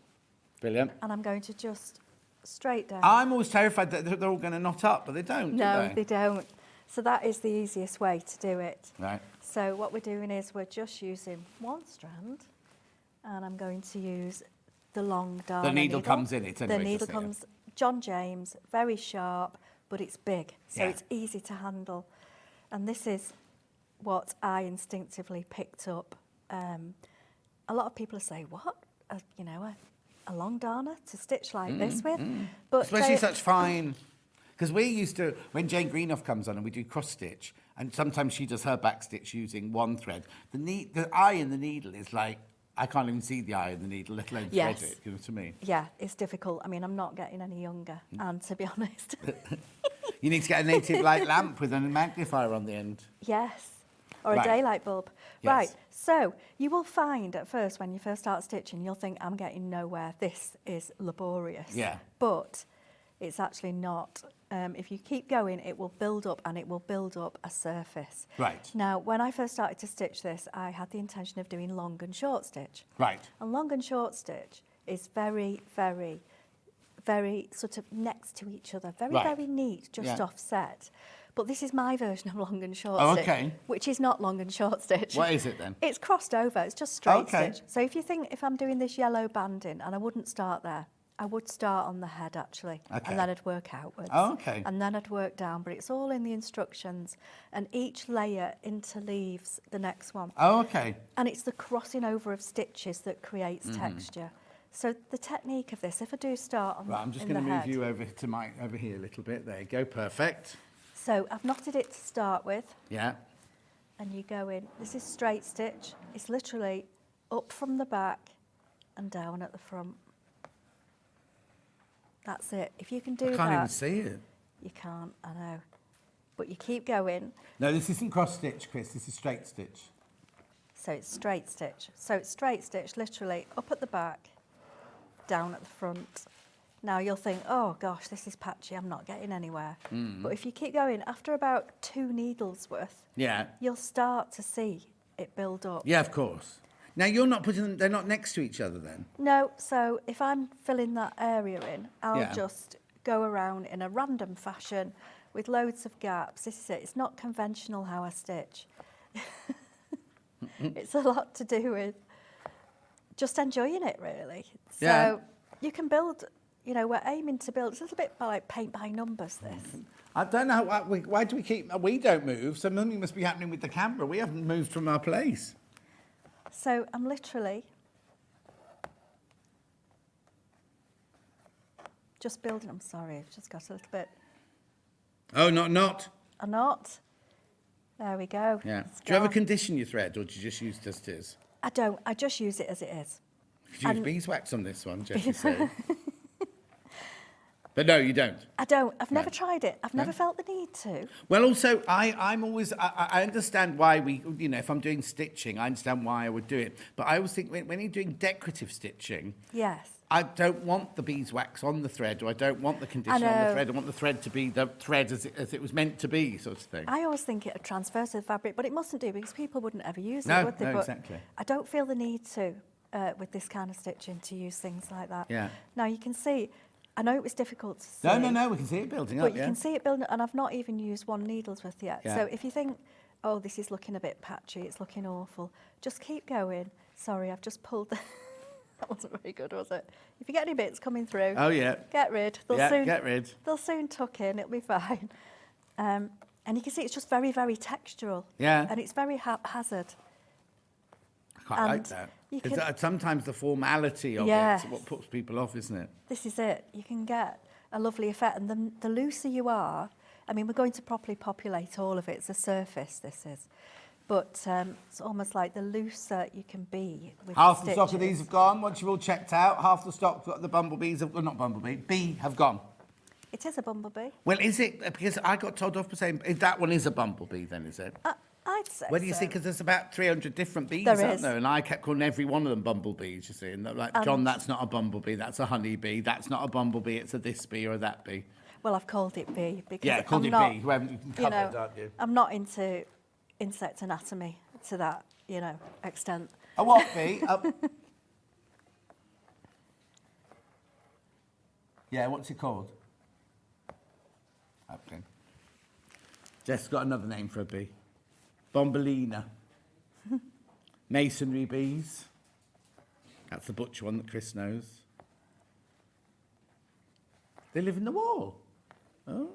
Speaker 3: Brilliant.
Speaker 6: And I'm going to just straight down.
Speaker 3: I'm always terrified that they're all going to knot up, but they don't,
Speaker 6: No,
Speaker 3: do
Speaker 6: they don't. So that is the easiest way to do it.
Speaker 3: Right.
Speaker 6: So what we're doing is we're just using 1 strand, and I'm going to use the long darner
Speaker 3: The needle comes in it anyway.
Speaker 6: The needle comes, John James, very sharp, but it's big, so it's easy to handle. And this is what I instinctively picked up. A lot of people say, what? A long darner to stitch like this with? But
Speaker 3: especially such fine... Because we used to, when Jane Greenough comes on and we do cross stitch, and sometimes she does her back stitch using 1 thread, the eye in the needle is like, I can't even see the eye in the needle, let alone thread it, you know what I mean?
Speaker 6: Yeah, it's difficult. I mean, I'm not getting any younger, and to be honest.
Speaker 3: You need to get a native light lamp with a magnifier on the end.
Speaker 6: Yes, or a daylight bulb.
Speaker 3: Yes.
Speaker 6: Right, so you will find at first, when you first start stitching, you'll think, I'm getting nowhere, this is laborious.
Speaker 3: Yeah.
Speaker 6: But it's actually not. If you keep going, it will build up, and it will build up a surface.
Speaker 3: Right.
Speaker 6: Now, when I first started to stitch this, I had the intention of doing long and short stitch.
Speaker 3: Right.
Speaker 6: And long and short stitch is very, very, very sort of next to each other, very neat, just offset. But this is my version of long and short stitch, which is not long and short stitch.
Speaker 3: What is it then?
Speaker 6: It's crossed over, it's just straight stitch. So if you think, if I'm doing this yellow banding, and I wouldn't start there, I would start on the head actually, and then I'd work outwards. And then I'd work down, but it's all in the instructions, and each layer interleaves the next one. And it's the crossing over of stitches that creates texture. So the technique of this, if I do start on
Speaker 3: I'm just going to move you over to over here a little bit. There you go, perfect.
Speaker 6: So I've knotted it to start with.
Speaker 3: Yeah.
Speaker 6: And you go in. This is straight stitch. It's literally up from the back and down at the front. That's it. If you can do that...
Speaker 3: I can't even see it.
Speaker 6: You can't, I know. But you keep going.
Speaker 3: No, this isn't cross stitch, Chris. This is straight stitch.
Speaker 6: So it's straight stitch. So it's straight stitch, literally up at the back, down at the front. Now you'll think, oh gosh, this is patchy, I'm not getting anywhere. But if you keep going, after about 2 needles worth, you'll start to see it build up.
Speaker 3: Yeah, of course. Now, you're not putting them, they're not next to each other then?
Speaker 6: No, so if I'm filling that area in, I'll just go around in a random fashion with loads of gaps. This is it. It's not conventional how I stitch. It's a lot to do with just enjoying it, really. So you can build, we're aiming to build, it's a little bit like paint by numbers, this.
Speaker 3: I don't know, why do we don't move? Something must be happening with the camera. We haven't moved from our place.
Speaker 6: So I'm literally just building. I'm sorry, I've just got a little bit.
Speaker 3: Oh, not.
Speaker 6: A knot. There we go.
Speaker 3: Yeah. Do you ever condition your thread, or do you just use it as it is?
Speaker 6: I don't. I just use it as it is.
Speaker 3: Could you use beeswax on this one, Jessie said. But no, you don't.
Speaker 6: I don't. I've never
Speaker 3: No.
Speaker 6: tried it. I've never felt the need to.
Speaker 3: Well, also, I'm always, I understand why we, you know, if I'm doing stitching, I understand why I would do it. But I always think when you're doing decorative stitching,
Speaker 6: Yes.
Speaker 3: I don't want the beeswax on the thread, or I don't want the condition on the thread. I want the thread to be the thread as it was meant to be, sort of thing.
Speaker 6: I always think it would transfer to the fabric, but it mustn't do because people wouldn't ever use
Speaker 3: No,
Speaker 6: it, would they?
Speaker 3: no,
Speaker 6: But
Speaker 3: exactly.
Speaker 6: I don't feel the need to, with this kind of stitching, to use things like that.
Speaker 3: Yeah.
Speaker 6: Now, you can see, I know it was difficult to see.
Speaker 3: No, we can see it building up,
Speaker 6: But you can see it building, and I've not even used one needle's worth yet.
Speaker 3: Yeah.
Speaker 6: So if you think, oh, this is looking a bit patchy, it's looking awful, just keep going. Sorry, I've just pulled the... That wasn't very good, was it? If you get any bits coming through,
Speaker 3: Oh, yeah.
Speaker 6: get rid.
Speaker 3: Get rid.
Speaker 6: They'll soon tuck in, it'll be fine. And you can see it's just very, very textural.
Speaker 3: Yeah.
Speaker 6: And it's very haphazard.
Speaker 3: I quite like
Speaker 6: And
Speaker 3: that.
Speaker 6: you
Speaker 3: It's,
Speaker 6: can-
Speaker 3: sometimes the formality of
Speaker 6: Yes.
Speaker 3: it what puts people off, isn't it?
Speaker 6: This is it. You can get a lovely effect. And the looser you are, I mean, we're going to properly populate all of it. It's a surface, this is. But it's almost like the looser you can be with
Speaker 3: Half the
Speaker 6: the
Speaker 3: stock of these
Speaker 6: stitches.
Speaker 3: have gone. Once you've all checked out, half the stock got the bumblebees, well, not bumblebee, bee have gone.
Speaker 6: It is a bumblebee.
Speaker 3: Well, is it? Because I got told off for saying that one is a bumblebee, then, is it?
Speaker 6: I'd say
Speaker 3: Where do you
Speaker 6: so.
Speaker 3: see? Because there's about 300 different bees,
Speaker 6: There
Speaker 3: aren't
Speaker 6: is.
Speaker 3: there? And I kept calling every one of them bumblebees, you see. And they're like, John, that's not a bumblebee, that's a honeybee. That's not a bumblebee, it's a this bee or a that bee.
Speaker 6: Well, I've called it bee because
Speaker 3: Yeah, called
Speaker 6: I'm
Speaker 3: it
Speaker 6: not,
Speaker 3: bee. You haven't covered, aren't you?
Speaker 6: I'm not into insect anatomy to that, extent.
Speaker 3: A what bee? Yeah, what's it called? Okay. Jess got another name for a bee. Bombolina. Masonry bees. That's the butcher one that Chris knows. They live in the wall. Oh.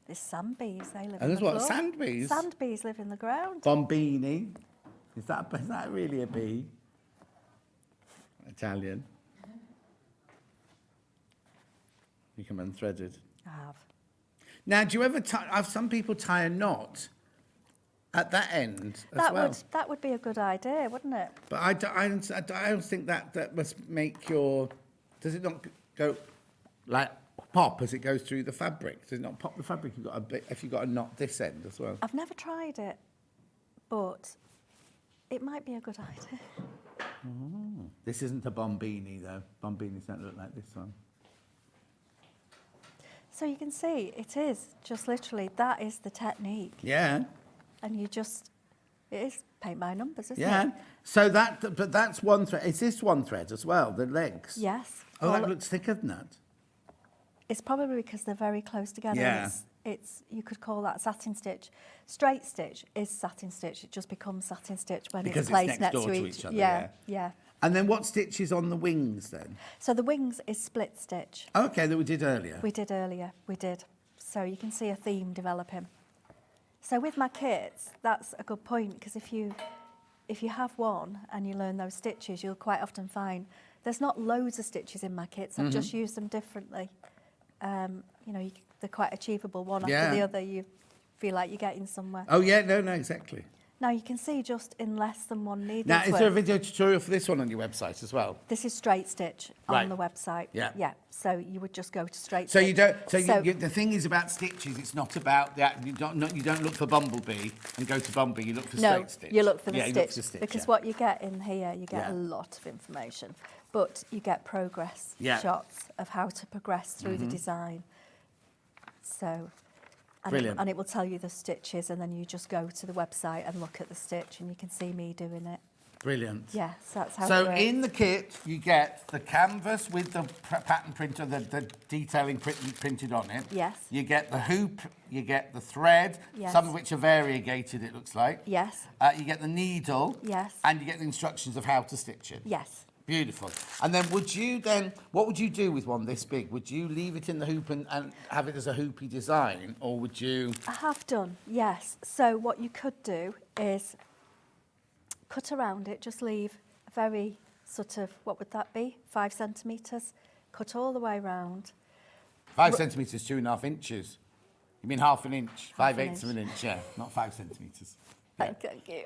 Speaker 6: There's sand bees, they live
Speaker 3: Oh,
Speaker 6: in
Speaker 3: there's
Speaker 6: the
Speaker 3: what,
Speaker 6: floor.
Speaker 3: sand bees?
Speaker 6: Sand bees live in the ground.
Speaker 3: Bombini. Is that really a bee? Italian. You come unthreaded.
Speaker 6: I have.
Speaker 3: Now, do you ever have some people tie a knot at that end as well?
Speaker 6: That would be a good idea, wouldn't it?
Speaker 3: But I don't think that must make your... Does it not go like pop as it goes through the fabric? Does it not pop the fabric if you've got a knot this end as well?
Speaker 6: I've never tried it, but it might be a good idea.
Speaker 3: Oh. This isn't a bombini, though. Bombinis don't look like this one.
Speaker 6: So you can see, it is just literally, that is the technique.
Speaker 3: Yeah.
Speaker 6: And it is paint by numbers, isn't
Speaker 3: Yeah.
Speaker 6: it?
Speaker 3: So but that's one thread. Is this one thread as well, the legs?
Speaker 6: Yes.
Speaker 3: Oh, that looks thicker than that.
Speaker 6: It's probably because they're very close together.
Speaker 3: Yeah.
Speaker 6: And it's you could call that satin stitch. Straight stitch is satin stitch. It just becomes satin stitch when
Speaker 3: Because
Speaker 6: it's placed
Speaker 3: it's next door
Speaker 6: to
Speaker 3: to
Speaker 6: each.
Speaker 3: each other,
Speaker 6: Yeah, yeah.
Speaker 3: And then what stitch is on the wings then?
Speaker 6: So the wings is split stitch.
Speaker 3: Okay, that we did earlier.
Speaker 6: We did earlier. We did. So you can see a theme developing. So with my kits, that's a good point because if you have one and you learn those stitches, you'll quite often find there's not loads of stitches in my kits. I've just used them differently. They're quite achievable. One after the other, you feel like you're getting somewhere.
Speaker 3: Oh yeah, no, exactly.
Speaker 6: Now you can see just in less than one needle.
Speaker 3: Now, is there a video tutorial for this one on your website as well?
Speaker 6: This is straight stitch
Speaker 3: Right.
Speaker 6: on the website.
Speaker 3: Yeah.
Speaker 6: Yeah. So you would just go to straight
Speaker 3: So
Speaker 6: stitch.
Speaker 3: you don't. So the thing is about stitches. It's not about that. You don't look for bumblebee and go to bumblebee. You look for
Speaker 6: No,
Speaker 3: straight stitch.
Speaker 6: you look for the
Speaker 3: yeah,
Speaker 6: stitch,
Speaker 3: You look for the stitch
Speaker 6: because
Speaker 3: yeah.
Speaker 6: what you get in here, you get
Speaker 3: Yeah.
Speaker 6: a lot of information, but you get progress
Speaker 3: Yeah.
Speaker 6: shots of how to progress through the design. So,
Speaker 3: Brilliant.
Speaker 6: and it will tell you the stitches, and then you just go to the website and look at the stitch, and you can see me doing it.
Speaker 3: Brilliant.
Speaker 6: Yes, that's how.
Speaker 3: So
Speaker 6: it works.
Speaker 3: in the kit, you get the canvas with the pattern printer, the detailing printed on it.
Speaker 6: Yes.
Speaker 3: You get the hoop, you get the thread,
Speaker 6: Yes.
Speaker 3: some of which are variegated, it looks like.
Speaker 6: Yes.
Speaker 3: You get the needle.
Speaker 6: Yes.
Speaker 3: And you get the instructions of how to stitch it.
Speaker 6: Yes.
Speaker 3: Beautiful. And then what would you do with one this big? Would you leave it in the hoop and have it as a hoopy design, or would you?
Speaker 6: I have done, yes. So what you could do is cut around it, just leave a very sort of, what would that be, 5 centimetres, cut all the way round.
Speaker 3: 5 centimetres, 2.5 inches. You mean half an inch?
Speaker 6: Half an
Speaker 3: 5/8 of an inch, yeah, not 5 centimetres.
Speaker 6: Thank you.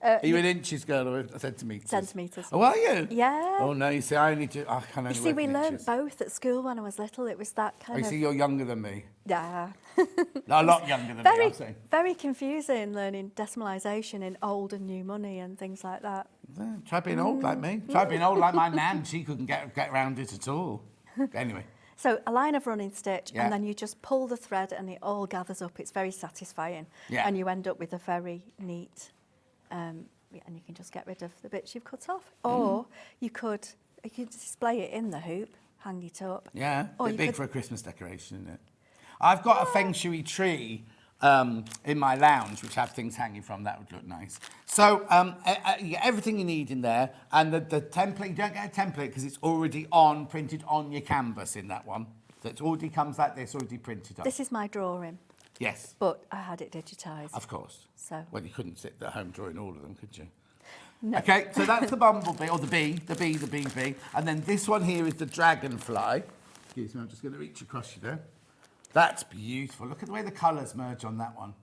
Speaker 3: Are you an inches girl or a centimetres?
Speaker 6: Centimetres.
Speaker 3: Oh, are you?
Speaker 6: Yeah.
Speaker 3: Oh, no, you see, I only do... I can only
Speaker 6: You see,
Speaker 3: work
Speaker 6: we
Speaker 3: in
Speaker 6: learned
Speaker 3: inches.
Speaker 6: both at school when I was little. It was that
Speaker 3: Oh,
Speaker 6: kind
Speaker 3: you
Speaker 6: of...
Speaker 3: see, you're younger than me.
Speaker 6: Yeah.
Speaker 3: A lot younger than me, I'll say.
Speaker 6: Very confusing learning decimalisation in old and new money and things like that.
Speaker 3: Yeah, try being old like me. Try being old like my nan. She couldn't get around it at all. Anyway.
Speaker 6: So a line of running stitch,
Speaker 3: Yeah.
Speaker 6: and then you just pull the thread and it all gathers up. It's very satisfying.
Speaker 3: Yeah.
Speaker 6: And you end up with a very neat, and you can just get rid of the bits you've cut off. Or you could display it in the hoop, hang it up.
Speaker 3: Yeah,
Speaker 6: Or
Speaker 3: bit
Speaker 6: you
Speaker 3: big
Speaker 6: could-
Speaker 3: for a Christmas decoration, isn't it? I've got a feng shui tree in my lounge, which have things hanging from. That would look nice. So you get everything you need in there, and the template, you don't get a template because it's already printed on your canvas in that one. So it already comes like this, already printed on.
Speaker 6: This is my drawing,
Speaker 3: Yes,
Speaker 6: but I had it digitised.
Speaker 3: of course.
Speaker 6: So-
Speaker 3: Well, you couldn't sit at home drawing all of them, could you?
Speaker 6: No.
Speaker 3: Okay, so that's the bumblebee, or the bee. And then this one here is the dragonfly. Excuse me, I'm just going to reach across you there. That's beautiful. Look at the way the colours merge on that one.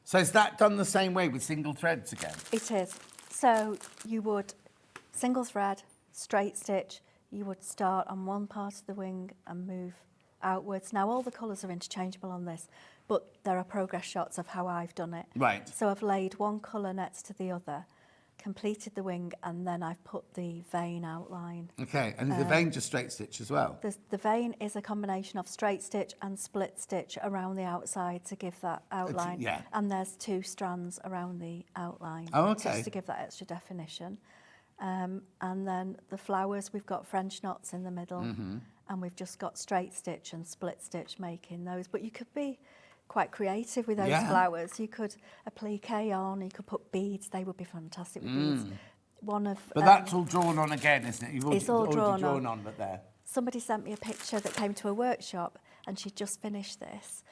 Speaker 3: So is that done the same way with single threads again?
Speaker 6: It is. So you would single thread, straight stitch. You would start on one part of the wing and move outwards. Now all the colours are interchangeable on this, but there are progress shots of how I've done it.
Speaker 3: Right.
Speaker 6: So I've laid one colour next to the other, completed the wing, and then I've put the vein outline.
Speaker 3: Okay, and is the vein just straight stitch as well?
Speaker 6: The vein is a combination of straight stitch and split stitch around the outside to give that outline.
Speaker 3: yeah.
Speaker 6: And there's 2 strands around the outline.
Speaker 3: Oh, okay.
Speaker 6: Just to give that extra definition. And then the flowers, we've got French knots in the middle, and we've just got straight stitch and split stitch making those. But you could be quite creative with those
Speaker 3: Yeah.
Speaker 6: flowers. You could applique on, you could put beads, they would be fantastic with beads. One of
Speaker 3: But that's all drawn on again, isn't it? You've already,
Speaker 6: it's all
Speaker 3: already
Speaker 6: drawn
Speaker 3: on, but there.
Speaker 6: Somebody sent me a picture that came to a workshop and she'd just finished this.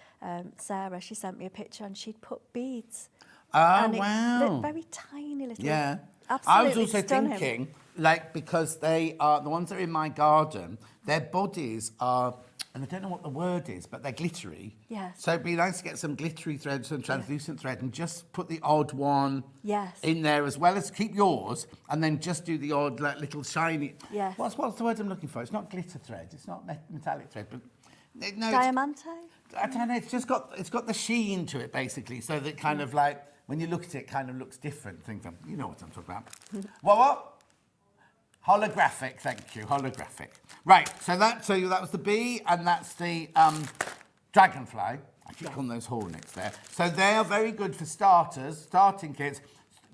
Speaker 6: Sarah, she sent me a picture and she'd put beads.
Speaker 3: Oh,
Speaker 6: and
Speaker 3: wow.
Speaker 6: Very tiny little.
Speaker 3: Yeah.
Speaker 6: Absolutely
Speaker 3: I was also
Speaker 6: stunning.
Speaker 3: thinking, like, because they are, the ones that are in my garden, their bodies are, and I don't know what the word is, but they're glittery.
Speaker 6: Yes.
Speaker 3: So it'd be nice to get some glittery thread, some translucent thread, and just put the odd one
Speaker 6: Yes.
Speaker 3: in there, as well as keep yours, and then just do the odd, like, little shiny...
Speaker 6: Yes.
Speaker 3: What's the word I'm looking for? It's not glitter thread, it's not metallic thread, but... No,
Speaker 6: Diamante?
Speaker 3: I don't know, it's got the sheen to it, basically, so that kind of like, when you look at it, it kind of looks different. You know what I'm talking about. What? Holographic, thank you, holographic. Right, so that was the bee, and that's the dragonfly. I keep calling those hornets there. So they are very good for starters, starting kits.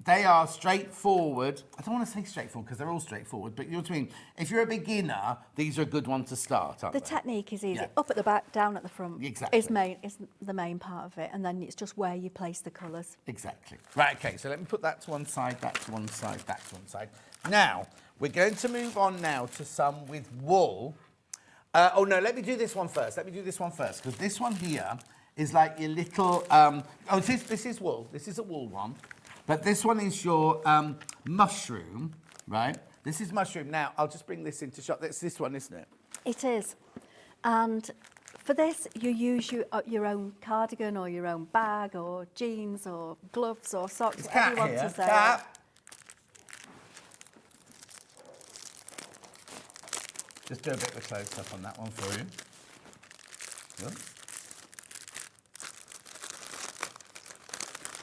Speaker 3: They are straightforward. I don't want to say straightforward because they're all straightforward, but you know what I mean? If you're a beginner, these are a good one to start, aren't
Speaker 6: The
Speaker 3: they?
Speaker 6: technique is easy.
Speaker 3: Yeah.
Speaker 6: Up at the back, down at the front.
Speaker 3: Exactly.
Speaker 6: Is the main part of it, and then it's just where you place the colours.
Speaker 3: Exactly. Right, okay, so let me put that to one side, that to one side, that to one side. Now, we're going to move on now to some with wool. Oh, no, let me do this one first. Because this one here is like your little... this is wool. This is a wool one. But this one is your mushroom, right? This is mushroom. Now, I'll just bring this into shot. That's this one, isn't it?
Speaker 6: It is. And for this, you use your own cardigan or your own bag or jeans or gloves or socks,
Speaker 3: It's
Speaker 6: whatever
Speaker 3: Cat
Speaker 6: you want
Speaker 3: here.
Speaker 6: to say.
Speaker 3: Cat. Just do a bit of a close-up on that one for you. Good.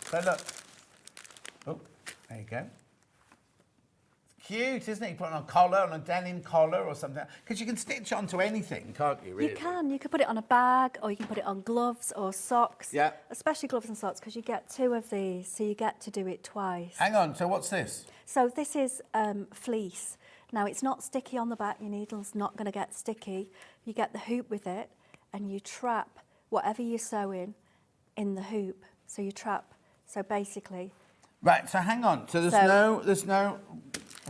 Speaker 3: So look. Oh, there you go. It's cute, isn't it? You put it on a collar, on a denim collar or something. Because you can stitch onto anything, can't you, really?
Speaker 6: You can. You can put it on a bag or you can put it on gloves or socks.
Speaker 3: Yeah.
Speaker 6: Especially gloves and socks because you get 2 of these, so you get to do it twice.
Speaker 3: Hang on, so what's this?
Speaker 6: So this is fleece. Now, it's not sticky on the back. Your needle's not going to get sticky. You get the hoop with it and you trap whatever you're sewing in the hoop. So you trap. So basically...
Speaker 3: Right, so hang on. So there's no...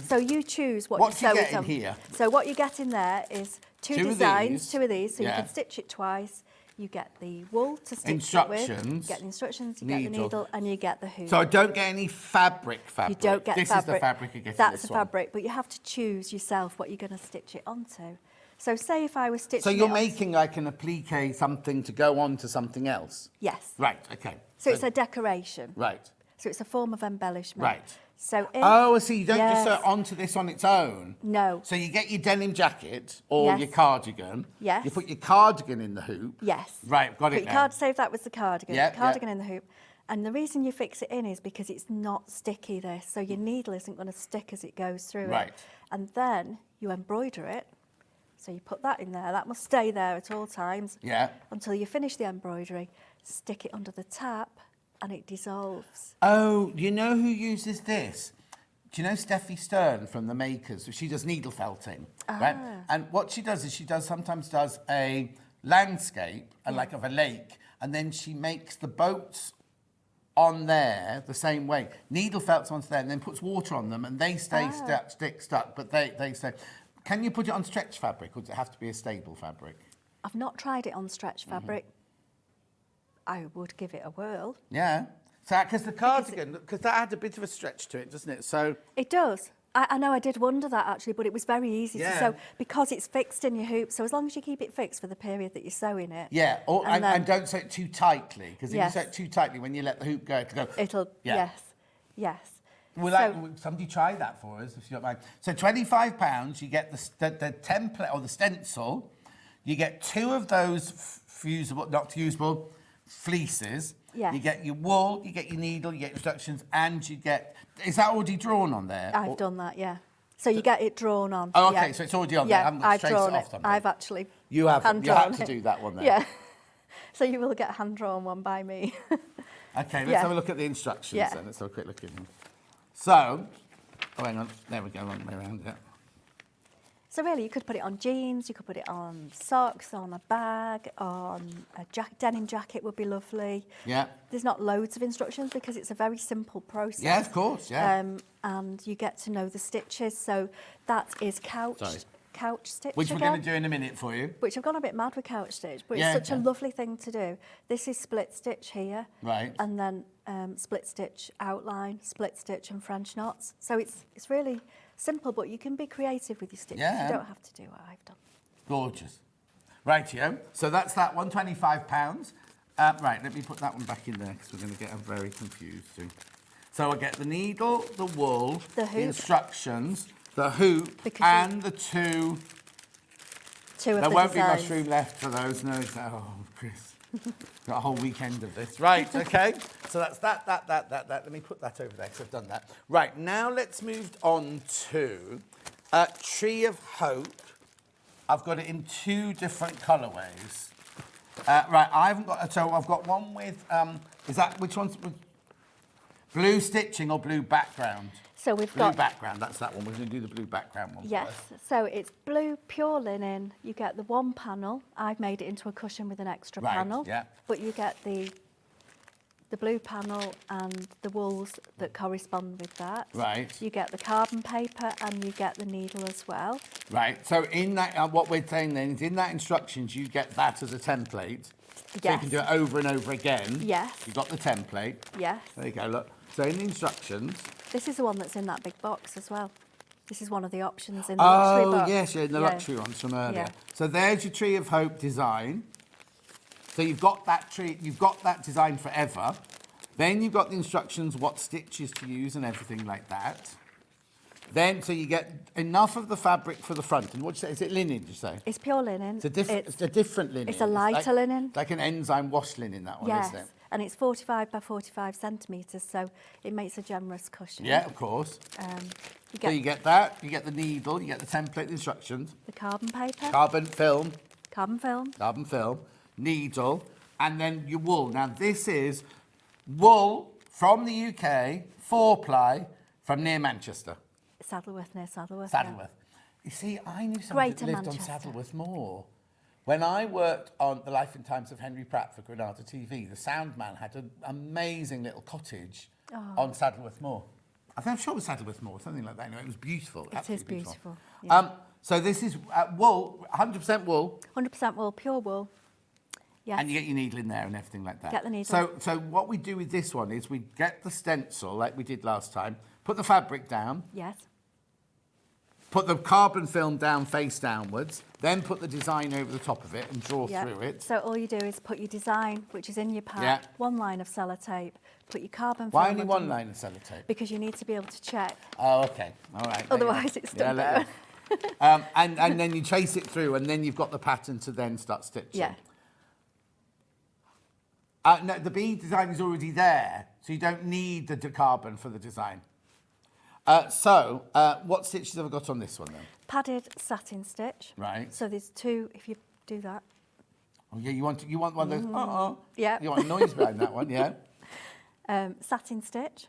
Speaker 6: So you choose what
Speaker 3: What do
Speaker 6: you
Speaker 3: you
Speaker 6: sew
Speaker 3: get
Speaker 6: it
Speaker 3: in
Speaker 6: on.
Speaker 3: here?
Speaker 6: So what you get in there is two
Speaker 3: Two of
Speaker 6: designs,
Speaker 3: these.
Speaker 6: 2 of these, so
Speaker 3: Yeah.
Speaker 6: you can stitch it twice. You get the wool to stitch it with.
Speaker 3: Instructions.
Speaker 6: You get the instructions, you get the
Speaker 3: Needle.
Speaker 6: needle, and you get the hoop.
Speaker 3: So I don't get any fabric.
Speaker 6: You don't get
Speaker 3: this
Speaker 6: fabric.
Speaker 3: This is the fabric you get in
Speaker 6: That's
Speaker 3: this
Speaker 6: the
Speaker 3: one.
Speaker 6: fabric, but you have to choose yourself what you're going to stitch it onto. So say if I was stitching
Speaker 3: So you're
Speaker 6: it onto-
Speaker 3: making like an applique something to go on to something else?
Speaker 6: Yes.
Speaker 3: Right, okay.
Speaker 6: So it's a decoration.
Speaker 3: Right.
Speaker 6: So it's a form of embellishment.
Speaker 3: Right.
Speaker 6: So
Speaker 3: Oh, I see. You don't just sew
Speaker 6: Yes.
Speaker 3: it onto this on its own.
Speaker 6: No.
Speaker 3: So you get your denim jacket or
Speaker 6: Yes.
Speaker 3: your cardigan.
Speaker 6: Yes.
Speaker 3: You put your cardigan in the hoop.
Speaker 6: Yes.
Speaker 3: Right, got it
Speaker 6: But you
Speaker 3: now.
Speaker 6: can't save that was the cardigan.
Speaker 3: Yeah,
Speaker 6: Cardigan in the hoop. And the reason you fix it in is because it's not sticky, this. So your needle isn't going to stick as it goes through
Speaker 3: Right.
Speaker 6: it. And then you embroider it. So you put that in there. That must stay there at all times.
Speaker 3: Yeah.
Speaker 6: Until you finish the embroidery. Stick it under the tap and it dissolves.
Speaker 3: Oh, you know who uses this? Do you know Steffi Stern from The Makers? She does needle felting, right? And what she does is she sometimes does a landscape, like of a lake, and then she makes the boats on there the same way. Needle felts onto there and then puts water on them and they stay stuck, but they stay. Can you put it on stretch fabric or does it have to be a stable fabric?
Speaker 6: I've not tried it on stretch fabric. I would give it a whirl.
Speaker 3: Yeah. So, because the cardigan, because that had a bit of a stretch to it, doesn't it? So
Speaker 6: It does. I know, I did wonder that actually, but it was very easy to sew because it's fixed in your hoop. So as long as you keep it fixed for the period that you're sewing it.
Speaker 3: yeah, and don't sew it too tightly, because if
Speaker 6: Yes.
Speaker 3: you sew it too tightly, when you let the hoop go, it'll go.
Speaker 6: It'll,
Speaker 3: Yeah.
Speaker 6: yes.
Speaker 3: Well,
Speaker 6: So-
Speaker 3: somebody try that for us, if you don't mind. So £25, you get the template or the stencil. You get 2 of those fusible, not fusible, fleeces.
Speaker 6: Yes.
Speaker 3: You get your wool, you get your needle, you get instructions, and you get... Is that already drawn on there?
Speaker 6: I've done that, yeah. So you get it drawn on.
Speaker 3: Oh, okay,
Speaker 6: yeah.
Speaker 3: so it's already on there. I
Speaker 6: Yeah,
Speaker 3: haven't got to
Speaker 6: I've
Speaker 3: trace it
Speaker 6: drawn
Speaker 3: off
Speaker 6: it.
Speaker 3: something.
Speaker 6: I've actually
Speaker 3: You have. You
Speaker 6: hand-drawn
Speaker 3: had to
Speaker 6: it.
Speaker 3: do that one there.
Speaker 6: Yeah. So you will get a hand-drawn one by me.
Speaker 3: Okay, let's
Speaker 6: Yeah.
Speaker 3: have a look at the instructions
Speaker 6: Yeah.
Speaker 3: then. Let's have a quick look at them. So, oh, hang on. There we go, wrong way around it.
Speaker 6: So really, you could put it on jeans, you could put it on socks, on a bag, on a denim jacket would be lovely.
Speaker 3: Yeah.
Speaker 6: There's not loads of instructions because it's a very simple process.
Speaker 3: Yeah, of course, yeah.
Speaker 6: And you get to know the stitches. So that is couch stitch
Speaker 3: Which we're
Speaker 6: again,
Speaker 3: going to do in a minute for you.
Speaker 6: which I've gone a bit mad with couch stitch, but
Speaker 3: Yeah,
Speaker 6: it's such a
Speaker 3: yeah.
Speaker 6: lovely thing to do. This is split stitch here.
Speaker 3: Right.
Speaker 6: And then split stitch outline, split stitch and French knots. So it's really simple, but you can be creative with your stitches.
Speaker 3: Yeah.
Speaker 6: You don't have to do what I've done.
Speaker 3: Gorgeous. Rightio. So that's that one, £25. Right, let me put that one back in there because we're going to get very confused soon. So I get the needle, the wool,
Speaker 6: The hoop.
Speaker 3: instructions, the hoop,
Speaker 6: Because
Speaker 3: and the two.
Speaker 6: Two of
Speaker 3: There
Speaker 6: the
Speaker 3: won't be
Speaker 6: designs.
Speaker 3: mushroom left for those. No, oh, Chris. Got a whole weekend of this. Right, okay. So that's that. Let me put that over there because I've done that. Right, now let's move on to Tree of Hope. I've got it in 2 different colourways. Right, I haven't got... So I've got one with... is that... Which one's... Blue stitching or blue background?
Speaker 6: So we've
Speaker 3: Blue
Speaker 6: got
Speaker 3: background, that's that one. We're going to do the blue background one
Speaker 6: yes.
Speaker 3: first.
Speaker 6: So it's blue pure linen. You get the one panel. I've made it into a cushion with an extra
Speaker 3: Right,
Speaker 6: panel.
Speaker 3: yeah.
Speaker 6: But you get the blue panel and the wools that correspond with that.
Speaker 3: Right.
Speaker 6: You get the carbon paper and you get the needle as well.
Speaker 3: Right, so in that, what we're saying then is in that instructions, you get that as a template. So you
Speaker 6: Yes.
Speaker 3: can do it over and over again.
Speaker 6: Yes.
Speaker 3: You've got the template.
Speaker 6: Yes.
Speaker 3: There you go, look. So in the instructions...
Speaker 6: This is the one that's in that big box as well. This is one of the options in the luxury
Speaker 3: Oh,
Speaker 6: box.
Speaker 3: yes, yeah, in the
Speaker 6: Yeah.
Speaker 3: luxury ones from earlier.
Speaker 6: Yeah.
Speaker 3: So there's your Tree of Hope design. So you've got that tree, you've got that design forever. Then you've got the instructions, what stitches to use and everything like that. Then, so you get enough of the fabric for the front. And what do you say? Is it linen, did you say?
Speaker 6: It's pure linen.
Speaker 3: It's a different linen.
Speaker 6: It's a lighter linen.
Speaker 3: Like an enzyme wash linen, that one,
Speaker 6: Yes.
Speaker 3: isn't it?
Speaker 6: And it's 45 by 45 centimetres, so it makes a generous cushion.
Speaker 3: Yeah, of course.
Speaker 6: You
Speaker 3: So you get that, you get the needle, you get the template, the instructions,
Speaker 6: the carbon paper,
Speaker 3: carbon film,
Speaker 6: carbon film,
Speaker 3: needle, and then your wool. Now this is wool from the UK, 4-ply, from near Manchester,
Speaker 6: Saddleworth, near Saddleworth.
Speaker 3: Saddleworth. You see, I knew somebody
Speaker 6: Greater
Speaker 3: that lived
Speaker 6: Manchester.
Speaker 3: on Saddleworth Moor. When I worked on The Life and Times of Henry Pratt for Granada TV, the sound man had an amazing little cottage on Saddleworth Moor. I'm sure it was Saddleworth Moor, something like that. Anyway, it was beautiful.
Speaker 6: It is
Speaker 3: absolutely
Speaker 6: beautiful. Yeah.
Speaker 3: So this is wool, 100% wool,
Speaker 6: 100% wool, pure wool. Yes.
Speaker 3: and you get your needle in there and everything like that.
Speaker 6: Get the needle.
Speaker 3: So what we do with this one is we get the stencil, like we did last time, put the fabric down,
Speaker 6: Yes.
Speaker 3: put the carbon film down face downwards, then put the design over the top of it and draw
Speaker 6: Yeah.
Speaker 3: through it.
Speaker 6: So all you do is put your design, which is in your pack,
Speaker 3: Yeah.
Speaker 6: one line of sellotape, put your carbon
Speaker 3: Why
Speaker 6: film
Speaker 3: only one
Speaker 6: underneath,
Speaker 3: line of sellotape?
Speaker 6: because you need to be able to check.
Speaker 3: Oh, okay. All right.
Speaker 6: Otherwise it's stuck down.
Speaker 3: And then you trace it through, and then you've got the pattern to then start stitching.
Speaker 6: Yeah.
Speaker 3: No, the bead design is already there, so you don't need the carbon for the design. What stitches have I got on this one then?
Speaker 6: Padded satin stitch.
Speaker 3: Right.
Speaker 6: So there's two, if you do that.
Speaker 3: Oh yeah, you want one of those?
Speaker 6: Yeah.
Speaker 3: You want a noise behind that one? Yeah.
Speaker 6: Satin stitch,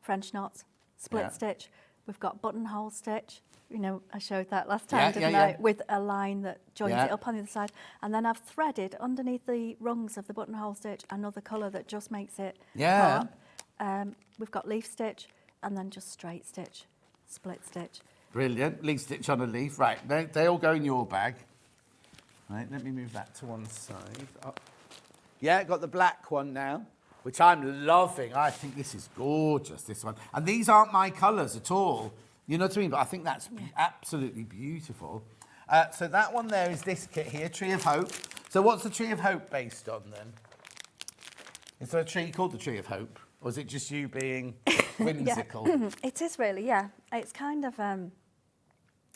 Speaker 6: French knots, split
Speaker 3: Yeah.
Speaker 6: stitch. We've got buttonhole stitch. You know, I showed that last time,
Speaker 3: Yeah,
Speaker 6: didn't
Speaker 3: yeah,
Speaker 6: I?
Speaker 3: yeah.
Speaker 6: With a line that joins
Speaker 3: Yeah.
Speaker 6: it up on the other side. And then I've threaded underneath the rungs of the buttonhole stitch another colour that just makes it
Speaker 3: Yeah.
Speaker 6: pop. We've got leaf stitch and then just straight stitch, split stitch.
Speaker 3: Brilliant. Leaf stitch on a leaf. Right. They all go in your bag. Right. Let me move that to one side. Oh. Yeah, got the black one now, which I'm loving. I think this is gorgeous, this one. And these aren't my colours at all. You know what I mean? But I think that's absolutely beautiful. So that one there is this kit here, Tree of Hope. So what's the Tree of Hope based on then? Is there a tree called the Tree of Hope? Or is it just you being whimsical?
Speaker 6: It is really, yeah. It's kind of,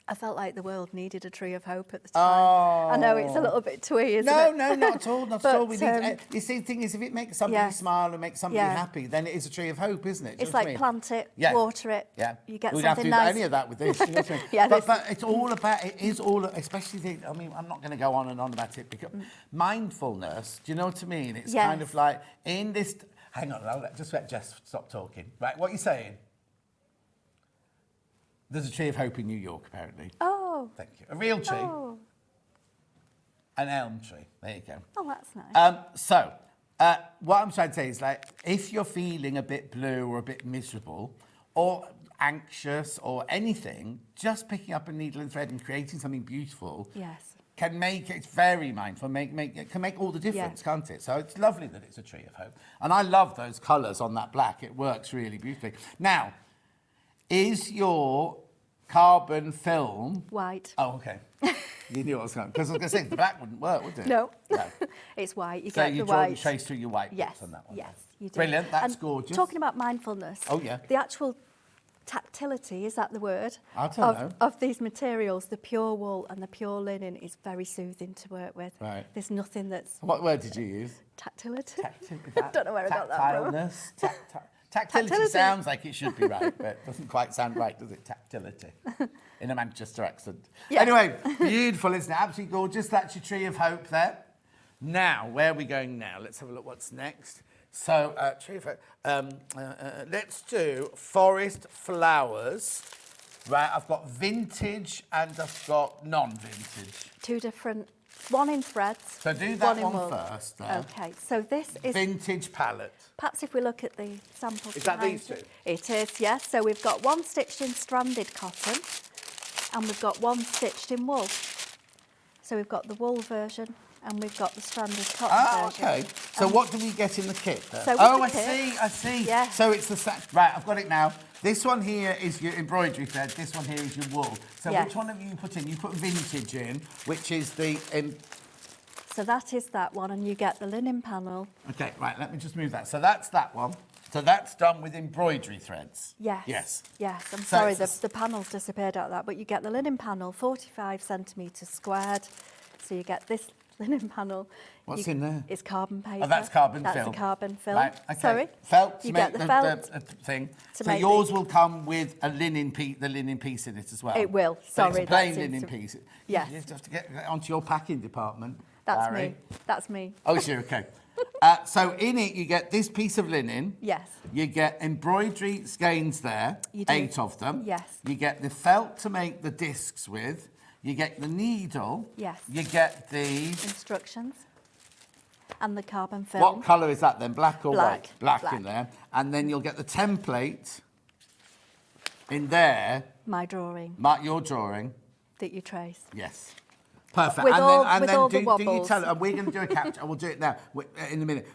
Speaker 6: I felt like the world needed a tree of hope at the time.
Speaker 3: Oh.
Speaker 6: I know it's a little bit twee, isn't it?
Speaker 3: No, not at all. Not at all. We need, you see, the thing is, if it makes somebody
Speaker 6: Yeah.
Speaker 3: smile and makes somebody
Speaker 6: Yeah.
Speaker 3: happy, then it is a tree of hope, isn't it? Do you
Speaker 6: It's
Speaker 3: know what I
Speaker 6: like
Speaker 3: mean?
Speaker 6: plant it,
Speaker 3: Yeah.
Speaker 6: water it,
Speaker 3: Yeah.
Speaker 6: you get
Speaker 3: We'd have to
Speaker 6: something
Speaker 3: do
Speaker 6: nice.
Speaker 3: any of that with this. You know what I mean?
Speaker 6: Yeah,
Speaker 3: but it's all about, it is all, especially the, I mean, I'm not going to go on and on about it, because mindfulness, do you know what I mean? It's kind
Speaker 6: Yes.
Speaker 3: of like, in this, hang on, just let Jess stop talking. Right, what are you saying? There's a tree of hope in New York, apparently.
Speaker 6: Oh.
Speaker 3: Thank you. A real tree.
Speaker 6: Oh.
Speaker 3: An elm tree. There you go.
Speaker 6: Oh, that's nice.
Speaker 3: What I'm trying to say is, like, if you're feeling a bit blue or a bit miserable or anxious or anything, just picking up a needle and thread and creating something beautiful
Speaker 6: Yes.
Speaker 3: can make it very mindful, it can make all the difference,
Speaker 6: Yeah.
Speaker 3: can't it? So it's lovely that it's a tree of hope. And I love those colours on that black. It works really beautifully. Now, is your carbon film...
Speaker 6: White.
Speaker 3: Oh, okay. You knew what I was going to... Because I was going to say, the black wouldn't work, would it?
Speaker 6: No.
Speaker 3: No.
Speaker 6: It's white. You
Speaker 3: So
Speaker 6: get
Speaker 3: you
Speaker 6: the
Speaker 3: draw and
Speaker 6: white.
Speaker 3: trace through your white
Speaker 6: Yes.
Speaker 3: bits on that one.
Speaker 6: Yes, you do.
Speaker 3: Brilliant. That's
Speaker 6: And
Speaker 3: gorgeous.
Speaker 6: Talking about mindfulness.
Speaker 3: Oh, yeah.
Speaker 6: The actual tactility, is that the word?
Speaker 3: I don't know.
Speaker 6: Of these materials, the pure wool and the pure linen is very soothing to work with.
Speaker 3: Right.
Speaker 6: There's nothing that's
Speaker 3: What word did you use?
Speaker 6: tactility.
Speaker 3: I
Speaker 6: don't know where I got that from.
Speaker 3: Tactileness. Tactility
Speaker 6: Tactility.
Speaker 3: sounds like it should be right, but it doesn't quite sound right, does it? Tactility. In a Manchester accent.
Speaker 6: Yeah.
Speaker 3: Anyway, beautiful, isn't it? Absolutely gorgeous. That's your tree of hope there. Now, where are we going now? Let's have a look what's next. So, tree of hope. Let's do forest flowers. Right, I've got vintage and I've got non-vintage.
Speaker 6: Two different, one in threads.
Speaker 3: So do that
Speaker 6: in
Speaker 3: one
Speaker 6: wool.
Speaker 3: first. There.
Speaker 6: Okay, so this is,
Speaker 3: Vintage palette.
Speaker 6: perhaps if we look at the samples.
Speaker 3: Is that
Speaker 6: behind
Speaker 3: these two?
Speaker 6: It is, yes. So we've got one stitched in stranded cotton and we've got one stitched in wool. So we've got the wool version and we've got the stranded cotton
Speaker 3: Oh,
Speaker 6: version.
Speaker 3: okay. So what do we get in the kit then?
Speaker 6: So with
Speaker 3: Oh,
Speaker 6: the
Speaker 3: I
Speaker 6: kit-
Speaker 3: see, I see.
Speaker 6: Yeah.
Speaker 3: So it's the right, I've got it now. This one here is your embroidery thread, this one here is your wool. So
Speaker 6: Yes.
Speaker 3: which one have you put in? You put vintage in, which is the...
Speaker 6: So that is that one and you get the linen panel.
Speaker 3: Okay, right, let me just move that. So that's that one. So that's done with embroidery threads.
Speaker 6: Yes.
Speaker 3: Yes.
Speaker 6: Yes, I'm
Speaker 3: So
Speaker 6: sorry,
Speaker 3: it's
Speaker 6: the panel's disappeared out of that, but you get the linen panel, 45 centimetres squared. So you get this linen panel.
Speaker 3: What's in there?
Speaker 6: It's carbon paper.
Speaker 3: Oh, that's carbon
Speaker 6: That's
Speaker 3: film.
Speaker 6: the carbon film.
Speaker 3: Right, okay.
Speaker 6: Sorry?
Speaker 3: Felt to
Speaker 6: You
Speaker 3: make
Speaker 6: get the felt.
Speaker 3: thing.
Speaker 6: to
Speaker 3: So
Speaker 6: make
Speaker 3: yours
Speaker 6: the-
Speaker 3: will come with a linen piece, the linen piece in it as well.
Speaker 6: It will,
Speaker 3: So
Speaker 6: sorry,
Speaker 3: it's a plain
Speaker 6: that's
Speaker 3: linen
Speaker 6: into-
Speaker 3: piece.
Speaker 6: Yes.
Speaker 3: You have to get onto your packing department.
Speaker 6: That's
Speaker 3: Barry.
Speaker 6: me. That's me.
Speaker 3: Oh, sure, okay. So in it, you get this piece of linen.
Speaker 6: Yes.
Speaker 3: You get embroidery skeins there,
Speaker 6: You do.
Speaker 3: 8 of them.
Speaker 6: Yes.
Speaker 3: You get the felt to make the discs with. You get the needle.
Speaker 6: Yes.
Speaker 3: You get the...
Speaker 6: Instructions. And the carbon film.
Speaker 3: What colour is that then? Black or
Speaker 6: Black.
Speaker 3: white? Black
Speaker 6: Black.
Speaker 3: in there. And then you'll get the template in there,
Speaker 6: My drawing
Speaker 3: your drawing.
Speaker 6: that you trace.
Speaker 3: Yes. Perfect.
Speaker 6: With
Speaker 3: and
Speaker 6: all-
Speaker 3: then, and
Speaker 6: with
Speaker 3: then
Speaker 6: all the
Speaker 3: do you
Speaker 6: wobbles.
Speaker 3: tell, and we're going to do a capture, we'll do it now, in a minute.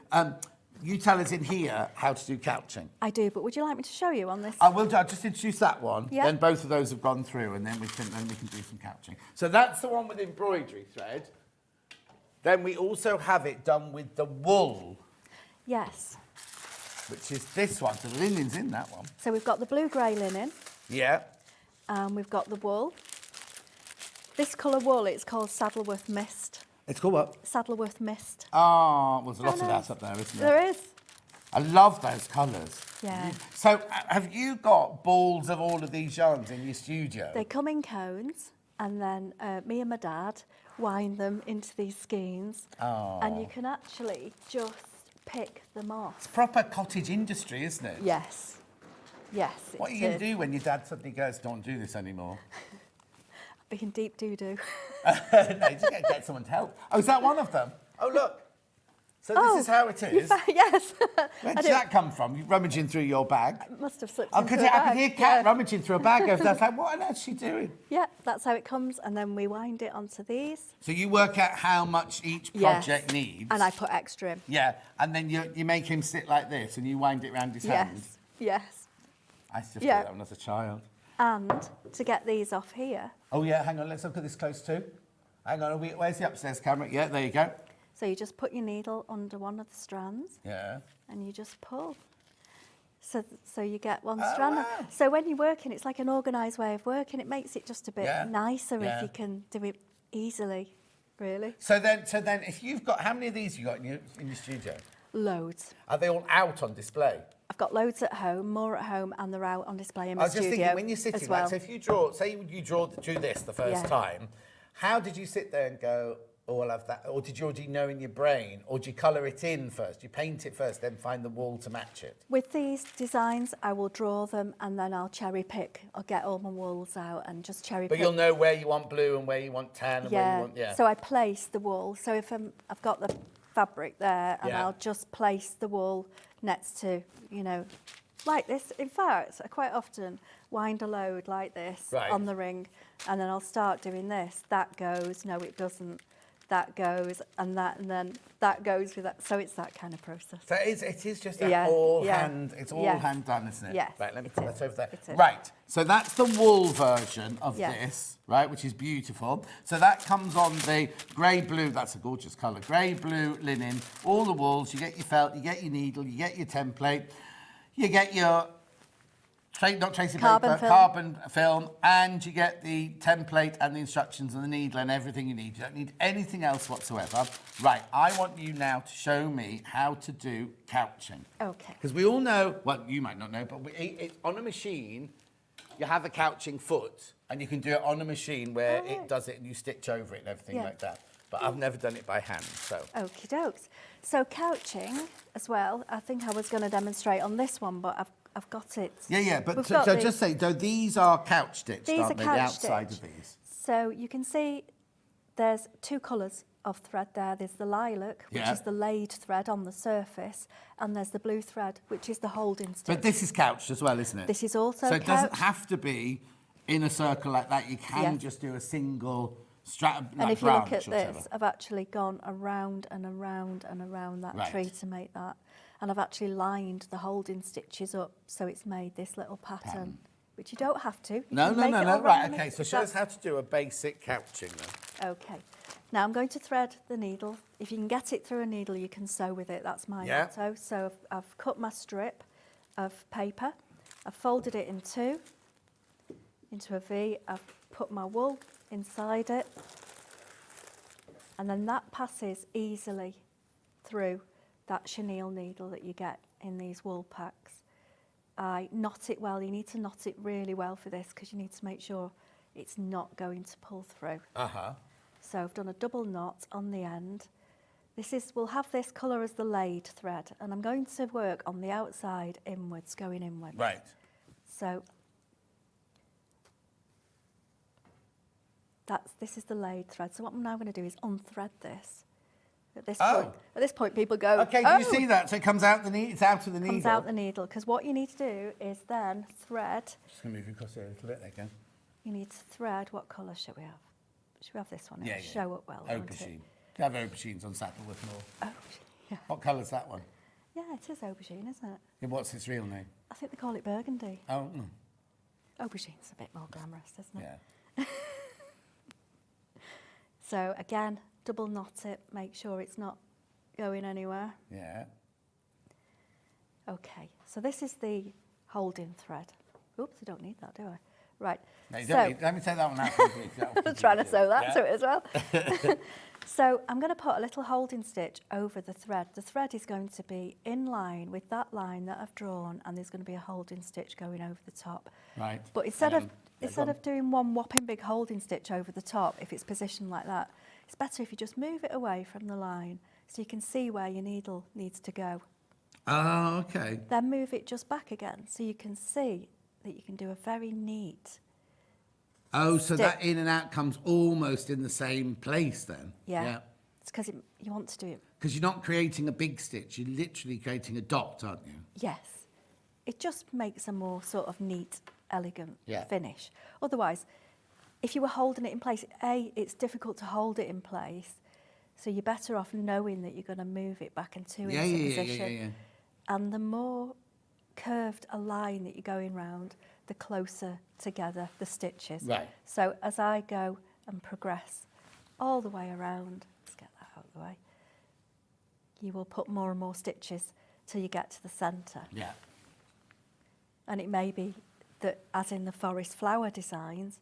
Speaker 3: you tell us in here how to do couching.
Speaker 6: I do, but would you like me to show you on this?
Speaker 3: I will. I'll just introduce that one.
Speaker 6: Yeah.
Speaker 3: Then both of those have gone through, and then we can do some couching. So that's the one with embroidery thread. Then we also have it done with the wool,
Speaker 6: Yes.
Speaker 3: which is this one. So the linen's in that one.
Speaker 6: So we've got the blue-grey linen,
Speaker 3: Yeah.
Speaker 6: and we've got the wool. This colour wool, it's called Saddleworth Mist.
Speaker 3: It's called what?
Speaker 6: Saddleworth Mist.
Speaker 3: Oh, well, there's a lot of
Speaker 6: know.
Speaker 3: that up there, isn't
Speaker 6: There is.
Speaker 3: I love those colours.
Speaker 6: Yeah.
Speaker 3: So have you got balls of all of these yarns in your studio?
Speaker 6: They come in cones, and then me and my dad wind them into these skeins, and you can actually just pick them off.
Speaker 3: It's proper cottage industry, isn't it?
Speaker 6: Yes. Yes.
Speaker 3: What are you going to do when your dad suddenly goes, don't do this anymore?
Speaker 6: Be in deep doo-doo.
Speaker 3: No, you just got to get someone to help. Oh, is that one of them? Oh, look. So this is how it is.
Speaker 6: Yes.
Speaker 3: Where did that come from? You rummaging through your bag?
Speaker 6: Must have slipped
Speaker 3: Oh,
Speaker 6: into
Speaker 3: because
Speaker 6: a
Speaker 3: I could
Speaker 6: bag.
Speaker 3: hear Kat rummaging through a bag over there. I was like, what on earth is she doing?
Speaker 6: Yeah, that's how it comes, and then we wind it onto these.
Speaker 3: So you work out how much each project needs.
Speaker 6: And I put extra in.
Speaker 3: Yeah, and then you make him sit like this and you wind it around his hands.
Speaker 6: Yes.
Speaker 3: I used to do
Speaker 6: Yeah.
Speaker 3: that when I was a child.
Speaker 6: And to get these off here,
Speaker 3: Oh, yeah, hang on, let's look at this close too. Hang on, where's the upstairs camera? Yeah, there you go.
Speaker 6: so you just put your needle under one of the strands,
Speaker 3: Yeah.
Speaker 6: and you just pull. So you get one
Speaker 3: Oh,
Speaker 6: strand.
Speaker 3: wow.
Speaker 6: So when you're working, it's like an organised way of working. It makes it just a bit
Speaker 3: Yeah.
Speaker 6: nicer
Speaker 3: Yeah.
Speaker 6: if you can do it easily, really.
Speaker 3: So then, if you've got, how many of these you got in your studio?
Speaker 6: Loads.
Speaker 3: Are they all out on display?
Speaker 6: I've got loads at home, more at home, and they're out on display in
Speaker 3: I
Speaker 6: my
Speaker 3: was just
Speaker 6: studio
Speaker 3: thinking, when you're sitting,
Speaker 6: as well.
Speaker 3: like, so if you draw, say you do this the first
Speaker 6: Yeah.
Speaker 3: time, how did you sit there and go, oh, I'll have that? Or did you already know in your brain? Or do you colour it in first? Do you paint it first, then find the wool to match it?
Speaker 6: With these designs, I will draw them and then I'll cherry pick. I'll get all my wools out and just cherry
Speaker 3: But
Speaker 6: pick.
Speaker 3: you'll know where you want blue and where you want tan and where you want, yeah.
Speaker 6: So I place the wool. So if I've got the fabric there, and
Speaker 3: Yeah.
Speaker 6: I'll just place the wool next to, like this. In fact, I quite often wind a load like this
Speaker 3: Right.
Speaker 6: on the ring, and then I'll start doing this. That goes, no, it doesn't. That goes, and then that goes with that. So it's that kind of process.
Speaker 3: So it is just a
Speaker 6: Yeah,
Speaker 3: all
Speaker 6: yeah.
Speaker 3: hand, it's all
Speaker 6: Yeah.
Speaker 3: hand done, isn't it?
Speaker 6: Yes,
Speaker 3: Right, let me
Speaker 6: it
Speaker 3: put
Speaker 6: is.
Speaker 3: that over there.
Speaker 6: It is.
Speaker 3: Right, so that's the wool version of
Speaker 6: Yeah.
Speaker 3: this, right, which is beautiful. So that comes on the grey-blue, that's a gorgeous colour, grey-blue linen, all the wools, you get your felt, you get your needle, you get your template, you get your, not tracing
Speaker 6: Carbon
Speaker 3: paper,
Speaker 6: film.
Speaker 3: carbon film, and you get the template and the instructions and the needle and everything you need. You don't need anything else whatsoever. Right, I want you now to show me how to do couching.
Speaker 6: Okay.
Speaker 3: Because we all know, well, you might not know, but on a machine, you have a couching foot, and you can do it on a machine where it does it and you stitch over it and everything
Speaker 6: Yeah.
Speaker 3: like that. But I've never done it by hand, so.
Speaker 6: Okie dokes. So couching as well, I think I was going to demonstrate on this one, but I've got it.
Speaker 3: Yeah, but
Speaker 6: We've
Speaker 3: so
Speaker 6: got the-
Speaker 3: just say, so these are couch stitched,
Speaker 6: These
Speaker 3: aren't
Speaker 6: are
Speaker 3: they?
Speaker 6: couch
Speaker 3: The outside
Speaker 6: stitch.
Speaker 3: of these.
Speaker 6: So you can see there's two colours of thread there. There's the lilac, which
Speaker 3: Yeah.
Speaker 6: is the laid thread on the surface, and there's the blue thread, which is the holding stitch.
Speaker 3: But this is couched as well, isn't it?
Speaker 6: This is also
Speaker 3: So it doesn't
Speaker 6: couched.
Speaker 3: have to be in a circle like that. You can
Speaker 6: Yeah.
Speaker 3: just do a single strap,
Speaker 6: And
Speaker 3: like
Speaker 6: if you look
Speaker 3: branch
Speaker 6: at
Speaker 3: or whatever.
Speaker 6: this, I've actually gone around and around and around that
Speaker 3: Right.
Speaker 6: tree to make that. And I've actually lined the holding stitches up, so it's made this little pattern, which you don't have to. You
Speaker 3: No.
Speaker 6: can make it all
Speaker 3: Right,
Speaker 6: random.
Speaker 3: okay. So show us how to do a basic couching then.
Speaker 6: Okay. Now I'm going to thread the needle. If you can get it through a needle, you can sew with it. That's my
Speaker 3: Yeah.
Speaker 6: motto. So I've cut my strip of paper. I've folded it in two, into a V. I've put my wool inside it. And then that passes easily through that chenille needle that you get in these wool packs. I knot it well. You need to knot it really well for this because you need to make sure it's not going to pull through.
Speaker 3: Uh-huh.
Speaker 6: So I've done a double knot on the end. We'll have this colour as the laid thread, and I'm going to work on the outside inwards, going inwards.
Speaker 3: Right.
Speaker 6: So this is the laid thread. So what I'm now going to do is unthread this. At this point, people go,
Speaker 3: Okay,
Speaker 6: oh,
Speaker 3: do you see that? So it comes out it's out of the needle.
Speaker 6: comes out the needle. Because what you need to do is then thread.
Speaker 3: Just going to move you across here a little bit. There you go.
Speaker 6: You need to thread. What colour should we have? Should we have this one?
Speaker 3: Yeah,
Speaker 6: It'll
Speaker 3: yeah.
Speaker 6: show up well. won't it?
Speaker 3: Aubergine. You have aubergines on Saddleworth Moor.
Speaker 6: Oh, yeah.
Speaker 3: What colour's that one?
Speaker 6: Yeah, it is aubergine, isn't it?
Speaker 3: Yeah, what's its real name?
Speaker 6: I think they call it burgundy.
Speaker 3: Oh,
Speaker 6: Aubergine's a bit more glamorous, isn't it?
Speaker 3: yeah.
Speaker 6: So again, double knot it, make sure it's not going anywhere.
Speaker 3: Yeah.
Speaker 6: Okay, so this is the holding thread. Oops, I don't need that, do I? Right.
Speaker 3: No, you
Speaker 6: so,
Speaker 3: don't need, let me take that one out. For you,
Speaker 6: I'm trying to sew that
Speaker 3: Yeah.
Speaker 6: to it as well. So I'm going to put a little holding stitch over the thread. The thread is going to be in line with that line that I've drawn, and there's going to be a holding stitch going over the top.
Speaker 3: Right.
Speaker 6: But instead
Speaker 3: yeah, go
Speaker 6: of doing one whopping big holding stitch over the top, if it's positioned like that, it's better if you just move it away from the line so you can see where your needle needs to go.
Speaker 3: Oh, okay.
Speaker 6: Then move it just back again so you can see that you can do a very neat.
Speaker 3: Oh, so that
Speaker 6: Stick.
Speaker 3: in and out comes almost in the same place then?
Speaker 6: Yeah. It's because you want to do it.
Speaker 3: Because you're not creating a big stitch, you're literally creating a dot, aren't you?
Speaker 6: Yes. It just makes a more sort of neat, elegant
Speaker 3: Yeah.
Speaker 6: finish. Otherwise, if you were holding it in place, it's difficult to hold it in place. So you're better off knowing that you're going to move it back into its position.
Speaker 3: Yeah.
Speaker 6: And the more curved a line that you're going round, the closer together the stitches.
Speaker 3: Right.
Speaker 6: So as I go and progress all the way around, let's get that out of the way, you will put more and more stitches till you get to the centre.
Speaker 3: Yeah.
Speaker 6: And it may be that, as in the forest flower designs,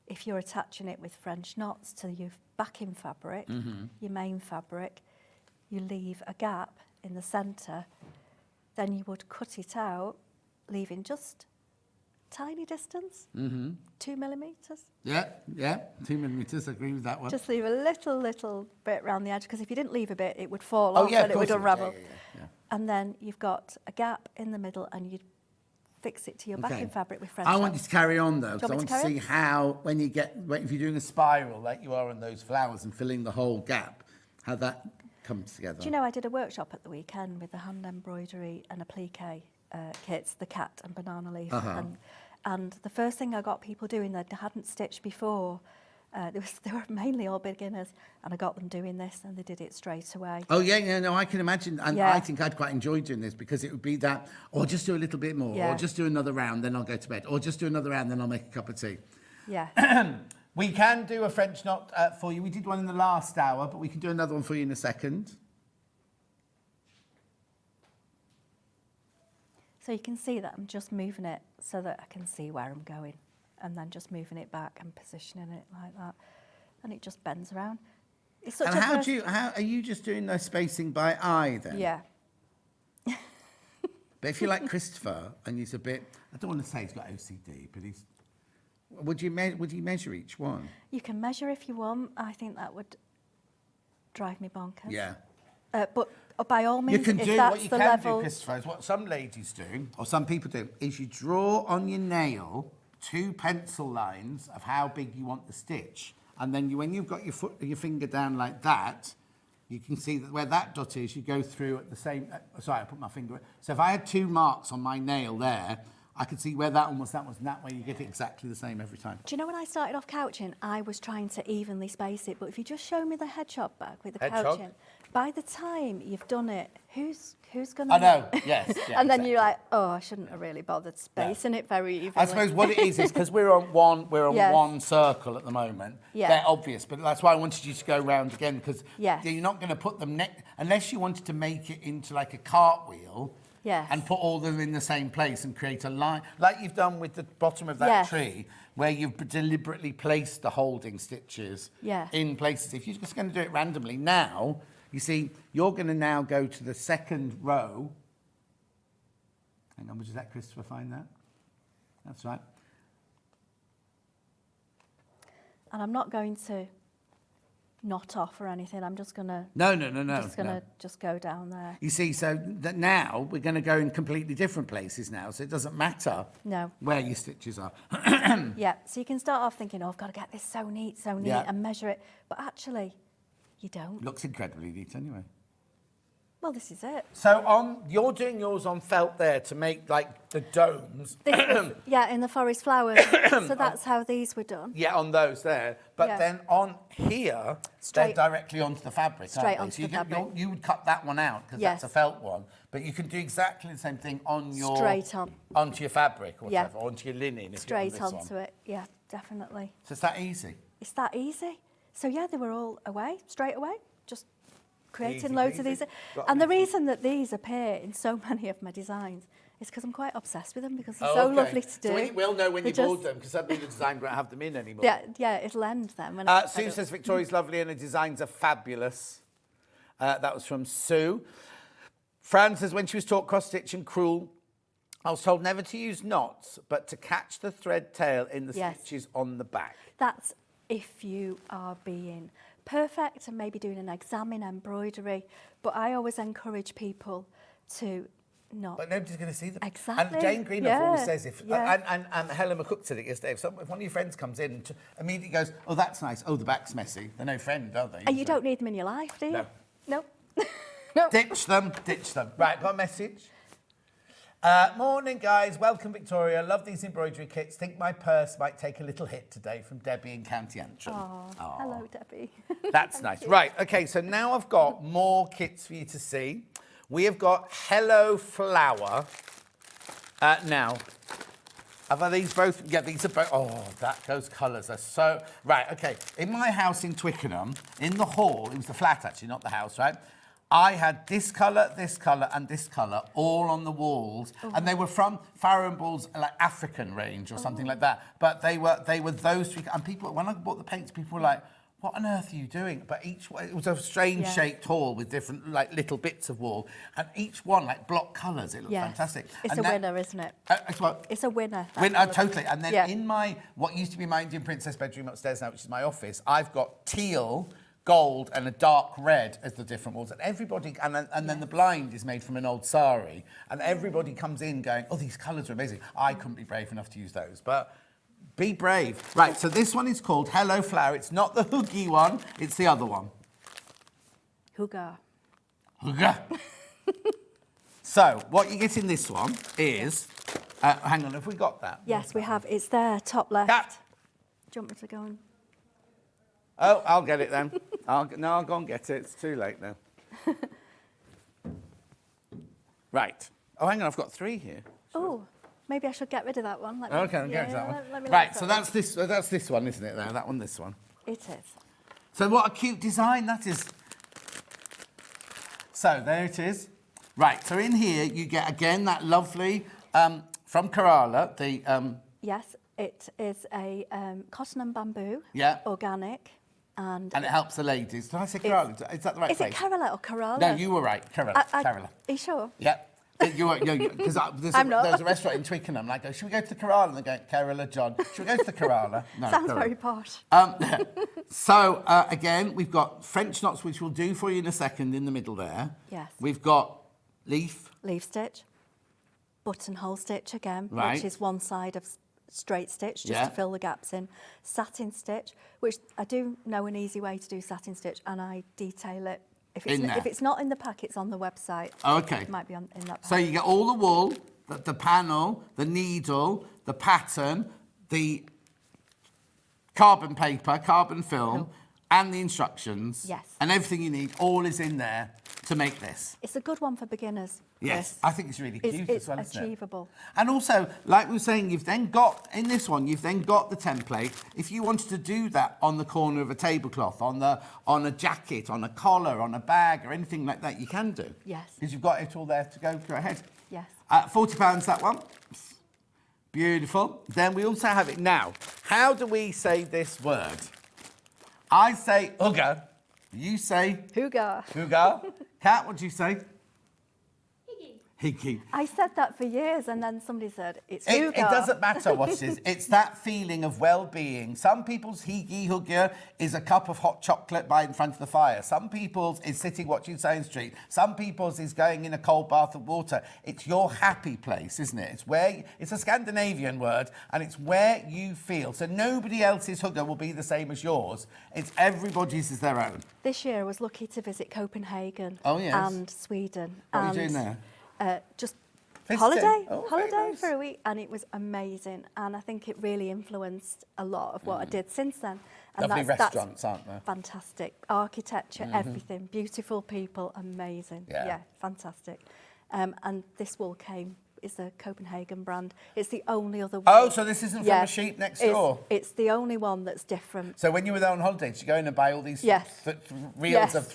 Speaker 6: if you're attaching it with French knots to your backing fabric, your main fabric, you leave a gap in the centre, then you would cut it out, leaving just tiny distance, 2 millimetres.
Speaker 3: Yeah, 2 millimetres, I agree with that one.
Speaker 6: Just leave a little bit around the edge, because if you didn't leave a bit, it would fall
Speaker 3: Oh,
Speaker 6: off
Speaker 3: yeah,
Speaker 6: and
Speaker 3: of
Speaker 6: it would
Speaker 3: course it would.
Speaker 6: unravel.
Speaker 3: Yeah.
Speaker 6: And then you've got a gap in the middle, and you'd fix it to your backing fabric with French
Speaker 3: I
Speaker 6: knots.
Speaker 3: want you to carry on though, because I
Speaker 6: Do you
Speaker 3: want
Speaker 6: want
Speaker 3: to
Speaker 6: me
Speaker 3: see
Speaker 6: to
Speaker 3: how, if you're doing a spiral like you are on those flowers and filling the whole gap, how that comes together.
Speaker 6: Do you know, I did a workshop at the weekend with the hand embroidery and applique kits, the cat and banana leaf. And the first thing I got people doing that hadn't stitched before, they were mainly all beginners, and I got them doing this, and they did it straight away.
Speaker 3: Oh, yeah, no, I can imagine. And
Speaker 6: Yeah.
Speaker 3: I think I'd quite enjoy doing this, because it would be that, or just do a little bit more,
Speaker 6: Yeah.
Speaker 3: or just do another round, then I'll go to bed, or just do another round, then I'll make a cup of tea.
Speaker 6: Yeah.
Speaker 3: We can do a French knot for you. We did one in the last hour, but we can do another one for you in a second.
Speaker 6: So you can see that I'm just moving it so that I can see where I'm going, and then just moving it back and positioning it like that, and it just bends around. It's such
Speaker 3: And
Speaker 6: a
Speaker 3: how are you just doing the spacing by eye then?
Speaker 6: Yeah.
Speaker 3: But if you're like Christopher and he's a bit, I don't want to say he's got OCD, but he's, would you measure each one?
Speaker 6: You can measure if you want. I think that would drive me bonkers.
Speaker 3: Yeah.
Speaker 6: But by all means,
Speaker 3: You can
Speaker 6: if
Speaker 3: do
Speaker 6: that's
Speaker 3: what you
Speaker 6: the
Speaker 3: can
Speaker 6: level,
Speaker 3: do, Christopher, is what some ladies do, or some people do, is you draw on your nail 2 pencil lines of how big you want the stitch, and then when you've got your finger down like that, you can see that where that dot is, you go through at the same. Sorry, I put my finger. So if I had 2 marks on my nail there, I could see where that one was, and that way you get it exactly the same every time.
Speaker 6: do you know when I started off couching, I was trying to evenly space it, but if you just show me the hedgehog bag with the
Speaker 3: Hedgehog?
Speaker 6: couching, by the time you've done it, who's going to...
Speaker 3: I know, yes. Yeah,
Speaker 6: and then
Speaker 3: exactly.
Speaker 6: you're like, oh, I shouldn't have really bothered spacing it very evenly.
Speaker 3: I suppose what it is because we're on
Speaker 6: Yes.
Speaker 3: one circle at the moment.
Speaker 6: Yeah.
Speaker 3: They're obvious, but that's why I wanted you to go round again, because
Speaker 6: Yes.
Speaker 3: you're not going to put them unless you wanted to make it into like a cartwheel.
Speaker 6: Yes.
Speaker 3: And put all them in the same place and create a line, like you've done with the bottom of that
Speaker 6: Yes.
Speaker 3: tree, where you've deliberately placed the holding stitches
Speaker 6: Yes.
Speaker 3: in places. If you're just going to do it randomly now, you see, you're going to now go to the second row. Hang on, would you let Christopher find that? That's right.
Speaker 6: And I'm not going to knot off or anything. I'm just going to...
Speaker 3: No.
Speaker 6: just go down there.
Speaker 3: You see, so that now we're going to go in completely different places now, so it doesn't matter
Speaker 6: No.
Speaker 3: where your stitches are.
Speaker 6: Yeah, so you can start off thinking, oh, I've got to get this so neat,
Speaker 3: Yeah.
Speaker 6: and measure it. But actually, you don't.
Speaker 3: Looks incredibly neat anyway.
Speaker 6: Well, this is it.
Speaker 3: So you're doing yours on felt there to make like the domes.
Speaker 6: This is, yeah, in the forest flowers. So that's how these were done.
Speaker 3: Yeah, on those there. But
Speaker 6: Yeah.
Speaker 3: then on here,
Speaker 6: Straight-
Speaker 3: they're directly onto the fabric,
Speaker 6: Straight
Speaker 3: aren't they?
Speaker 6: onto
Speaker 3: So you
Speaker 6: the fabric.
Speaker 3: You would cut that one out because
Speaker 6: Yes.
Speaker 3: that's a felt one. But you can do exactly the same thing on your...
Speaker 6: Straight on.
Speaker 3: Onto your fabric or
Speaker 6: Yeah.
Speaker 3: whatever, or onto your linen. if you're
Speaker 6: Straight
Speaker 3: on this
Speaker 6: onto
Speaker 3: one.
Speaker 6: it. Yeah, definitely.
Speaker 3: So it's that easy.
Speaker 6: It's that easy. So yeah, they were all away, straight away. Just creating
Speaker 3: Easy
Speaker 6: loads of
Speaker 3: peasy.
Speaker 6: these.
Speaker 3: Got
Speaker 6: And the
Speaker 3: them easy.
Speaker 6: reason that these appear in so many of my designs is because I'm quite obsessed with them because they're
Speaker 3: Oh,
Speaker 6: so
Speaker 3: okay.
Speaker 6: lovely to do.
Speaker 3: So we'll know when
Speaker 6: They're
Speaker 3: you bought
Speaker 6: just-
Speaker 3: them because suddenly the design won't have them in anymore.
Speaker 6: Yeah, it'll end then. When
Speaker 3: Sue says Victoria's lovely and her designs are fabulous. That was from Sue. Fran says when she was taught cross stitch and crewel, I was told never to use knots, but to catch the thread tail in the
Speaker 6: Yes.
Speaker 3: stitches on the back.
Speaker 6: That's if you are being perfect and maybe doing an exam in embroidery. But I always encourage people to not.
Speaker 3: But nobody's going to see them.
Speaker 6: Exactly,
Speaker 3: And Jane Greenhoff always
Speaker 6: yeah,
Speaker 3: says if,
Speaker 6: yeah.
Speaker 3: and Helen McCook said it yesterday, if one of your friends comes in and immediately goes, oh, that's nice, oh, the back's messy, they're no friend, are they?
Speaker 6: And you don't need them in your life, do you?
Speaker 3: No.
Speaker 6: No.
Speaker 3: Ditch them, ditch them. Right, got a message? Morning, guys. Welcome, Victoria. Love these embroidery kits. Think my purse might take a little hit today from Debbie in County Antrim.
Speaker 6: Oh, hello, Debbie.
Speaker 3: That's nice. Right, okay, so now I've got more kits for you to see. We have got Hello Flower. Now, are these both? Yeah, these are both. Oh, those colours are so... Right, okay. In my house in Twickenham, in the hall, it was the flat actually, not the house, right? I had this colour, and this colour all on the walls, and they were from Farrow & Ball's like African range or something like that. But they were those three, and people, when I bought the paints, people were like, "What on earth are you doing?" But each one, it was a strange shaped hall with different like little bits of wall, and each one like block colours. It looked fantastic.
Speaker 6: It's
Speaker 3: and
Speaker 6: a winner, isn't it?
Speaker 3: It's what?
Speaker 6: It's a winner.
Speaker 3: Totally. And then in my what used to be my Indian Princess bedroom upstairs now, which is my office, I've got teal, gold and a dark red as the different walls, and everybody and then the blind is made from an old sari, and everybody comes in going, oh, these colours are amazing. I couldn't be brave enough to use those, but be brave. Right, so this one is called Hello Flower. It's not the hoogie one, it's the other one.
Speaker 6: Hooga.
Speaker 3: So what you get in this one is hang on, have we got that?
Speaker 6: Yes, we have. It's there, top left.
Speaker 3: Cat.
Speaker 6: Do you want me to go on?
Speaker 3: Oh, I'll get it then. I'll go and get it. It's too late now. Right. Oh, hang on, I've got 3 here.
Speaker 6: Oh, maybe I should get rid of that one. Let me-
Speaker 3: Okay, I'll get to that one.
Speaker 6: let me
Speaker 3: Right,
Speaker 6: look
Speaker 3: so
Speaker 6: at
Speaker 3: that's this one, isn't it? There, that one, this one.
Speaker 6: It is.
Speaker 3: So what a cute design that is. So there it is. Right, so in here you get again that lovely from Kerala, the
Speaker 6: Yes, it is a cotton and bamboo.
Speaker 3: Yeah.
Speaker 6: Organic. And
Speaker 3: it helps the ladies. Did I say Kerala? Is that the right
Speaker 6: is
Speaker 3: place?
Speaker 6: it Kerala or Kerala?
Speaker 3: No, you were right. Kerala. Kerala.
Speaker 6: Are you sure?
Speaker 3: Yeah. You were, because
Speaker 6: I'm not.
Speaker 3: there's a restaurant in Twickenham. Like, should we go to the Kerala? And they go, Kerala, John. Should we go to the Kerala? No,
Speaker 6: Sounds
Speaker 3: Kerala.
Speaker 6: very posh.
Speaker 3: So, again, we've got French knots, which we'll do for you in a second in the middle there.
Speaker 6: Yes.
Speaker 3: We've got leaf.
Speaker 6: Leaf stitch. Buttonhole stitch again,
Speaker 3: Right.
Speaker 6: which is one side of straight stitch, just
Speaker 3: Yeah.
Speaker 6: to fill the gaps in. Satin stitch, which I do know an easy way to do satin stitch, and I detail it. If it's not in the pack, it's on the website.
Speaker 3: Oh, okay.
Speaker 6: It might be in that pack.
Speaker 3: So you get all the wool, the panel, the needle, the pattern, the carbon paper, carbon film, and the instructions.
Speaker 6: Yes.
Speaker 3: And everything you need, all is in there to make this.
Speaker 6: It's a good one for beginners.
Speaker 3: Yes,
Speaker 6: Chris.
Speaker 3: I think it's really cute
Speaker 6: It's
Speaker 3: as well, isn't it?
Speaker 6: achievable.
Speaker 3: And also, like we were saying, you've then got, in this one, you've then got the template. If you wanted to do that on the corner of a tablecloth, on a jacket, on a collar, on a bag, or anything like that, you can do.
Speaker 6: Yes.
Speaker 3: Because you've got it all there to go ahead.
Speaker 6: Yes.
Speaker 3: £40, that one. Beautiful. Then we also have it now. How do we say this word? I say Uga. You say
Speaker 6: Hooga.
Speaker 3: Uga. Kat, what do you say? Higgy.
Speaker 6: I said that for years, and then somebody said, it's
Speaker 3: It
Speaker 6: Hugo.
Speaker 3: doesn't matter what it is. It's that feeling of well-being. Some people's hygge hugger is a cup of hot chocolate by in front of the fire. Some people's is sitting watching Sewing Street. Some people's is going in a cold bath of water. It's your happy place, isn't it? It's where it's a Scandinavian word, and it's where you feel. So nobody else's hugger will be the same as yours. It's everybody's is their own.
Speaker 6: This year I was lucky to visit Copenhagen
Speaker 3: Oh, yes.
Speaker 6: and Sweden.
Speaker 3: What are you doing there?
Speaker 6: Just
Speaker 3: Visiting?
Speaker 6: holiday,
Speaker 3: Oh, very
Speaker 6: holiday
Speaker 3: nice.
Speaker 6: for a week, and it was amazing. And I think it really influenced a lot of what I did since then. And
Speaker 3: Lovely
Speaker 6: that's
Speaker 3: restaurants, aren't there?
Speaker 6: fantastic. Architecture, everything, beautiful people, amazing.
Speaker 3: Yeah.
Speaker 6: Fantastic. And this wool is a Copenhagen brand. It's the only other wool.
Speaker 3: Oh, so this isn't from a sheep next door?
Speaker 6: It's the only one that's different.
Speaker 3: So when you were there on holiday, did you go in and buy all these
Speaker 6: Yes.
Speaker 3: reels
Speaker 6: Yes.
Speaker 3: of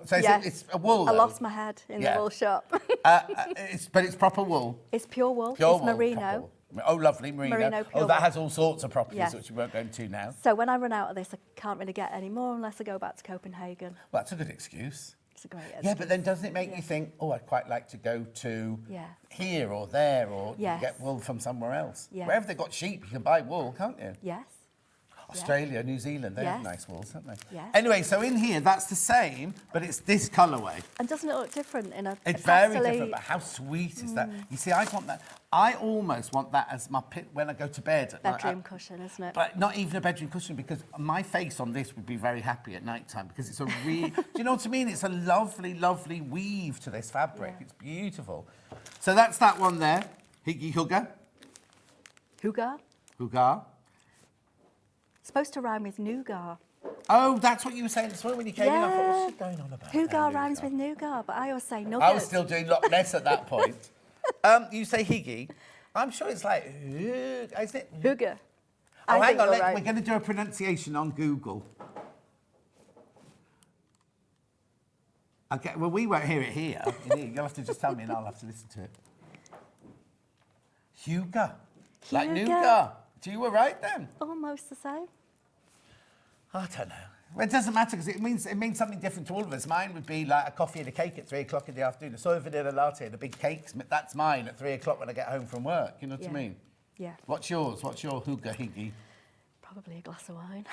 Speaker 3: so
Speaker 6: Yes.
Speaker 3: it's a wool?
Speaker 6: I
Speaker 3: though?
Speaker 6: lost my head in the wool shop.
Speaker 3: But it's proper wool.
Speaker 6: It's pure wool.
Speaker 3: Pure
Speaker 6: it's
Speaker 3: wool,
Speaker 6: merino.
Speaker 3: proper wool. Oh, lovely, merino.
Speaker 6: Merino pure
Speaker 3: Oh, that
Speaker 6: wool.
Speaker 3: has all sorts of properties,
Speaker 6: Yes.
Speaker 3: which we won't go into now.
Speaker 6: So when I run out of this, I can't really get any more unless I go back to Copenhagen.
Speaker 3: Well, that's a good excuse.
Speaker 6: It's a great
Speaker 3: Yeah,
Speaker 6: excuse.
Speaker 3: but then doesn't it make you think, oh, I'd quite like to go to
Speaker 6: Yeah.
Speaker 3: here or there, or
Speaker 6: Yes.
Speaker 3: get wool from somewhere else?
Speaker 6: Yes.
Speaker 3: Wherever they've got sheep, you can buy wool, can't you?
Speaker 6: Yes.
Speaker 3: Australia, New Zealand, they have
Speaker 6: Yes.
Speaker 3: nice wools, don't they?
Speaker 6: Yes.
Speaker 3: Anyway, so in here, that's the same, but it's this colourway.
Speaker 6: And doesn't it look different in a
Speaker 3: It's
Speaker 6: a
Speaker 3: very
Speaker 6: pastely-
Speaker 3: different, but how sweet is that? You see, I want that. I almost want that as my pit when I go to bed at night.
Speaker 6: bedroom cushion, isn't it?
Speaker 3: But not even a bedroom cushion, because my face on this would be very happy at night time, because it's a real... do you know what I mean? It's a lovely, lovely weave to this fabric.
Speaker 6: Yeah.
Speaker 3: It's beautiful. So that's that one there. Higgy hugger.
Speaker 6: Hugar.
Speaker 3: Hugger.
Speaker 6: Supposed to rhyme with nougat.
Speaker 3: Oh, that's what you were saying this morning when you came in. I thought, what's she going on about?
Speaker 6: Hugar
Speaker 3: now,
Speaker 6: rhymes
Speaker 3: nougat?
Speaker 6: with nougat, but I always say nugget.
Speaker 3: I was still doing Loch Ness at that point. You say higgy. I'm sure it's like, isn't it?
Speaker 6: Hugar.
Speaker 3: Oh,
Speaker 6: I
Speaker 3: hang
Speaker 6: think
Speaker 3: on,
Speaker 6: you're right.
Speaker 3: we're going to do a pronunciation on Google. Okay, well, we won't hear it here. You'll have to just tell me and I'll have to listen to it. Huga. Like
Speaker 6: Huga.
Speaker 3: nougat. You were right then.
Speaker 6: Almost the same.
Speaker 3: I don't know. Well, it doesn't matter because it means something different to all of us. Mine would be like a coffee and a cake at 3 o'clock in the afternoon, a soy vanilla latte and a big cake. That's mine at 3 o'clock when I get home from work. You know what I mean?
Speaker 6: Yeah.
Speaker 3: What's yours? What's your hooga higgy?
Speaker 6: Probably a glass of wine.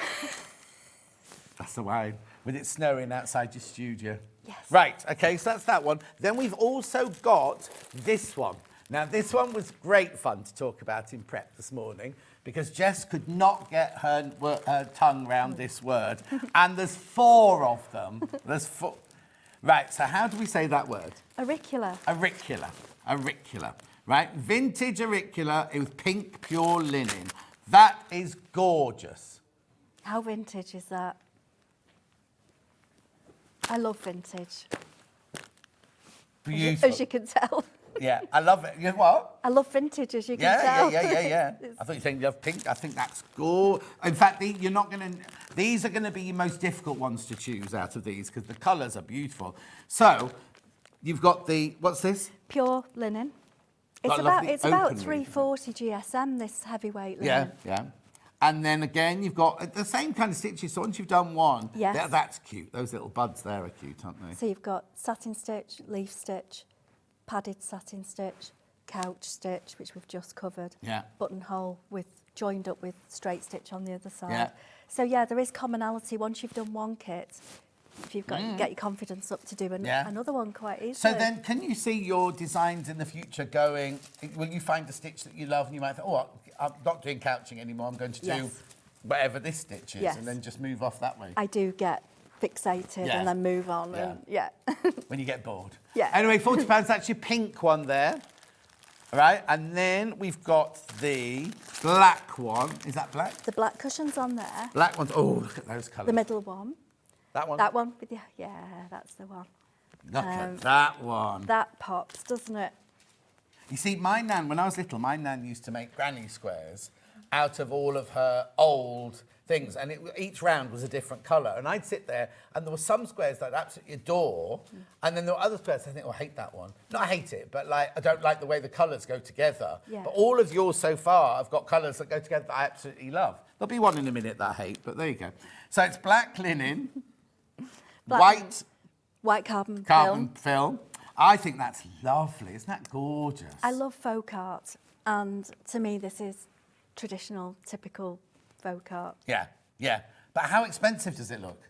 Speaker 3: That's the wine. With it snowing outside your studio.
Speaker 6: Yes.
Speaker 3: Right, okay, so that's that one. Then we've also got this one. Now, this one was great fun to talk about in prep this morning because Jess could not get her tongue round this word. And there's 4 of them. There's 4. Right, so how do we say that word?
Speaker 6: Auricula.
Speaker 3: Auricula. Auricula. Right, vintage auricula with pink pure linen. That is gorgeous.
Speaker 6: How vintage is that? I love vintage.
Speaker 3: Beautiful.
Speaker 6: As you can tell.
Speaker 3: Yeah, I love it. You know what?
Speaker 6: I love vintage, as you can
Speaker 3: Yeah.
Speaker 6: tell.
Speaker 3: I thought you were saying you love pink. I think that's good. In fact, you're not going to... These are going to be your most difficult ones to choose out of these because the colours are beautiful. So, you've got the... What's this?
Speaker 6: Pure linen.
Speaker 3: Got
Speaker 6: It's
Speaker 3: a lovely
Speaker 6: about
Speaker 3: open
Speaker 6: 340 GSM, this heavyweight
Speaker 3: Yeah,
Speaker 6: linen.
Speaker 3: yeah. And then again, you've got the same kind of stitches. So once you've done one,
Speaker 6: Yes.
Speaker 3: that's cute. Those little buds there are cute, aren't they?
Speaker 6: So you've got satin stitch, leaf stitch, padded satin stitch, couch stitch, which we've just covered.
Speaker 3: Yeah.
Speaker 6: Buttonhole joined up with straight stitch on the other side.
Speaker 3: Yeah.
Speaker 6: So yeah, there is commonality. Once you've done one kit, if you've got get your confidence up to do another one quite easily.
Speaker 3: So then, can you see your designs in the future going? Will you find a stitch that you love and you might think, oh, I'm not doing couching anymore. I'm going to do
Speaker 6: Yes.
Speaker 3: whatever this stitch is,
Speaker 6: Yes.
Speaker 3: and then just move off that way.
Speaker 6: I do get fixated
Speaker 3: Yeah.
Speaker 6: and then move on.
Speaker 3: Yeah.
Speaker 6: And yeah.
Speaker 3: When you get bored.
Speaker 6: Yeah.
Speaker 3: Anyway, £40. That's your pink one there. All right, and then we've got the black one. Is that black?
Speaker 6: The black cushion's on there.
Speaker 3: Black ones. Oh, look at those colours.
Speaker 6: The middle one.
Speaker 3: That one.
Speaker 6: That one with the that's the one.
Speaker 3: Look at that one.
Speaker 6: That pops, doesn't it?
Speaker 3: You see, my nan, when I was little, my nan used to make granny squares out of all of her old things, and each round was a different colour. And I'd sit there, and there were some squares that I'd absolutely adore, and then there were other squares I think, oh, I hate that one. Not I hate it, but like I don't like the way the colours go together.
Speaker 6: Yeah.
Speaker 3: But all of yours so far have got colours that go together that I absolutely love. There'll be one in a minute that I hate, but there you go. So it's black linen,
Speaker 6: Black
Speaker 3: white
Speaker 6: White carbon
Speaker 3: carbon film. I think that's lovely. Isn't that gorgeous?
Speaker 6: I love folk art, and to me, this is traditional, typical folk art.
Speaker 3: Yeah, yeah. But how expensive does it look?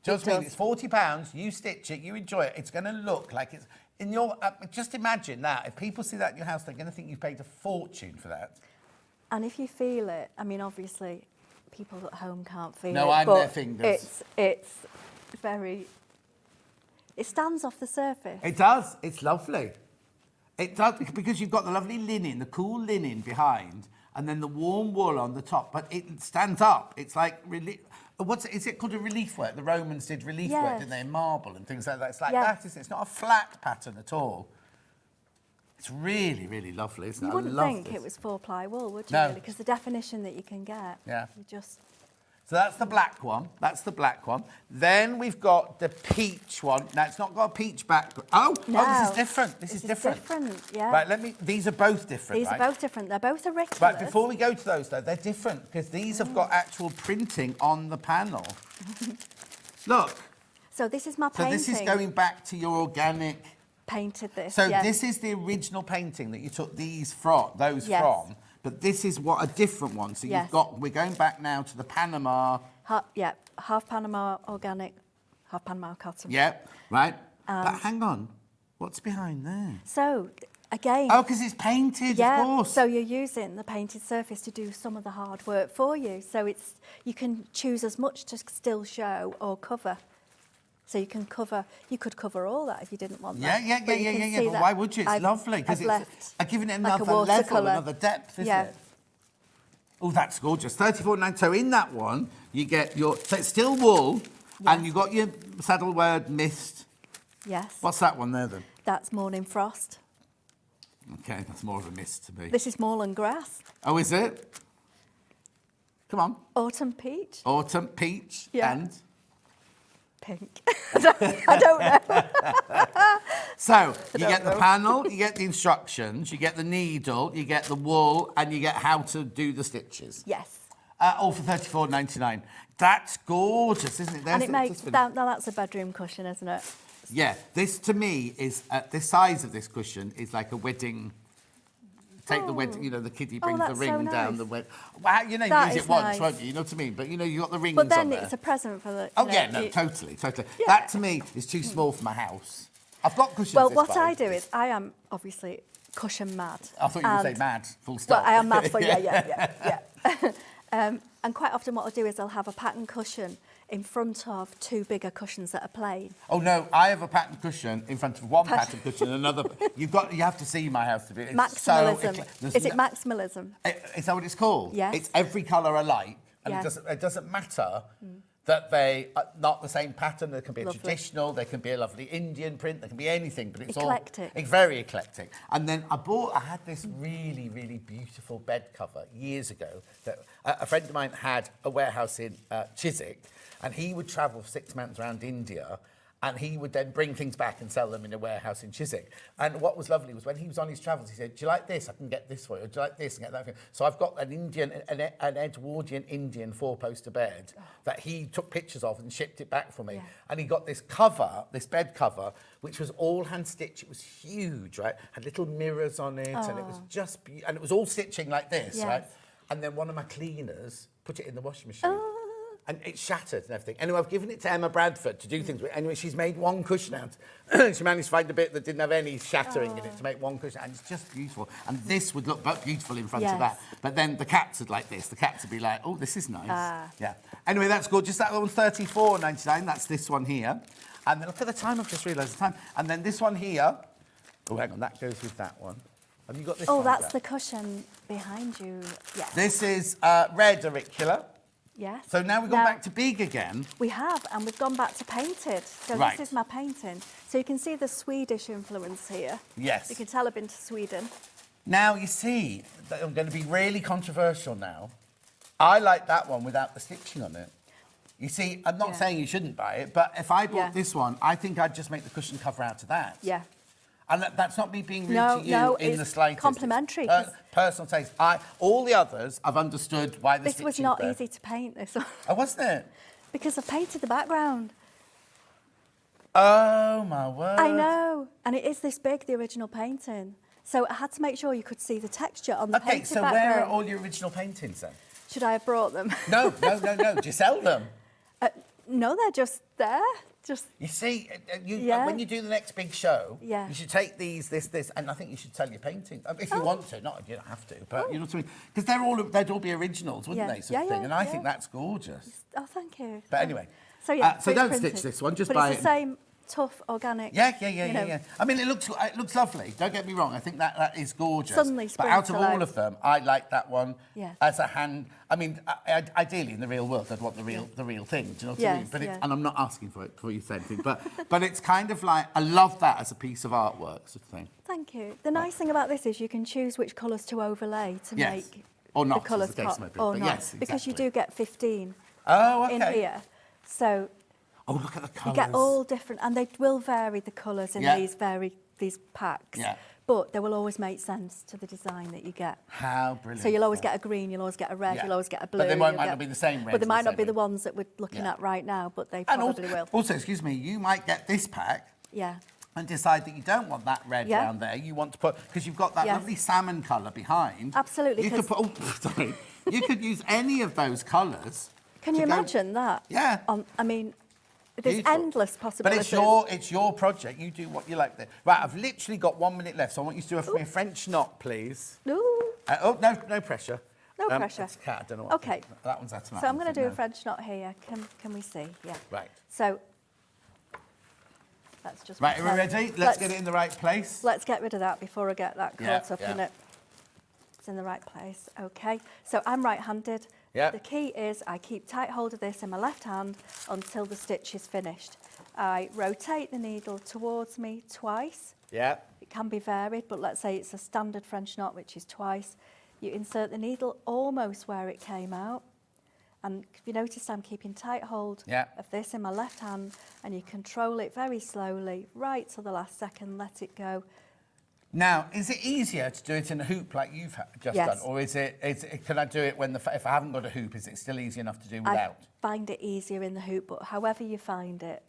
Speaker 3: Do you know what I mean? It's £40, you stitch it, you enjoy it. It's going to look like it's in your... just imagine that. If people see that in your house, they're going to think you've paid a fortune for that.
Speaker 6: And if you feel it, I mean, obviously, people at home can't feel it.
Speaker 3: No, I'm
Speaker 6: but
Speaker 3: their fingers.
Speaker 6: It's very... It stands off the surface.
Speaker 3: It does. It's lovely. It does, because you've got the lovely linen, the cool linen behind, and then the warm wool on the top, but it stands up. It's like is it called a relief work? The Romans did relief work, didn't they, in marble and things like that. It's like that, isn't it? It's not a flat pattern at all. It's really, really lovely, isn't it?
Speaker 6: You wouldn't think it was 4-ply wool, would you, really? Because the definition that you can get, you just...
Speaker 3: So that's the black one. That's the black one. Then we've got the peach one. Now, it's not got a peach back. Oh, this is different. This is different.
Speaker 6: Yeah.
Speaker 3: Right, these are both different,
Speaker 6: These are both different. They're both auriculars.
Speaker 3: Right, before we go to those, though, they're different because these have got actual printing on the panel. Look.
Speaker 6: So this is my painting.
Speaker 3: So this is going back to your organic...
Speaker 6: Painted this,
Speaker 3: So this is the original painting that you took those from. But this is a different one. So you've got, we're going back now to the Panama.
Speaker 6: Half Panama organic, half Panama cotton.
Speaker 3: Yeah, right. But hang on, what's behind there?
Speaker 6: So, again...
Speaker 3: Oh, because it's painted, of course.
Speaker 6: So you're using the painted surface to do some of the hard work for you. So you can choose as much to still show or cover. So you could cover all that if you didn't want that.
Speaker 3: Yeah. But why would you? It's lovely because it's giving it another level, another depth, isn't it? Oh, that's gorgeous. £34.90. So in that one, you get so it's still wool, and you got your saddle word mist.
Speaker 6: Yes.
Speaker 3: What's that one there then?
Speaker 6: That's morning frost.
Speaker 3: Okay, that's more of a mist to me.
Speaker 6: This is moorland grass.
Speaker 3: Oh, is it? Come on.
Speaker 6: Autumn peach.
Speaker 3: Autumn peach and.
Speaker 6: Pink. I don't know.
Speaker 3: So, you get the panel, you get the instructions, you get the needle, you get the wool, and you get how to do the stitches.
Speaker 6: Yes.
Speaker 3: All for £34.99. That's gorgeous, isn't it?
Speaker 6: And it makes... Now that's a bedroom cushion, isn't it?
Speaker 3: Yeah. This, to me, is... the size of this cushion is like a wedding... Take the wedding, the kiddie brings the ring down the wedding. Well, use it once, won't you? You know what I mean? But, you got the rings on there.
Speaker 6: But then it's a present for the...
Speaker 3: Totally. Yeah. That, to me, is too small for my house. I've got cushions
Speaker 6: Well, what I do is, I am, obviously, cushion mad.
Speaker 3: I thought you would say mad, full stop.
Speaker 6: Well, I am mad for... Yeah. And quite often what I'll do is I'll have a pattern cushion in front of two bigger cushions that are plain.
Speaker 3: Oh no, I have a pattern cushion in front of one pattern cushion and another. You have to see my house to be. It's
Speaker 6: maximalism. Is it maximalism?
Speaker 3: Is that what it's called?
Speaker 6: Yes.
Speaker 3: It's every colour alike, and it doesn't matter that they are not the same pattern. There can be a traditional, there can be a lovely Indian print, there can be anything, but it's
Speaker 6: eclectic.
Speaker 3: It's very eclectic. And then I had this really, really beautiful bed cover years ago that a friend of mine had a warehouse in Chiswick. And he would travel for 6 months around India, and he would then bring things back and sell them in a warehouse in Chiswick. And what was lovely was when he was on his travels, he said, "Do you like this? I can get this for you. Or do you like this and get that for you?" So I've got an Edwardian Indian 4-poster bed that he took pictures of and shipped it back for me. Yeah. And he got this cover, this bed cover, which was all hand stitched. It was huge, right? Had little mirrors on it, and it was just and it was all stitching like this, right? And then one of my cleaners put it in the washing machine. And it shattered and everything. Anyway, I've given it to Emma Bradford to do things with. Anyway, she's made one cushion out. She managed to find a bit that didn't have any shattering in it to make one cushion. And it's just beautiful. And this would look beautiful in front of that. But then the cats would like this. The cats would be like, "Oh, this is nice." Yeah. Anyway, that's gorgeous. That one's $34.99. That's this one here. And then look at the time. I've just realised the time. And then this one here. Oh, hang on. That goes with that one. Have you got this one?
Speaker 6: Oh, that's the cushion behind you. Yes.
Speaker 3: This is red auricular.
Speaker 6: Yes.
Speaker 3: So now we've gone back to big again.
Speaker 6: We have, and we've gone back to painted. So this is my painting. So you can see the Swedish influence here.
Speaker 3: Yes.
Speaker 6: You can tell I've been to Sweden.
Speaker 3: Now, you see, I'm going to be really controversial now. I like that one without the stitching on it. You see, I'm not saying you shouldn't buy it, but if I bought this one, I think I'd just make the cushion cover out of that.
Speaker 6: Yeah.
Speaker 3: And that's not me being rude to you in the slightest.
Speaker 6: Complimentary.
Speaker 3: Personal taste. All the others, I've understood why the
Speaker 6: This was not easy to paint, this one.
Speaker 3: Oh, wasn't it?
Speaker 6: Because I painted the background.
Speaker 3: Oh, my word.
Speaker 6: I know. And it is this big, the original painting. So I had to make sure you could see the texture on the
Speaker 3: Okay,
Speaker 6: painted
Speaker 3: so
Speaker 6: background.
Speaker 3: where are all your original paintings then?
Speaker 6: Should I have brought them?
Speaker 3: No. Do you sell them?
Speaker 6: No, they're just there.
Speaker 3: You see,
Speaker 6: Yeah.
Speaker 3: when you do the next big show,
Speaker 6: Yeah.
Speaker 3: you should take these, this, and I think you should sell your painting if you want to. Not you don't have to, but you know what I mean. Because they'd all be originals, wouldn't
Speaker 6: Yeah.
Speaker 3: they? Sort of
Speaker 6: Yeah,
Speaker 3: thing. And I
Speaker 6: yeah.
Speaker 3: think that's gorgeous.
Speaker 6: Oh, thank you.
Speaker 3: But anyway,
Speaker 6: So yeah,
Speaker 3: so
Speaker 6: it's
Speaker 3: don't
Speaker 6: printed.
Speaker 3: stitch this one. Just
Speaker 6: but
Speaker 3: buy
Speaker 6: it's
Speaker 3: it.
Speaker 6: the same tough, organic.
Speaker 3: Yeah.
Speaker 6: you know.
Speaker 3: I mean, it looks lovely. Don't get me wrong. I think that is gorgeous.
Speaker 6: Suddenly
Speaker 3: but
Speaker 6: springs
Speaker 3: out of
Speaker 6: to
Speaker 3: all
Speaker 6: life.
Speaker 3: of them, I like that one
Speaker 6: Yeah.
Speaker 3: as a hand. I mean, ideally in the real world, I'd want the real thing. Do you know what I mean?
Speaker 6: Yes,
Speaker 3: But
Speaker 6: yeah.
Speaker 3: and I'm not asking for it before you say anything. But it's kind of like I love that as a piece of artwork, sort of thing.
Speaker 6: Thank you. The nice thing about this is you can choose which colours to overlay to
Speaker 3: Yes.
Speaker 6: make
Speaker 3: Or not,
Speaker 6: the colours
Speaker 3: as the case
Speaker 6: pop.
Speaker 3: may be,
Speaker 6: Or
Speaker 3: but
Speaker 6: not,
Speaker 3: yes,
Speaker 6: because you
Speaker 3: exactly.
Speaker 6: do get 15
Speaker 3: Oh, okay.
Speaker 6: in here. So
Speaker 3: Oh, look at the
Speaker 6: you
Speaker 3: colours.
Speaker 6: get all different, and they will vary the colours in
Speaker 3: Yeah.
Speaker 6: these packs.
Speaker 3: Yeah.
Speaker 6: But they will always make sense to the design that you get.
Speaker 3: How brilliant.
Speaker 6: So you'll always
Speaker 3: is that?
Speaker 6: get a green, you'll always get a red,
Speaker 3: Yeah.
Speaker 6: you'll always get a blue.
Speaker 3: But they might
Speaker 6: you'll
Speaker 3: not be the same
Speaker 6: But
Speaker 3: reds
Speaker 6: they
Speaker 3: or
Speaker 6: might
Speaker 3: the
Speaker 6: not be
Speaker 3: same
Speaker 6: the
Speaker 3: red.
Speaker 6: ones that we're looking
Speaker 3: Yeah.
Speaker 6: at right now, but they
Speaker 3: And
Speaker 6: probably will.
Speaker 3: also, excuse me, you might get this pack
Speaker 6: Yeah.
Speaker 3: and decide that you don't want that red
Speaker 6: Yeah.
Speaker 3: down there. You want to put, because you've got that
Speaker 6: Yes.
Speaker 3: lovely salmon colour behind.
Speaker 6: Absolutely,
Speaker 3: You could put,
Speaker 6: 'cause-
Speaker 3: sorry. You could use any of those colours.
Speaker 6: Can you
Speaker 3: to go-
Speaker 6: imagine that?
Speaker 3: Yeah.
Speaker 6: I mean, there's
Speaker 3: Beautiful.
Speaker 6: endless
Speaker 3: But
Speaker 6: possibilities.
Speaker 3: it's your project. You do what you like there. Right, I've literally got 1 minute left, so I want you to do a French knot, please.
Speaker 6: Ooh.
Speaker 3: No pressure.
Speaker 6: No pressure.
Speaker 3: It's a cat, I don't know what.
Speaker 6: Okay.
Speaker 3: That one's out of
Speaker 6: So I'm going to do a French knot here. Can we see? Yeah.
Speaker 3: Right.
Speaker 6: So let's just.
Speaker 3: Right, are we
Speaker 6: pretend-
Speaker 3: ready? Let's get it in the right place.
Speaker 6: Let's get rid of that before I get that
Speaker 3: Yeah,
Speaker 6: caught up
Speaker 3: yeah.
Speaker 6: in it. It's in the right place. Okay. So I'm right-handed.
Speaker 3: Yeah.
Speaker 6: The key is I keep tight hold of this in my left hand until the stitch is finished. I rotate the needle towards me twice.
Speaker 3: Yeah.
Speaker 6: It can be varied, but let's say it's a standard French knot, which is twice. You insert the needle almost where it came out. And if you notice, I'm keeping tight hold
Speaker 3: Yeah.
Speaker 6: of this in my left hand, and you control it very slowly, right till the last second, let it go.
Speaker 3: Now, is it easier to do it in a hoop like you've just
Speaker 6: Yes.
Speaker 3: done, or is it? Can I do it when if I haven't got a hoop? Is it still easy enough to do without?
Speaker 6: I find it easier in the hoop, but however you find it.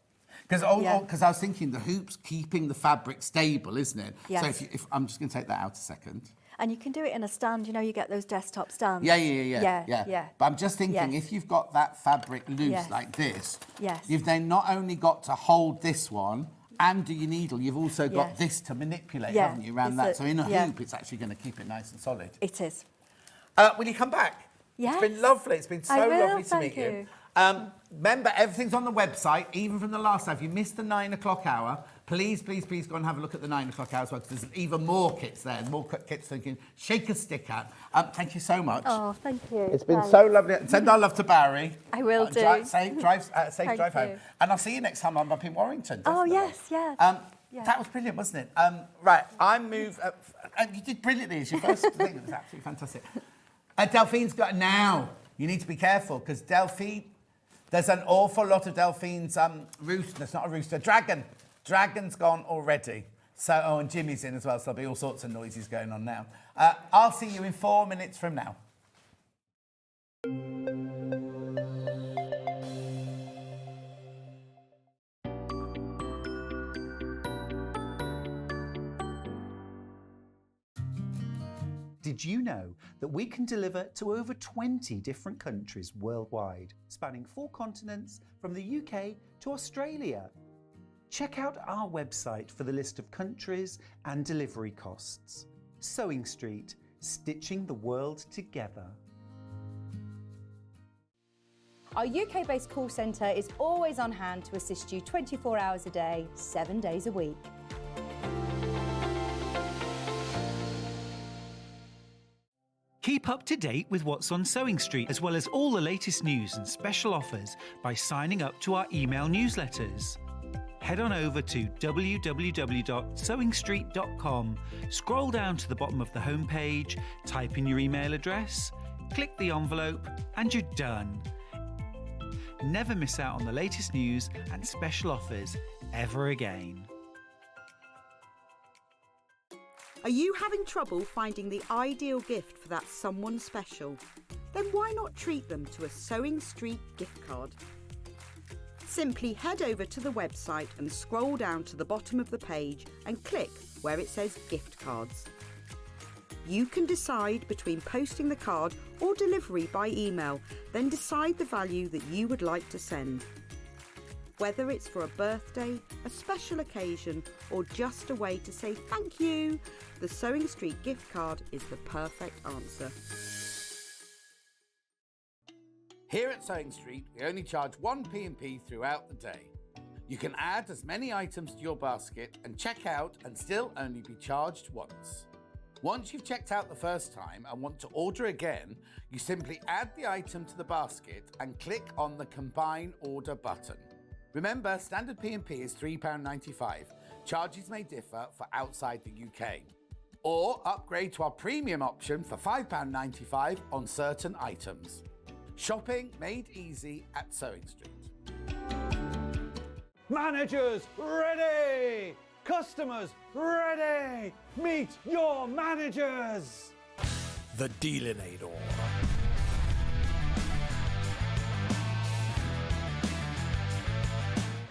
Speaker 3: Because
Speaker 6: Yeah.
Speaker 3: I was thinking the hoop's keeping the fabric stable, isn't it?
Speaker 6: Yes.
Speaker 3: So if I'm just going to take that out a second.
Speaker 6: And you can do it in a stand, you know, you get those desktop stands.
Speaker 3: Yeah. But I'm just thinking,
Speaker 6: Yes.
Speaker 3: if you've got that fabric loose
Speaker 6: Yes.
Speaker 3: like this,
Speaker 6: Yes.
Speaker 3: you've then not only got to hold this one and do your needle, you've also got
Speaker 6: Yes.
Speaker 3: this to manipulate,
Speaker 6: Yeah,
Speaker 3: haven't you, around
Speaker 6: it's
Speaker 3: that?
Speaker 6: a-
Speaker 3: So in a
Speaker 6: yeah.
Speaker 3: hoop, it's actually going to keep it nice and solid.
Speaker 6: It is.
Speaker 3: Will you come back?
Speaker 6: Yes.
Speaker 3: It's been lovely. It's been so
Speaker 6: I will,
Speaker 3: lovely to
Speaker 6: thank
Speaker 3: meet you.
Speaker 6: you.
Speaker 3: Remember, everything's on the website, even from the last time. If you missed the 9 o'clock hour, please go and have a look at the 9 o'clock hour as well, because there's even more kits there, more kits that you can shake a stick at. Thank you so much.
Speaker 6: Oh, thank you.
Speaker 3: It's been so lovely. Send our love to Barry.
Speaker 6: I will do.
Speaker 3: Safe drive
Speaker 6: Thank
Speaker 3: home.
Speaker 6: you.
Speaker 3: And I'll see you next time I'm up in Warrington.
Speaker 6: Oh,
Speaker 3: definitely.
Speaker 6: yes, yeah. Yeah.
Speaker 3: That was brilliant, wasn't it? Right, I move... and you did brilliantly. It's your first thing. It was absolutely fantastic. Delphine's got... Now, you need to be careful, because Delphine... There's an awful lot of Delphine's rooster. It's not a rooster. Dragon's gone already. So, and Jimmy's in as well, so there'll be all sorts of noises going on now. I'll see you in 4 minutes from now.
Speaker 5: Did you know that we can deliver to over 20 different countries worldwide, spanning 4 continents from the UK to Australia? Check out our website for the list of countries and delivery costs. Sewing Street, stitching the world together.
Speaker 4: Our UK-based call centre is always on hand to assist you 24 hours a day, 7 days a week.
Speaker 5: Keep up to date with what's on Sewing Street, as well as all the latest news and special offers by signing up to our email newsletters. Head on over to www.sewingstreet.com, scroll down to the bottom of the homepage, type in your email address, click the envelope, and you're done. Never miss out on the latest news and special offers ever again.
Speaker 7: Are you having trouble finding the ideal gift for that someone special? Then why not treat them to a Sewing Street gift card? Simply head over to the website and scroll down to the bottom of the page and click where it says gift cards. You can decide between posting the card or delivery by email, then decide the value that you would like to send. Whether it's for a birthday, a special occasion, or just a way to say thank you, the Sewing Street gift card is the perfect answer.
Speaker 3: Here at Sewing Street, we only charge one P&P throughout the day. You can add as many items to your basket and check out and still only be charged once. Once you've checked out the first time and want to order again, you simply add the item to the basket and click on the Combine Order button. Remember, standard P&P is £3.95. Charges may differ for outside the UK. Or upgrade to our premium option for £5.95 on certain items. Shopping made easy at Sewing Street.
Speaker 2: Managers ready! Customers ready! Meet your managers!
Speaker 1: The Dealinator.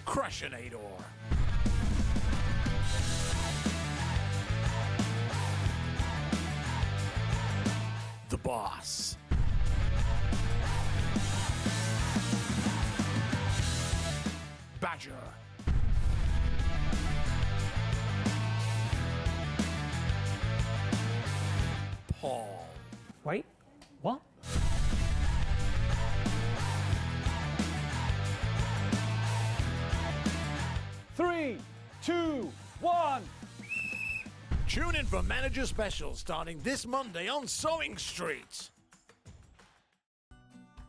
Speaker 1: Crushinator. The Boss. Badger. Paul.
Speaker 2: Wait, what? Three, two, one.
Speaker 1: Tune in for Manager Special starting this Monday on Sewing Street.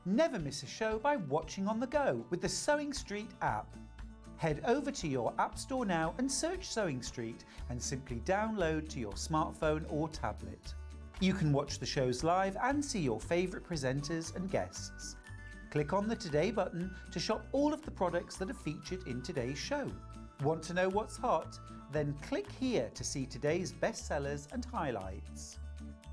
Speaker 5: Never miss a show by watching on the go with the Sewing Street app. Head over to your App Store now and search Sewing Street and simply download to your smartphone or tablet. You can watch the shows live and see your favourite presenters and guests. Click on the Today button to shop all of the products that are featured in today's show. Want to know what's hot? Then click here to see today's bestsellers and highlights.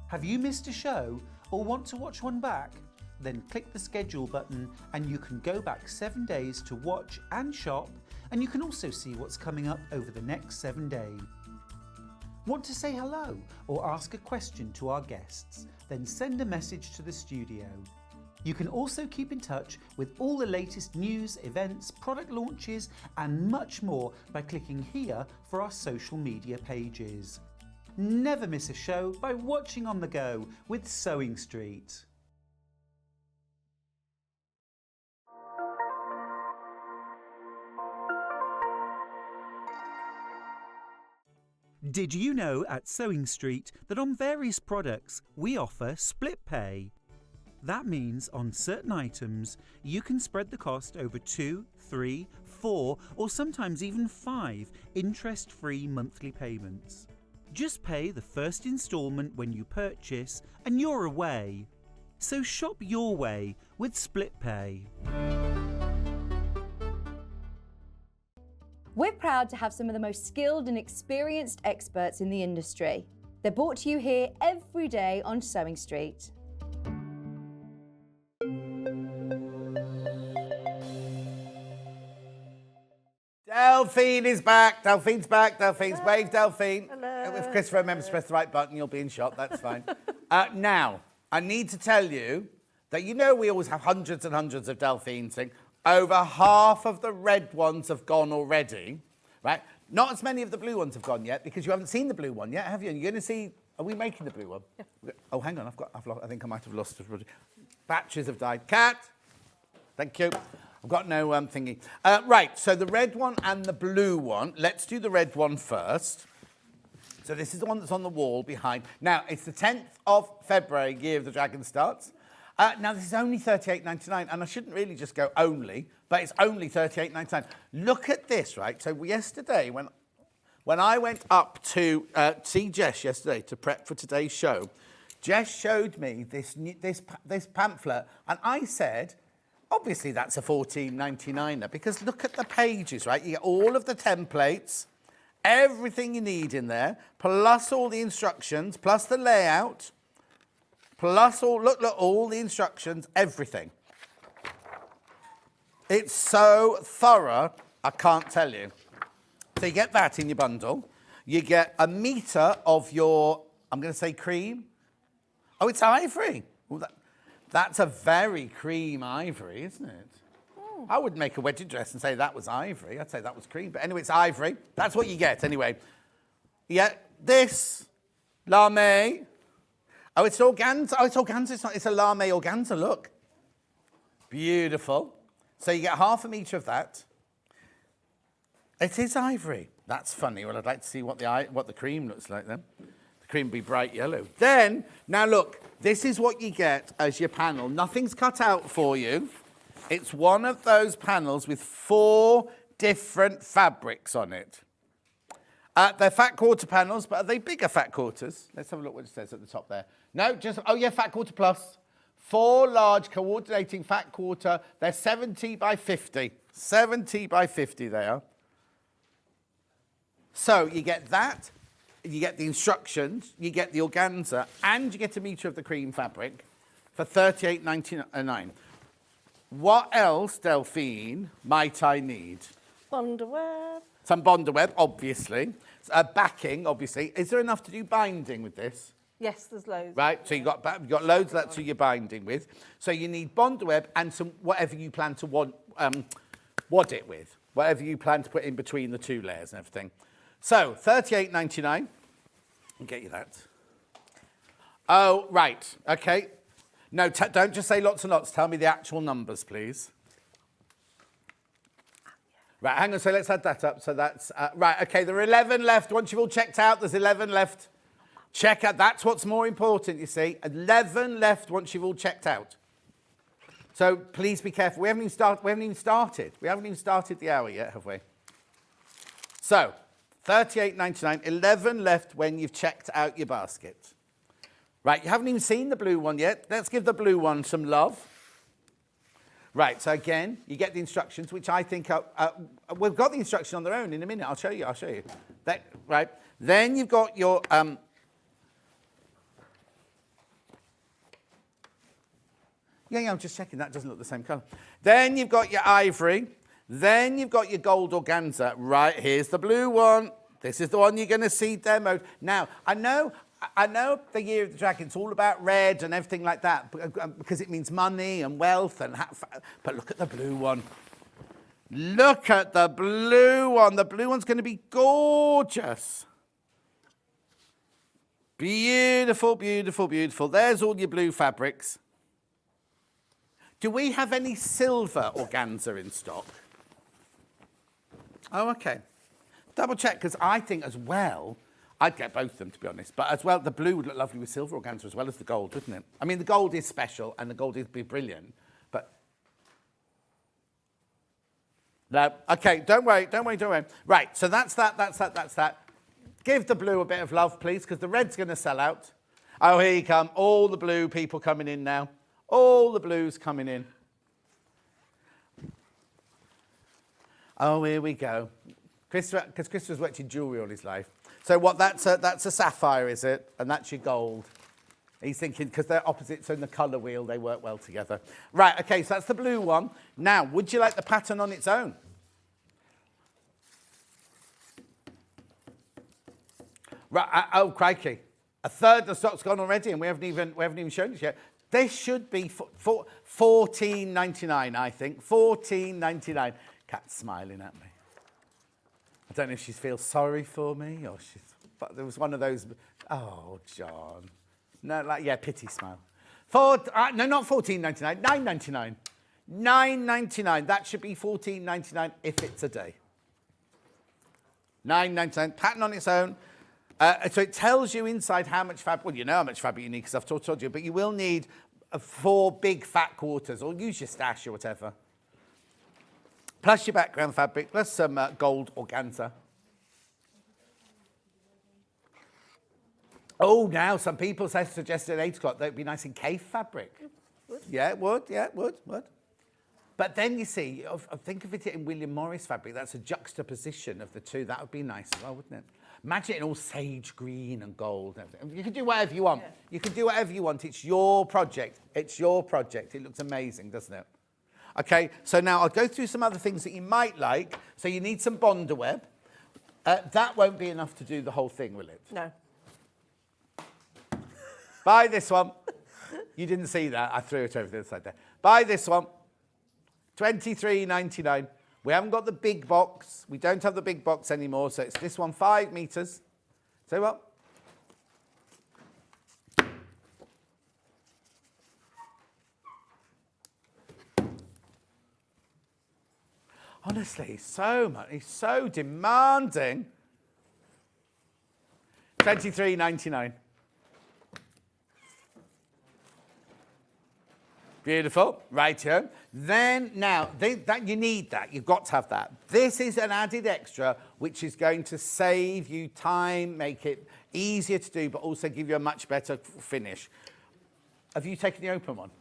Speaker 5: Have you missed a show or want to watch one back? Then click the schedule button and you can go back 7 days to watch and shop, and you can also see what's coming up over the next 7 days. Want to say hello or ask a question to our guests? Then send a message to the studio. You can also keep in touch with all the latest news, events, product launches and much more by clicking here for our social media pages. Never miss a show by watching on the go with Sewing Street. Did you know at Sewing Street that on various products we offer split pay? That means on certain items you can spread the cost over 2, 3, 4 or sometimes even 5 interest-free monthly payments. Just pay the first instalment when you purchase and you're away. So shop your way with split pay.
Speaker 4: We're proud to have some of the most skilled and experienced experts in the industry. They're brought to you here every day on Sewing Street.
Speaker 3: Delphine is back. Delphine's back. Delphine's wave. Delphine.
Speaker 8: Hello.
Speaker 3: If Christopher remembers to press the right button, you'll be in shot. That's fine. Now, I need to tell you that you know we always have hundreds and hundreds of Delphine things. Over half of the red ones have gone already, right? Not as many of the blue ones have gone yet because you haven't seen the blue one yet, have you? You're going to see. Are we making the blue one? Yeah. Oh, hang on. I think I might have lost it. Batteries have died. Cat. Thank you. I've got no thingy. Right. So the red one and the blue one. Let's do the red one first. So this is the one that's on the wall behind. Now it's the 10th of February. Year of the Dragon starts. Now, this is only $38.99, and I shouldn't really just go only, but it's only $38.99. Look at this, right? So yesterday, when I went up to see Jess yesterday to prep for today's show, Jess showed me this pamphlet, and I said, obviously that's a $14.99er, because look at the pages, right? You get all of the templates, everything you need in there, plus all the instructions, plus the layout, plus all, look, all the instructions, everything. It's so thorough, I can't tell you. So you get that in your bundle. You get a metre of your, I'm going to say cream. Oh, it's ivory. Well, that's a very cream ivory, isn't it? I wouldn't make a wedding dress and say that was ivory. I'd say that was cream. But anyway, it's ivory. That's what you get anyway. Yeah, this lame. Oh, it's organza. Oh, it's organza. It's a lame organza. Look. Beautiful. So you get half a metre of that. It is ivory. That's funny. Well, I'd like to see what the cream looks like then. The cream would be bright yellow. Then, now look, this is what you get as your panel. Nothing's cut out for you. It's one of those panels with 4 different fabrics on it. They're fat quarter panels, but are they bigger fat quarters? Let's have a look what it says at the top there. No, just, oh yeah, fat quarter plus. 4 large coordinating fat quarter. They're 70 by 50. 70 by 50 they are. So you get that, you get the instructions, you get the organza, and you get a metre of the cream fabric for $38.99. What else, Delphine, might I need?
Speaker 8: Bondweb.
Speaker 3: Some bondweb, obviously. Backing, obviously. Is there enough to do binding with this?
Speaker 8: Yes, there's loads.
Speaker 3: Right, so you've got loads of that to your binding with. So you need bondweb and some whatever you plan to wad it with. Whatever you plan to put in between the 2 layers and everything. So, $38.99. I'll get you that. Oh, right, okay. No, don't just say lots and lots. Tell me the actual numbers, please. Right, hang on. So let's add that up. So that's, right, okay, there are 11 left. Once you've all checked out, there's 11 left. Check out. That's what's more important, you see. 11 left once you've all checked out. So please be careful. We haven't even started. We haven't even started the hour yet, have we? So, $38.99. 11 left when you've checked out your basket. Right, you haven't even seen the blue one yet. Let's give the blue one some love. Right, so again, you get the instructions, which I think are... we've got the instruction on their own in a minute. I'll show you. Right, then you've got your... Yeah, I'm just checking. That doesn't look the same colour. Then you've got your ivory. Then you've got your gold organza. Right, here's the blue one. This is the one you're going to see demoed. Now, I know the Year of the Dragon, it's all about red and everything like that because it means money and wealth. But look at the blue one. Look at the blue one. The blue one's going to be gorgeous. Beautiful, beautiful, beautiful. There's all your blue fabrics. Do we have any silver organza in stock? Oh, okay. Double check, because I think as well, I'd get both of them, to be honest. But as well, the blue would look lovely with silver organza as well as the gold, wouldn't it? I mean, the gold is special and the gold is brilliant, but... No, okay, don't worry. Right, so that's that. Give the blue a bit of love, please, because the red's going to sell out. Oh, here you come. All the blue people coming in now. All the blues coming in. Oh, here we go. Because Christopher's worked in jewellery all his life. So what? That's a sapphire, is it? And that's your gold. He's thinking, because they're opposite, so in the colour wheel, they work well together. Right, OK, so that's the blue one. Now, would you like the pattern on its own? Right, oh, crikey. A third of the stock's gone already, and we haven't even shown it yet. This should be $14.99, I think. $14.99. Kat's smiling at me. I don't know if she feels sorry for me or she's... But there was one of those... Oh, John. No, like, yeah, pity smile. No, not $14.99. $9.99. $9.99. That should be $14.99 if it's a day. $9.99. Pattern on its own. So it tells you inside how much fabric... Well, you know how much fabric you need because I've told you. But you will need 4 big fat quarters, or use your stash or whatever. Plus your background fabric, plus some gold organza. Oh, now some people suggested at 8 o'clock that it would be nice in Kaffe fabric.
Speaker 8: Would.
Speaker 3: Yeah, it would. Yeah, it would. But then you see, think of it in William Morris fabric. That's a juxtaposition of the two. That would be nice as well, wouldn't it? Imagine it in all sage green and gold and everything. You can do whatever you want. Yeah. You can do whatever you want. It's your project. It's your project. It looks amazing, doesn't it? Okay, so now I'll go through some other things that you might like. So you need some Bonder web. That won't be enough to do the whole thing, will it?
Speaker 8: No.
Speaker 3: Buy this one. You didn't see that. I threw it over the other side there. Buy this one. $23.99. We haven't got the big box. We don't have the big box anymore, so it's this one, 5 meters. So what? Honestly, he's so demanding. $23.99. Beautiful, right here. Then, now, that you need that. You've got to have that. This is an added extra, which is going to save you time, make it easier to do, but also give you a much better finish. Have you taken the open one?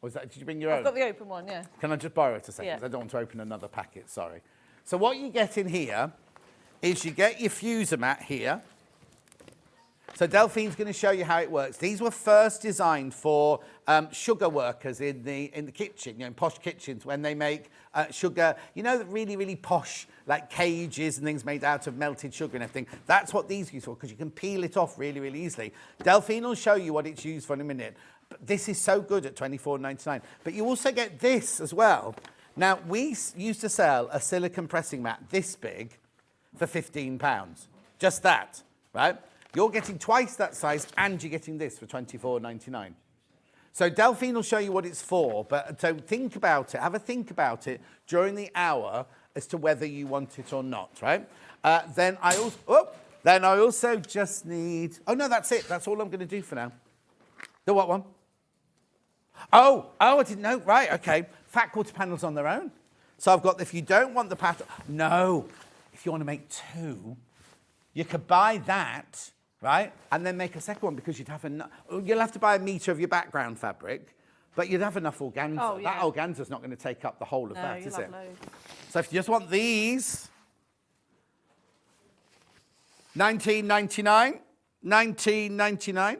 Speaker 3: Or did you bring your own?
Speaker 8: I've got the open one, yeah.
Speaker 3: Can I just borrow it a second?
Speaker 8: Yeah.
Speaker 3: 'Cause I don't want to open another packet, sorry. So what you get in here is you get your fuser mat here. So Delphine's going to show you how it works. These were first designed for sugar workers in the kitchen, in posh kitchens, when they make sugar, the really, really posh, like cages and things made out of melted sugar and everything. That's what these are used for, because you can peel it off really, really easily. Delphine will show you what it's used for in a minute. But this is so good at $24.99. But you also get this as well. Now, we used to sell a silicone pressing mat this big for £15. Just that, right? You're getting twice that size, and you're getting this for $24.99. So Delphine will show you what it's for, but so think about it, have a think about it during the hour as to whether you want it or not, right? Then I also just need, oh no, that's it. That's all I'm going to do for now. The what one? Oh, I didn't know. Right, okay. Fat quarter panels on their own. So I've got, if you don't want the pattern, no. If you want to make 2, you could buy that, right? And then make a second one, because you'd have enough. You'll have to buy 1 metre of your background fabric, but you'd have enough organza.
Speaker 8: Oh, yeah.
Speaker 3: That organza's not going to take up the whole of that, is it?
Speaker 8: Loads.
Speaker 3: So if you just want these, $19.99. $19.99.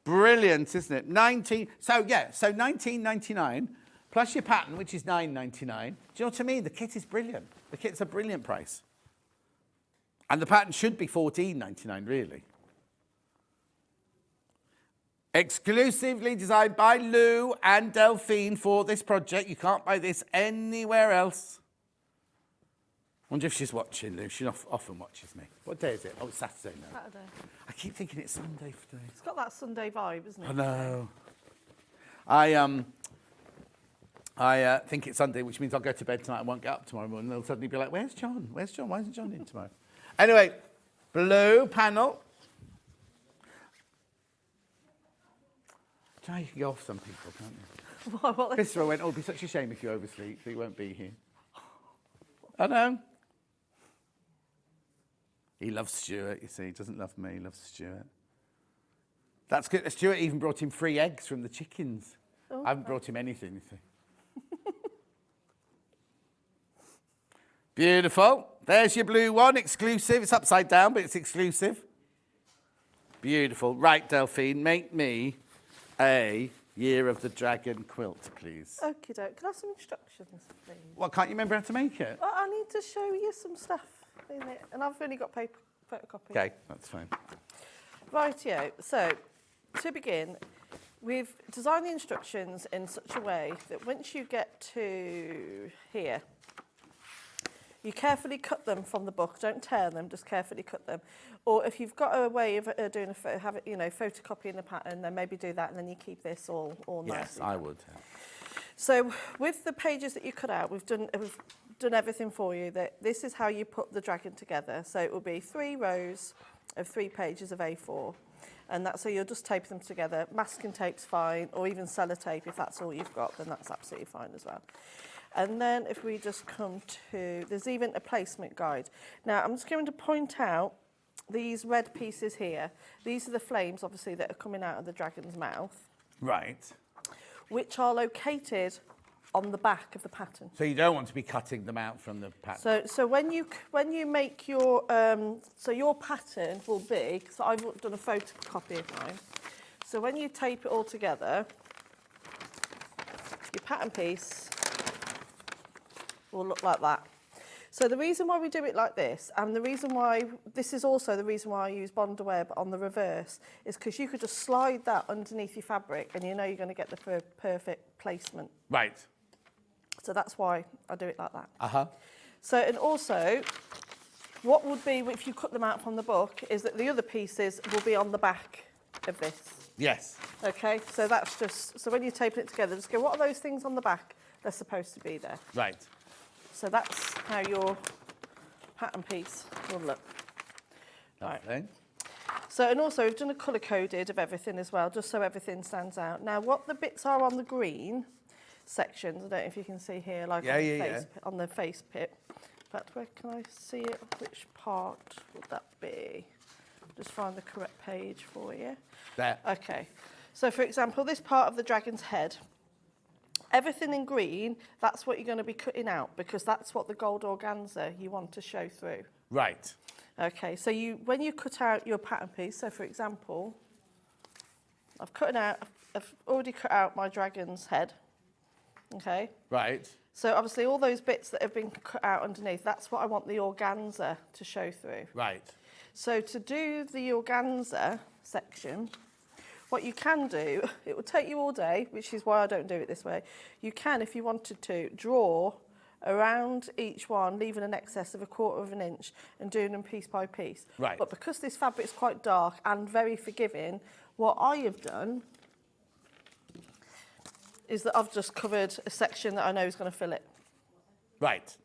Speaker 3: Brilliant, isn't it? So $19.99 plus your pattern, which is $9.99. Do you know what I mean? The kit is brilliant. The kit's a brilliant price. And the pattern should be $14.99, really. Exclusively designed by Lou and Delphine for this project. You can't buy this anywhere else. Wonder if she's watching, Lou. She often watches me. What day is it? Oh, it's Saturday now.
Speaker 8: Saturday.
Speaker 3: I keep thinking it's Sunday for today.
Speaker 8: It's got that Sunday vibe, isn't it?
Speaker 3: I know. I think it's Sunday, which means I'll go to bed tonight and won't get up tomorrow morning. They'll suddenly be like, where's John? Where's John? Why isn't John in tomorrow? Anyway, blue panel. Do you know you can go off some people, can't you? Christopher went, it'd be such a shame if you oversleep, so you won't be here. I know. He loves Stuart, you see. He doesn't love me, he loves Stuart. That's good. Stuart even brought him 3 eggs from the chickens. Oh, I haven't brought him anything, you see. Beautiful. There's your blue one, exclusive. It's upside down, but it's exclusive. Beautiful. Right, Delphine, make me a Year of the Dragon quilt, please.
Speaker 8: Okie doke. Can I have some instructions, please?
Speaker 3: Well, can't you remember how to make it?
Speaker 8: Well, I need to show you some stuff in it, and I've only got paper photocopy.
Speaker 3: Okay, that's fine.
Speaker 8: Rightio. So, to begin, we've designed the instructions in such a way that once you get to here, you carefully cut them from the book. Don't tear them, just carefully cut them. Or if you've got a way of doing photocopying the pattern, then maybe do that, and then you keep this all nice.
Speaker 3: Yes, I would.
Speaker 8: So with the pages that you cut out, we've done everything for you. That this is how you put the dragon together. So it will be 3 rows of 3 pages of A4, and that's so you'll just tape them together. Masking tape's fine, or even sellotape if that's all you've got, then that's absolutely fine as well. And then if we just come to, there's even a placement guide. Now I'm just going to point out these red pieces here. These are the flames, obviously, that are coming out of the dragon's mouth.
Speaker 3: Right.
Speaker 8: Which are located on the back of the pattern.
Speaker 3: So you don't want to be cutting them out from the pattern.
Speaker 8: So when you make your so your pattern will be, so I've done a photocopy of mine. So when you tape it all together, pattern piece will look like that. So the reason why we do it like this, and the reason why, this is also the reason why I use Bondweb on the reverse, is because you could just slide that underneath your fabric and you know you're going to get the perfect placement.
Speaker 3: Right.
Speaker 8: So that's why I do it like that.
Speaker 3: Uh-huh.
Speaker 8: So, and also, what would be, if you cut them out from the book, is that the other pieces will be on the back of this.
Speaker 3: Yes.
Speaker 8: Okay, so that's just, so when you're taping it together, just go, what are those things on the back? They're supposed to be there.
Speaker 3: Right.
Speaker 8: So that's how your pattern piece will look.
Speaker 3: Right.
Speaker 8: So, and also we've done a colour coded of everything as well, just so everything stands out. Now, what the bits are on the green sections, I don't know if you can see here, like on the face pit. In fact, where can I see it? Which part would that be? Just find the correct page for you.
Speaker 3: There.
Speaker 8: Okay. So, for example, this part of the dragon's head, everything in green, that's what you're going to be cutting out because that's what the gold organza you want to show through.
Speaker 3: Right.
Speaker 8: Okay, so when you cut out your pattern piece, so for example, I've already cut out my dragon's head. Okay.
Speaker 3: Right.
Speaker 8: So obviously all those bits that have been cut out underneath, that's what I want the organza to show through.
Speaker 3: Right.
Speaker 8: So to do the organza section, what you can do, it will take you all day, which is why I don't do it this way. You can, if you wanted to, draw around each one, leaving an excess of 1/4 of an inch and doing them piece by piece.
Speaker 3: Right.
Speaker 8: But because this fabric's quite dark and very forgiving, what I have done is that I've just covered a section that I know is going to fill it.
Speaker 3: Right.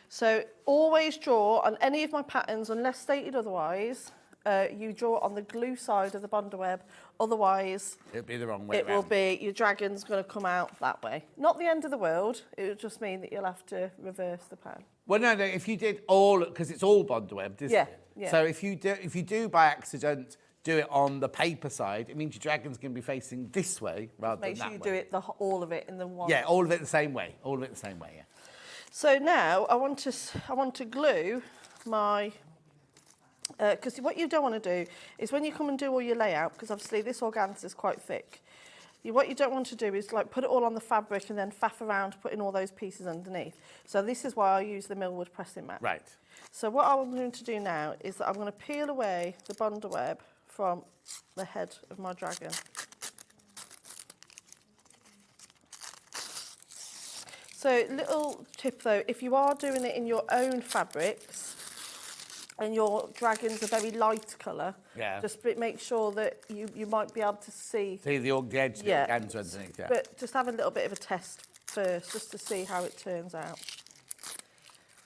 Speaker 8: So always draw on any of my patterns, unless stated otherwise, you draw on the glue side of the Bondweb, otherwise
Speaker 3: It'll be the wrong way
Speaker 8: it will be, your dragon's going to come out that way. Not the end of the world, it would just mean that you'll have to reverse the pattern.
Speaker 3: Well, no, if you did all, because it's all Bondweb, isn't it?
Speaker 8: Yeah.
Speaker 3: So if you do by accident do it on the paper side, it means your dragon's going to be facing this way rather than that way.
Speaker 8: Make sure you do it, all of it in the one.
Speaker 3: Yeah, all of it the same way. All of it the same way, yeah.
Speaker 8: So now I want to glue my, because what you don't want to do is when you come and do all your layout, because obviously this organza is quite thick, what you don't want to do is like put it all on the fabric and then faff around putting all those pieces underneath. So this is why I use the millwood pressing mat.
Speaker 3: Right.
Speaker 8: So what I'm going to do now is that I'm going to peel away the Bondweb from the head of my dragon. So little tip though, if you are doing it in your own fabrics and your dragon's a very light colour, just make sure that you might be able to see
Speaker 3: the edge of the organza underneath, yeah.
Speaker 8: But just have a little bit of a test first, just to see how it turns out.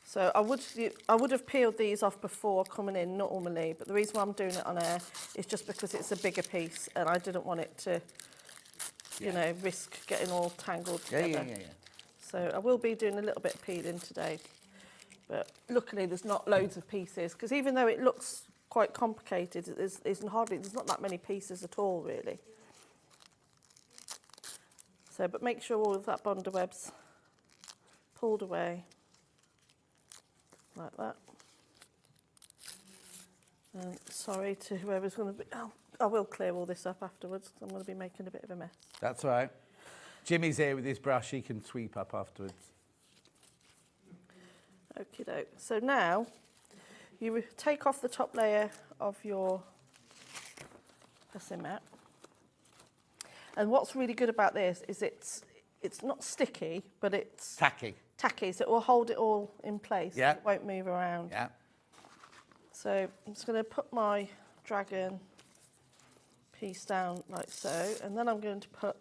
Speaker 8: So I would have peeled these off before coming in normally, but the reason why I'm doing it on air is just because it's a bigger piece and I didn't want it to, you know, risk getting all tangled together. Yeah. So I will be doing a little bit of peeling today, but luckily there's not loads of pieces because even though it looks quite complicated, there's not that many pieces at all really. So, but make sure all of that Bondweb's pulled away. Like that. And sorry to whoever's going to be... Oh, I will clear all this up afterwards. I'm going to be making a bit of a mess.
Speaker 3: That's all right. Jimmy's here with his brush. He can sweep up afterwards.
Speaker 8: Okie doke. So now you take off the top layer of your pressing mat. And what's really good about this is it's not sticky, but it's... tacky, so it will hold it all in place.
Speaker 3: Yeah.
Speaker 8: It won't move around.
Speaker 3: Yeah.
Speaker 8: So I'm just going to put my dragon piece down like so, and then I'm going to put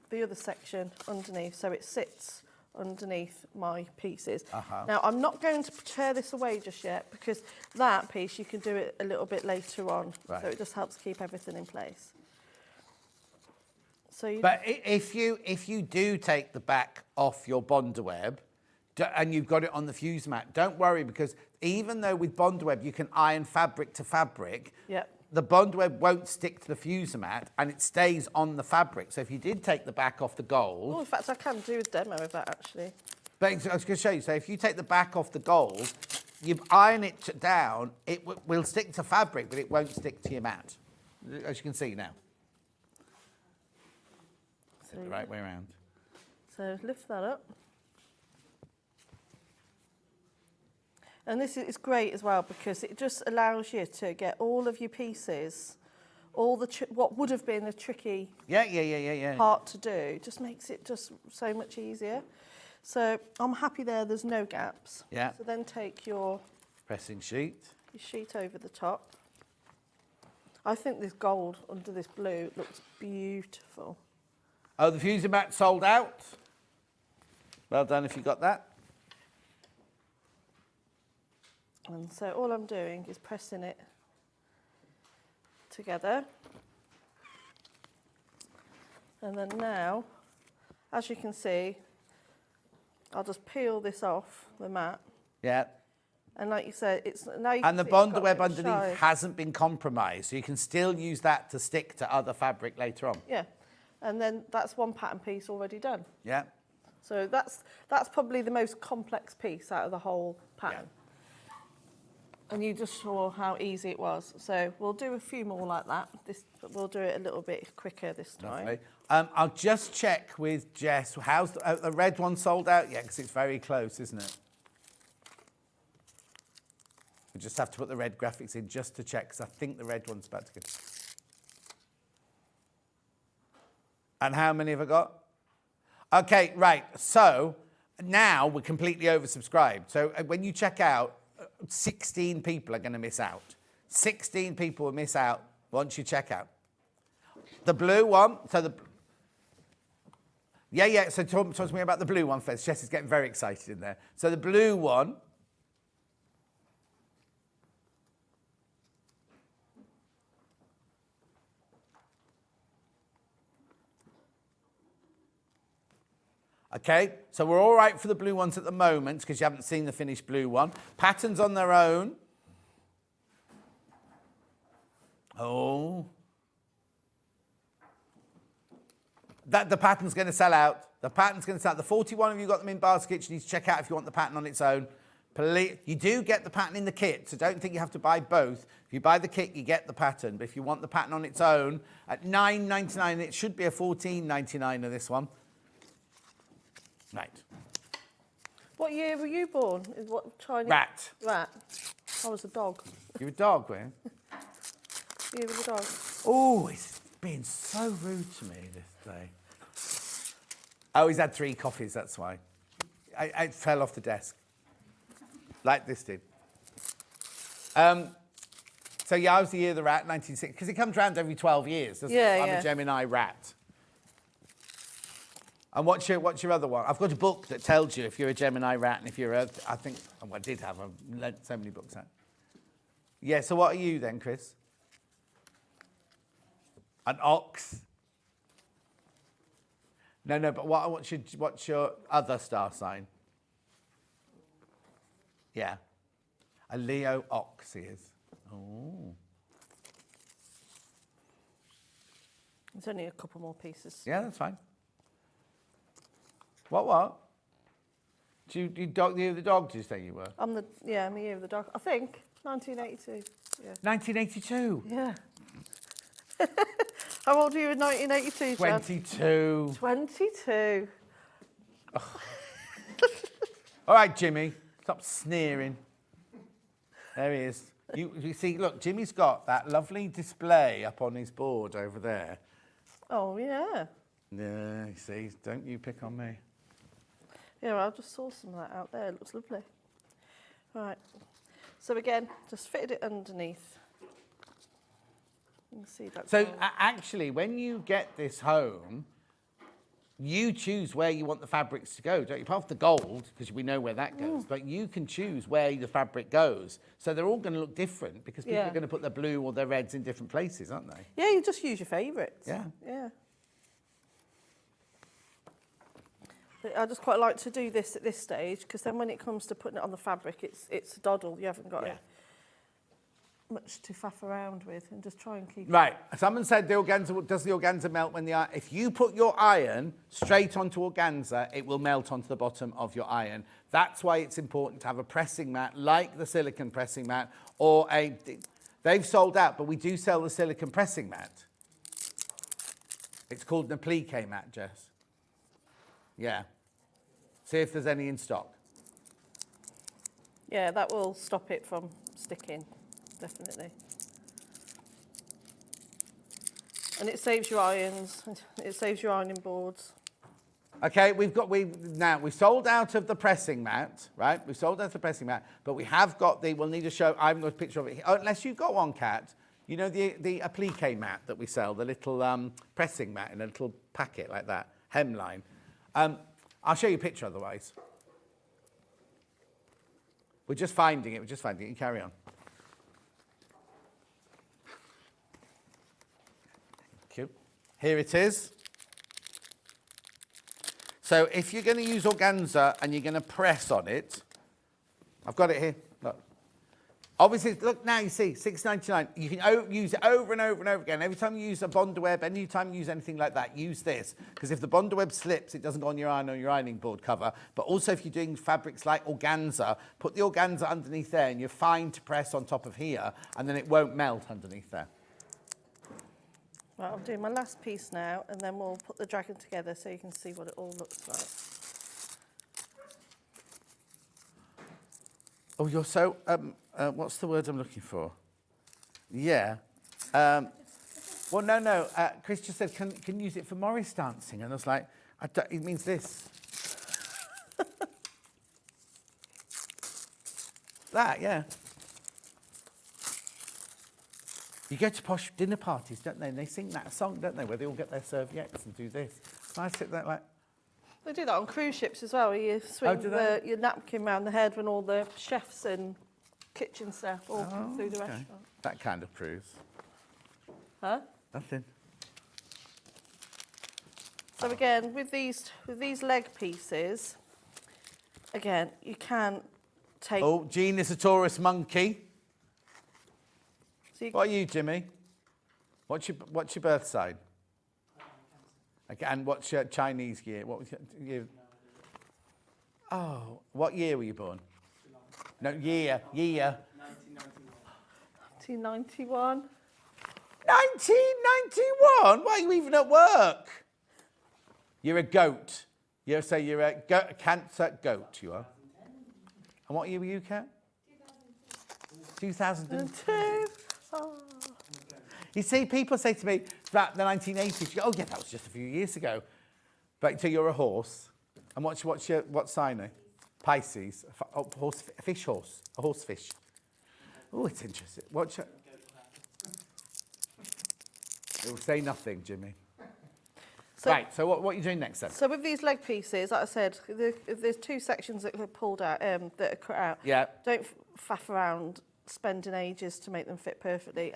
Speaker 8: the other section underneath, so it sits underneath my pieces. Now I'm not going to tear this away just yet because that piece you can do it a little bit later on, so it just helps keep everything in place. But
Speaker 3: if you do take the back off your Bondweb and you've got it on the fuse mat, don't worry because even though with Bondweb you can iron fabric to fabric, the Bondweb won't stick to the fuse mat and it stays on the fabric. So if you did take the back off the gold...
Speaker 8: Oh, in fact, I can do a demo of that actually.
Speaker 3: But I was going to show you, so if you take the back off the gold, you iron it down, it will stick to fabric, but it won't stick to your mat, as you can see now. The right way around.
Speaker 8: So lift that up. And this is great as well because it just allows you to get all of your pieces, all the what would have been a tricky part to do, just makes it just so much easier. So I'm happy there's no gaps.
Speaker 3: Yeah.
Speaker 8: So then take your
Speaker 3: pressing sheet.
Speaker 8: Your sheet over the top. I think this gold under this blue looks beautiful.
Speaker 3: Oh, the fusing mat sold out. Well done if you got that.
Speaker 8: And so all I'm doing is pressing it together. And then now, as you can see, I'll just peel this off the mat.
Speaker 3: Yeah.
Speaker 8: And like you said, it's now you
Speaker 3: And the
Speaker 8: can see it's
Speaker 3: bonder
Speaker 8: got
Speaker 3: web
Speaker 8: a
Speaker 3: underneath
Speaker 8: shine.
Speaker 3: hasn't been compromised, so you can still use that to stick to other fabric later on.
Speaker 8: Yeah, and then that's one pattern piece already done.
Speaker 3: Yeah.
Speaker 8: So that's probably the most complex piece out of the whole pattern. And you just saw how easy it was. So we'll do a few more like that. We'll do it a little bit quicker this time.
Speaker 3: Lovely. I'll just check with Jess. How's the red one sold out yet? Because it's very close, isn't it? We just have to put the red graphics in just to check, because I think the red one's about to go. And how many have I got? Okay, right. So now we're completely oversubscribed. So when you check out, 16 people are going to miss out. 16 people will miss out once you check out. The blue one, so the... Yeah, so talk to me about the blue one first. Jess is getting very excited in there. So the blue one... Okay, so we're all right for the blue ones at the moment because you haven't seen the finished blue one. Patterns on their own. Oh. The pattern's going to sell out. The pattern's going to sell out. The 41 of you got them in baskets. You need to check out if you want the pattern on its own. You do get the pattern in the kit, so don't think you have to buy both. If you buy the kit, you get the pattern. But if you want the pattern on its own, at $9.99, it should be a $14.99 of this one. Right.
Speaker 8: What year were you born? What Chinese?
Speaker 3: Rat.
Speaker 8: Rat. I was a dog.
Speaker 3: You're a dog, were you?
Speaker 8: You were a dog.
Speaker 3: Oh, he's being so rude to me this day. Oh, he's had 3 coffees, that's why. I fell off the desk. Like this did. So yeah, I was the year of the rat, 1960, because it comes round every 12 years, doesn't it? I'm a Gemini rat. And what's your other one? I've got a book that tells you if you're a Gemini rat and if you're a... I think... Well, I did have so many books out. Yeah, so what are you then, Chris? An ox? No, but what's your other star sign? Yeah. A Leo ox he is. Oh.
Speaker 8: There's only a couple more pieces.
Speaker 3: Yeah, that's fine. What? Do you dog the year of the dog, did you say you were?
Speaker 8: I'm the year of the dog. I think 1982. Yeah.
Speaker 3: 1982?
Speaker 8: Yeah. How old are you in 1982, Jan?
Speaker 3: 22.
Speaker 8: 22.
Speaker 3: All right, Jimmy, stop sneering. There he is. You see, look, Jimmy's got that lovely display up on his board over there.
Speaker 8: Oh, yeah.
Speaker 3: Yeah, you see, don't you pick on me.
Speaker 8: Yeah, well, I just saw some of that out there. It looks lovely. Right. So again, just fitted it underneath. You can see that.
Speaker 3: So actually, when you get this home, you choose where you want the fabrics to go, don't you? Apart from the gold, because we know where that goes, but you can choose where the fabric goes. So they're all going to look different because people are going to put their blue or their reds in different places, aren't they?
Speaker 8: Yeah, you just use your favourites.
Speaker 3: Yeah.
Speaker 8: Yeah. But I just quite like to do this at this stage because then when it comes to putting it on the fabric, it's a doddle. You haven't got much to faff around with, and just try and keep.
Speaker 3: Right. Someone said the organza, does the organza melt when the iron? If you put your iron straight onto organza, it will melt onto the bottom of your iron. That's why it's important to have a pressing mat like the silicone pressing mat or they've sold out, but we do sell the silicone pressing mat. It's called an applique mat, Jess. Yeah. See if there's any in stock.
Speaker 8: Yeah, that will stop it from sticking, definitely. And it saves your irons. It saves your ironing boards.
Speaker 3: Okay, we've sold out of the pressing mat, right? We've sold out of the pressing mat, but we have got we'll need to show, I haven't got a picture of it here. Oh, unless you've got one, Kat. You know the applique mat that we sell, the little pressing mat in a little packet like that, hemline. I'll show you a picture otherwise. We're just finding it, You carry on. Thank you. Here it is. So if you're going to use organza and you're going to press on it, I've got it here, look. Obviously, look now, you see, $6.99. You can use it over and over and over again. Every time you use a Bondaweb, any time you use anything like that, use this. Because if the Bondaweb slips, it doesn't go on your iron or your ironing board cover. But also if you're doing fabrics like organza, put the organza underneath there and you're fine to press on top of here, and then it won't melt underneath there.
Speaker 8: Right, I'll do my last piece now, and then we'll put the dragon together so you can see what it all looks like.
Speaker 3: Oh, you're so, what's the word I'm looking for? Yeah. Well, no. Chris just said, can use it for Morris dancing? And I was like, it means this. That, yeah. You go to posh dinner parties, don't they? And they sing that song, don't they? Where they all get their serviettes and do this. And I sit there like...
Speaker 8: They do that on cruise ships as well, where you swing your napkin round the head when all the chefs and kitchen staff all come through the restaurant.
Speaker 3: That kind of proves.
Speaker 8: Huh?
Speaker 3: Nothing.
Speaker 8: So again, with these leg pieces, again, you can take...
Speaker 3: Oh, Jean is a Taurus monkey.
Speaker 8: So
Speaker 3: What are you, Jimmy? What's your birth sign? Okay, and what's your Chinese year? What was your year? Oh, what year were you born? No, year.
Speaker 8: 1991.
Speaker 3: 1991? Why are you even at work? You're a goat. You're a Cancer goat, you are. And what year were you, Kat? 2002.
Speaker 8: Oh.
Speaker 3: You see, people say to me, about the 1980s, you go, oh yeah, that was just a few years ago. But so you're a horse. And what sign are you? Pisces. A fish horse. A horse fish. Oh, it's interesting. It will say nothing, Jimmy. So, right, so what are you doing next then?
Speaker 8: So with these leg pieces, like I said, if there's two sections that are pulled out, that are cut out.
Speaker 3: Yeah.
Speaker 8: Don't faff around spending ages to make them fit perfectly.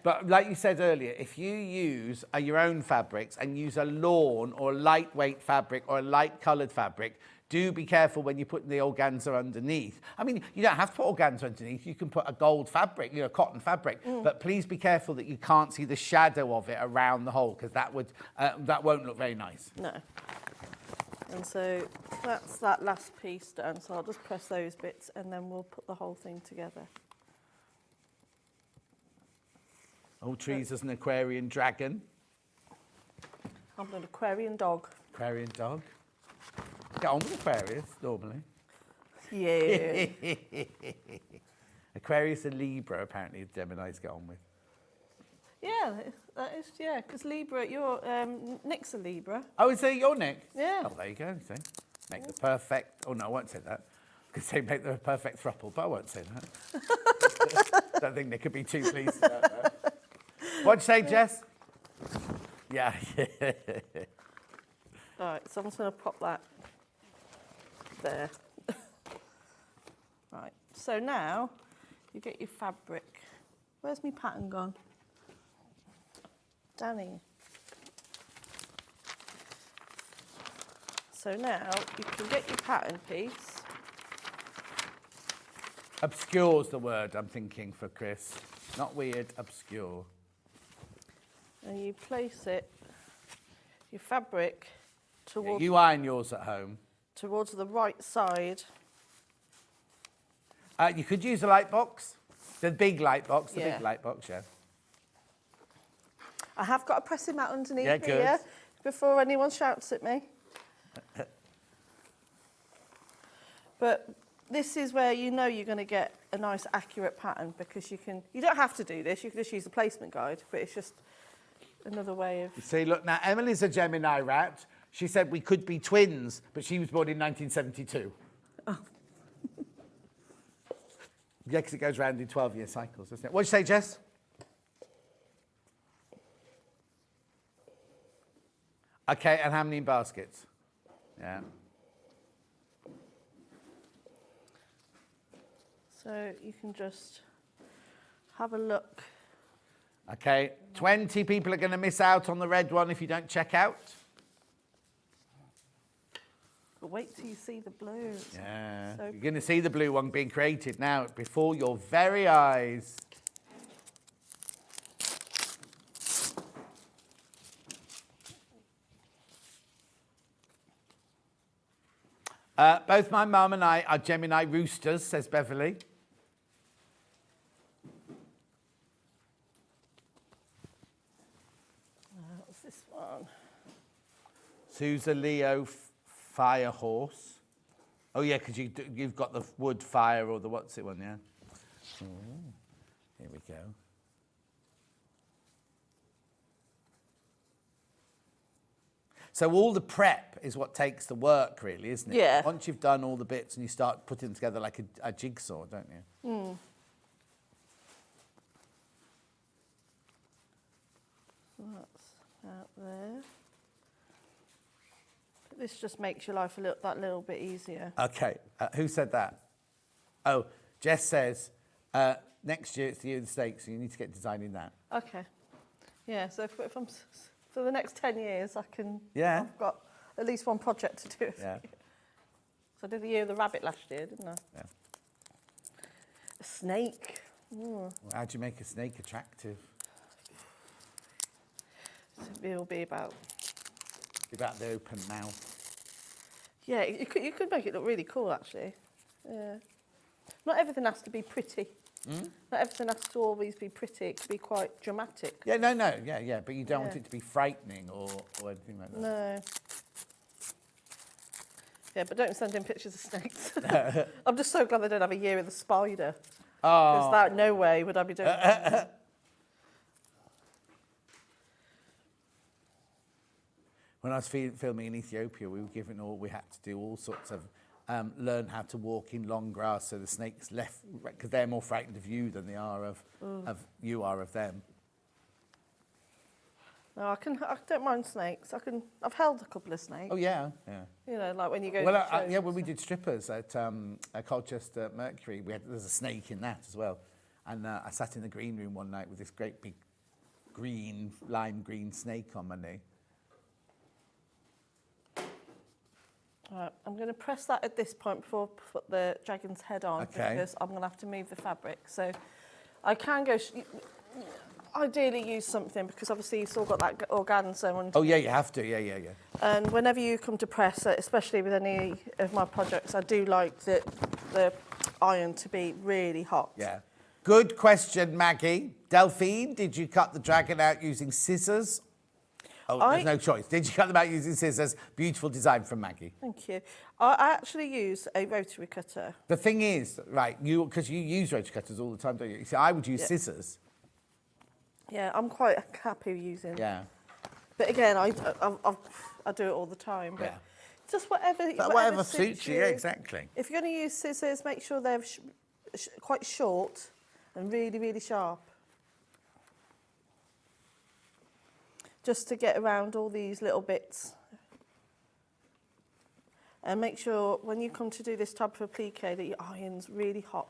Speaker 3: But like you said earlier, if you use your own fabrics and use a lawn or lightweight fabric or a light coloured fabric, do be careful when you put the organza underneath. I mean, you don't have to put organza underneath. You can put a gold fabric, cotton fabric. But please be careful that you can't see the shadow of it around the hole, because that won't look very nice.
Speaker 8: No. And so that's that last piece done. So I'll just press those bits and then we'll put the whole thing together.
Speaker 3: Oh, trees as an Aquarian dragon.
Speaker 8: I'm an Aquarian dog.
Speaker 3: Aquarian dog. Get on with Aquarius, normally.
Speaker 8: Yeah.
Speaker 3: Aquarius and Libra, apparently, Geminis get on with.
Speaker 8: Yeah, that is, because Libra, Nick's a Libra.
Speaker 3: Oh, is that your Nick?
Speaker 8: Yeah.
Speaker 3: Oh, there you go, see. Make the perfect, oh no, I won't say that. I could say make the perfect throuple, but I won't say that. Don't think Nick could be too pleased about that. What'd you say, Jess? Yeah.
Speaker 8: All right, so I'm just going to pop that there. Right, so now you get your fabric. Where's my pattern gone? Danny. So now you can get your pattern piece.
Speaker 3: Obscure's the word I'm thinking for Chris. Not weird, obscure.
Speaker 8: And you place it, your fabric, towards...
Speaker 3: You iron yours at home.
Speaker 8: Towards the right side.
Speaker 3: You could use a light box. The big light box,
Speaker 8: Yeah.
Speaker 3: big light box, yeah.
Speaker 8: I have got a pressing mat underneath
Speaker 3: Yeah,
Speaker 8: me,
Speaker 3: good.
Speaker 8: yeah? before anyone shouts at me. But this is where you know you're going to get a nice accurate pattern, because you don't have to do this, you can just use the placement guide, but it's just another way of...
Speaker 3: See, look, now Emily's a Gemini rat. She said we could be twins, but she was born in 1972.
Speaker 8: Oh.
Speaker 3: Yeah, because it goes round in 12-year cycles, doesn't it? What'd you say, Jess? Okay, and how many in baskets? Yeah.
Speaker 8: So you can just have a look.
Speaker 3: Okay, 20 people are going to miss out on the red one if you don't check out.
Speaker 8: But wait till you see the blue.
Speaker 3: Yeah,
Speaker 8: So
Speaker 3: you're going to see the blue one being created now before your very eyes. Both my mum and I are Gemini roosters, says Beverly.
Speaker 8: what's this one?
Speaker 3: Sue's a Leo fire horse. Oh, yeah, because you've got the wood fire or the what's it one, yeah? Ooh, here we go. So all the prep is what takes the work, really, isn't it?
Speaker 8: Yeah.
Speaker 3: Once you've done all the bits and you start putting them together like a jigsaw, don't you?
Speaker 8: Mm. So that's out there. This just makes your life that little bit easier.
Speaker 3: Okay, who said that? Oh, Jess says, next year it's the year of the snakes, so you need to get designing that.
Speaker 8: Okay. Yeah, so if I'm... For the next 10 years, I can...
Speaker 3: Yeah.
Speaker 8: I've got at least one project to do.
Speaker 3: Yeah.
Speaker 8: So I did the year of the rabbit last year, didn't I?
Speaker 3: Yeah.
Speaker 8: A snake. Ooh.
Speaker 3: How do you make a snake attractive?
Speaker 8: So it'll be about...
Speaker 3: About the open mouth.
Speaker 8: Yeah, you could make it look really cool, actually. Yeah. Not everything has to be pretty.
Speaker 3: Mm?
Speaker 8: Not everything has to always be pretty. It could be quite dramatic.
Speaker 3: Yeah, yeah, but you don't want it to be frightening or anything like that.
Speaker 8: No. Yeah, but don't send in pictures of snakes. I'm just so glad they don't have a year of the spider. Because that, no way would I be doing that.
Speaker 3: When I was filming in Ethiopia, we had to do all sorts of, learn how to walk in long grass so the snakes left, because they're more frightened of you than they are of you are of them.
Speaker 8: No, I don't mind snakes. I've held a couple of snakes.
Speaker 3: Oh yeah, yeah.
Speaker 8: You know, like when you go.
Speaker 3: Well, yeah, when we did strippers at Colchester Mercury, there's a snake in that as well, and I sat in the green room one night with this great big lime green snake on my knee.
Speaker 8: Right, I'm going to press that at this point before I put the dragon's head on,
Speaker 3: Okay.
Speaker 8: because I'm going to have to move the fabric. So I can go, ideally use something, because obviously you've still got that organza. And,
Speaker 3: Oh yeah, you have to, yeah.
Speaker 8: and whenever you come to press, especially with any of my projects, I do like the iron to be really hot.
Speaker 3: Yeah. Good question, Maggie. Delphine, did you cut the dragon out using scissors? Oh, there's no choice. Did you cut them out using scissors? Beautiful design from Maggie.
Speaker 8: Thank you. I actually use a rotary cutter.
Speaker 3: The thing is, right, because you use rotary cutters all the time, don't you? See, I would use scissors.
Speaker 8: Yeah, I'm quite happy using.
Speaker 3: Yeah.
Speaker 8: But again, I do it all the time. But
Speaker 3: Yeah.
Speaker 8: just whatever
Speaker 3: suits you. Yeah, exactly.
Speaker 8: If you're going to use scissors, make sure they're quite short and really, really sharp. Just to get around all these little bits. And make sure when you come to do this type of applique that your iron's really hot.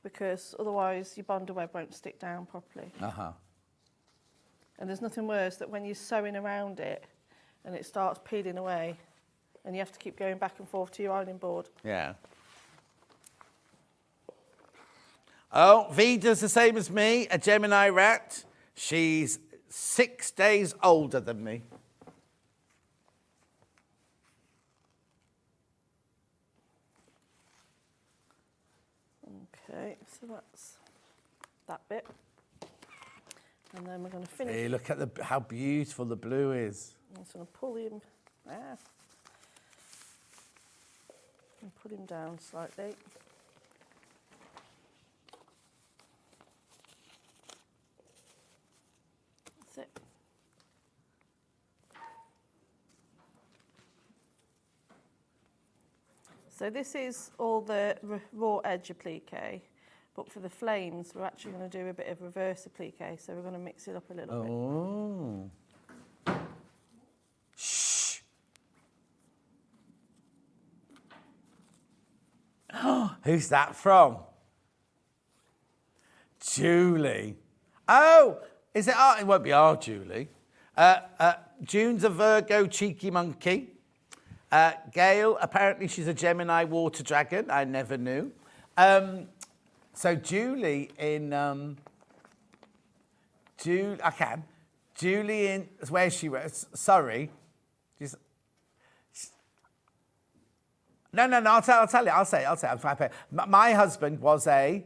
Speaker 8: Because otherwise your bonder web won't stick down properly.
Speaker 3: Uh-huh.
Speaker 8: And there's nothing worse than when you're sewing around it and it starts peeling away and you have to keep going back and forth to your ironing board.
Speaker 3: Yeah. Oh, Vida's the same as me, a Gemini rat. She's 6 days older than me.
Speaker 8: Okay, so that's that bit. And then we're going to finish.
Speaker 3: Hey, look at how beautiful the blue is.
Speaker 8: I'm just going to pull him. And put him down slightly. That's it. So this is all the raw edge applique, but for the flames, we're actually going to do a bit of reverse applique, so we're going to mix it up a little bit.
Speaker 3: Oh. Shh. Who's that from? Julie. Oh, is it our? It won't be our Julie. June's a Virgo cheeky monkey. Gail, apparently she's a Gemini water dragon. I never knew. So Julie in Julie in where she was. Sorry. No. I'll tell you. I'll say. I'm fine. My husband was a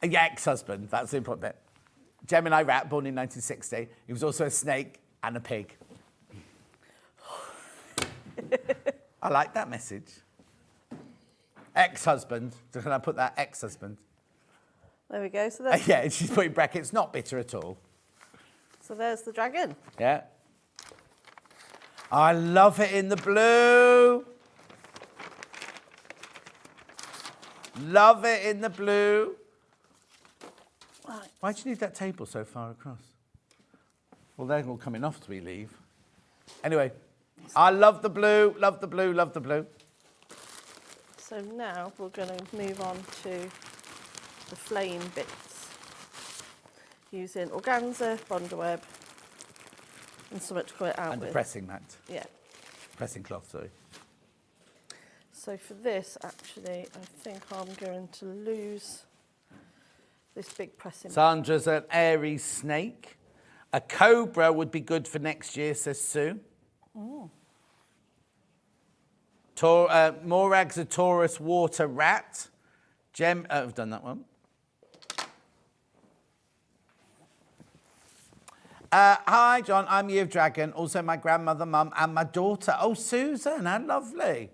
Speaker 3: ex-husband. That's the important bit. Gemini rat, born in 1960. He was also a snake and a pig. I like that message. Ex-husband. Can I put that ex-husband?
Speaker 8: There we go. So that's,
Speaker 3: Yeah, she's putting brackets. Not bitter at all.
Speaker 8: so there's the dragon.
Speaker 3: Yeah. I love it in the blue. Love it in the blue.
Speaker 8: Right.
Speaker 3: Why do you need that table so far across? Well, they're all coming off as we leave. Anyway, I love the blue, love the blue, love the blue.
Speaker 8: So now we're going to move on to the flame bits using organza, bondweb, and something to cut it out
Speaker 3: And
Speaker 8: with.
Speaker 3: the pressing mat.
Speaker 8: Yeah.
Speaker 3: Pressing cloth, sorry.
Speaker 8: So for this, actually, I think I'm going to lose this big pressing.
Speaker 3: Sandra's an Aries snake. A cobra would be good for next year, says Sue.
Speaker 8: Oh.
Speaker 3: Morag's a Taurus water rat. I've done that one. Hi, John. I'm Year of Dragon. Also, my grandmother, mum, and my daughter. Oh, Susan, how lovely.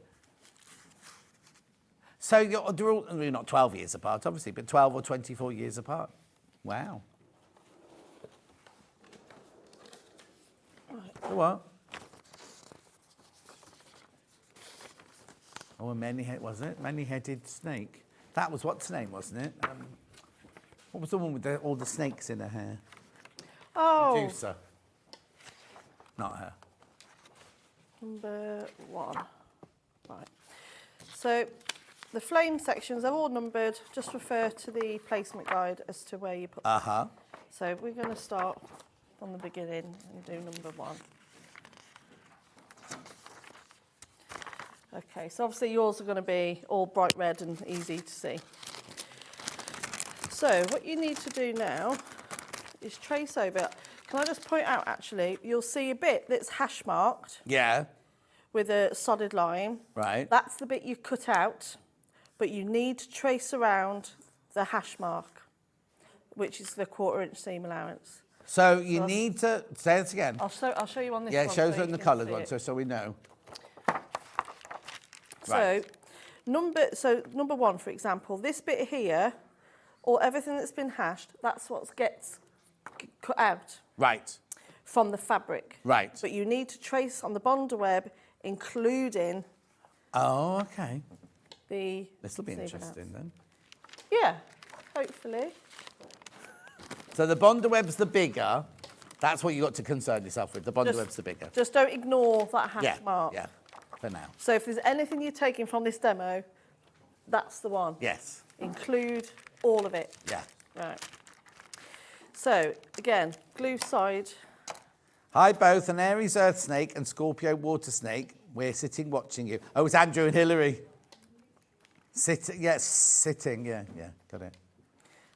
Speaker 3: So they're all, you're not 12 years apart, obviously, but 12 or 24 years apart. Wow. Right. What? Oh, a many-headed snake. That was what's name, wasn't it? What was the one with all the snakes in her hair?
Speaker 8: Oh.
Speaker 3: Medusa. Not her.
Speaker 8: Number 1. Right. So the flame sections are all numbered. Just refer to the placement guide as to where you put them.
Speaker 3: Uh-huh.
Speaker 8: So we're going to start from the beginning and do number 1. Okay, so obviously yours are going to be all bright red and easy to see. So what you need to do now is trace over. Can I just point out, actually, you'll see a bit that's hash marked
Speaker 3: Yeah.
Speaker 8: with a solid line.
Speaker 3: Right.
Speaker 8: That's the bit you cut out, but you need to trace around the hash mark, which is the 1/4 inch seam allowance.
Speaker 3: So you need to, say this again.
Speaker 8: I'll show you on this
Speaker 3: Yeah,
Speaker 8: one.
Speaker 3: it shows
Speaker 8: so
Speaker 3: it in
Speaker 8: you
Speaker 3: the
Speaker 8: can
Speaker 3: coloured
Speaker 8: see
Speaker 3: one,
Speaker 8: it.
Speaker 3: so we know.
Speaker 8: So,
Speaker 3: Right.
Speaker 8: number 1, for example, this bit here, or everything that's been hashed, that's what gets cut out
Speaker 3: Right.
Speaker 8: from the fabric.
Speaker 3: Right.
Speaker 8: But you need to trace on the bondweb, including
Speaker 3: Oh, okay.
Speaker 8: the...
Speaker 3: This will be
Speaker 8: seam
Speaker 3: interesting
Speaker 8: allowance.
Speaker 3: then.
Speaker 8: Yeah, hopefully.
Speaker 3: So the bondweb's the bigger. That's what you got to concern yourself with. The bondweb's the bigger.
Speaker 8: Just don't ignore that hash
Speaker 3: Yeah,
Speaker 8: mark.
Speaker 3: yeah, for now.
Speaker 8: So if there's anything you're taking from this demo, that's the one.
Speaker 3: Yes,
Speaker 8: Include all of it.
Speaker 3: yeah.
Speaker 8: Right. So, again, glue side.
Speaker 3: Hi both, an Aries earth snake and Scorpio water snake. We're sitting watching you. Oh, it's Andrew and Hillary. Sitting, yeah, got it.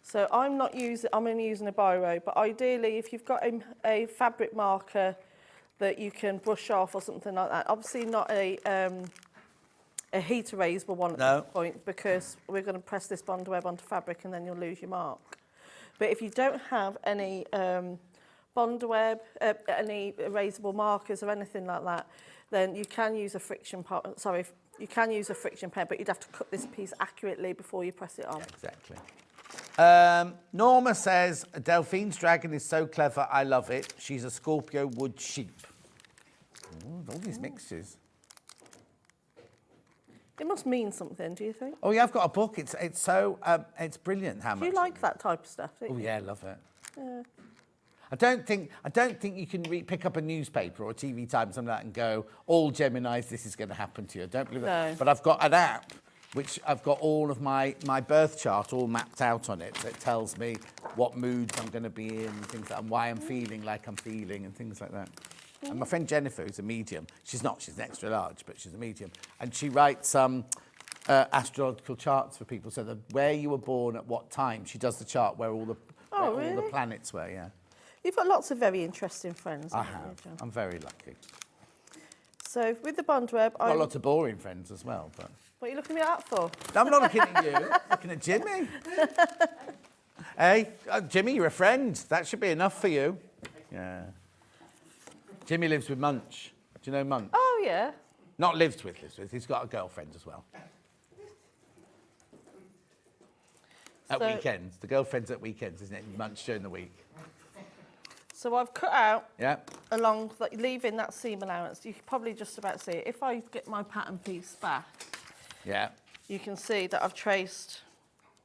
Speaker 8: So I'm only using a biro, but ideally if you've got a fabric marker that you can brush off or something like that, obviously not a a heat erasable one at
Speaker 3: No.
Speaker 8: this point, because we're going to press this bond web onto fabric and then you'll lose your mark. But if you don't have any bond web, any erasable markers or anything like that, then you can use a friction you can use a friction pen, but you'd have to cut this piece accurately before you press it on.
Speaker 3: Exactly. Norma says, Delphine's dragon is so clever, I love it. She's a Scorpio wood sheep. Ooh, all these mixtures.
Speaker 8: It must mean something, do you think?
Speaker 3: Oh yeah, I've got a book. It's so it's brilliant how much.
Speaker 8: Do you like that type of stuff?
Speaker 3: Oh yeah, I love it.
Speaker 8: Yeah.
Speaker 3: I don't think you can pick up a newspaper or a TV Time, something like that, and go, all Geminis, this is going to happen to you. I don't believe that.
Speaker 8: No.
Speaker 3: But I've got an app which I've got all of my birth chart all mapped out on it. So it tells me what moods I'm going to be in, and things like, and why I'm feeling like I'm feeling, and things like that. And my friend Jennifer, who's a medium, she's an extra large, but she's a medium, and she writes astrological charts for people, so that where you were born at what time, she does the chart where all the all the planets were. Yeah.
Speaker 8: You've got lots of very interesting friends.
Speaker 3: I
Speaker 8: haven't you,
Speaker 3: have.
Speaker 8: John?
Speaker 3: I'm very lucky.
Speaker 8: So with the bond web,
Speaker 3: Got lots of boring friends as well, but
Speaker 8: what are you looking at that for?
Speaker 3: I'm not looking at you. I'm looking at Jimmy. Hey, Jimmy, you're a friend. That should be enough for you. Yeah. Jimmy lives with Munch. Do you know Munch?
Speaker 8: Oh yeah.
Speaker 3: Not lives with. He's got a girlfriend as well. At weekends. The girlfriend's at weekends, isn't it? Munch during the week.
Speaker 8: So I've cut out
Speaker 3: Yeah.
Speaker 8: leaving that seam allowance. You can probably just about see it. If I get my pattern piece back,
Speaker 3: Yeah.
Speaker 8: you can see that I've traced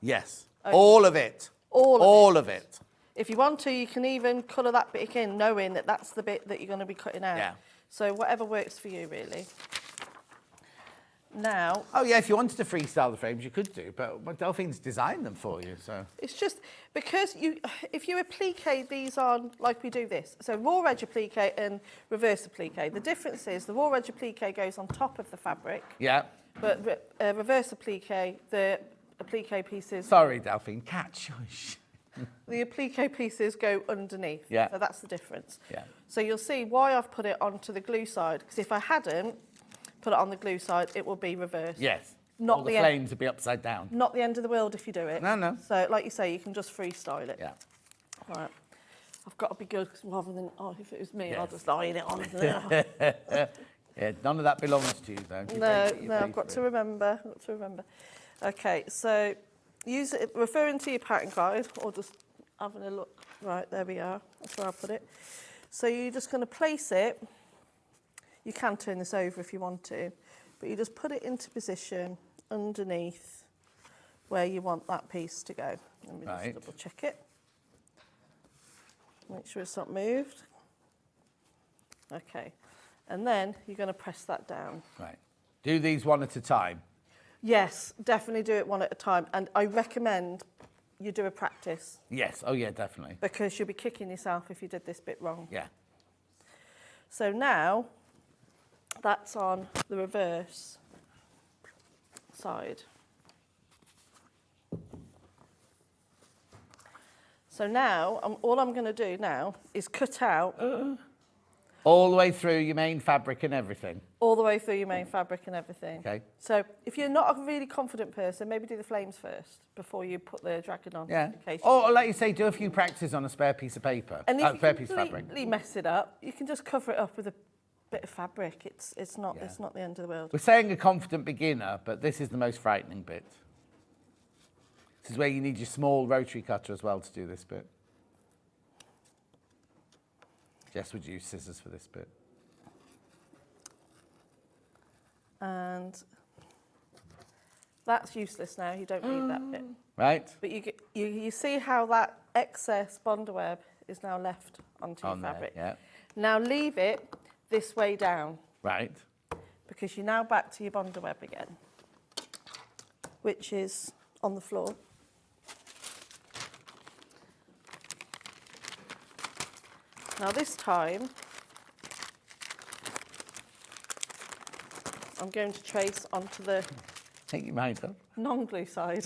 Speaker 3: Yes. All of it.
Speaker 8: all
Speaker 3: of it.
Speaker 8: If you want to, you can even colour that bit in, knowing that that's the bit that you're going to be cutting out.
Speaker 3: Yeah.
Speaker 8: So whatever works for you, really. Now,
Speaker 3: Oh yeah, if you wanted to freestyle the frames, you could do, but Delphine's designed them for you, so.
Speaker 8: it's just because if you applique these on like we do this, so raw edge applique and reverse applique. The difference is the raw edge applique goes on top of the fabric,
Speaker 3: Yeah.
Speaker 8: but reverse applique, the applique pieces,
Speaker 3: Sorry, Delphine. Catch.
Speaker 8: the applique pieces go underneath.
Speaker 3: Yeah.
Speaker 8: So that's the difference.
Speaker 3: Yeah.
Speaker 8: So you'll see why I've put it onto the glue side, because if I hadn't put it on the glue side, it will be reversed.
Speaker 3: Yes.
Speaker 8: Not
Speaker 3: All the
Speaker 8: the end.
Speaker 3: flames would be upside down.
Speaker 8: Not the end of the world if you do it.
Speaker 3: No, no.
Speaker 8: So, like you say, you can just freestyle it.
Speaker 3: Yeah.
Speaker 8: Right. I've got to be good, 'cause rather than, if it was me, I'll
Speaker 3: Yes.
Speaker 8: just line it on.
Speaker 3: Yeah, none of that belongs to you, though. You
Speaker 8: No, I've got to remember. Okay, so use it, referring to your pattern guide, or just having a look. Right, there we are. That's where I put it. So you're just going to place it. You can turn this over if you want to, but you just put it into position underneath where you want that piece to go. Let me
Speaker 3: Right.
Speaker 8: just double check it. Make sure it's not moved. Okay, and then you're going to press that down.
Speaker 3: Right. Do these one at a time.
Speaker 8: Yes, definitely do it one at a time, and I recommend you do a practice,
Speaker 3: Yes. Oh, yeah, definitely.
Speaker 8: because you'll be kicking yourself if you did this bit wrong.
Speaker 3: Yeah.
Speaker 8: So now that's on the reverse side. So now, all I'm going to do now is cut out
Speaker 3: All the way through your main fabric and everything.
Speaker 8: all the way through your main fabric and everything.
Speaker 3: Okay.
Speaker 8: So if you're not a really confident person, maybe do the flames first before you put the dragon on.
Speaker 3: Yeah.
Speaker 8: in case
Speaker 3: Or, like you say, do a few practices on a spare piece of paper.
Speaker 8: And if you
Speaker 3: spare piece of fabric.
Speaker 8: completely mess it up, you can just cover it up with a bit of fabric. It's not the end of the world.
Speaker 3: We're saying a confident beginner, but this is the most frightening bit. This is where you need your small rotary cutter as well to do this bit. Jess would use scissors for this bit.
Speaker 8: And that's useless now. You don't need that bit.
Speaker 3: Right?
Speaker 8: But you see how that excess bond web is now left onto
Speaker 3: On
Speaker 8: your
Speaker 3: there,
Speaker 8: fabric.
Speaker 3: yeah.
Speaker 8: Now leave it this way down,
Speaker 3: Right.
Speaker 8: because you're now back to your bond web again, which is on the floor. Now this time, I'm going to trace onto the
Speaker 3: Take your mind up.
Speaker 8: non-glue side.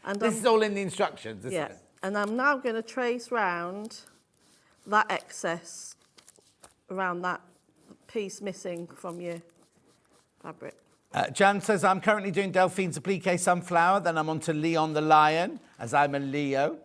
Speaker 8: And
Speaker 3: This is all in the instructions, isn't
Speaker 8: yeah,
Speaker 3: it?
Speaker 8: and I'm now going to trace round that excess, around that piece missing from your fabric.
Speaker 3: Jan says, I'm currently doing Delphine's Applique Sunflower, then I'm on to Leon the Lion, as I'm a Leo.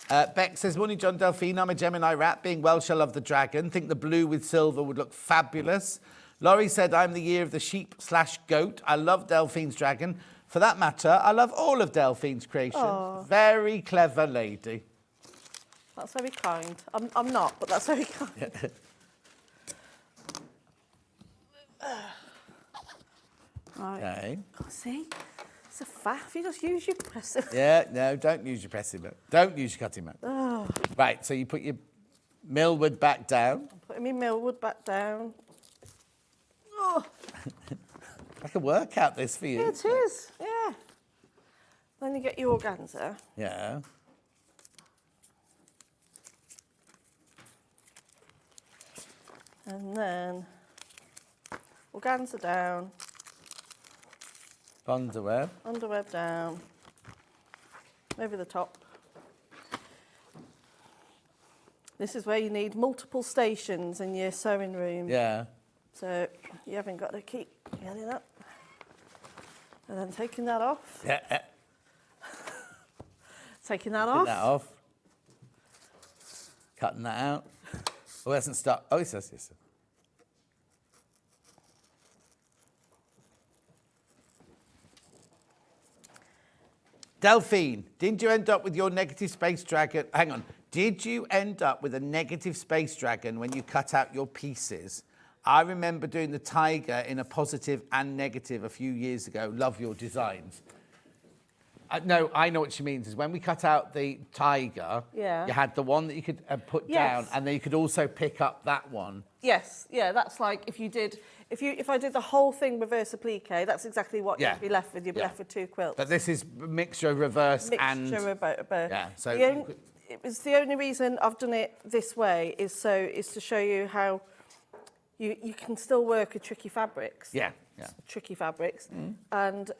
Speaker 3: Beck says, morning, John Delphine. I'm a Gemini rat. Being Welsh, I love the dragon. Think the blue with silver would look fabulous. Laurie said, I'm the year of the sheep/goat. I love Delphine's dragon. For that matter, I love all of Delphine's creations.
Speaker 8: Aww.
Speaker 3: Very clever lady.
Speaker 8: That's very kind. I'm not, but that's very kind. Right.
Speaker 3: Okay.
Speaker 8: Oh, see? It's a faff. You just use your presser.
Speaker 3: Yeah, no, don't use your pressing bit. Don't use your cutting bit.
Speaker 8: Oh.
Speaker 3: Right, so you put your millwood back down.
Speaker 8: I'm putting my millwood back down. Oh.
Speaker 3: Like a workout, this for you.
Speaker 8: Yeah, it is. Yeah. Then you get your organza.
Speaker 3: Yeah.
Speaker 8: And then organza down.
Speaker 3: Underwear.
Speaker 8: Underweb down. Over the top. This is where you need multiple stations in your sewing room.
Speaker 3: Yeah.
Speaker 8: So you haven't got to keep getting up. And then taking that off.
Speaker 3: Yeah.
Speaker 8: Taking that
Speaker 3: Taking
Speaker 8: off.
Speaker 3: that off. Cutting that out. Oh, it hasn't stopped. Oh, it says this. Delphine, didn't you end up with your negative space dragon? Hang on. Did you end up with a negative space dragon when you cut out your pieces? I remember doing the tiger in a positive and negative a few years ago. Love your designs. No, I know what she means. Is when we cut out the tiger,
Speaker 8: Yeah.
Speaker 3: you had the one that you could put
Speaker 8: Yes.
Speaker 3: down, and then you could also pick up that one.
Speaker 8: Yes, yeah, that's like if I did the whole thing reverse applique, that's exactly what
Speaker 3: Yeah.
Speaker 8: you'd be left with. You'd be
Speaker 3: Yeah.
Speaker 8: left with two quilts.
Speaker 3: But this is mixture of reverse and...
Speaker 8: Mixture of both.
Speaker 3: Yeah, so...
Speaker 8: It was the only reason I've done it this way is to show you how you can still work with tricky fabrics.
Speaker 3: Yeah, yeah.
Speaker 8: Tricky fabrics, and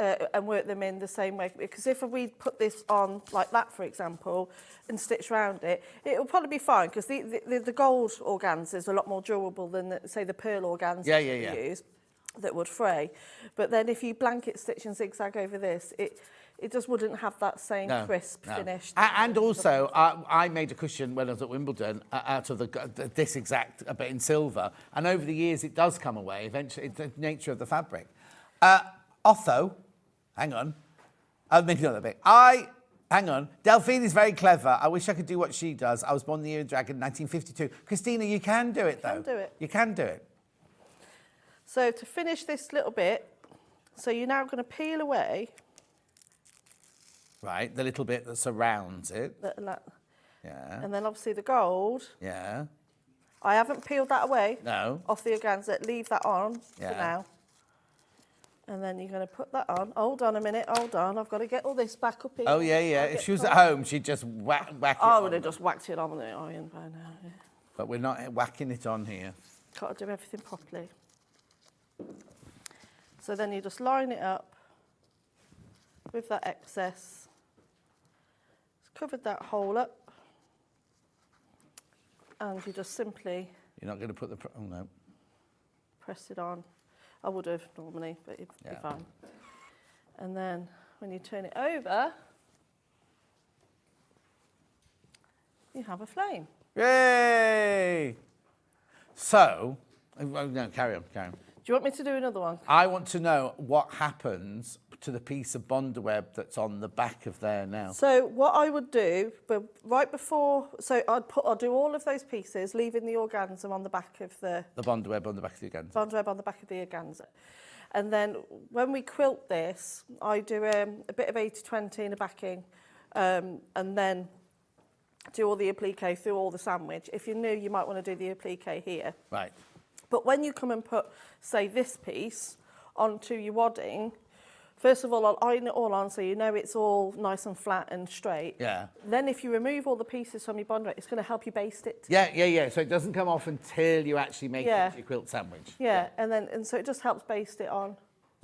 Speaker 8: work them in the same way. Because if we put this on like that, for example, and stitch around it, it'll probably be fine. Because the gold organza is a lot more durable than say the pearl organza
Speaker 3: Yeah.
Speaker 8: we use that would fray. But then if you blanket stitch and zigzag over this, it just wouldn't have that same crisp finish.
Speaker 3: And also, I made a cushion when I was at Wimbledon out of this exact bit in silver, and over the years it does come away. Eventually, it's the nature of the fabric. Otho, hang on. I'm making another bit. Hang on. Delphine is very clever. I wish I could do what she does. I was born in the year of the dragon, 1952. Christina, you can do it, though.
Speaker 8: You can do it.
Speaker 3: You can do it.
Speaker 8: So to finish this little bit, so you're now going to peel away.
Speaker 3: Right, the little bit that surrounds it.
Speaker 8: Yeah. And then obviously the gold.
Speaker 3: Yeah.
Speaker 8: I haven't peeled that away.
Speaker 3: No.
Speaker 8: Off the organza. Leave that on
Speaker 3: Yeah.
Speaker 8: for now. And then you're going to put that on. Hold on a minute. Hold on. I've got to get all this back up here.
Speaker 3: Oh, yeah. If she was at home, she'd just whack it
Speaker 8: I
Speaker 3: on.
Speaker 8: would have just whacked it on with the iron by now. Yeah.
Speaker 3: But we're not whacking it on here.
Speaker 8: Got to do everything properly. So then you just line it up with that excess. Covered that hole up, and you just simply...
Speaker 3: You're not going to put the... Oh, no.
Speaker 8: Press it on. I would have normally, but it'd be fine. And then when you turn it over, you have a flame.
Speaker 3: Yay! So... No, carry on.
Speaker 8: Do you want me to do another one?
Speaker 3: I want to know what happens to the piece of bondweb that's on the back of there now.
Speaker 8: So what I would do, but right before, so I'll do all of those pieces, leaving the organza on the back of the
Speaker 3: bondweb on the back of the organza.
Speaker 8: Bondweb on the back of the organza. And then when we quilt this, I do a bit of 80-20 in a backing, and then do all the applique through all the sandwich. If you're new, you might want to do the applique here.
Speaker 3: Right.
Speaker 8: But when you come and put, say, this piece onto your wadding, first of all, I'll iron it all on so you know it's all nice and flat and straight.
Speaker 3: Yeah.
Speaker 8: Then if you remove all the pieces from your bond weight, it's going to help you baste it.
Speaker 3: Yeah. So it doesn't come off until you actually make it into your quilt sandwich.
Speaker 8: Yeah, and so it just helps baste it on.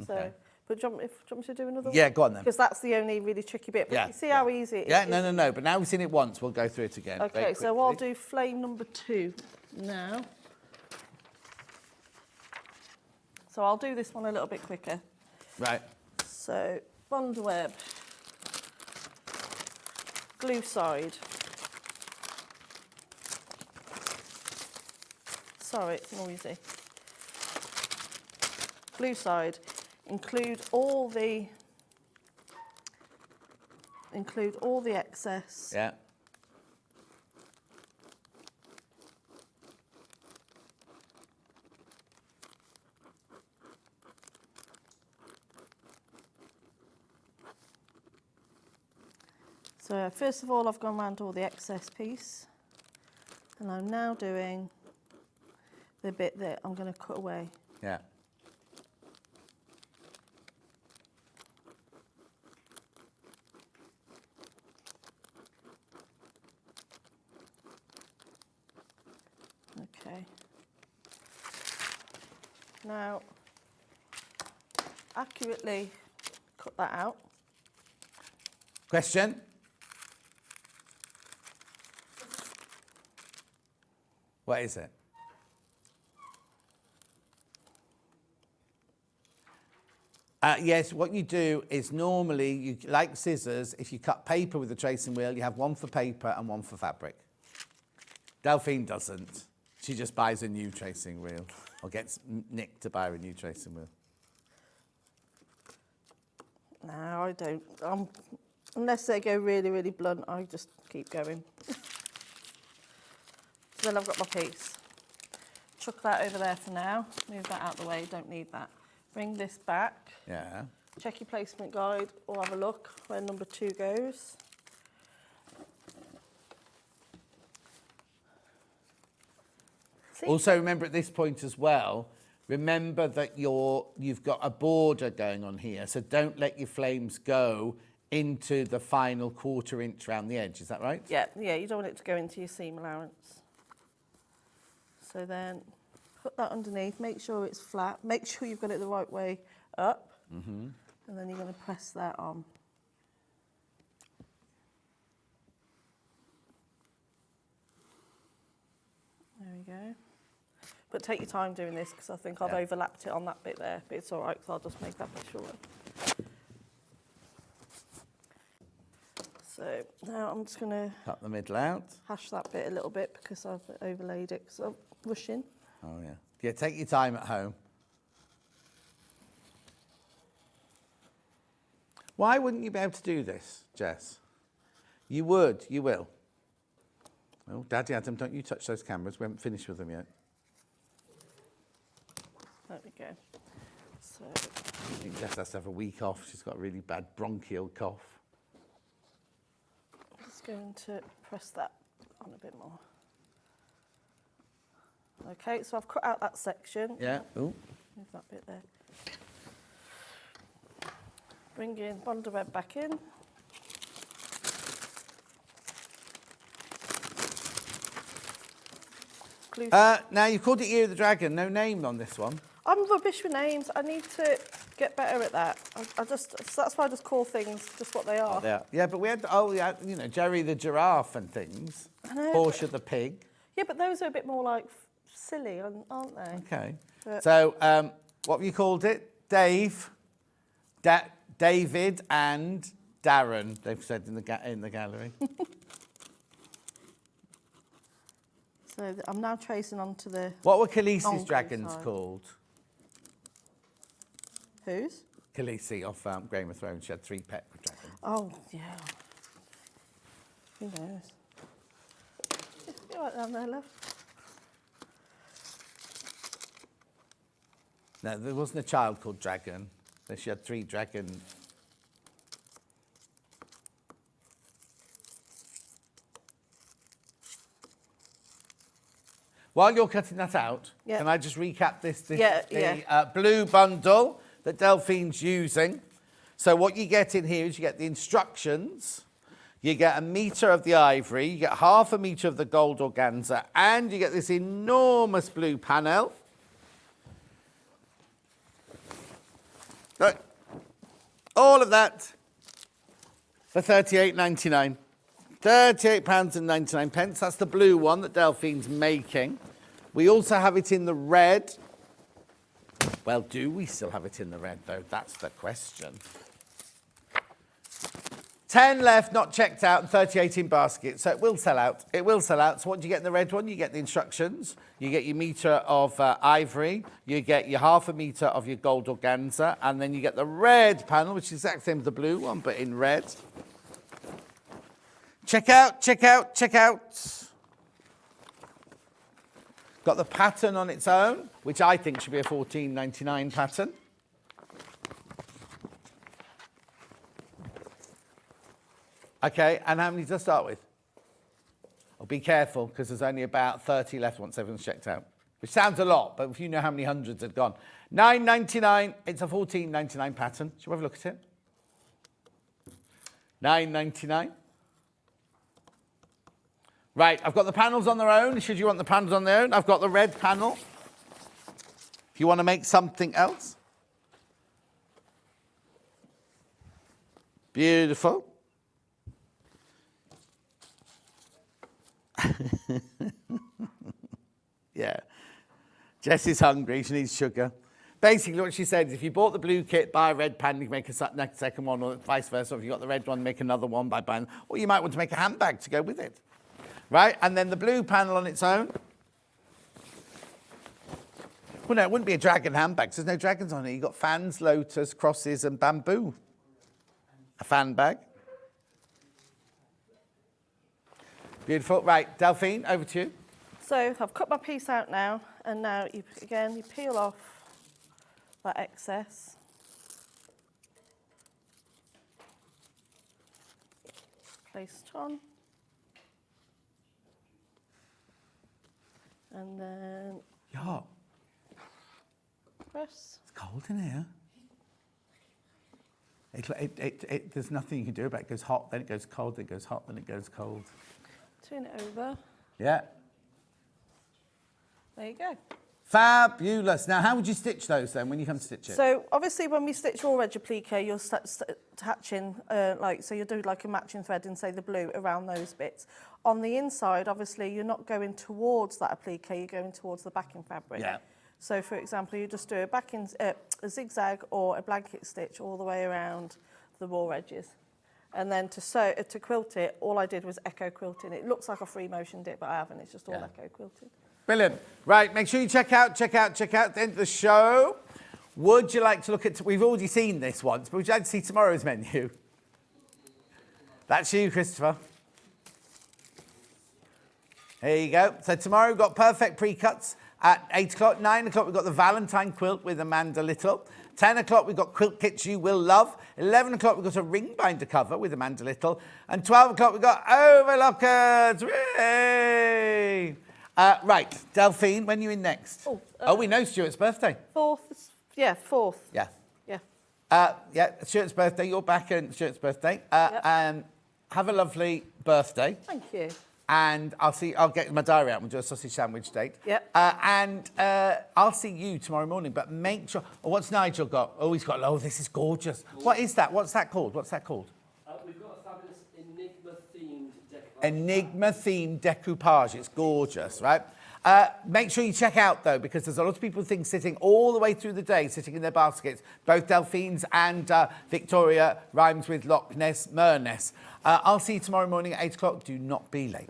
Speaker 8: So,
Speaker 3: Okay.
Speaker 8: but do you want me to do another one?
Speaker 3: Yeah, go on then.
Speaker 8: Because that's the only really tricky bit. But
Speaker 3: Yeah,
Speaker 8: you see how easy it is?
Speaker 3: Yeah, no. But now we've seen it once, we'll go through it again.
Speaker 8: Okay, so I'll do flame number 2 now. So I'll do this one a little bit quicker.
Speaker 3: Right.
Speaker 8: So, bond web, glue side. Sorry, it's noisy. Glue side, include all the excess.
Speaker 3: Yeah.
Speaker 8: So first of all, I've gone around all the excess piece, and I'm now doing the bit that I'm going to cut away.
Speaker 3: Yeah.
Speaker 8: Okay. Now, accurately cut that out.
Speaker 3: Question? What is it? Yes, what you do is normally, you like scissors, if you cut paper with a tracing wheel, you have one for paper and one for fabric. Delphine doesn't. She just buys a new tracing wheel or gets Nick to buy her a new tracing wheel.
Speaker 8: No, I don't. Unless they go really, really blunt, I just keep going. Then I've got my piece. Chuck that over there for now. Move that out the way, don't need that. Bring this back.
Speaker 3: Yeah.
Speaker 8: Check your placement guide or have a look where number 2 goes. See?
Speaker 3: Also remember at this point as well, remember that you've got a border going on here, so don't let your flames go into the final 1/4 inch around the edge, is that right?
Speaker 8: Yeah, you don't want it to go into your seam allowance. So then put that underneath, make sure it's flat, make sure you've got it the right way up, and then you're going to press that on. There we go. But take your time doing this because I think I've overlapped it on that bit there, but it's all right because I'll just make that bit shorter. So now I'm just going to
Speaker 3: Cut the middle out.
Speaker 8: hash that bit a little bit because I've overlaid it because I'm rushing.
Speaker 3: Oh, yeah. Yeah, take your time at home. Why wouldn't you be able to do this, Jess? You would, you will. Oh, Daddy Adam, don't you touch those cameras. We haven't finished with them yet.
Speaker 8: There we go. So
Speaker 3: I think Jess has to have a week off. She's got a really bad bronchial cough.
Speaker 8: I'm just going to press that on a bit more. Okay, so I've cut out that section.
Speaker 3: Yeah. Ooh.
Speaker 8: Move that bit there. Bring in bonder web back in. Glue.
Speaker 3: Now, you've called it Year of the Dragon. No name on this one.
Speaker 8: I'm rubbish with names. I need to get better at that. So that's why I just call things just what they are.
Speaker 3: Yeah, but we had, Jerry the giraffe and things.
Speaker 8: I know,
Speaker 3: Portia the pig.
Speaker 8: Yeah, but those are a bit more like silly, aren't they?
Speaker 3: Okay.
Speaker 8: But
Speaker 3: So, what have you called it? Dave, David and Darren, they've said in the gallery.
Speaker 8: so I'm now tracing onto the...
Speaker 3: What were Khaleesi's
Speaker 8: long
Speaker 3: dragons
Speaker 8: side.
Speaker 3: called?
Speaker 8: Whose?
Speaker 3: Khaleesi off Game of Thrones. She had 3 pet dragons.
Speaker 8: Oh, yeah. Who knows? You're right down there, love.
Speaker 3: No, there wasn't a child called Dragon. She had 3 dragons. While you're cutting that out, can I just recap this? The blue bundle that Delphine's using. So what you get in here is you get the instructions, you get 1 metre of the ivory, you get 1/2 metre of the gold organza, and you get this enormous blue panel. All of that for £38.99. £38.99. That's the blue one that Delphine's making. We also have it in the red. Well, do we still have it in the red, though? That's the question. 10 left, not checked out, and 38 in basket. So it will sell out. It will sell out. So what do you get in the red one? You get the instructions. You get your metre of ivory. You get your half a metre of your gold organza. And then you get the red panel, which is exactly the same as the blue one, but in red. Check out, check out, check out. Got the pattern on its own, which I think should be a $14.99 pattern. Okay, and how many does I start with? Oh, be careful, because there's only about 30 left once everyone's checked out. Which sounds a lot, but if you know how many hundreds had gone. $9.99, it's a $14.99 pattern. Shall we have a look at it? $9.99. Right, I've got the panels on their own. Should you want the panels on their own? I've got the red panel. If you want to make something else. Beautiful. Yeah. Jessie's hungry. She needs sugar. Basically, what she said is if you bought the blue kit, buy a red pan, you can make a second one, or vice versa. If you got the red one, make another one by buying. Or you might want to make a handbag to go with it. Right? And then the blue panel on its own. Well, no, it wouldn't be a dragon handbag. There's no dragons on it. You've got fans, lotus, crosses, and bamboo. A fan bag. Beautiful. Right, Delphine, over to you.
Speaker 8: So I've cut my piece out now, and now you peel off that excess. Place it on. And then
Speaker 3: Yeah.
Speaker 8: press.
Speaker 3: It's cold in here. There's nothing you can do about it. It goes hot, then it goes cold, then it goes hot, then it goes cold.
Speaker 8: Turn it over.
Speaker 3: Yeah.
Speaker 8: There you go.
Speaker 3: Fabulous. Now, how would you stitch those then when you come to stitch it?
Speaker 8: So obviously when we stitch all red applique, you'll start attaching, so you'll do like a matching thread in, say, the blue around those bits. On the inside, obviously, you're not going towards that applique, you're going towards the backing fabric.
Speaker 3: Yeah.
Speaker 8: So, for example, you just do a zigzag or a blanket stitch all the way around the raw edges. And then to quilt it, all I did was echo quilting. It looks like a free motion dip, but I haven't. It's just all echo quilting.
Speaker 3: Brilliant. Right, make sure you check out the end of the show. Would you like to look at, we've already seen this once, but would you like to see tomorrow's menu? That's you, Christopher. Here you go. So tomorrow we've got perfect pre-cuts at 8 o'clock. 9 o'clock we've got the Valentine quilt with Amanda Little. 10 o'clock we've got quilt kits you will love. 11 o'clock we've got a ring binder cover with Amanda Little. And 12 o'clock we've got overlockers. Yay! Right, Delphine, when are you in next? We know Stuart's birthday.
Speaker 8: 4th. Yeah, 4th.
Speaker 3: Yeah.
Speaker 8: Yeah.
Speaker 3: Yeah, Stuart's birthday. You're back on Stuart's birthday. Have a lovely birthday.
Speaker 8: Thank you.
Speaker 3: And I'll get my diary out and we'll do a sausage sandwich date.
Speaker 8: Yep.
Speaker 3: And I'll see you tomorrow morning, but make sure... Oh, what's Nigel got? Oh, he's got... Oh, this is gorgeous. What is that? What's that called? We've got a fabulous Enigma-themed decoupage. Enigma-themed decoupage. It's gorgeous, right? Make sure you check out, though, because there's a lot of people sitting all the way through the day, sitting in their baskets. Both Delphine's and Victoria rhymes with Loch Ness, Merness. I'll see you tomorrow morning at 8 o'clock. Do not be late.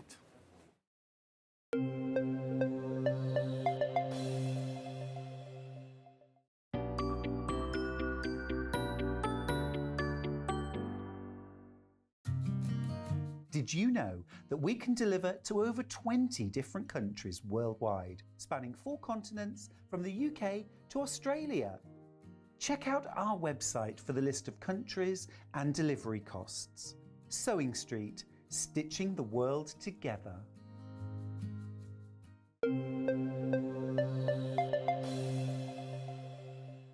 Speaker 5: Did you know that we can deliver to over 20 different countries worldwide, spanning 4 continents from the UK to Australia? Check out our website for the list of countries and delivery costs. Sewing Street, stitching the world together.